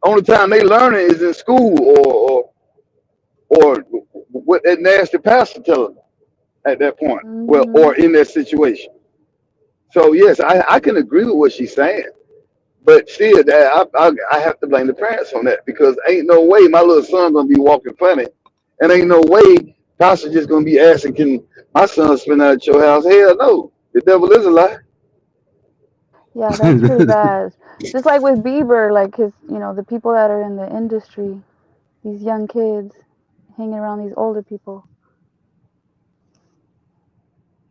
Speaker 3: Only time they learn it is in school or what that nasty pastor tells them at that point. Well,
Speaker 1: Hmm.
Speaker 3: or in that situation. So yes, I can agree with what she's saying, but still, that I have to blame the parents on that because ain't no way my little son gonna be walking funny, and ain't no way pastor just gonna be asking, can my son spend out at your house? Hell no, the devil is a lie.
Speaker 1: Yeah, that's pretty bad. Just like with Bieber, like his, the people that are in the industry, these young kids hanging around these older people.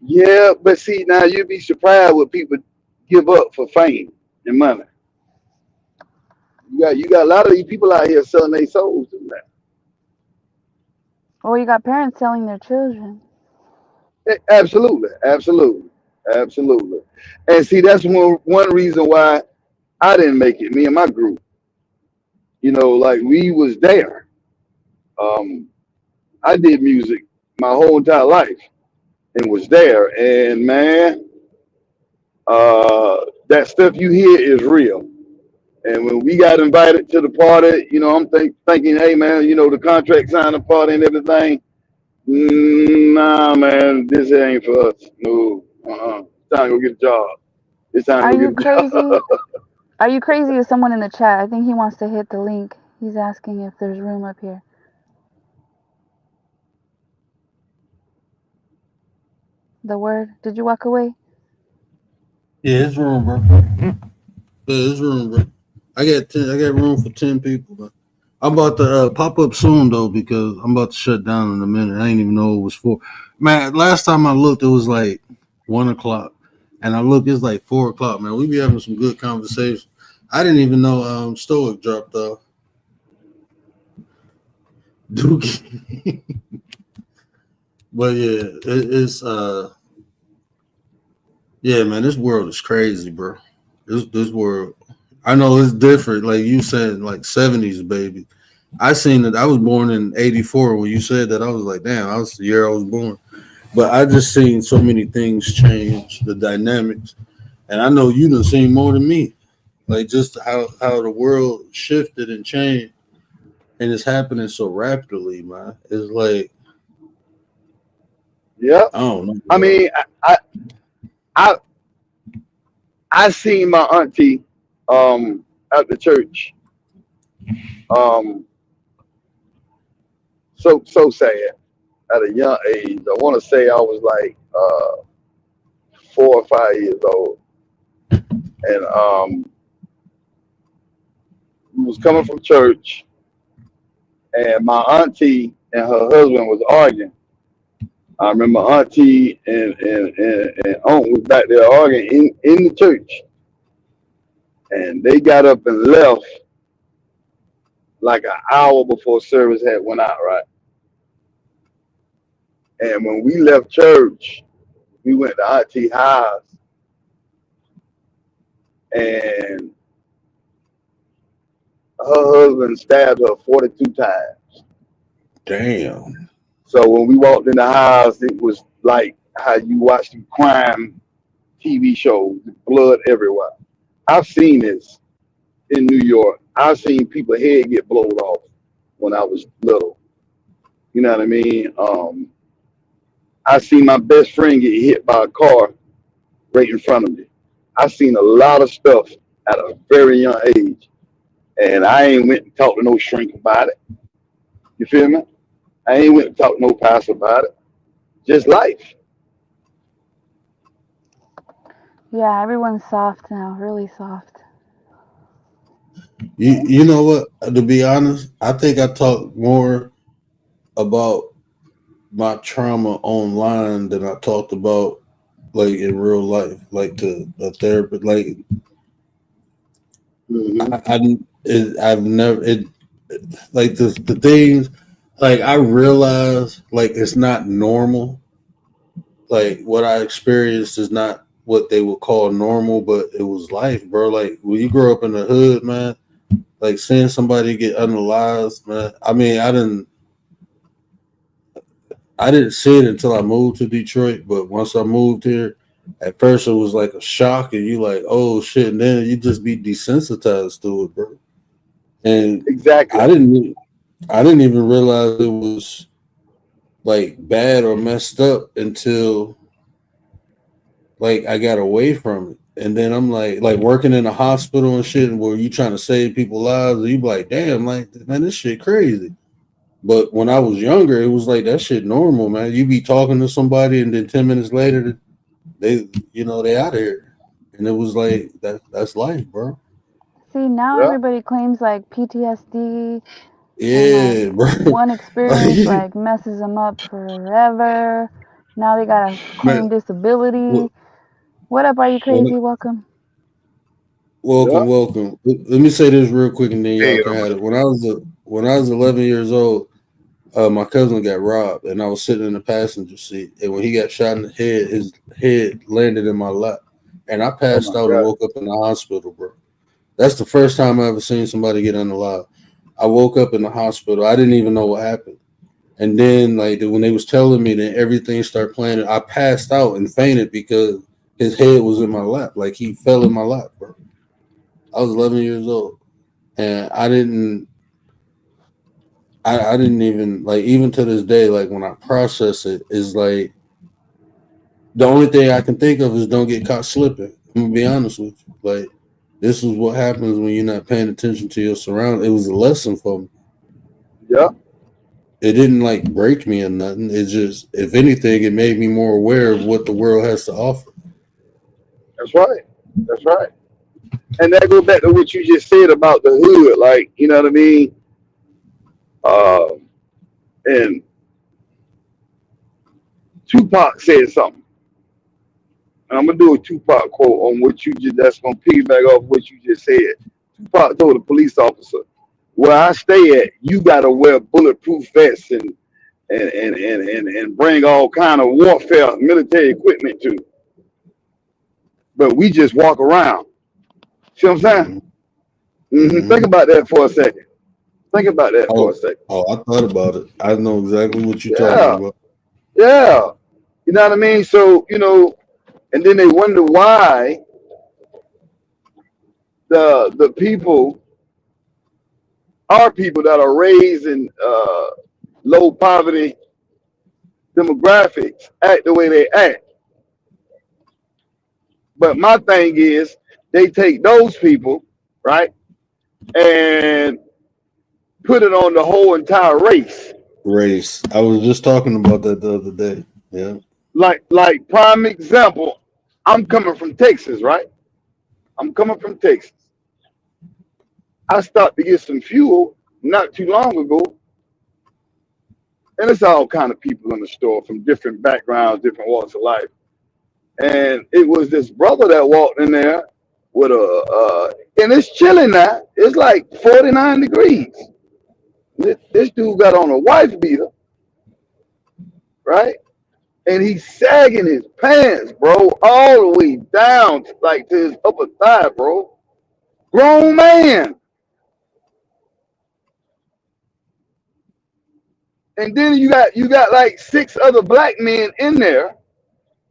Speaker 3: Yeah, but see now you'd be surprised what people give up for fame and money. You got a lot of these people out here selling their souls to that.
Speaker 1: Or you got parents selling their children.
Speaker 3: Absolutely, absolutely, absolutely. And see, that's one reason why I didn't make it. Me and my group, like we was there. Um, I did music my whole entire life and was there. And man, that stuff you hear is real. And when we got invited to the party, I'm thinking, hey man, the contract signing party and everything. Nah, man, this ain't for us. No, it's time to go get a job. It's time to
Speaker 1: Are
Speaker 3: go
Speaker 1: you
Speaker 3: get a
Speaker 1: crazy?
Speaker 3: job.
Speaker 1: Are you crazy? Is someone in the chat? I think he wants to hit the link. He's asking if there's room up here. The word. Did you walk away?
Speaker 4: Yeah, it's room, bro. Yeah, it's room, bro. I got room for 10 people, but I'm about to pop up soon though because I'm about to shut down in a minute. I didn't even know it was 4. Man, last time I looked, it was like 1 o'clock, and I look, it's like 4 o'clock. Man, we be having some good conversation. I didn't even know Stoic dropped off. Dookie. But yeah, it's yeah, man, this world is crazy, bro. This world, I know it's different. Like you said, like 70s, baby. I seen it. I was born in '84. When you said that, I was like, damn, I was the year I was born. But I just seen so many things change, the dynamics, and I know you done seen more than me. Like just how the world shifted and changed, and it's happening so rapidly, man. It's like
Speaker 3: Yeah.
Speaker 4: I don't know,
Speaker 3: I
Speaker 4: bro.
Speaker 3: mean, I I seen my auntie at the church. Um, so sad at a young age. I want to say I was like uh, 4 or 5 years old, and we was coming from church, and my auntie and her husband was arguing. I remember auntie and aunt was back there arguing in the church, and they got up and left like an hour before service had went out, right? And when we left church, we went to auntie's house, and her husband stabbed her 42 times.
Speaker 4: Damn.
Speaker 3: So when we walked in the house, it was like how you watch the crime TV shows, blood everywhere. I've seen this in New York. I've seen people's head get blown off when I was little. You know what I mean? I seen my best friend get hit by a car right in front of me. I've seen a lot of stuff at a very young age, and I ain't went and talked to no shrink about it. You feel me? I ain't went and talked to no pastor about it. Just life.
Speaker 1: Yeah, everyone's soft now, really soft.
Speaker 4: You know what? To be honest, I think I talk more about my trauma online than I talked about like in real life, like to a therapist. Like I've never like the things like I realize like it's not normal. Like what I experienced is not what they would call normal, but it was life, bro. Like when you grow up in the hood, man, like seeing somebody get unalized, man. I mean, I didn't see it until I moved to Detroit, but once I moved here, at first it was like a shock, and you like, oh shit, and then you just be desensitized to it, bro. And
Speaker 3: Exactly.
Speaker 4: I didn't even realize it was like bad or messed up until like I got away from it. And then I'm like working in a hospital and shit, and where you trying to save people's lives, and you be like, damn, like man, this shit crazy. But when I was younger, it was like that shit normal, man. You be talking to somebody, and then 10 minutes later, they out of here, and it was like that's life, bro.
Speaker 1: See, now
Speaker 3: Yeah.
Speaker 1: everybody claims like PTSD and like
Speaker 4: Yeah, bro.
Speaker 1: one experience
Speaker 4: Like,
Speaker 1: like messes them up forever. Now they gotta claim
Speaker 4: man,
Speaker 1: disability.
Speaker 4: well,
Speaker 1: What up, are you
Speaker 4: when
Speaker 1: crazy? Welcome.
Speaker 3: Yeah.
Speaker 4: welcome. Let me say this real quick, and then
Speaker 3: Hey,
Speaker 4: y'all can have it. When I was 11 years old, my cousin got robbed, and I was sitting in the passenger seat. And when he got shot in the head, his head landed in my lap, and I
Speaker 3: oh
Speaker 4: passed
Speaker 3: my
Speaker 4: out and
Speaker 3: God.
Speaker 4: woke up in the hospital, bro. That's the first time I ever seen somebody get unalive. I woke up in the hospital. I didn't even know what happened. And then, like when they was telling me that everything started playing, I passed out and fainted because his head was in my lap. Like he fell in my lap, bro. I was 11 years old, and I didn't even like even to this day. Like when I process it, is like the only thing I can think of is don't get caught slipping. I'm gonna be honest with you. Like this is what happens when you're not paying attention to your surroundings. It was a lesson for me.
Speaker 3: Yeah.
Speaker 4: It didn't like break me or nothing. It just, if anything, it made me more aware of what the world has to offer.
Speaker 3: That's right. That's right. And that goes back to what you just said about the hood. Like, you know what I mean? Uh, and Tupac said something. And I'm gonna do a Tupac quote on what you just that's gonna piggyback off what you just said. Tupac told a police officer, "Where I stay at, you gotta wear bulletproof vests and bring all kind of warfare military equipment to. But we just walk around." See what I'm saying?
Speaker 4: Mm-hmm.
Speaker 3: Think
Speaker 4: Mm-hmm.
Speaker 3: about that for a second. Think about that for a
Speaker 4: Oh,
Speaker 3: second.
Speaker 4: I thought about it. I know exactly what you're talking
Speaker 3: Yeah,
Speaker 4: about.
Speaker 3: yeah. You know what I mean? So, and then they wonder why the people are people that are raised in low poverty demographics act the way they act. But my thing is, they take those people, right, and put it on the whole entire race.
Speaker 4: Race. I was just talking about that the other day. Yeah.
Speaker 3: Like prime example, I'm coming from Texas, right? I'm coming from Texas. I stopped to get some fuel not too long ago, and it's all kind of people in the store from different backgrounds, different walks of life. And it was this brother that walked in there with and it's chilly now. It's like 49 degrees. This dude got on a wife beater, right? And he's sagging his pants, bro, all the way down like to his upper thigh, bro. Grown man. And then you got like 6 other black men in there,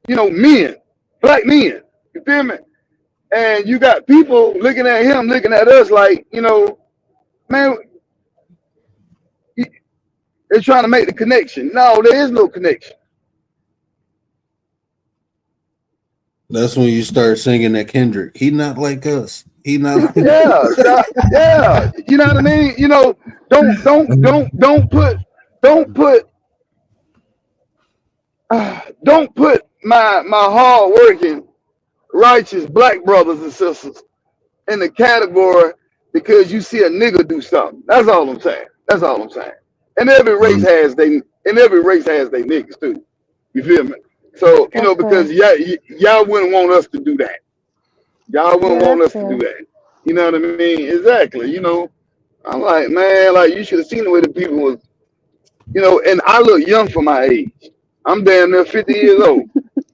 Speaker 3: men, black men. You feel me? And you got people looking at him, looking at us like, man, they're trying to make the connection. No, there is no connection.
Speaker 4: That's when you start singing that Kendrick. He not like us. He not like
Speaker 3: Yeah, yeah. You know what I mean? Don't put my hard working, righteous black brothers and sisters in the category because you see a nigga do something. That's all I'm saying. That's all I'm saying. And every race has they niggas too. You feel me? So, because y'all wouldn't want us to do that. Y'all wouldn't want us to do that. You know what I mean? Exactly. I'm like, man, like you should have seen the way the people was, and I look young for my age. I'm damn near 50 years old.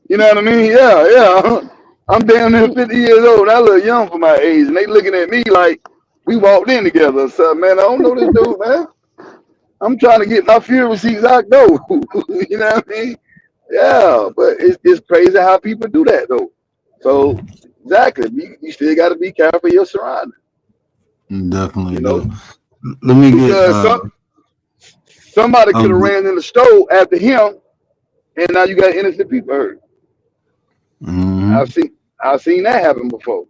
Speaker 3: You know what I mean? Yeah, yeah. I'm damn near 50 years old. I look young for my age. And they looking at me like we walked in together. So, man, I don't know this dude, man. I'm trying to get my funeral receipts out though. You know what I mean? Yeah, but it's crazy how people do that though. So exactly, you still got to be careful of your surroundings.
Speaker 4: Definitely do. Let me
Speaker 3: because somebody could have ran in the stove after him, and now you got innocent people hurt.
Speaker 4: Mm-hmm.
Speaker 3: I've seen that happen before.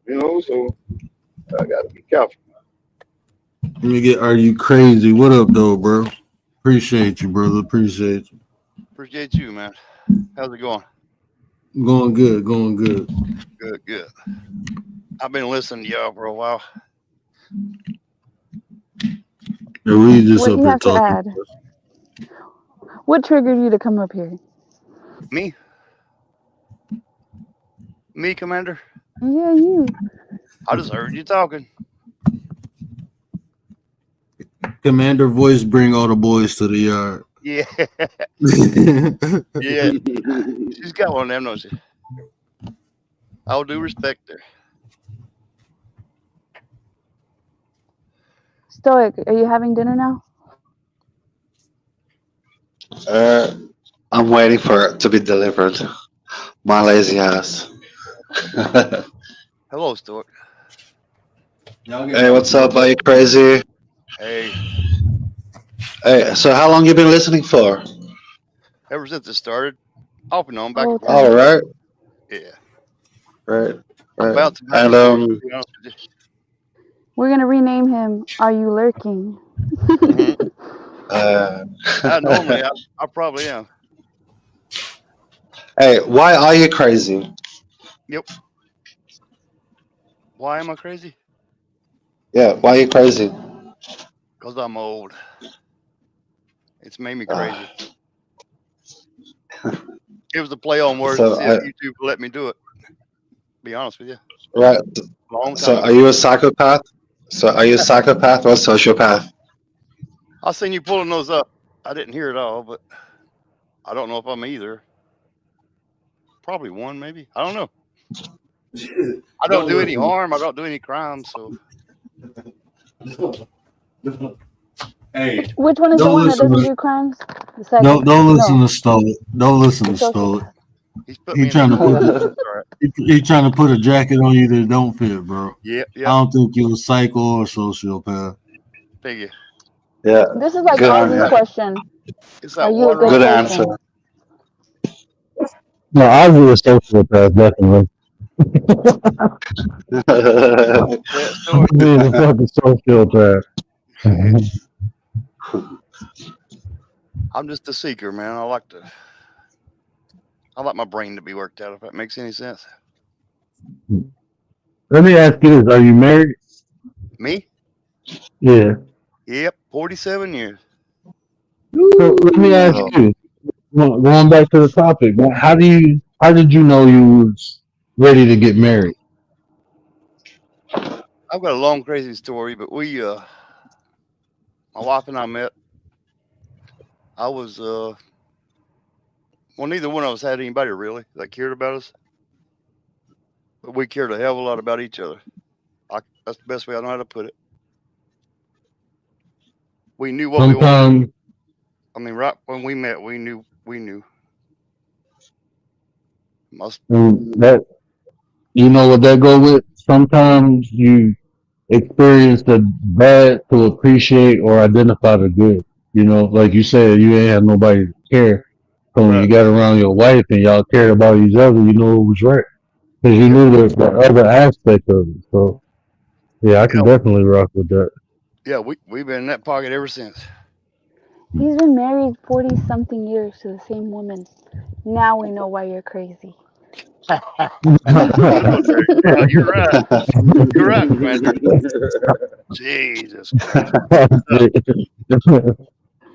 Speaker 3: So I got to be careful.
Speaker 4: Let me get. Are you crazy? What up, though, bro? Appreciate you, brother. Appreciate you.
Speaker 7: Appreciate you, man. How's it going?
Speaker 4: Going good. Going good.
Speaker 7: Good. I've been listening to y'all for a while.
Speaker 4: Yeah, we just
Speaker 1: What
Speaker 4: up
Speaker 1: do you
Speaker 4: here
Speaker 1: have to
Speaker 4: talking.
Speaker 1: add? What triggered you to come up here?
Speaker 7: Me, Commander?
Speaker 1: Yeah, you.
Speaker 7: I just heard you talking.
Speaker 4: Commander voice, bring all the boys to the yard.
Speaker 7: Yeah. Yeah. She's got one of them, don't she? I'll do respect her.
Speaker 1: Stoic, are you having dinner now?
Speaker 2: I'm waiting for it to be delivered. My lazy ass.
Speaker 7: Hello, Stuart.
Speaker 2: Hey, what's up? Are you crazy?
Speaker 7: Hey.
Speaker 2: Hey, so how long you been listening for?
Speaker 7: Ever since it started, off and on, back and forth.
Speaker 2: All right.
Speaker 7: Yeah.
Speaker 2: Right.
Speaker 7: I'm bouncing back
Speaker 2: And
Speaker 7: and forth, to be honest with you.
Speaker 1: We're gonna rename him Are You Lurking?
Speaker 7: Mm-hmm. Normally, I probably am.
Speaker 2: Hey, why are you crazy?
Speaker 7: Yep. Why am I crazy?
Speaker 2: Yeah, why are you crazy?
Speaker 7: Because I'm old. It's made me crazy. It was a play on words to see if YouTube would let me do it. Be honest with you.
Speaker 2: Right.
Speaker 7: Long time
Speaker 2: So
Speaker 7: ago.
Speaker 2: are you a psychopath? Or sociopath?
Speaker 7: I seen you pulling those up. I didn't hear it all, but I don't know if I'm either. Probably one, maybe. I don't know. I don't do any harm. I don't do any crime, so.
Speaker 4: Hey,
Speaker 1: Which one is the one that doesn't do crimes? The second.
Speaker 4: Don't listen to Stoic. Don't listen to Stoic. He's trying to put a jacket on you that don't fit, bro.
Speaker 7: Yeah.
Speaker 4: I don't think you're a psycho or sociopath.
Speaker 7: Thank you.
Speaker 2: Yeah.
Speaker 1: This is like Ozzy's question. Are you a good
Speaker 2: Good
Speaker 1: person?
Speaker 2: answer.
Speaker 6: No, I'll be a sociopath, definitely. I'm being a fucking sociopath.
Speaker 7: I'm just a seeker, man. I like to I like my brain to be worked out, if that makes any sense.
Speaker 6: Let me ask you this: are you married?
Speaker 7: Me?
Speaker 6: Yeah.
Speaker 7: Yep, 47 years.
Speaker 6: So let me ask
Speaker 2: Oh,
Speaker 6: you, going back to the topic, how did you know you was ready to get married?
Speaker 7: I've got a long, crazy story, but my wife and I met. I was, well, neither one of us had anybody really that cared about us, but we cared a hell of a lot about each other. That's the best way I know how to put it. We knew what we wanted.
Speaker 6: Sometimes
Speaker 7: I mean, right when we met, we knew. Must.
Speaker 6: that you know what that go with. Sometimes you experience the bad to appreciate or identify the good. You know, like you said, you ain't have nobody to care. So when you
Speaker 7: Right.
Speaker 6: got around your wife and y'all cared about each other, you know it was right because you
Speaker 7: Yep.
Speaker 6: knew the other aspect of it. So yeah, I can
Speaker 7: Yeah.
Speaker 6: definitely rock with that.
Speaker 7: Yeah. We've been in that pocket ever since.
Speaker 1: He's been married 40 something years to the same woman. Now we know why you're crazy.
Speaker 7: Yeah, you're right. You're right, Commander. Jesus Christ.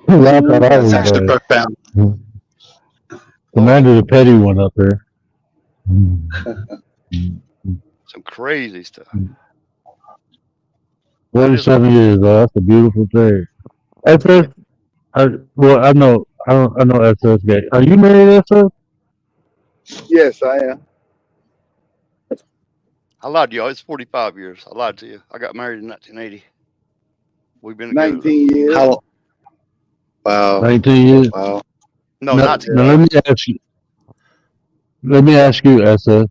Speaker 6: I thought I
Speaker 2: that's
Speaker 6: was
Speaker 2: actually profound.
Speaker 7: Lord,
Speaker 6: Commander the Petty one up there.
Speaker 7: some crazy stuff. I just
Speaker 6: 47 years, though. That's a beautiful thing. SS, well, I know SS gay. Are you married, SS?
Speaker 3: Yes, I am.
Speaker 7: I lied to y'all. It's 45 years. I lied to you. I got married in 1980. We've been together though.
Speaker 3: 19 years.
Speaker 2: How? Wow.
Speaker 6: 19 years.
Speaker 2: Wow.
Speaker 7: No,
Speaker 6: Now,
Speaker 7: 1980.
Speaker 6: let me ask you, SS.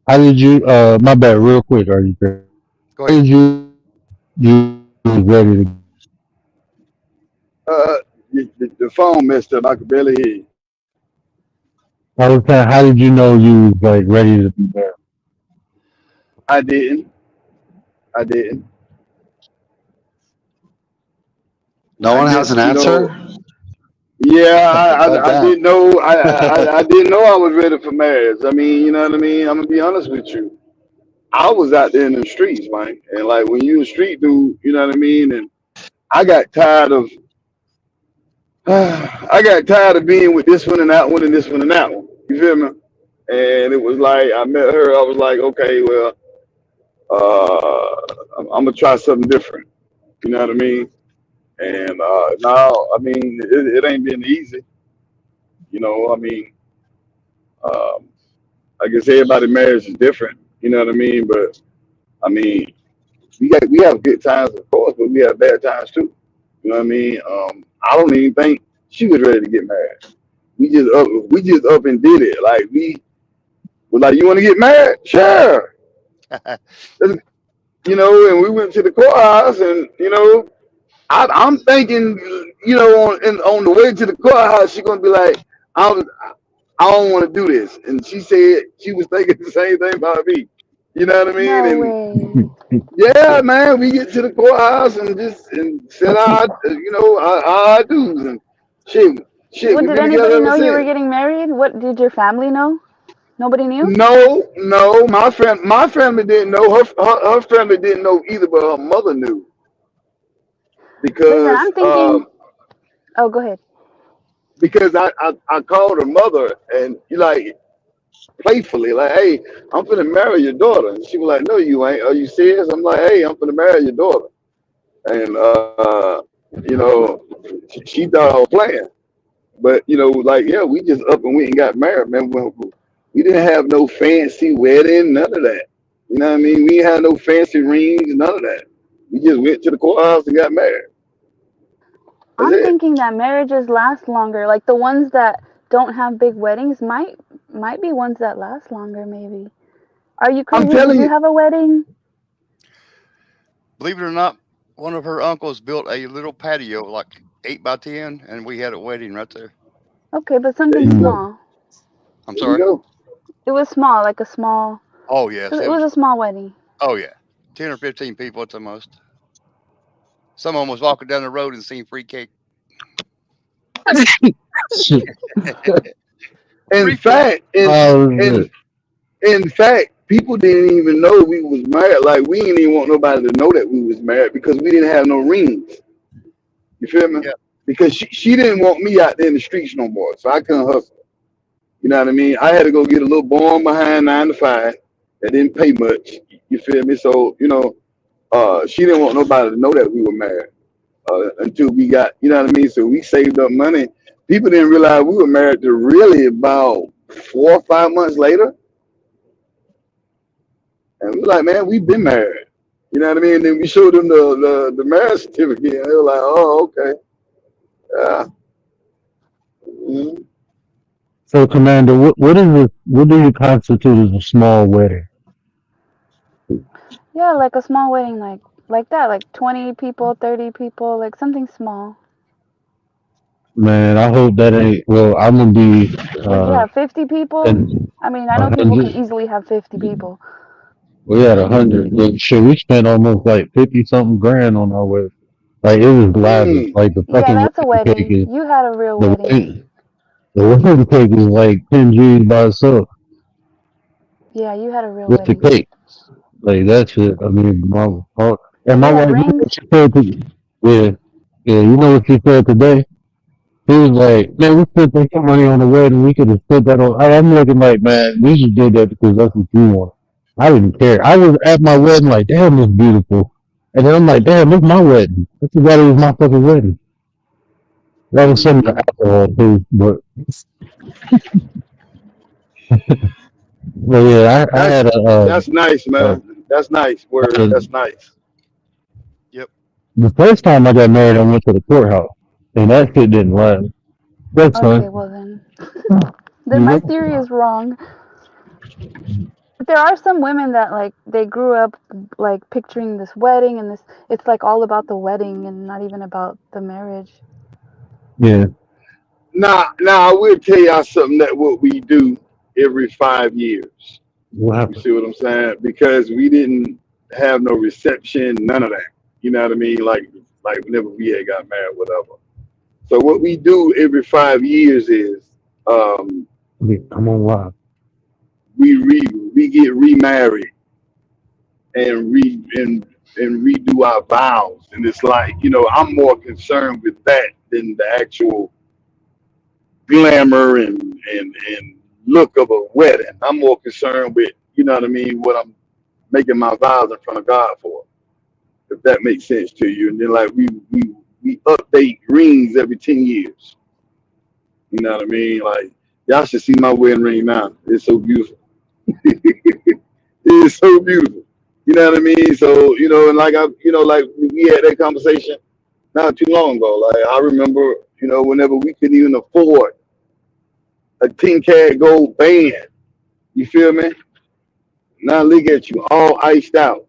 Speaker 6: How did you, my bad, real quick, are you there?
Speaker 7: Go
Speaker 6: How
Speaker 7: ahead.
Speaker 6: did you was ready to,
Speaker 3: Uh, the phone messed up. I could barely hear you.
Speaker 6: I was saying, how did you know you was like ready to be married?
Speaker 3: I didn't. I didn't.
Speaker 2: No
Speaker 3: I
Speaker 2: one has
Speaker 3: just,
Speaker 2: an answer.
Speaker 3: yeah,
Speaker 2: God
Speaker 3: I
Speaker 2: damn.
Speaker 3: didn't know. I didn't know I was ready for marriage. I mean, you know what I mean. I'm gonna be honest with you. I was out there in the streets, man, and like when you a street dude, you know what I mean. And I got tired of, I got tired of being with this one and that one and this one and that one. You feel me? And it was like I met her. I was like, okay, well, I'm gonna try something different. You know what I mean? And now, I mean, it ain't been easy. You know, I mean, um, I guess everybody marriage is different. You know what I mean? But I mean, we have good times, of course, but we have bad times too. You know what I mean? I don't even think she was ready to get married. We just up and did it. Like we was like, you want to get married? Sure. You know, and we went to the courthouse, and you know, I'm thinking, you know, on the way to the courthouse, she's gonna be like, I'm, I don't want to do this, and she said she was thinking the same thing about me. You know what I mean?
Speaker 1: No
Speaker 3: And
Speaker 1: way.
Speaker 3: yeah, man, we get to the courthouse and just and said you know, our dues and shit.
Speaker 1: What
Speaker 3: We've
Speaker 1: did
Speaker 3: been together
Speaker 1: anybody
Speaker 3: ever
Speaker 1: know you were
Speaker 3: since.
Speaker 1: getting married? What did your family know? Nobody knew?
Speaker 3: No, no, my family didn't know. Her family didn't know either, but her mother knew
Speaker 1: Listen,
Speaker 3: because
Speaker 1: I'm thinking. Oh, go ahead.
Speaker 3: I called her mother and you like playfully like, hey, I'm gonna marry your daughter, and she was like, no, you ain't. Are you serious? I'm like, hey, I'm gonna marry your daughter, and you know, she thought I was playing. But you know, like yeah, we just up and went and got married, man. We didn't have no fancy wedding, none of that. You know what I mean? We had no fancy rings, none of that. We just went to the courthouse and got married. That's
Speaker 1: I'm
Speaker 3: it.
Speaker 1: thinking that marriages last longer. Like the ones that don't have big weddings might be ones that last longer. Maybe. Are you
Speaker 3: I'm
Speaker 1: crazy? Did
Speaker 3: telling
Speaker 1: you
Speaker 3: you,
Speaker 1: have a wedding?
Speaker 7: Believe it or not, one of her uncles built a little patio, like 8 by 10, and we had a wedding right there.
Speaker 1: Okay, but
Speaker 3: there
Speaker 1: something
Speaker 3: you go.
Speaker 1: small.
Speaker 7: I'm
Speaker 3: There you
Speaker 7: sorry.
Speaker 3: go.
Speaker 1: It was small, like a small.
Speaker 7: Oh yes,
Speaker 1: It
Speaker 7: it
Speaker 1: was
Speaker 7: was.
Speaker 1: a small wedding.
Speaker 7: Oh yeah, 10 or 15 people at the most. Someone was walking down the road and seen free cake.
Speaker 6: Shit.
Speaker 3: In fact,
Speaker 6: Oh,
Speaker 3: in fact, people didn't even know we was married. Like we didn't even want nobody to know that we was married because we didn't have no rings. You feel me?
Speaker 7: Yeah.
Speaker 3: Because she didn't want me out there in the streets no more, so I couldn't hustle. You know what I mean? I had to go get a little born behind 9 to 5 that didn't pay much. You feel me? So she didn't want nobody to know that we were married until we got, you know what I mean? So we saved up money. People didn't realize we were married to really about 4 or 5 months later. And we were like, man, we've been married. You know what I mean? And then we showed them the marriage certificate. And they were like, oh, okay. Yeah. Mhm.
Speaker 6: so, Commander, what do you constitute as a small wedding?
Speaker 1: Yeah, like a small wedding, like that, like 20 people, 30 people, like something small.
Speaker 6: Man, I hope that ain't. Well, I'm gonna be
Speaker 1: Like, yeah, 50 people.
Speaker 6: and
Speaker 1: I mean, I know people can
Speaker 6: 100.
Speaker 1: easily have 50 people.
Speaker 6: We had 100. Look, shit, we spent almost like 50 something grand on our wedding. Like it was lavish.
Speaker 3: Mm.
Speaker 6: Like the
Speaker 1: Yeah,
Speaker 6: fucking
Speaker 1: that's a
Speaker 6: wedding cake
Speaker 1: wedding.
Speaker 6: is
Speaker 1: You had a real
Speaker 6: the
Speaker 1: wedding.
Speaker 6: wedding, the wedding cake is like 10 G's by itself.
Speaker 1: Yeah, you had a real
Speaker 6: Just the
Speaker 1: wedding.
Speaker 6: cake. Like that shit. I mean, and
Speaker 1: And they
Speaker 6: my
Speaker 1: had
Speaker 6: wife, you know
Speaker 1: rings.
Speaker 6: what she said to, yeah, yeah, you know what she said today? He was like, man, we spent that money on the wedding. We could have spent that on. I'm looking like, man, we just did that because that's what you want. I didn't care. I was at my wedding like, damn, it's beautiful. And then I'm like, damn, it's my wedding. I forgot it was my fucking wedding. That was some of the alcohol too, but yeah, I
Speaker 3: That's
Speaker 6: had
Speaker 3: that's nice,
Speaker 6: uh,
Speaker 3: man. That's nice. Word. That's nice.
Speaker 7: Yep.
Speaker 6: the first time I got married, I went to the courthouse, and that shit didn't last. That's
Speaker 1: Okay,
Speaker 6: fine.
Speaker 1: well then.
Speaker 6: You
Speaker 1: Then my
Speaker 6: know?
Speaker 1: theory is wrong. But there are some women that like they grew up like picturing this wedding and this it's like all about the wedding and not even about the marriage.
Speaker 6: Yeah.
Speaker 3: Now I will tell y'all something that what we do every 5 years.
Speaker 6: What
Speaker 3: You
Speaker 6: happened?
Speaker 3: see what I'm saying? Because we didn't have no reception, none of that. You know what I mean? Like whenever we had got married, whatever. So what we do every 5 years is um,
Speaker 6: I'm on live.
Speaker 3: we get remarried and and redo our vows. And it's like, I'm more concerned with that than the actual glamour and look of a wedding. I'm more concerned with, you know what I mean, what I'm making my vows in front of God for, if that makes sense to you. And then like we update rings every 10 years. You know what I mean? Like y'all should see my wedding ring now. It's so beautiful. It's so beautiful. You know what I mean? So, and like we had that conversation not too long ago. Like I remember, whenever we couldn't even afford a 10 karat gold band. You feel me? Now look at you, all iced out,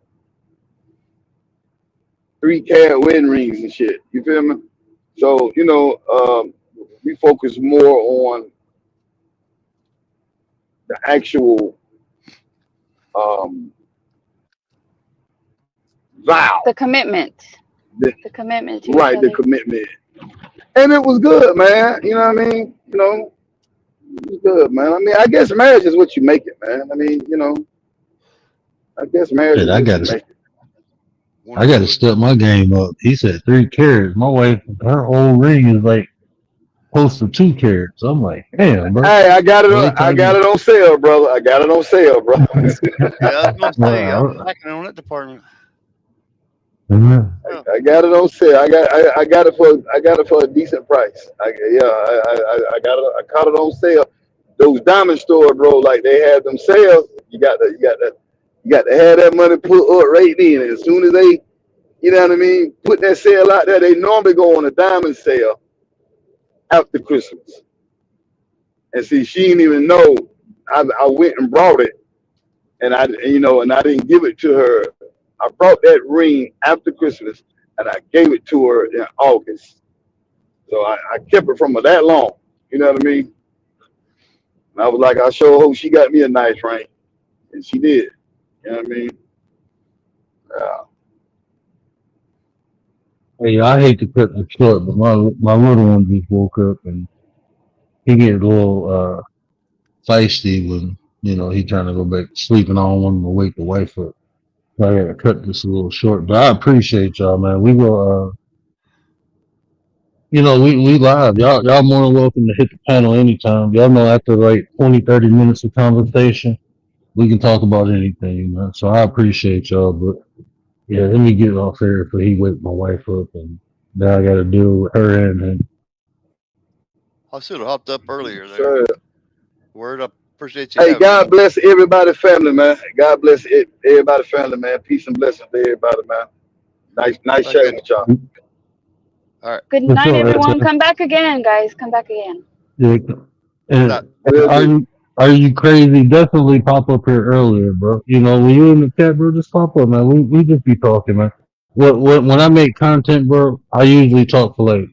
Speaker 3: 3 karat wedding rings and shit. You feel me? So we focus more on the actual um, vow,
Speaker 1: The commitment.
Speaker 3: the,
Speaker 1: The commitment to each
Speaker 3: right? The
Speaker 1: other.
Speaker 3: commitment, and it was good, man. You know what I mean? It was good, man. I mean, I guess marriage is what you make it, man. I mean, I guess marriage
Speaker 6: Shit,
Speaker 3: is what you make it.
Speaker 6: I
Speaker 7: One
Speaker 6: gotta
Speaker 7: foot.
Speaker 6: step my game up. He said 3 carats. My wife, her old ring is like close to 2 carats. I'm like, damn, bro.
Speaker 3: Hey, I got it.
Speaker 6: Every
Speaker 3: I
Speaker 6: time
Speaker 3: got
Speaker 6: you,
Speaker 3: it on sale, brother. I got it on sale, bro.
Speaker 7: Yeah, I was gonna say I'm
Speaker 6: well,
Speaker 7: lacking on that department.
Speaker 6: I,
Speaker 7: Yeah.
Speaker 3: I got it on sale. I got it for a decent price. I got it. I caught it on sale. Those diamond stores, bro, like they have them sales. You got to have that money put up right then. As soon as they, you know what I mean, put that sale out there, they normally go on a diamond sale after Christmas. And see, she didn't even know. I went and brought it, and I didn't give it to her. I brought that ring after Christmas, and I gave it to her in August. So I kept it from her that long. You know what I mean? And I was like, I sure hope she got me a nice ring, and she did. You know what I mean? Yeah.
Speaker 6: hey, I hate to cut it short, but my little one just woke up and he get a little feisty when, you know, he trying to go back to sleep and I don't want him to wake the wife up. So I gotta cut this a little short. But I appreciate y'all, man. We will you know, we live. Y'all more than welcome to hit the panel anytime. Y'all know after like 20, 30 minutes of conversation, we can talk about anything, man. So I appreciate y'all, but yeah, let me get off here before he wake my wife up and now I gotta deal with her and him.
Speaker 7: I should have hopped up earlier there.
Speaker 3: Sure.
Speaker 7: Word up. Appreciate you
Speaker 3: Hey,
Speaker 7: having
Speaker 3: God
Speaker 7: me.
Speaker 3: bless everybody, family, man. God bless everybody, family, man. Peace and blessings to everybody, man. Nice
Speaker 7: Thank
Speaker 3: chatting
Speaker 7: you.
Speaker 3: with y'all.
Speaker 7: All right.
Speaker 1: Good
Speaker 6: For
Speaker 1: night,
Speaker 6: sure,
Speaker 1: everyone.
Speaker 6: Anton.
Speaker 1: Come back again, guys. Come back again.
Speaker 6: Yeah.
Speaker 7: Good night.
Speaker 6: And
Speaker 3: Will do.
Speaker 6: are you crazy? Definitely pop up here earlier, bro. You know, when you in the chat, bro, just pop up, man. We just be talking, man. When I make content, bro, I usually talk for like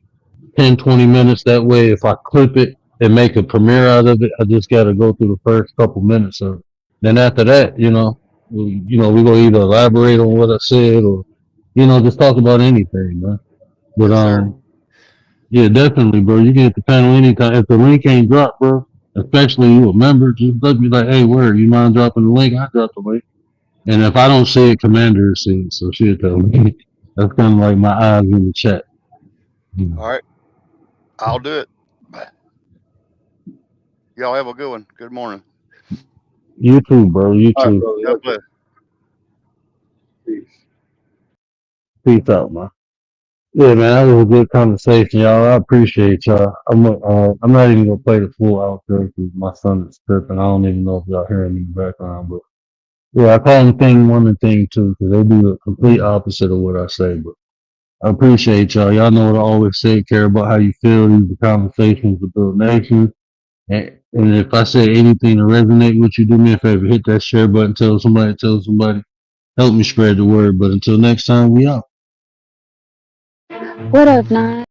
Speaker 6: 10, 20 minutes. That way, if I clip it and make a premiere out of it, I just got to go through the first couple minutes of it. Then after that, we gonna either elaborate on what I said or, just talk about anything, man. But
Speaker 7: Yes, sir.
Speaker 6: yeah, definitely, bro. You can hit the panel anytime. If the link ain't dropped, bro, especially you a member, just let me like, hey, word, you mind dropping the link? I drop the link. And if I don't see it, Commander will see it, so she'll tell me. That's kind of like my eyes in the chat.
Speaker 7: All right. I'll do it. Y'all have a good one. Good morning.
Speaker 6: You too, bro. You
Speaker 3: All right,
Speaker 6: too.
Speaker 3: brother.
Speaker 7: God bless.
Speaker 3: Peace.
Speaker 6: Peace out, man. Yeah, man, that was a good conversation, y'all. I appreciate y'all. I'm not even gonna play the full outro because my son is tripping. I don't even know if y'all hearing me in the background, but yeah, I call them thing one and thing two because they do the complete opposite of what I say. But I appreciate y'all. Y'all know what I always say: care about how you feel. These are conversations to build nations. And if I say anything to resonate with you, do me a favor: hit that share button. Tell somebody. Help me spread the word. But until next time, we out.
Speaker 1: What up, Nine?